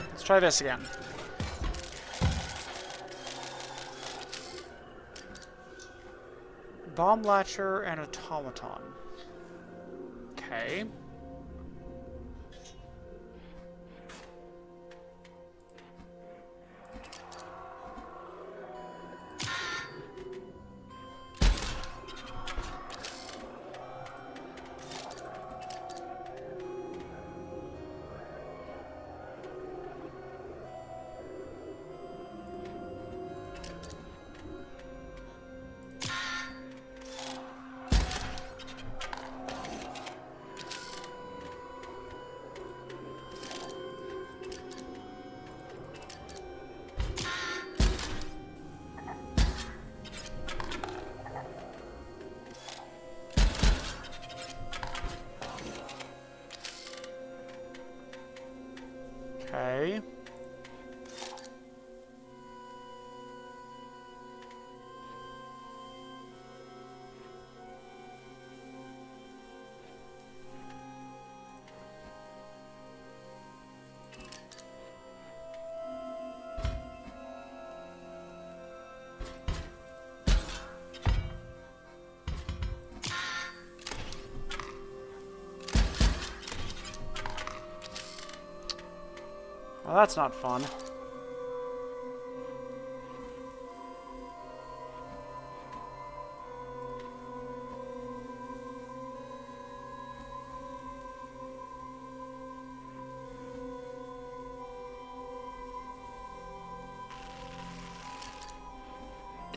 Let's try this again. Bomb Latcher and Automaton. Okay. Okay. Well, that's not fun.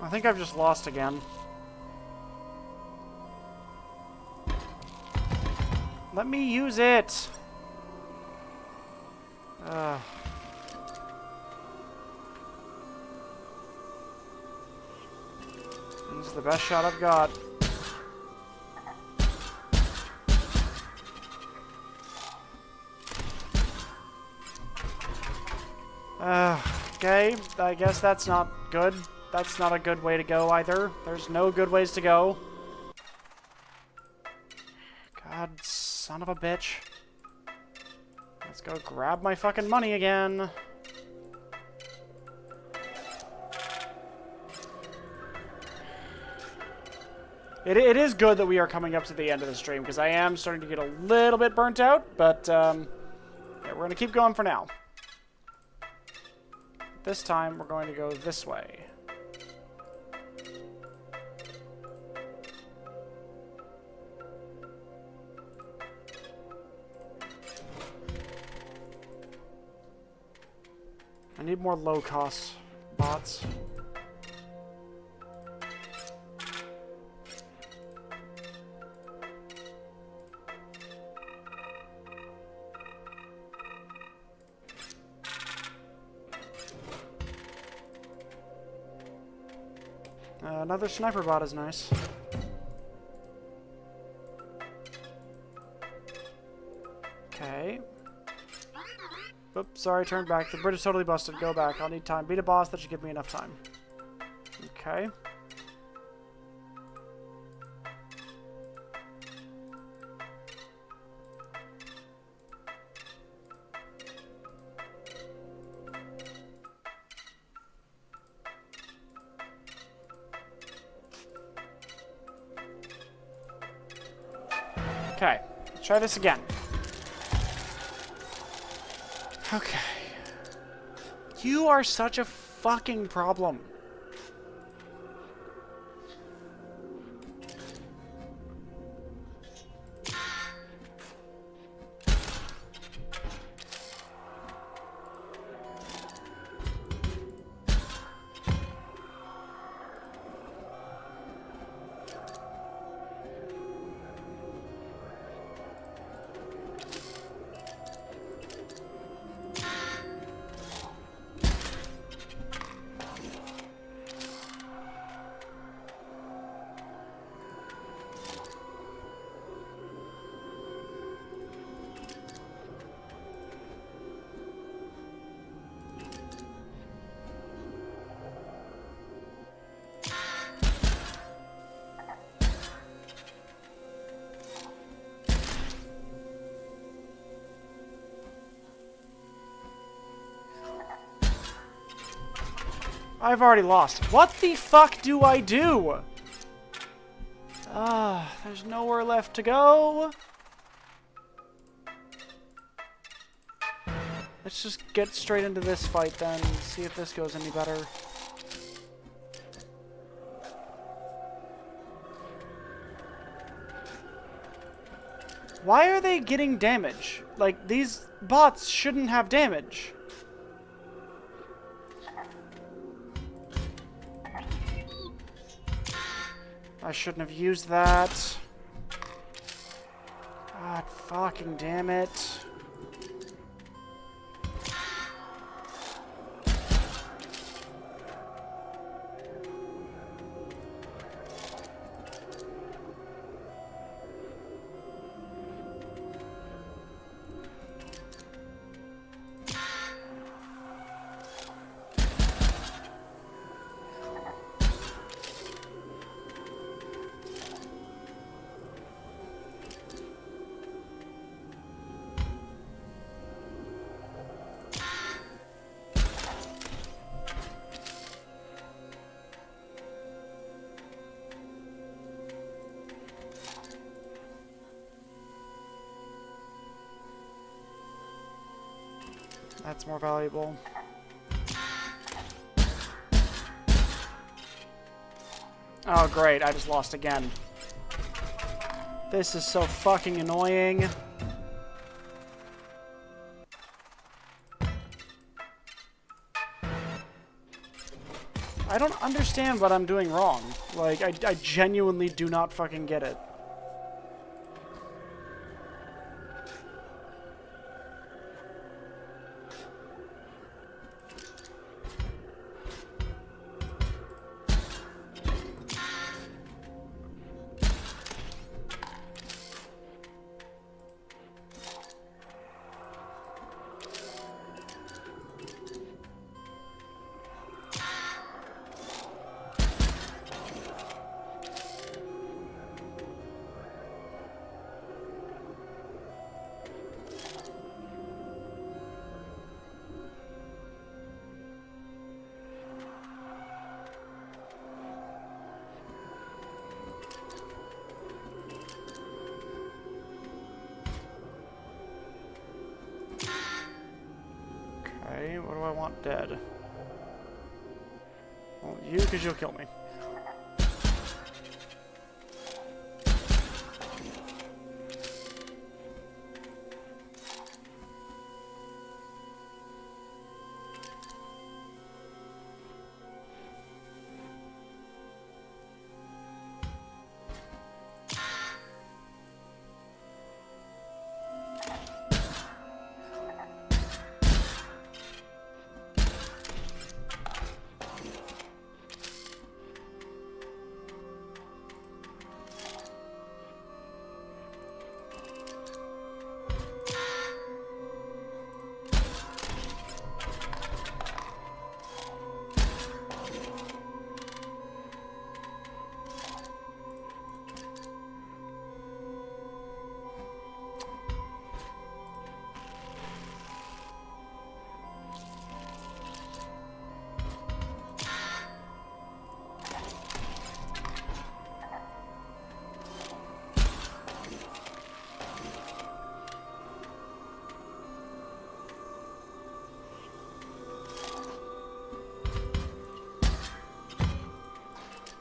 I think I've just lost again. Let me use it! This is the best shot I've got. Okay, I guess that's not good. That's not a good way to go either. There's no good ways to go. God, son of a bitch. Let's go grab my fucking money again. It is good that we are coming up to the end of the stream, because I am starting to get a little bit burnt out, but yeah, we're going to keep going for now. This time, we're going to go this way. I need more low-cost bots. Another sniper bot is nice. Okay. Oops, sorry, turned back. The bridge is totally busted. Go back. I'll need time. Beat a boss. That should give me enough time. Okay. Okay, let's try this again. Okay. You are such a fucking problem. I've already lost. What the fuck do I do? There's nowhere left to go. Let's just get straight into this fight then, see if this goes any better. Why are they getting damage? Like, these bots shouldn't have damage. I shouldn't have used that. God fucking damn it. That's more valuable. Oh, great. I just lost again. This is so fucking annoying. I don't understand what I'm doing wrong. Like, I genuinely do not fucking get it. Okay, what do I want dead? Well, you, because you'll kill me.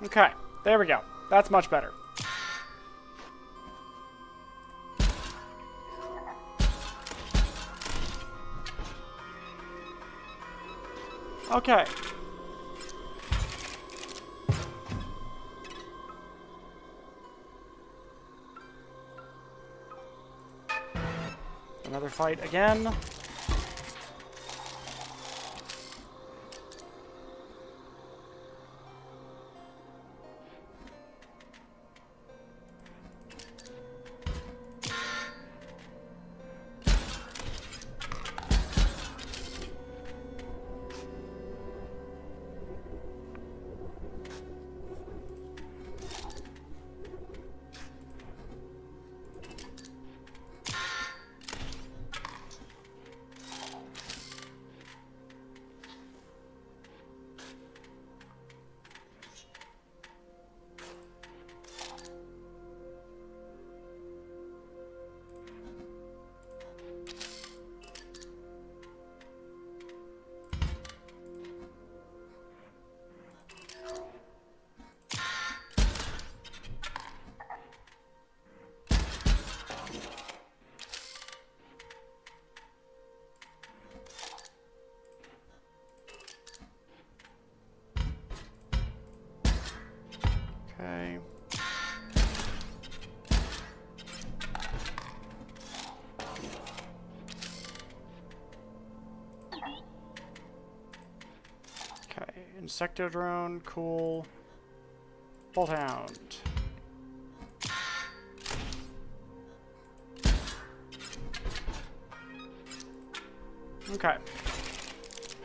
Okay, there we go. That's much better. Okay. Another fight again. Okay. Okay, Insectodrone, cool. Bolt-hound. Okay.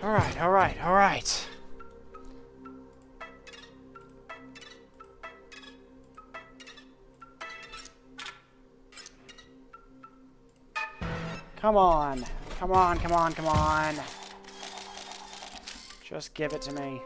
Alright, alright, alright. Come on. Come on, come on, come on. Just give it to me.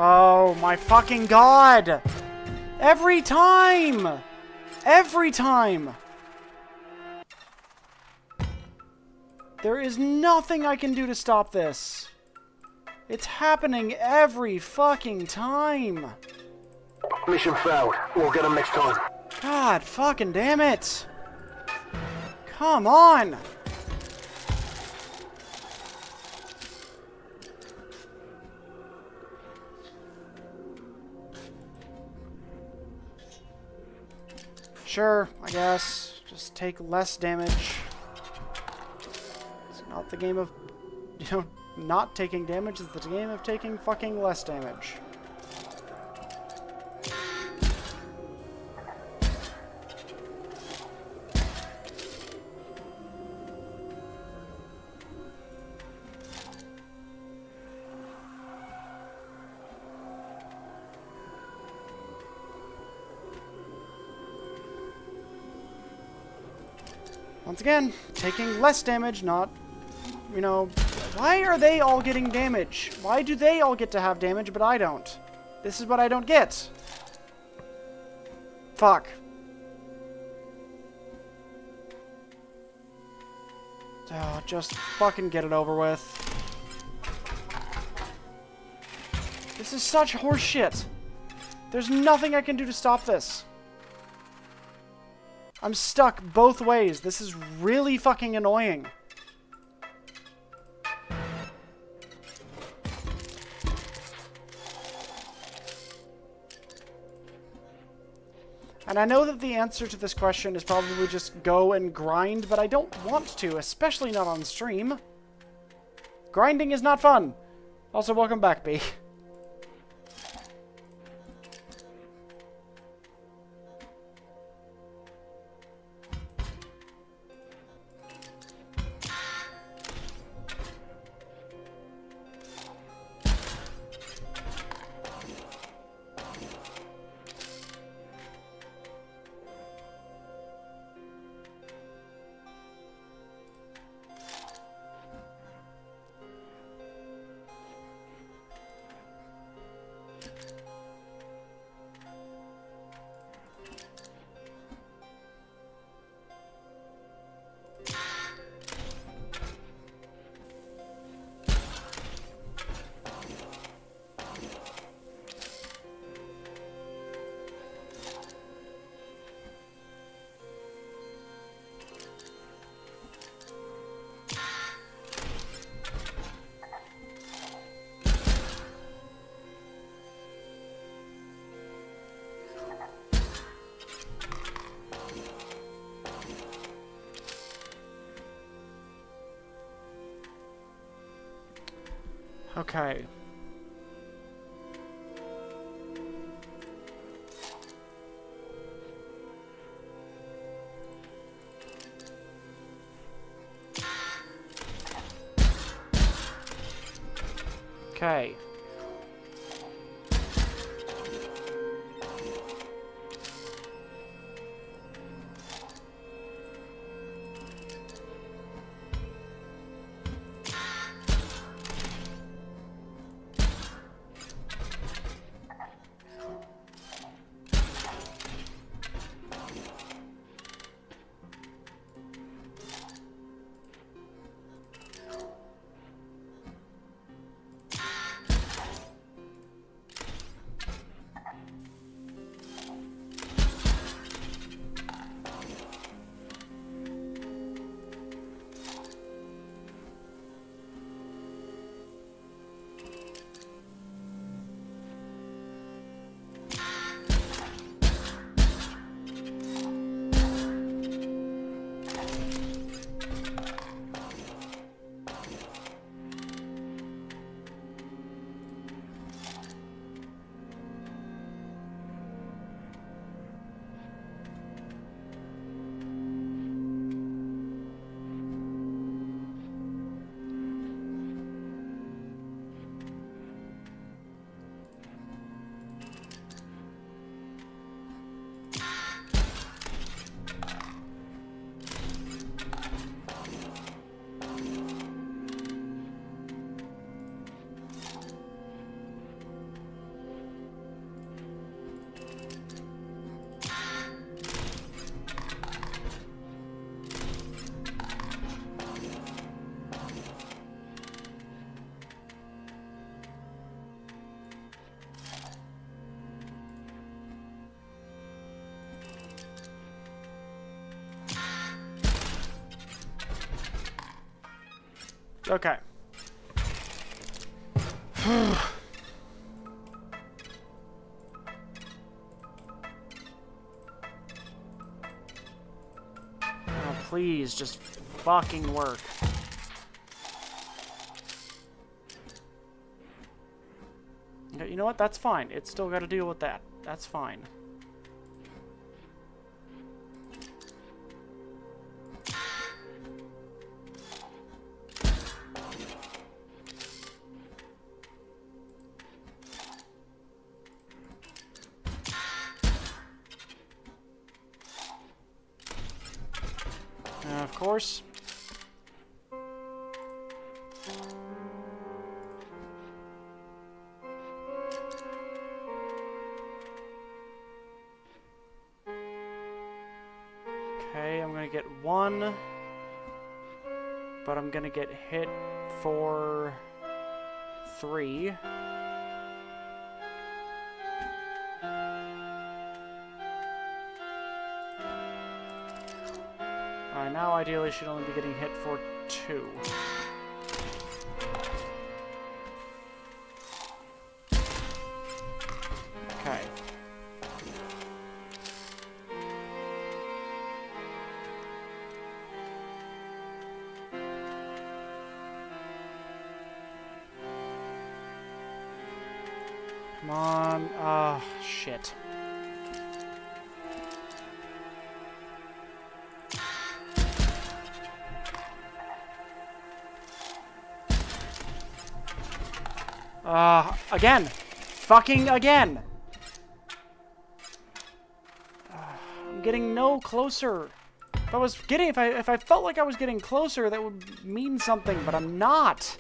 Oh my fucking god! Every time! Every time! There is nothing I can do to stop this. It's happening every fucking time. Mission failed. We'll get them next time. God fucking damn it! Come on! Sure, I guess. Just take less damage. It's not the game of, not taking damage. It's the game of taking fucking less damage. Once again, taking less damage, not, why are they all getting damage? Why do they all get to have damage, but I don't? This is what I don't get. Fuck. Oh, just fucking get it over with. This is such horseshit. There's nothing I can do to stop this. I'm stuck both ways. This is really fucking annoying. And I know that the answer to this question is probably just go and grind, but I don't want to, especially not on stream. Grinding is not fun. Also, welcome back, B. Okay. Okay. Okay. Oh, please, just fucking work. You know what? That's fine. It's still got to deal with that. That's fine. Of course. Okay, I'm gonna get one, but I'm gonna get hit for 3. Now ideally should only be getting hit for 2. Okay. Come on. Ah, shit. Again. Fucking again. I'm getting no closer. If I felt like I was getting closer, that would mean something, but I'm not.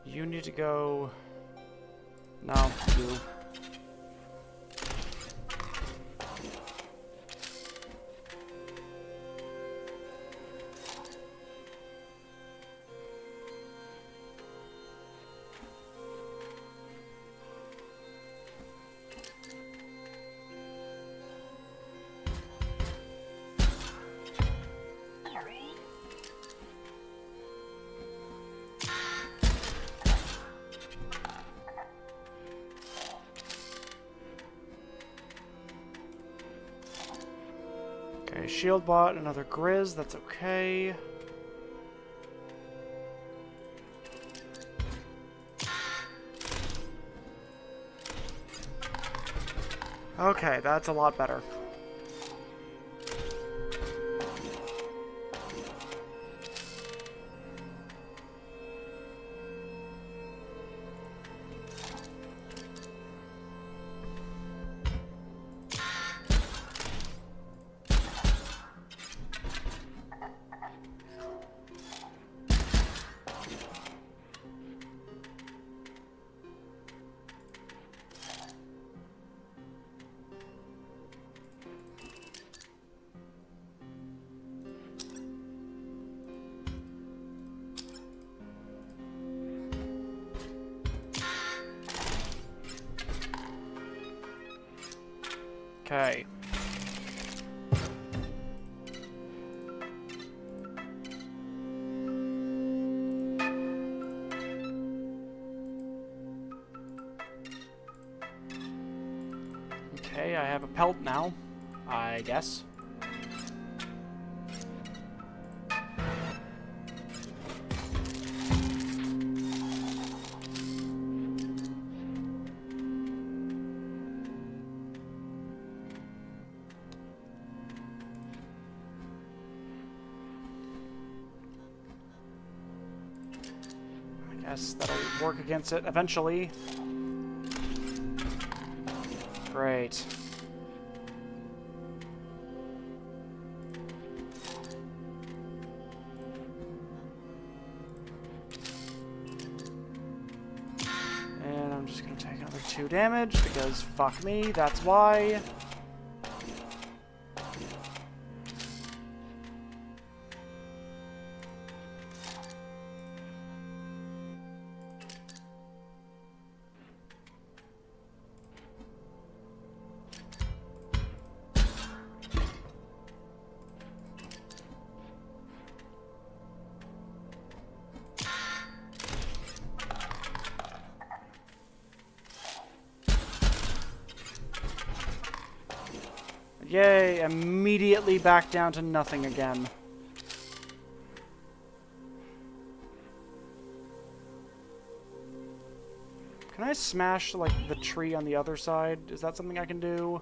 You need to go... No, you. Okay, shield bot, another Grizz, that's okay. Okay, that's a lot better. Okay. Okay, I have a pelt now, I guess. Guess that'll work against it eventually. Great. And I'm just gonna take another 2 damage because fuck me, that's why. Yay, immediately back down to nothing again. Can I smash, like, the tree on the other side? Is that something I can do?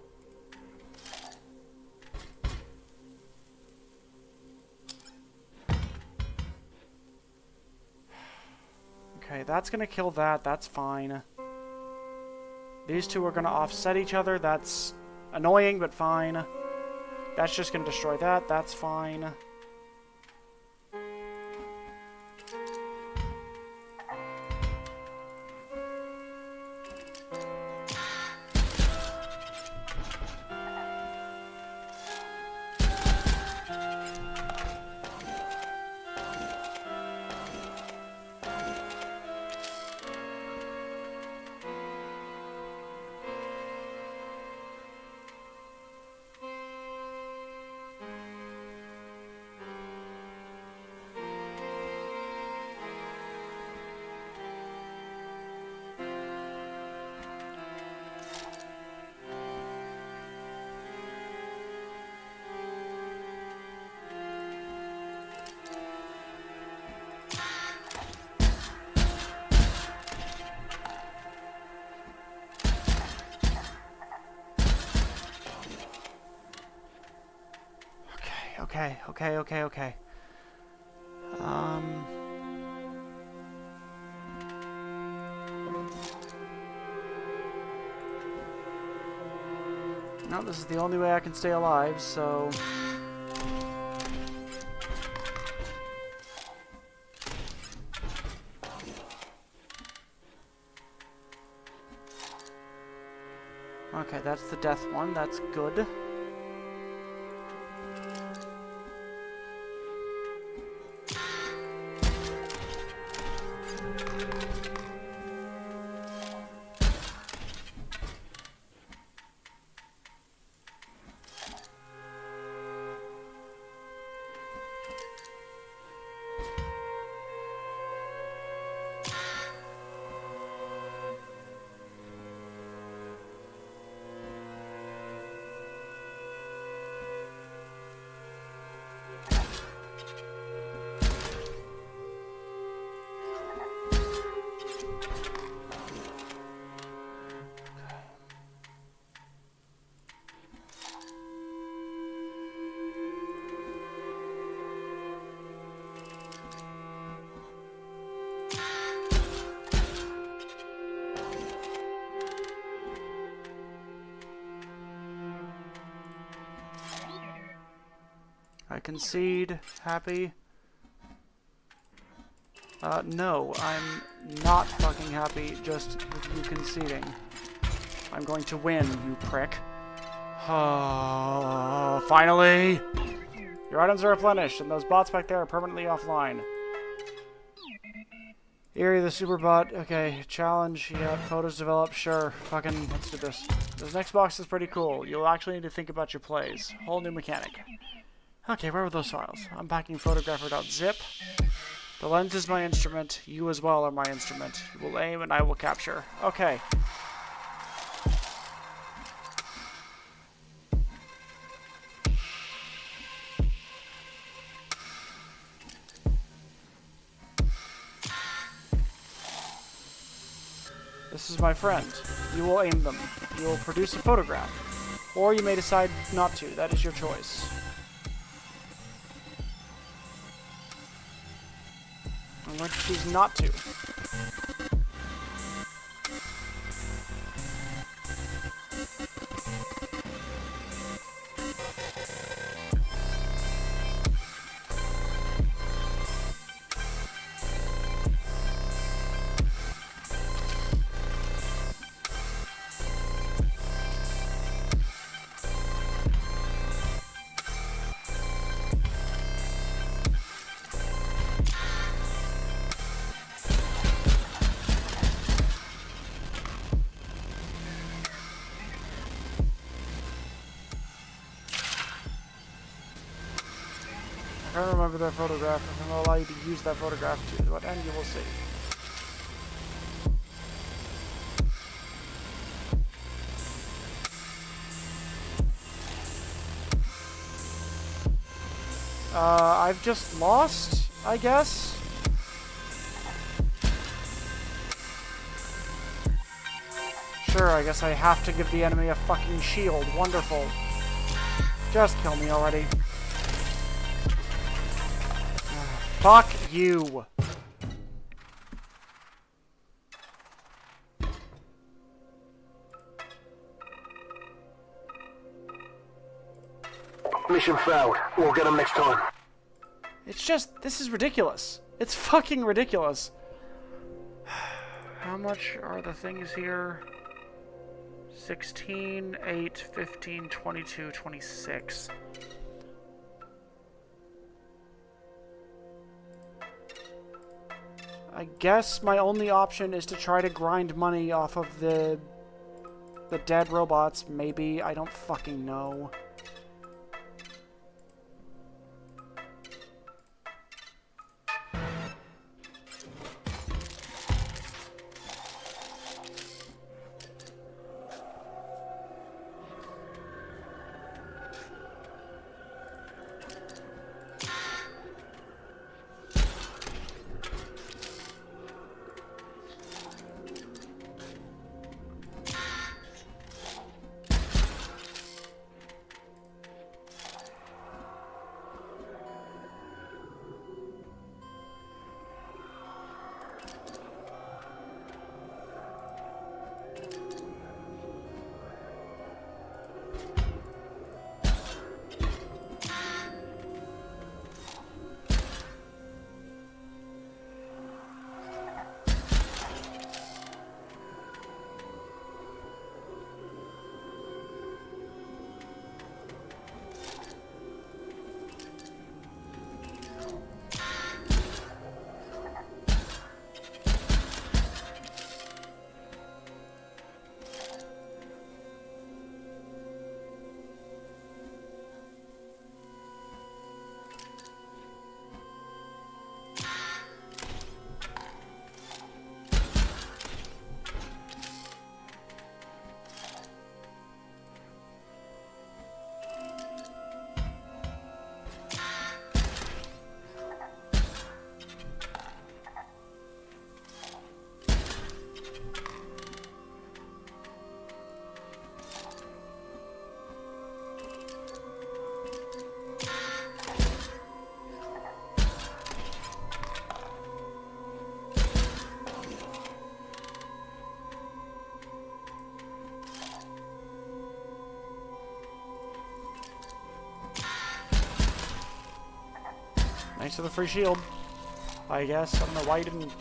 Okay, that's gonna kill that. That's fine. These two are gonna offset each other. That's annoying, but fine. That's just gonna destroy that. That's fine. Okay. No, this is the only way I can stay alive, so... Okay, that's the death one. That's good. I concede. Happy. No, I'm not fucking happy just with you conceding. I'm going to win, you prick. Oh, finally! Your items are replenished, and those bots back there are permanently offline. Eerie the super bot. Okay, challenge. Yeah, photos developed. Sure. Fucking, let's do this. This next box is pretty cool. You'll actually need to think about your plays. Whole new mechanic. Okay, where were those files? Unpacking photographer.zip. The lens is my instrument. You as well are my instrument. You will aim and I will capture. Okay. This is my friend. You will aim them. You will produce a photograph. Or you may decide not to. That is your choice. I'm going to choose not to. I can't remember that photograph. If I'm going to allow you to use that photograph to what end, you will see. I've just lost, I guess. Sure, I guess I have to give the enemy a fucking shield. Wonderful. Just kill me already. Fuck you. Mission failed. We'll get them next time. It's just, this is ridiculous. It's fucking ridiculous. How much are the things here? 16, 8, 15, 22, 26. I guess my only option is to try to grind money off of the dead robots, maybe. I don't fucking know. Thanks for the free shield, I guess. I don't know why you didn't...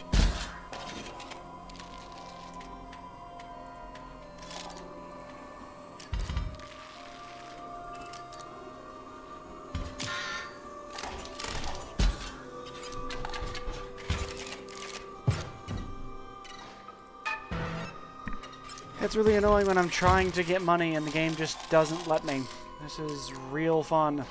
It's really annoying when I'm trying to get money and the game just doesn't let me. This is real fun.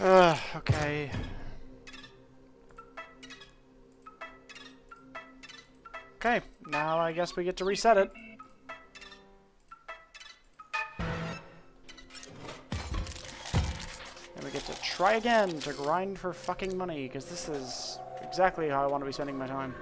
Okay. Okay, now I guess we get to reset it. And we get to try again to grind for fucking money, because this is exactly how I want to be spending my time.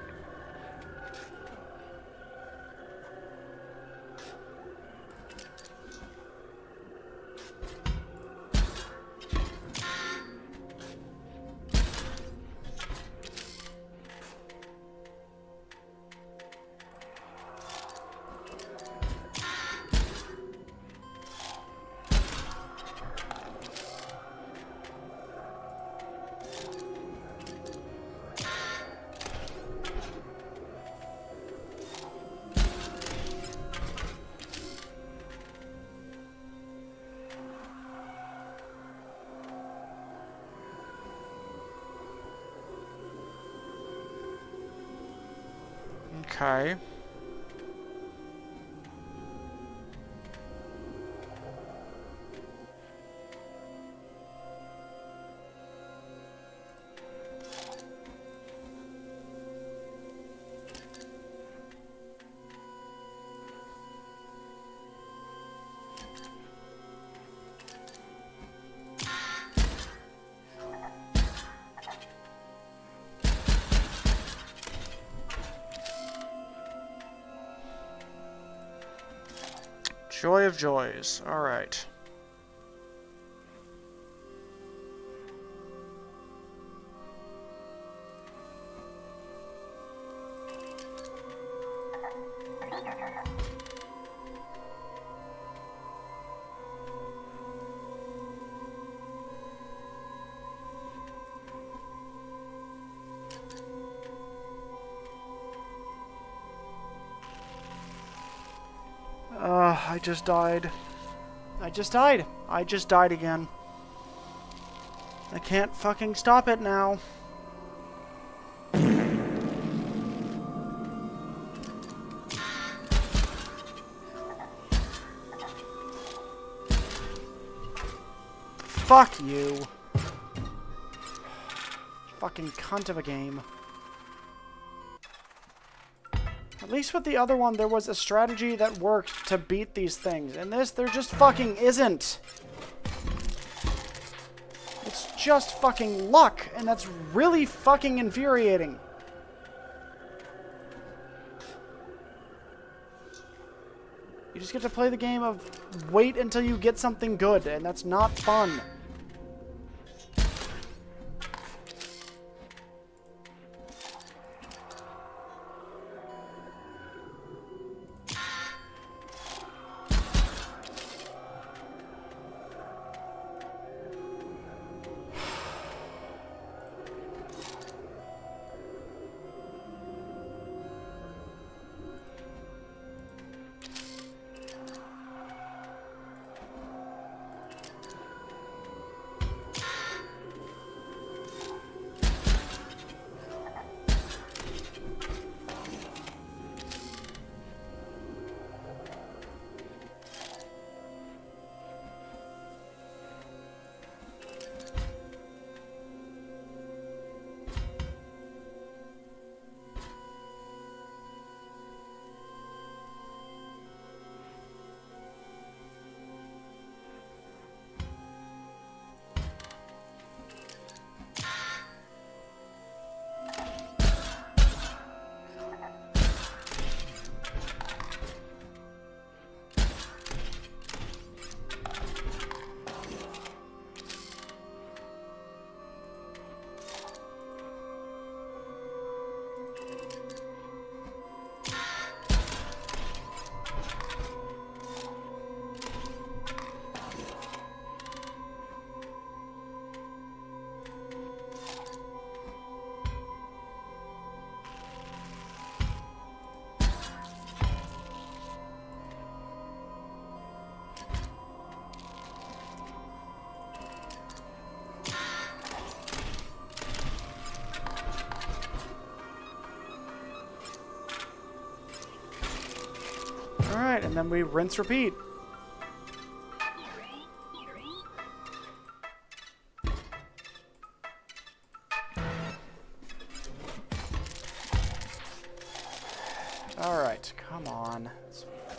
Okay. Joy of joys. All right. I just died. I just died. I just died again. I can't fucking stop it now. Fuck you. Fucking cunt of a game. At least with the other one, there was a strategy that worked to beat these things. In this, there just fucking isn't. It's just fucking luck, and that's really fucking infuriating. You just get to play the game of wait until you get something good, and that's not fun. Alright, and then we rinse, repeat.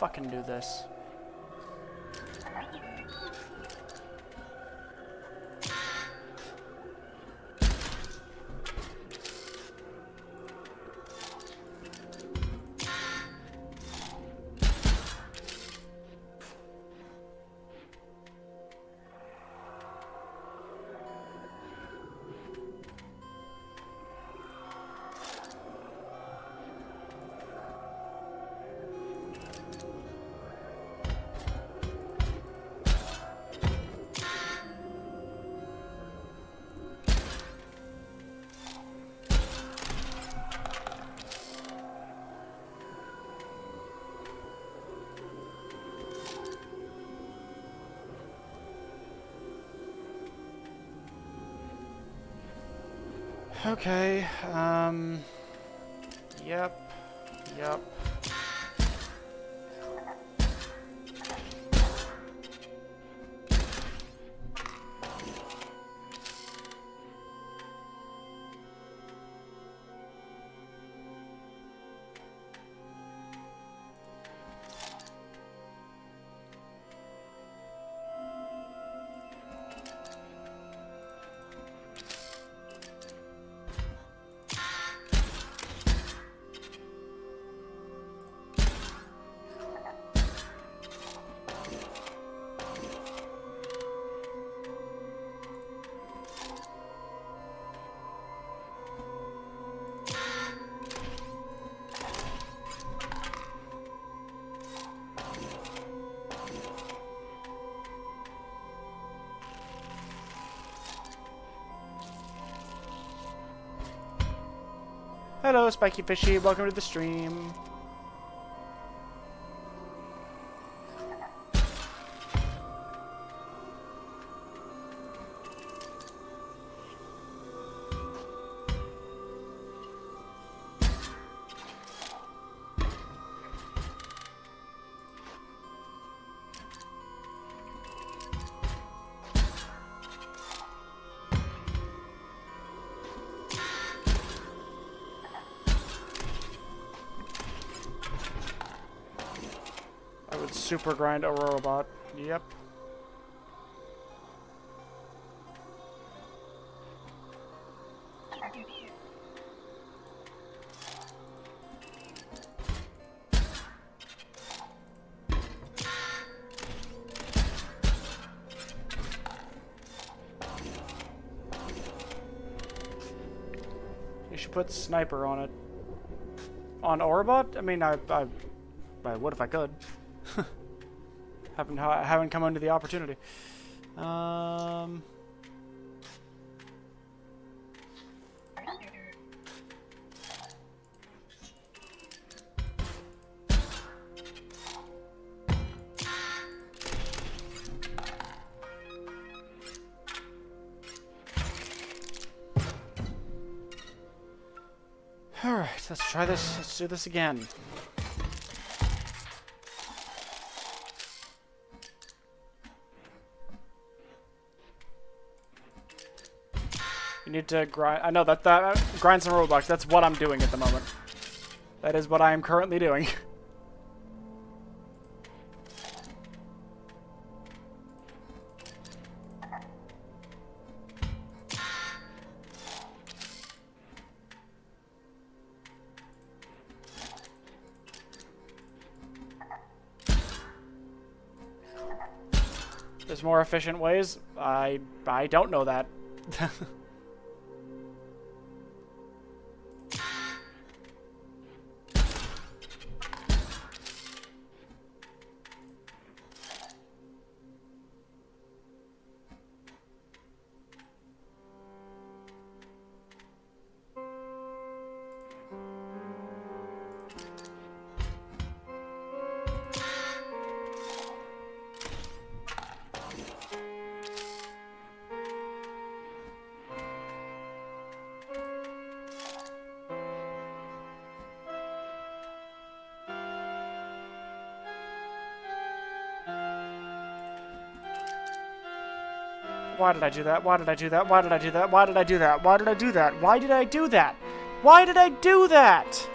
fucking do this. Okay, yep. Hello, Spiky Fishy. Welcome to the stream. Super grind Aurora bot. Yep. You should put sniper on it. On Orbot? I mean, I would if I could. Haven't come under the opportunity. All right, let's try this. Let's do this again. You need to grind. I know that grind some Roblox. That's what I'm doing at the moment. That is what I am currently doing. There's more efficient ways. I don't know that. Why did I do that? Why did I do that? Why did I do that? Why did I do that? Why did I do that? Why did I do that? Why did I do that?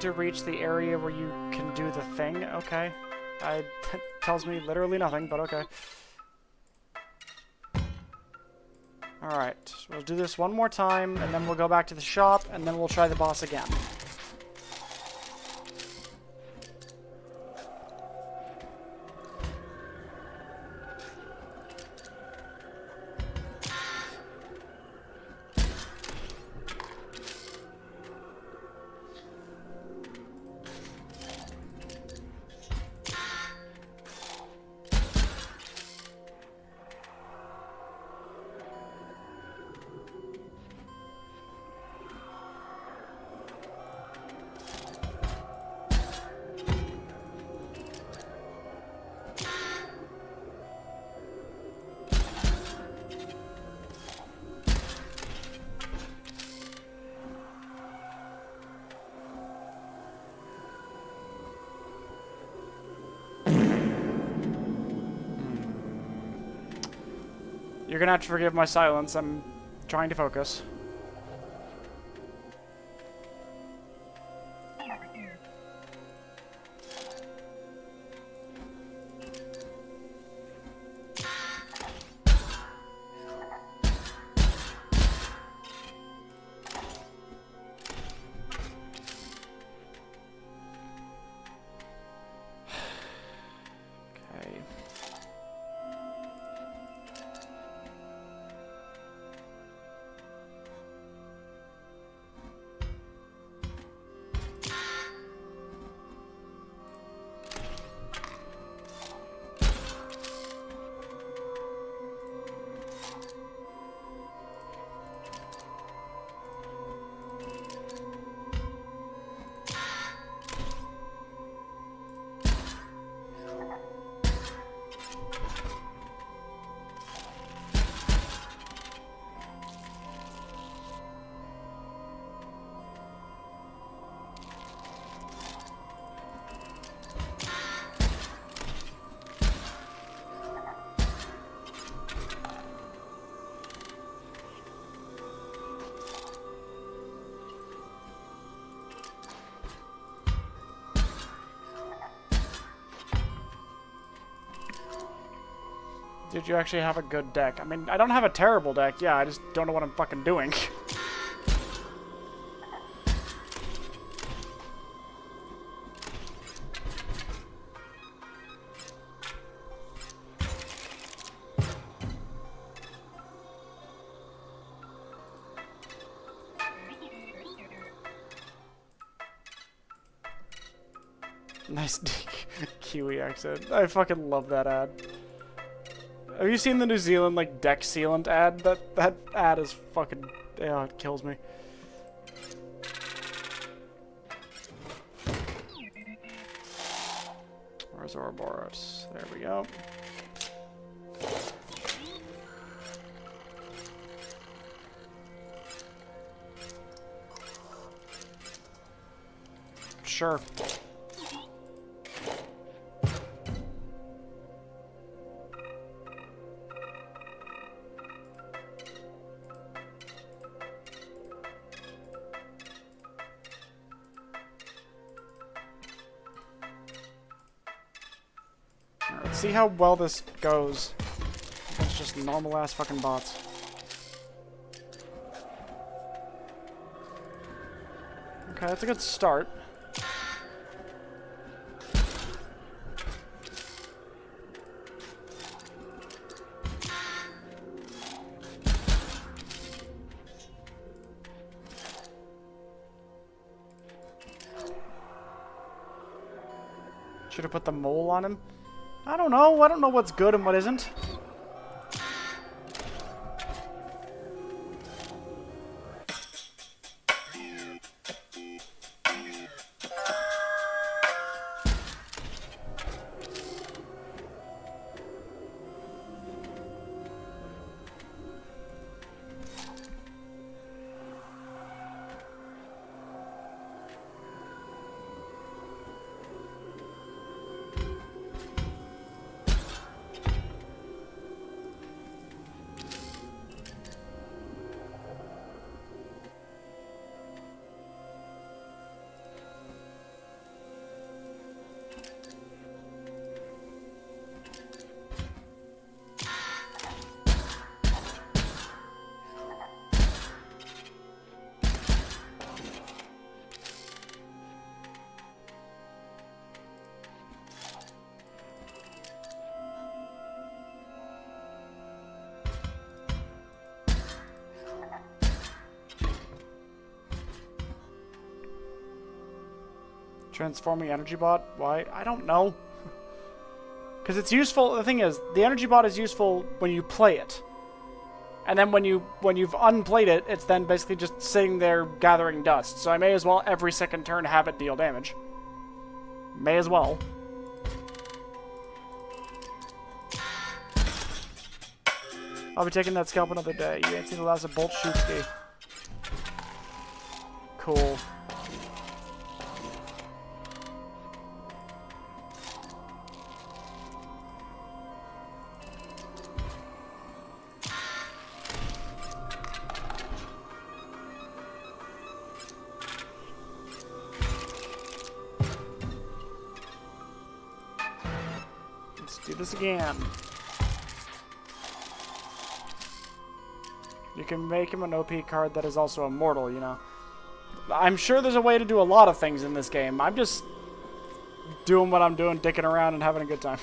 to reach the area where you can do the thing. Okay. That tells me literally nothing, but okay. Alright, so we'll do this one more time, and then we'll go back to the shop, and then we'll try the boss again. You're gonna have to forgive my silence. I'm trying to focus. Okay. Did you actually have a good deck? I mean, I don't have a terrible deck. Yeah, I just don't know what I'm fucking doing. Nice Kiwi accent. I fucking love that ad. Have you seen the New Zealand, like, deck sealant ad? That ad is fucking... Yeah, it kills me. Where's Ouroboros? There we go. Sure. Let's see how well this goes. It's just normal ass fucking bots. Okay, that's a good start. Should have put the mole on him. I don't know. I don't know what's good and what isn't. Transforming energy bot? Why? I don't know. Because it's useful. The thing is, the energy bot is useful when you play it. And then when you've unplayed it, it's then basically just sitting there gathering dust. So I may as well every second turn have it deal damage. May as well. I'll be taking that scalp another day. You ain't seen the last of Bolt Shootski. Cool. Let's do this again. You can make him an OP card that is also immortal, you know. I'm sure there's a way to do a lot of things in this game. I'm just doing what I'm doing, dicking around and having a good time.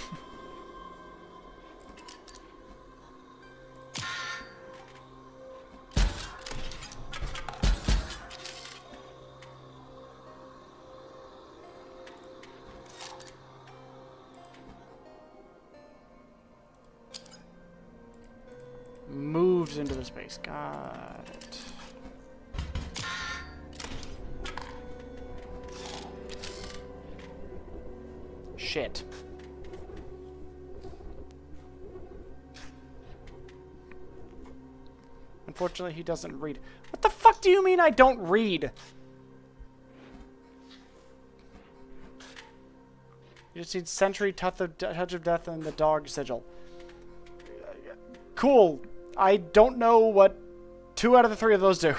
Moves into the space. Got it. Shit. Unfortunately, he doesn't read. What the fuck do you mean I don't read? You just need Sentry, Touch of Death, and the Dog Sigil. Cool. I don't know what 2 out of the 3 of those do.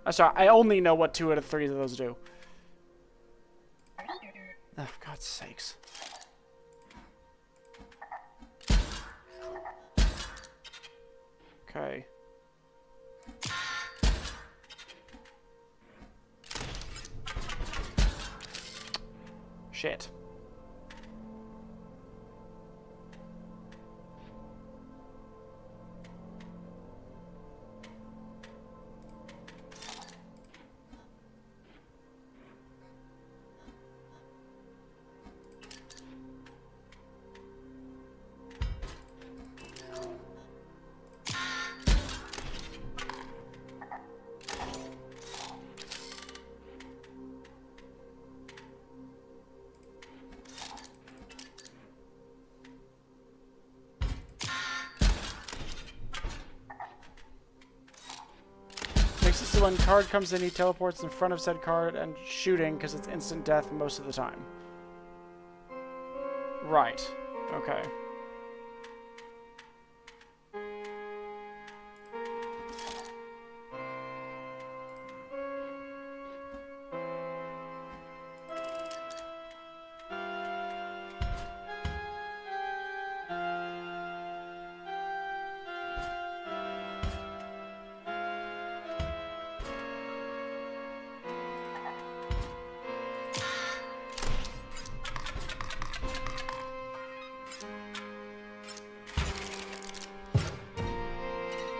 I'm sorry, I only know what 2 out of 3 of those do. Oh, for God's sakes. Okay. Shit. Makes it so when card comes in, he teleports in front of said card and shooting because it's instant death most of the time. Right. Okay.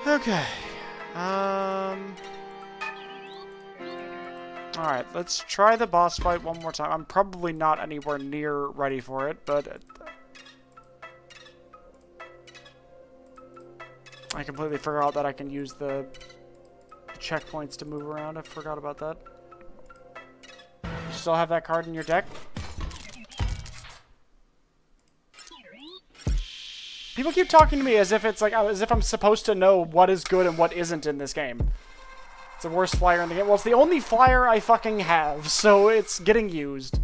Okay. Alright, let's try the boss fight one more time. I'm probably not anywhere near ready for it, but I completely forgot that I can use the checkpoints to move around. I forgot about that. You still have that card in your deck? People keep talking to me as if it's like, as if I'm supposed to know what is good and what isn't in this game. It's the worst flyer in the game. Well, it's the only flyer I fucking have, so it's getting used.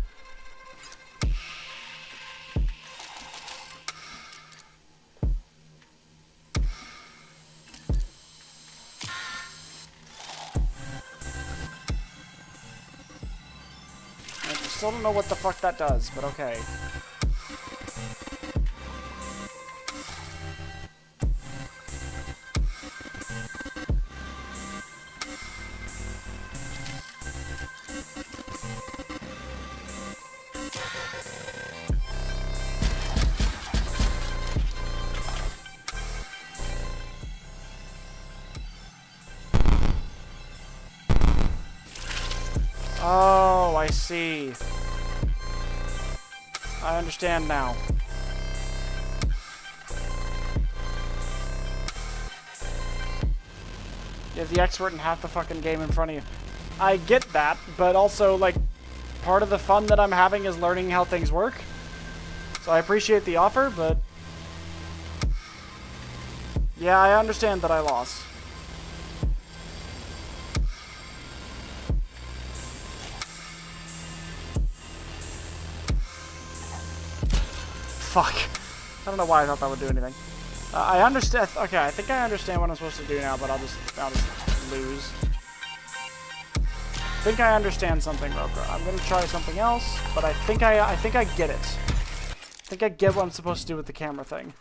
I still don't know what the fuck that does, but okay. I see. I understand now. You have the expert in half the fucking game in front of you. I get that, but also, like, part of the fun that I'm having is learning how things work. So I appreciate the offer, but... yeah, I understand that I lost. Fuck. I don't know why I thought that would do anything. I understand. Okay, I think I understand what I'm supposed to do now, but I'll just lose. I think I understand something, Roker. I'm gonna try something else, but I think I get it. I think I get what I'm supposed to do with the camera thing.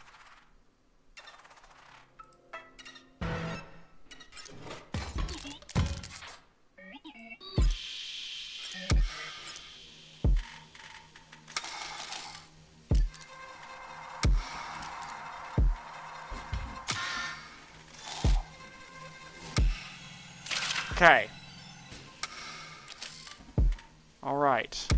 Okay. All right.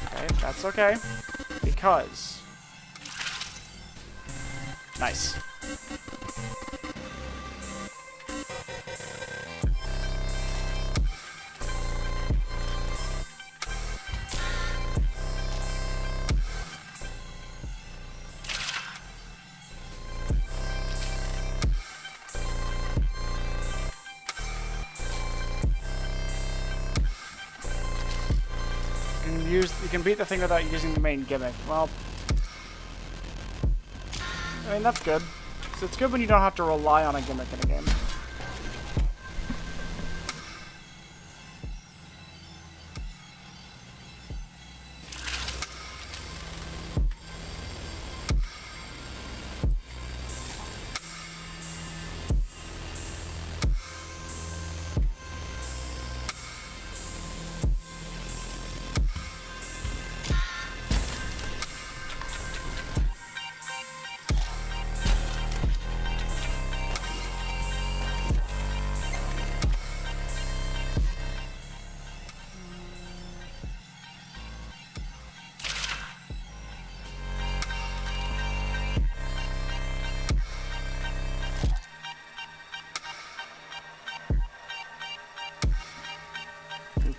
Okay, that's okay. Because... nice. You can beat the thing without using the main gimmick. Well, I mean, that's good. So it's good when you don't have to rely on a gimmick in a game.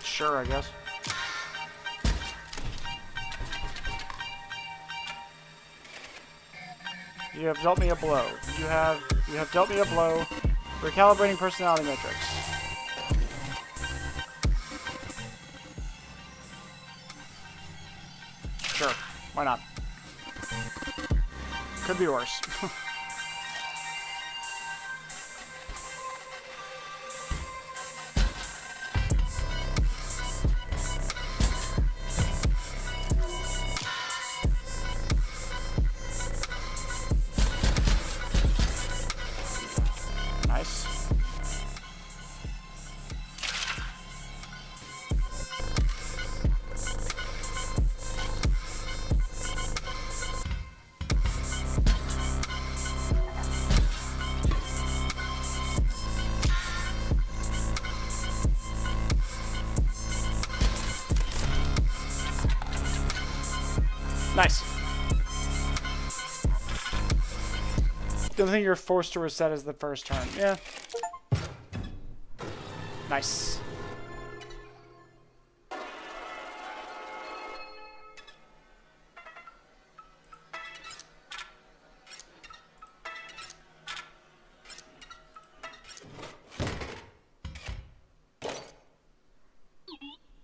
Sure, I guess. You have dealt me a blow. You have dealt me a blow. Recalibrating personality matrix. Sure, why not? Could be worse. Nice. The only thing you're forced to reset is the first turn. Yeah. Nice.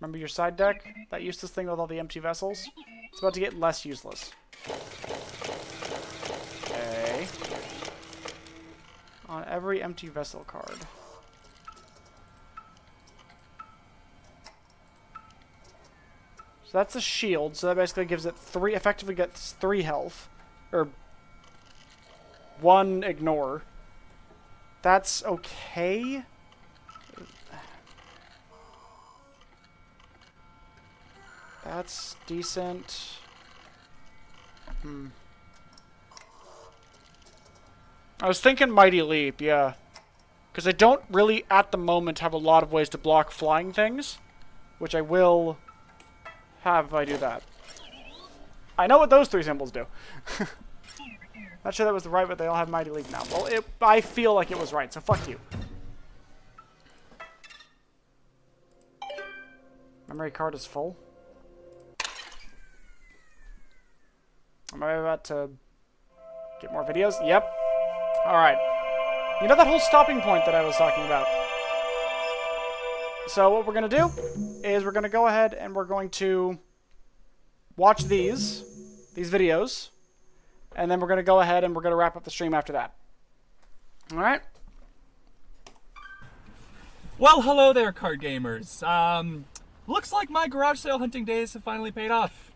Remember your side deck? That useless thing with all the empty vessels? It's about to get less useless. Okay. On every empty vessel card. So that's a shield, so that basically gives it effectively gets 3 health. Or 1 ignore. That's okay. That's decent. I was thinking Mighty Leap, yeah. Because I don't really, at the moment, have a lot of ways to block flying things. Which I will have if I do that. I know what those three symbols do. Not sure that was the right, but they all have Mighty Leap now. Well, I feel like it was right, so fuck you. Memory card is full. Am I about to get more videos? Yep. Alright. You know that whole stopping point that I was talking about? So what we're going to do is we're going to go ahead and we're going to watch these videos. And then we're going to go ahead and we're going to wrap up the stream after that. Alright? Well, hello there, card gamers. Looks like my garage sale hunting days have finally paid off.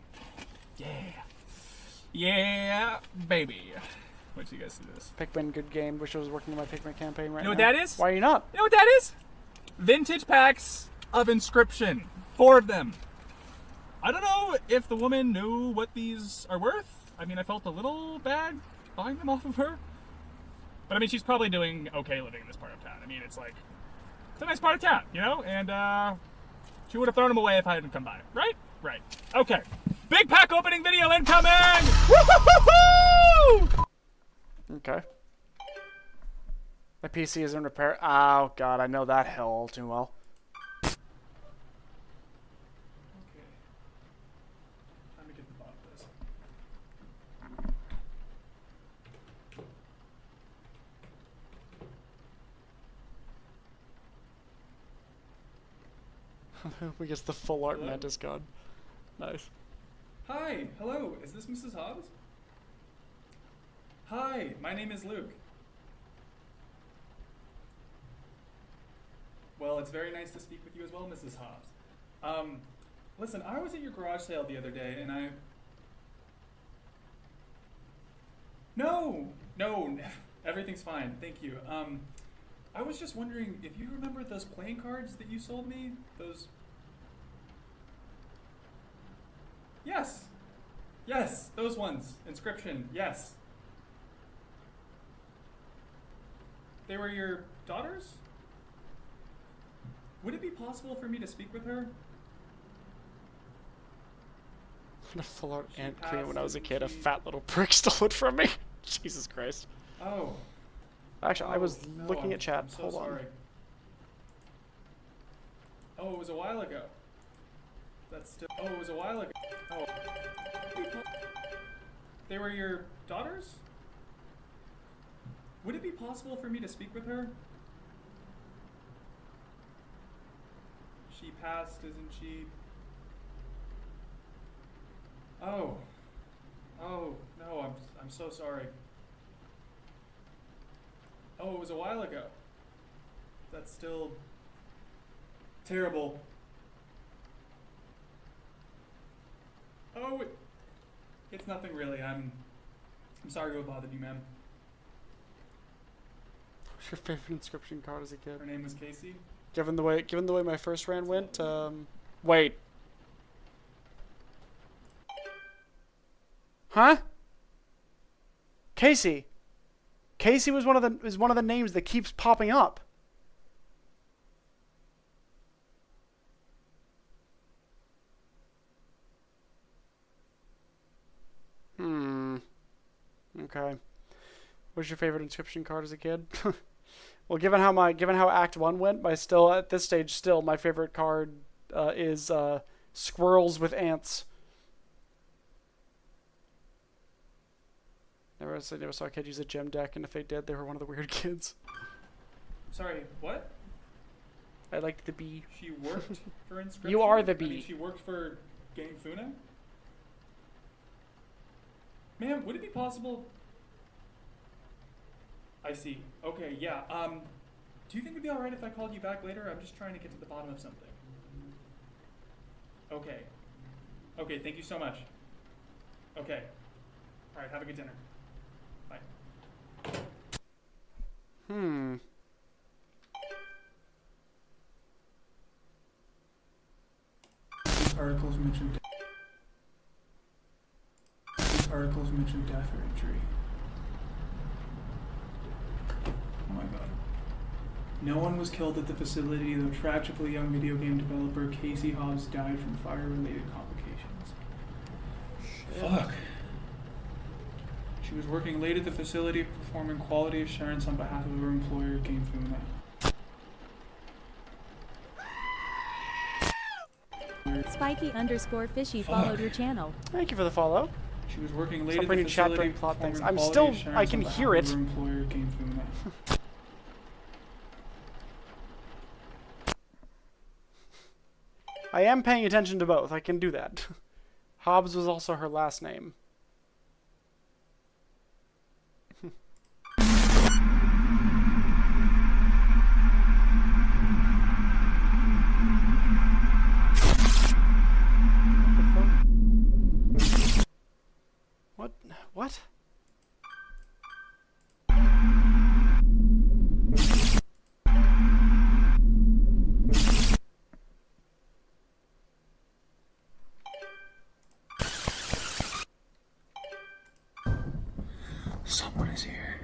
Yeah. Yeah, baby. What do you guys do this? Pikmin, good game. Wish I was working on my Pikmin campaign right now. You know what that is? Why are you not? You know what that is? Vintage packs of Inscryption. 4 of them. I don't know if the woman knew what these are worth. I mean, I felt a little bad buying them off of her. But I mean, she's probably doing okay living in this part of town. I mean, it's like, it's a nice part of town, you know? And, she would have thrown them away if I hadn't come by. Right? Right. Okay. Big pack opening video incoming! Woo-hoo-hoo-hoo! Okay. My PC is in repair. Oh, God, I know that hell all too well. Okay. Time to get the bottom of this. We guess the full art Hello? net is gone. Nice. Hi, hello, is this Mrs. Hobbs? Hi, my name is Luke. Well, it's very nice to speak with you as well, Mrs. Hobbs. Listen, I was at your garage sale the other day, and No, everything's fine, thank you. I was just wondering if you remember those playing cards that you sold me? Those... Yes, those ones. Inscryption, yes. They were your daughters? Would it be possible for me to speak with her? What a full art She ant queen when I passed was a and kid. A she- fat little prick stole it from me. Jesus Christ. Oh. Actually, I was no, looking I'm- at chat. I'm so Hold sorry. on. Oh, it was a while ago. That's still... Oh, it was a while ago. Oh. They were your daughters? Would it be possible for me to speak with her? She passed, isn't she? Oh. Oh, no, I'm so sorry. Oh, it was a while ago. That's still terrible. Oh, it's nothing really. I'm sorry to have bothered you, ma'am. What's your favorite inscription card as a kid? Her name was Casey. Given the way my first round went, wait. Huh? Casey. Casey was one of the names that keeps popping up. Okay. What's your favorite inscription card as a kid? Well, given how Act 1 went, at this stage my favorite card is squirrels with ants. Never saw a kid use a gem deck, and if they did, they were one of the weird kids. Sorry, what? I liked the bee. She worked for Inscryption? You are the I mean, bee. she worked for Game Funa? Ma'am, would it be possible... I see. Okay, yeah. Do you think it'd be alright if I called you back later? I'm just trying to get to the bottom of something. Okay. Okay, thank you so much. Okay. Alright, have a good dinner. Bye. These articles mentioned... articles mention death or injury. Oh my god. No one was killed at the facility, though tragically young video game developer Casey Hobbs died from fire-related complications. Fuck. She was working late at the facility performing quality assurance on behalf of her employer, Game Funa. Spiky_fishy followed your channel. Thank you for the follow. She was working late Stop at the bringing chat facility during plot things. performing I'm quality still. assurance I can on behalf hear of it. her employer, Game Funa. I am paying attention to both. I can do that. Hobbs was also her last name. What? What? Someone is here.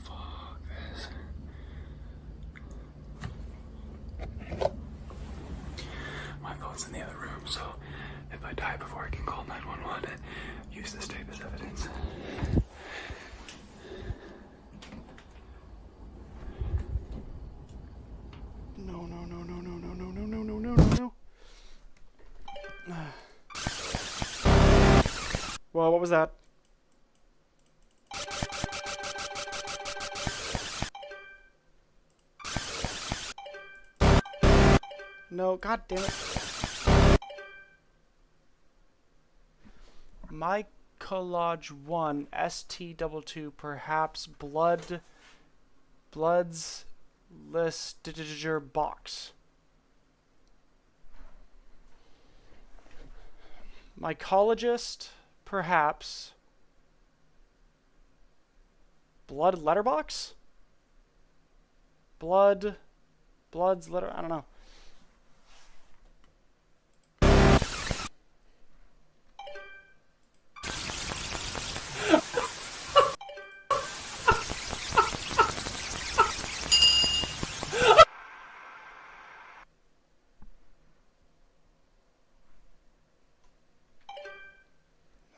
Fuck this. My phone's in the other room, so if I die before I can call 911, use this tape as evidence. No, no, no, no, no, no, no, no, no, no, no, no, no. Well, what was that? No, god damn it. My collage 1 ST22 perhaps Blood's Lister box. Mycologist, perhaps. Blood letterbox? Blood's letter, I don't know.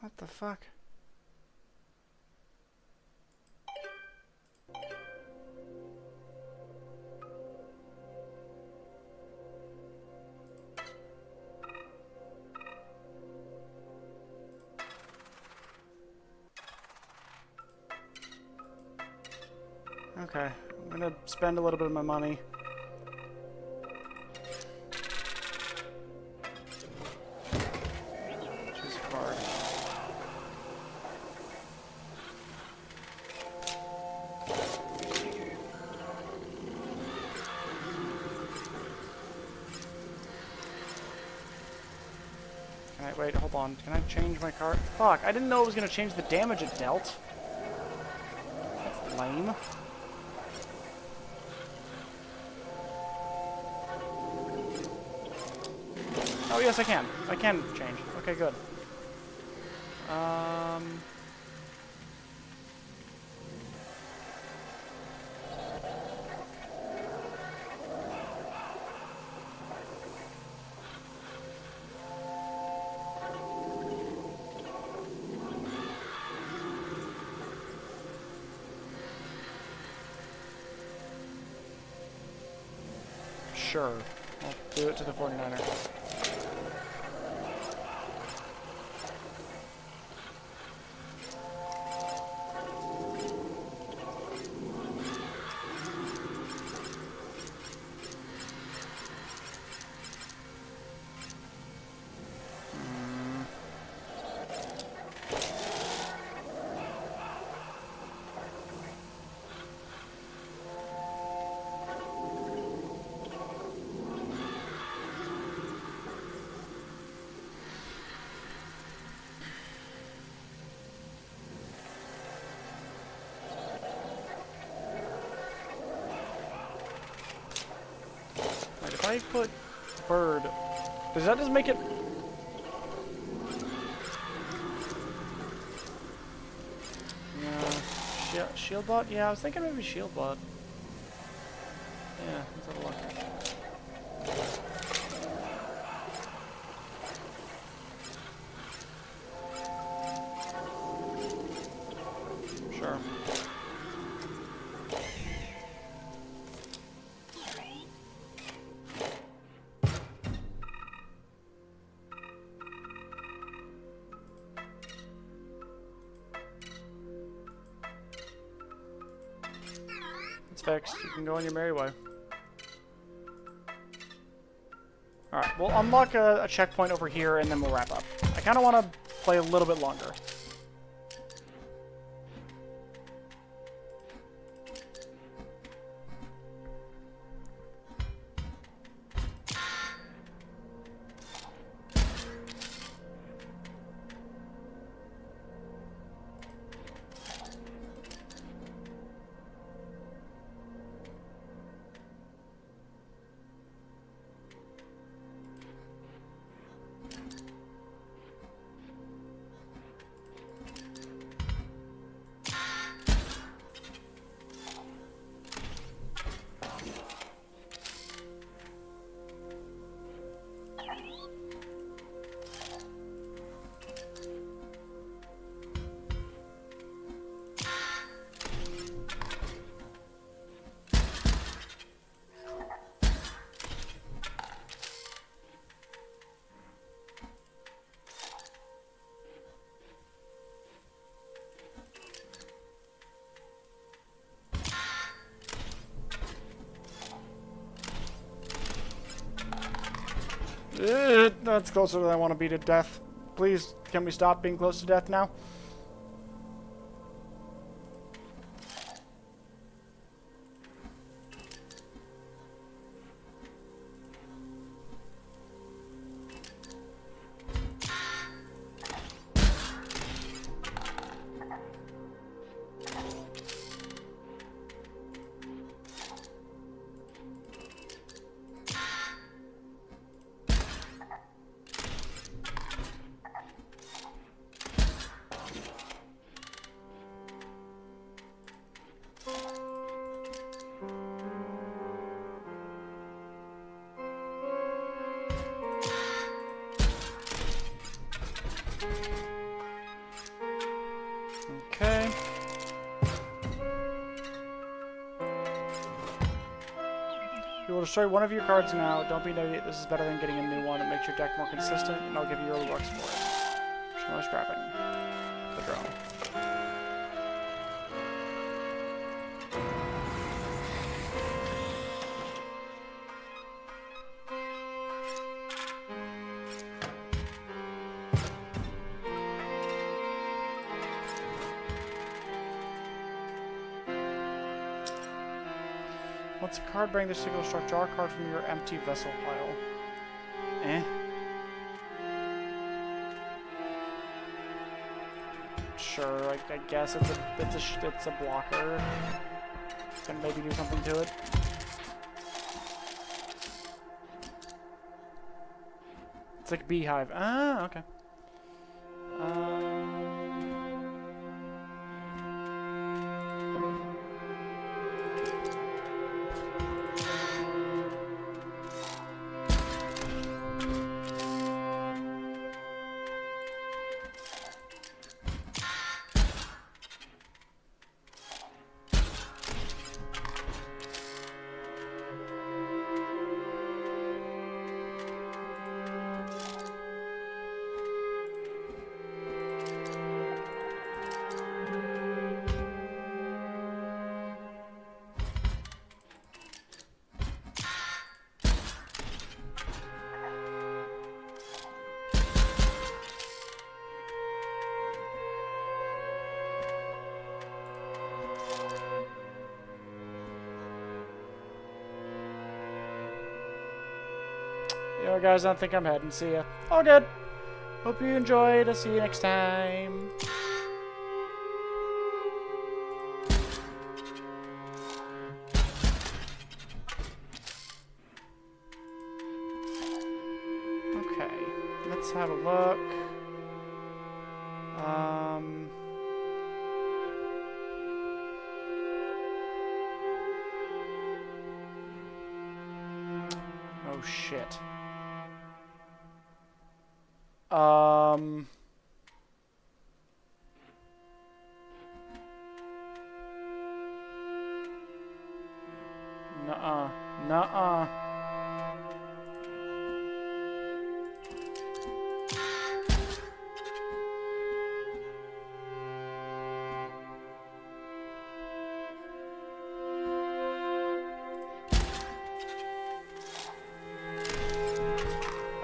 What the fuck? Okay, I'm gonna spend a little bit of my money. Choose a card. Alright, wait, hold on. Can I change my card? Fuck, I didn't know it was gonna change the damage it dealt. That's lame. Oh yes, I can. I can change. Okay, good. Sure. I'll do it to the 49er. If I put bird. Does that just make it... Yeah. Shield bot? Yeah, I was thinking maybe shield bot. Yeah, let's have a look. Sure. It's fixed. You can go on your merry way. Alright, we'll unlock a checkpoint over here and then we'll wrap up. I kind of want to play a little bit longer. That's closer than I want to be to death. Please, can we stop being close to death now? Okay. You will destroy one of your cards now. Don't be an idiot. This is better than getting a new one. It makes your deck more consistent, and I'll give you early bucks for it. There's no scrapping. The drone. Once a card bring this single struck, draw a card from your empty vessel pile. Eh. Sure, I guess it's a blocker. Can maybe do something to it. It's like a beehive. Ah, okay. Yo guys, I don't think I'm heading. See ya. All good. Hope you enjoyed. I'll see you next time. have a look. Oh shit. Nuh-uh. Nuh-uh.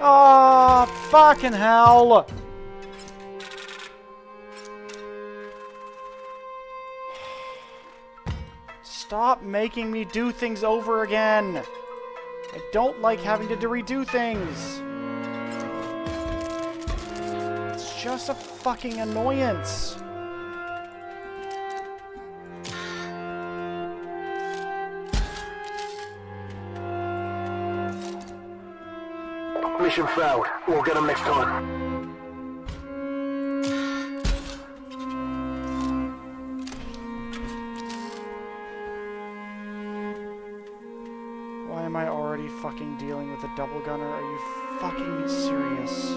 Oh, fucking hell! Stop making me do things over again! I don't like having to redo things! It's just a fucking annoyance! Mission failed. We'll get them next time. Why am I already fucking dealing with a double gunner? Are you fucking serious?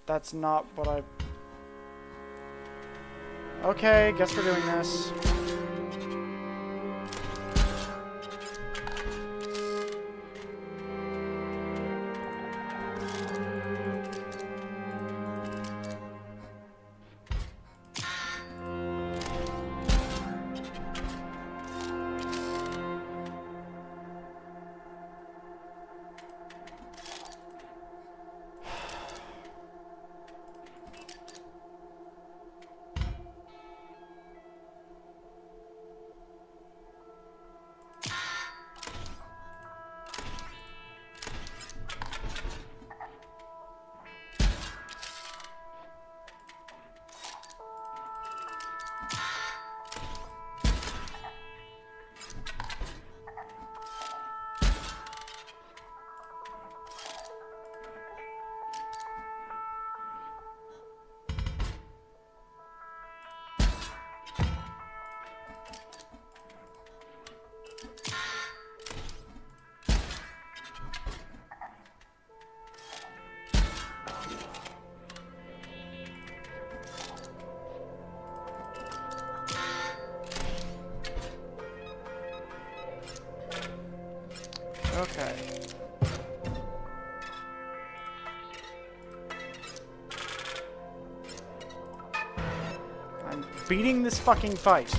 That's not what I... Okay, guess we're doing this. Okay. I'm beating this fucking fight.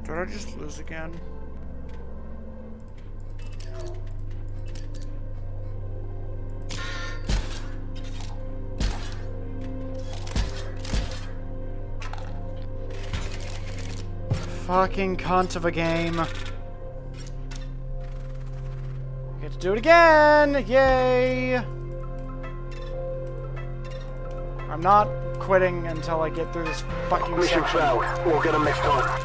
Did I just lose again? Fucking cunt of a game. Get to do it again! Yay! I'm not quitting until I get through this fucking Mission section. failed. We'll get them next time.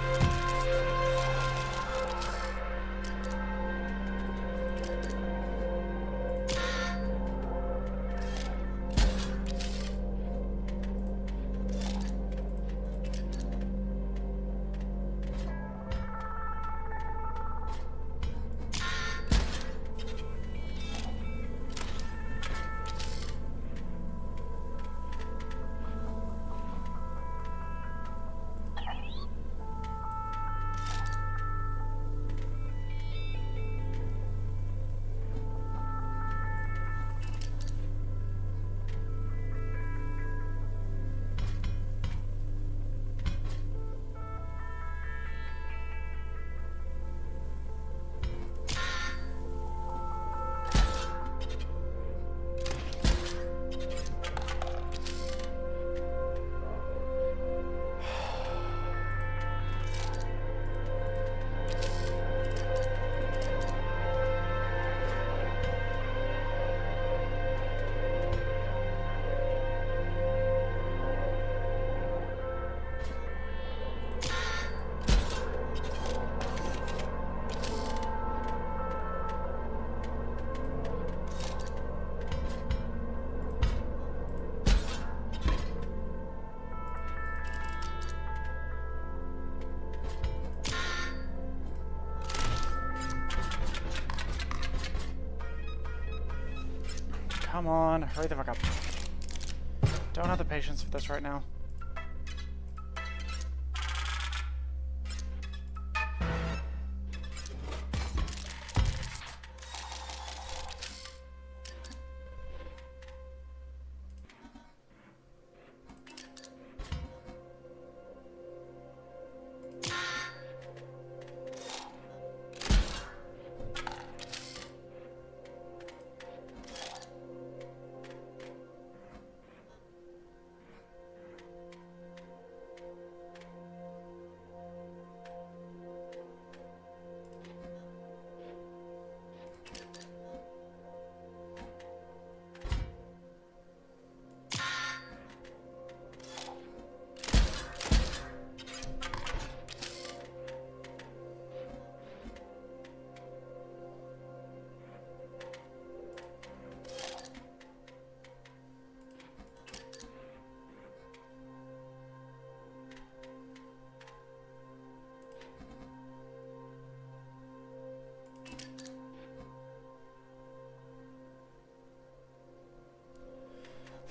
Come on, hurry the fuck up. Don't have the patience for this right now.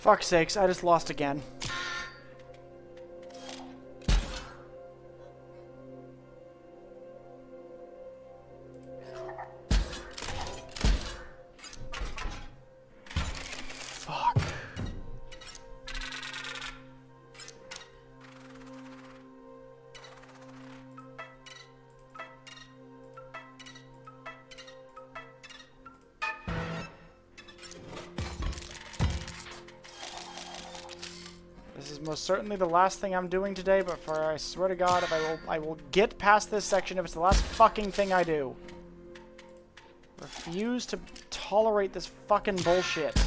Fuck's sakes, I just lost again. Fuck. This is most certainly the last thing I'm doing today, but for I swear to God, if I will get past this section if it's the last fucking thing I do. Refuse to tolerate this fucking bullshit.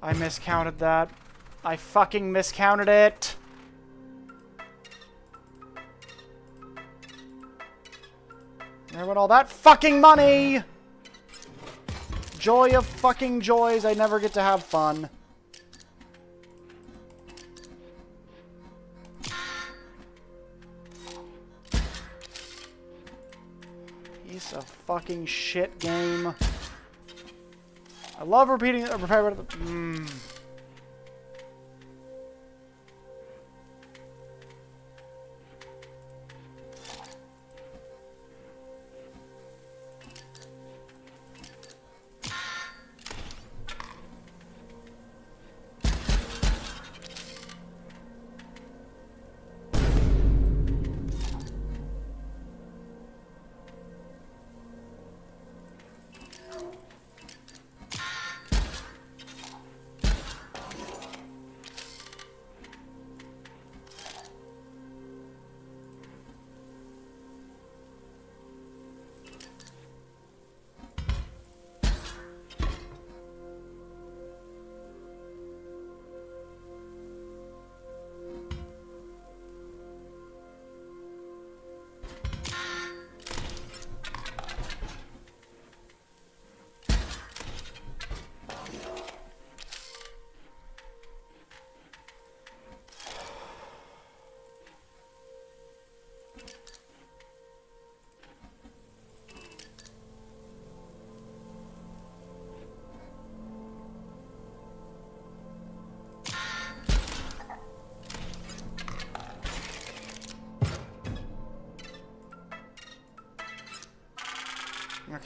I miscounted that. I fucking miscounted it. There went all that fucking money! Joy of fucking joys, I never get to have fun. Piece of fucking shit game. I love repeating.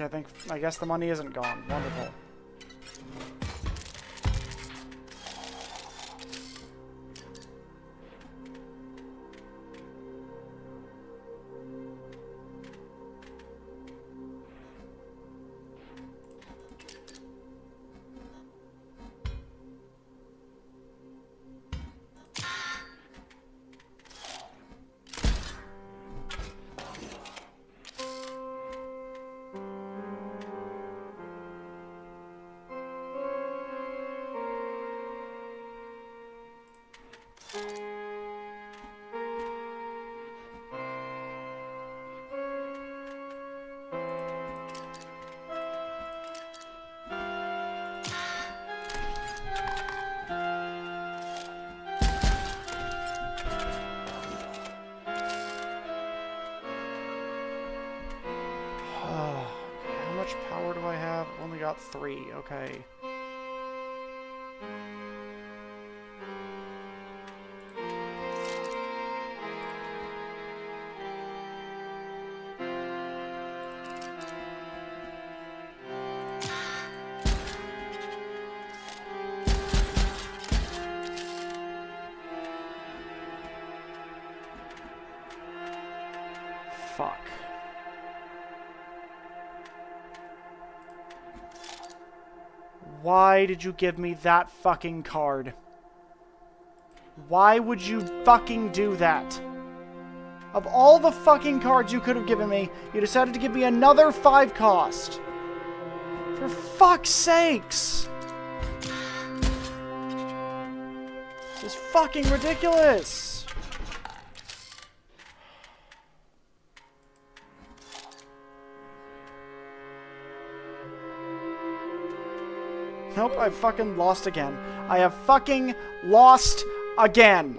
Okay, I guess the money isn't gone. Wonderful. How much power do I have? Only got 3. Okay. Fuck. Why did you give me that fucking card? Why would you fucking do that? Of all the fucking cards you could have given me, you decided to give me another 5 cost. For fuck's sakes! This is fucking ridiculous! Nope, I fucking lost again. I have fucking lost again.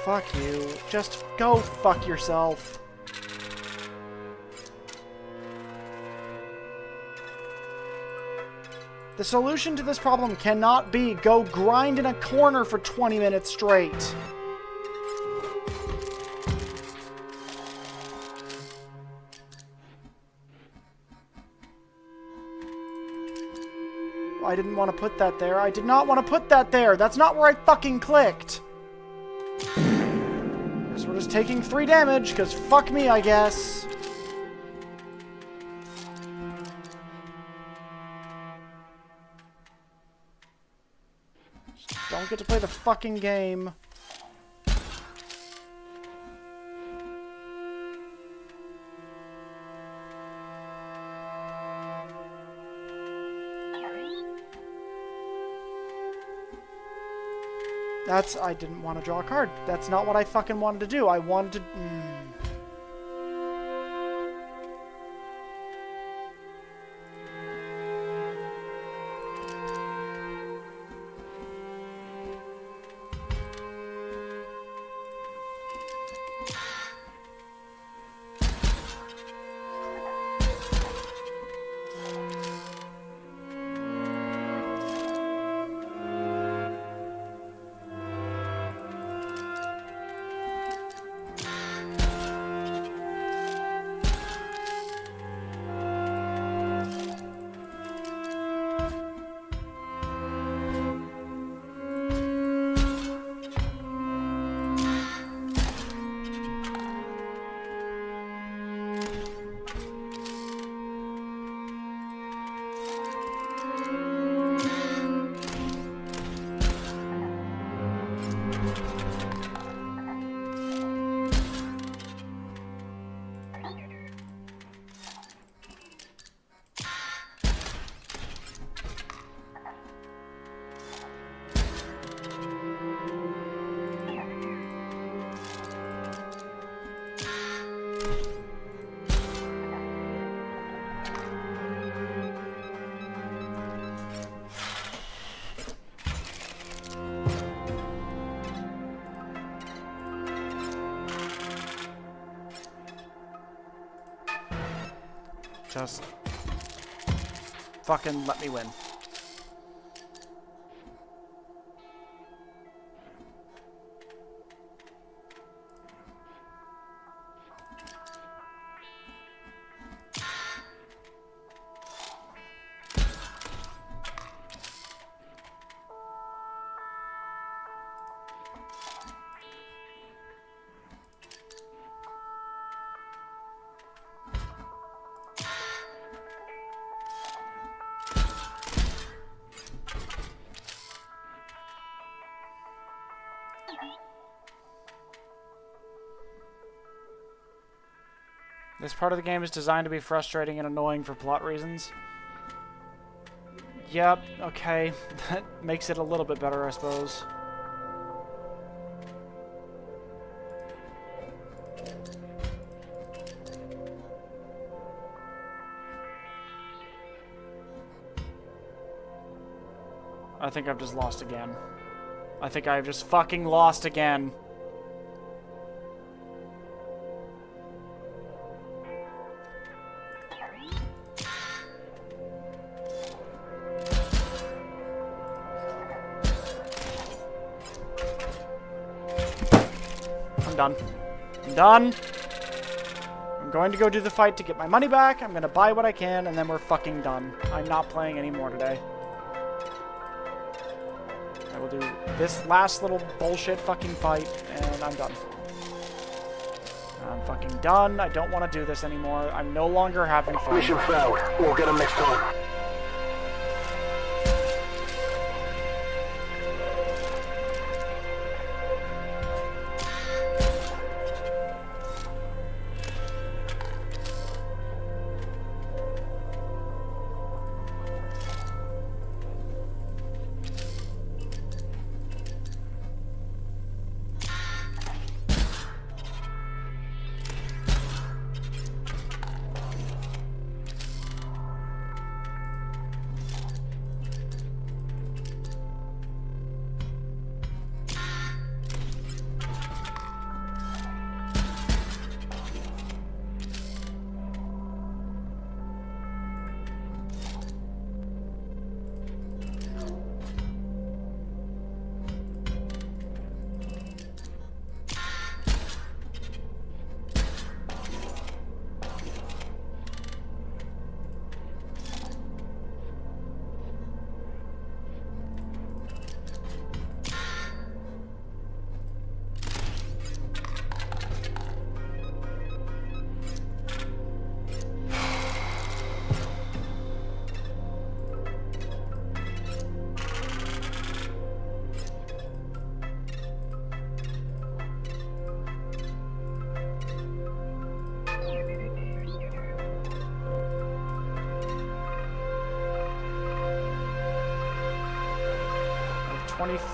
Fuck you. Just go fuck yourself. The solution to this problem cannot be go grind in a corner for 20 minutes straight. I didn't want to put that there. I did not want to put that there. That's not where I fucking clicked. Guess we're just taking 3 damage, because fuck me, I guess. Don't get to play the fucking game. I didn't want to draw a card. That's not what I fucking wanted to do. I wanted to... Just fucking let me win. This part of the game is designed to be frustrating and annoying for plot reasons. Yep, okay. That makes it a little bit better, I suppose. I think I've just lost again. I think I've just fucking lost again. I'm done. I'm done. I'm going to go do the fight to get my money back. I'm going to buy what I can, and then we're fucking done. I'm not playing anymore today. I will do this last little bullshit fucking fight, and I'm done. I'm fucking done. I don't want to do this anymore. I'm no longer having fun. Mission failed. We'll get them next time.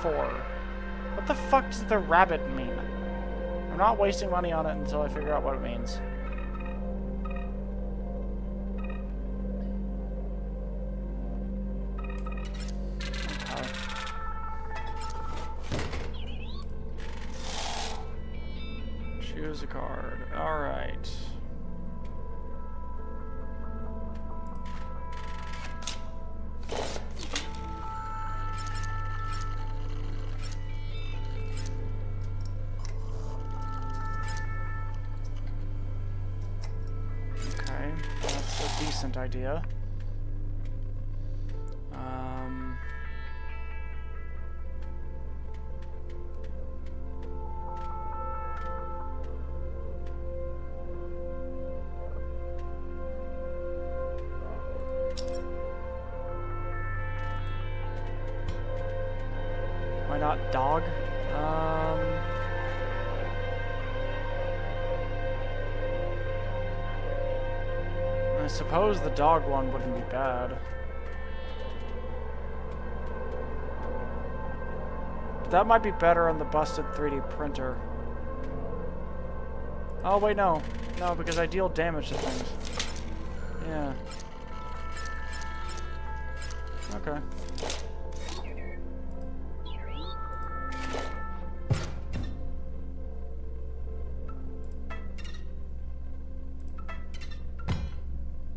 What the fuck does the rabbit mean? I'm not wasting money on it until I figure out what it means. Okay. Choose a card. Alright. Idea. Why not dog? I suppose the dog one wouldn't be bad. But that might be better on the busted 3D printer. Oh, wait, no. No, because I deal damage to things. Yeah. Okay.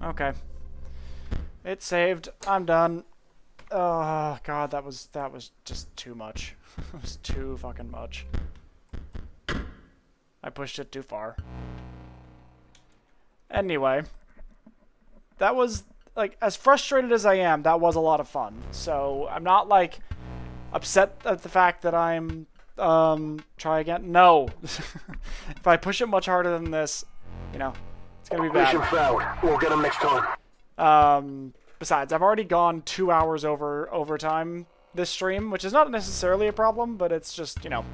Okay. It saved. I'm done. Oh god, that was just too much. It was too fucking much. I pushed it too far. Anyway, that was like, as frustrated as I am, that was a lot of fun. So I'm not like upset at the fact that I'm try again. No. If I push it much harder than this, you know, it's gonna be bad. Mission failed. We'll get him next time. Besides, I've already gone 2 hours over overtime this stream, which is not necessarily a problem, but it's just, you know,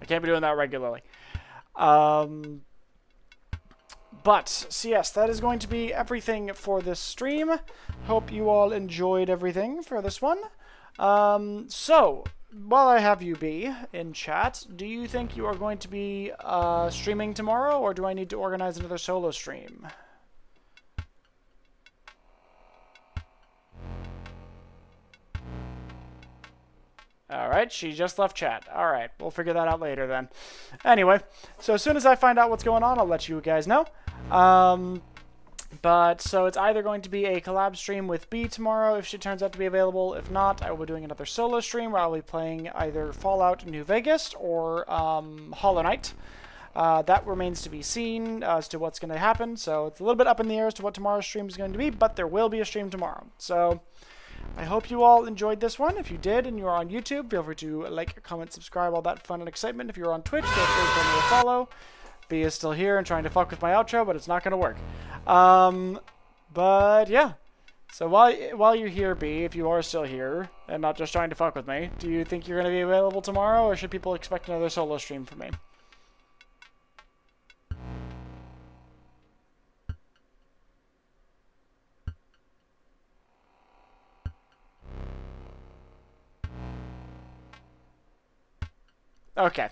I can't be doing that regularly. But, so yes, that is going to be everything for this stream. Hope you all enjoyed everything for this one. So, while I have you be in chat, do you think you are going to be streaming tomorrow, or do I need to organize another solo stream? Alright, she just left chat. Alright, we'll figure that out later then. Anyway, so as soon as I find out what's going on, I'll let you guys know. But, so it's either going to be a collab stream with B tomorrow, if she turns out to be available. If not, I will be doing another solo stream where I'll be playing either Fallout New Vegas or Hollow Knight. That remains to be seen as to what's going to happen, so it's a little bit up in the air as to what tomorrow's stream is going to be, but there will be a stream tomorrow. So, I hope you all enjoyed this one. If you did and you're on YouTube, feel free to like, comment, subscribe, all that fun and excitement. If you're on Twitch, feel free to give me a follow. B is still here and trying to fuck with my outro, but it's not going to work. But yeah. So while you're here, B, if you are still here and not just trying to fuck with me, do you think you're going to be available tomorrow, or should people expect another solo stream from me? Okay.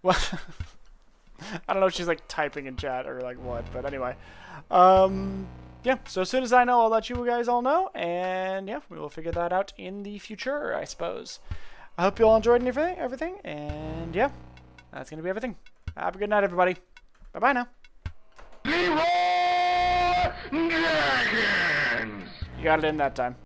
Well, I don't know if she's like typing in chat or like what, but anyway. Yeah, so as soon as I know, I'll let you guys all know, and yeah, we will figure that out in the future, I suppose. I hope you all enjoyed everything, and yeah, that's gonna be everything. Have a good night, everybody. Bye-bye now. You got it in that time.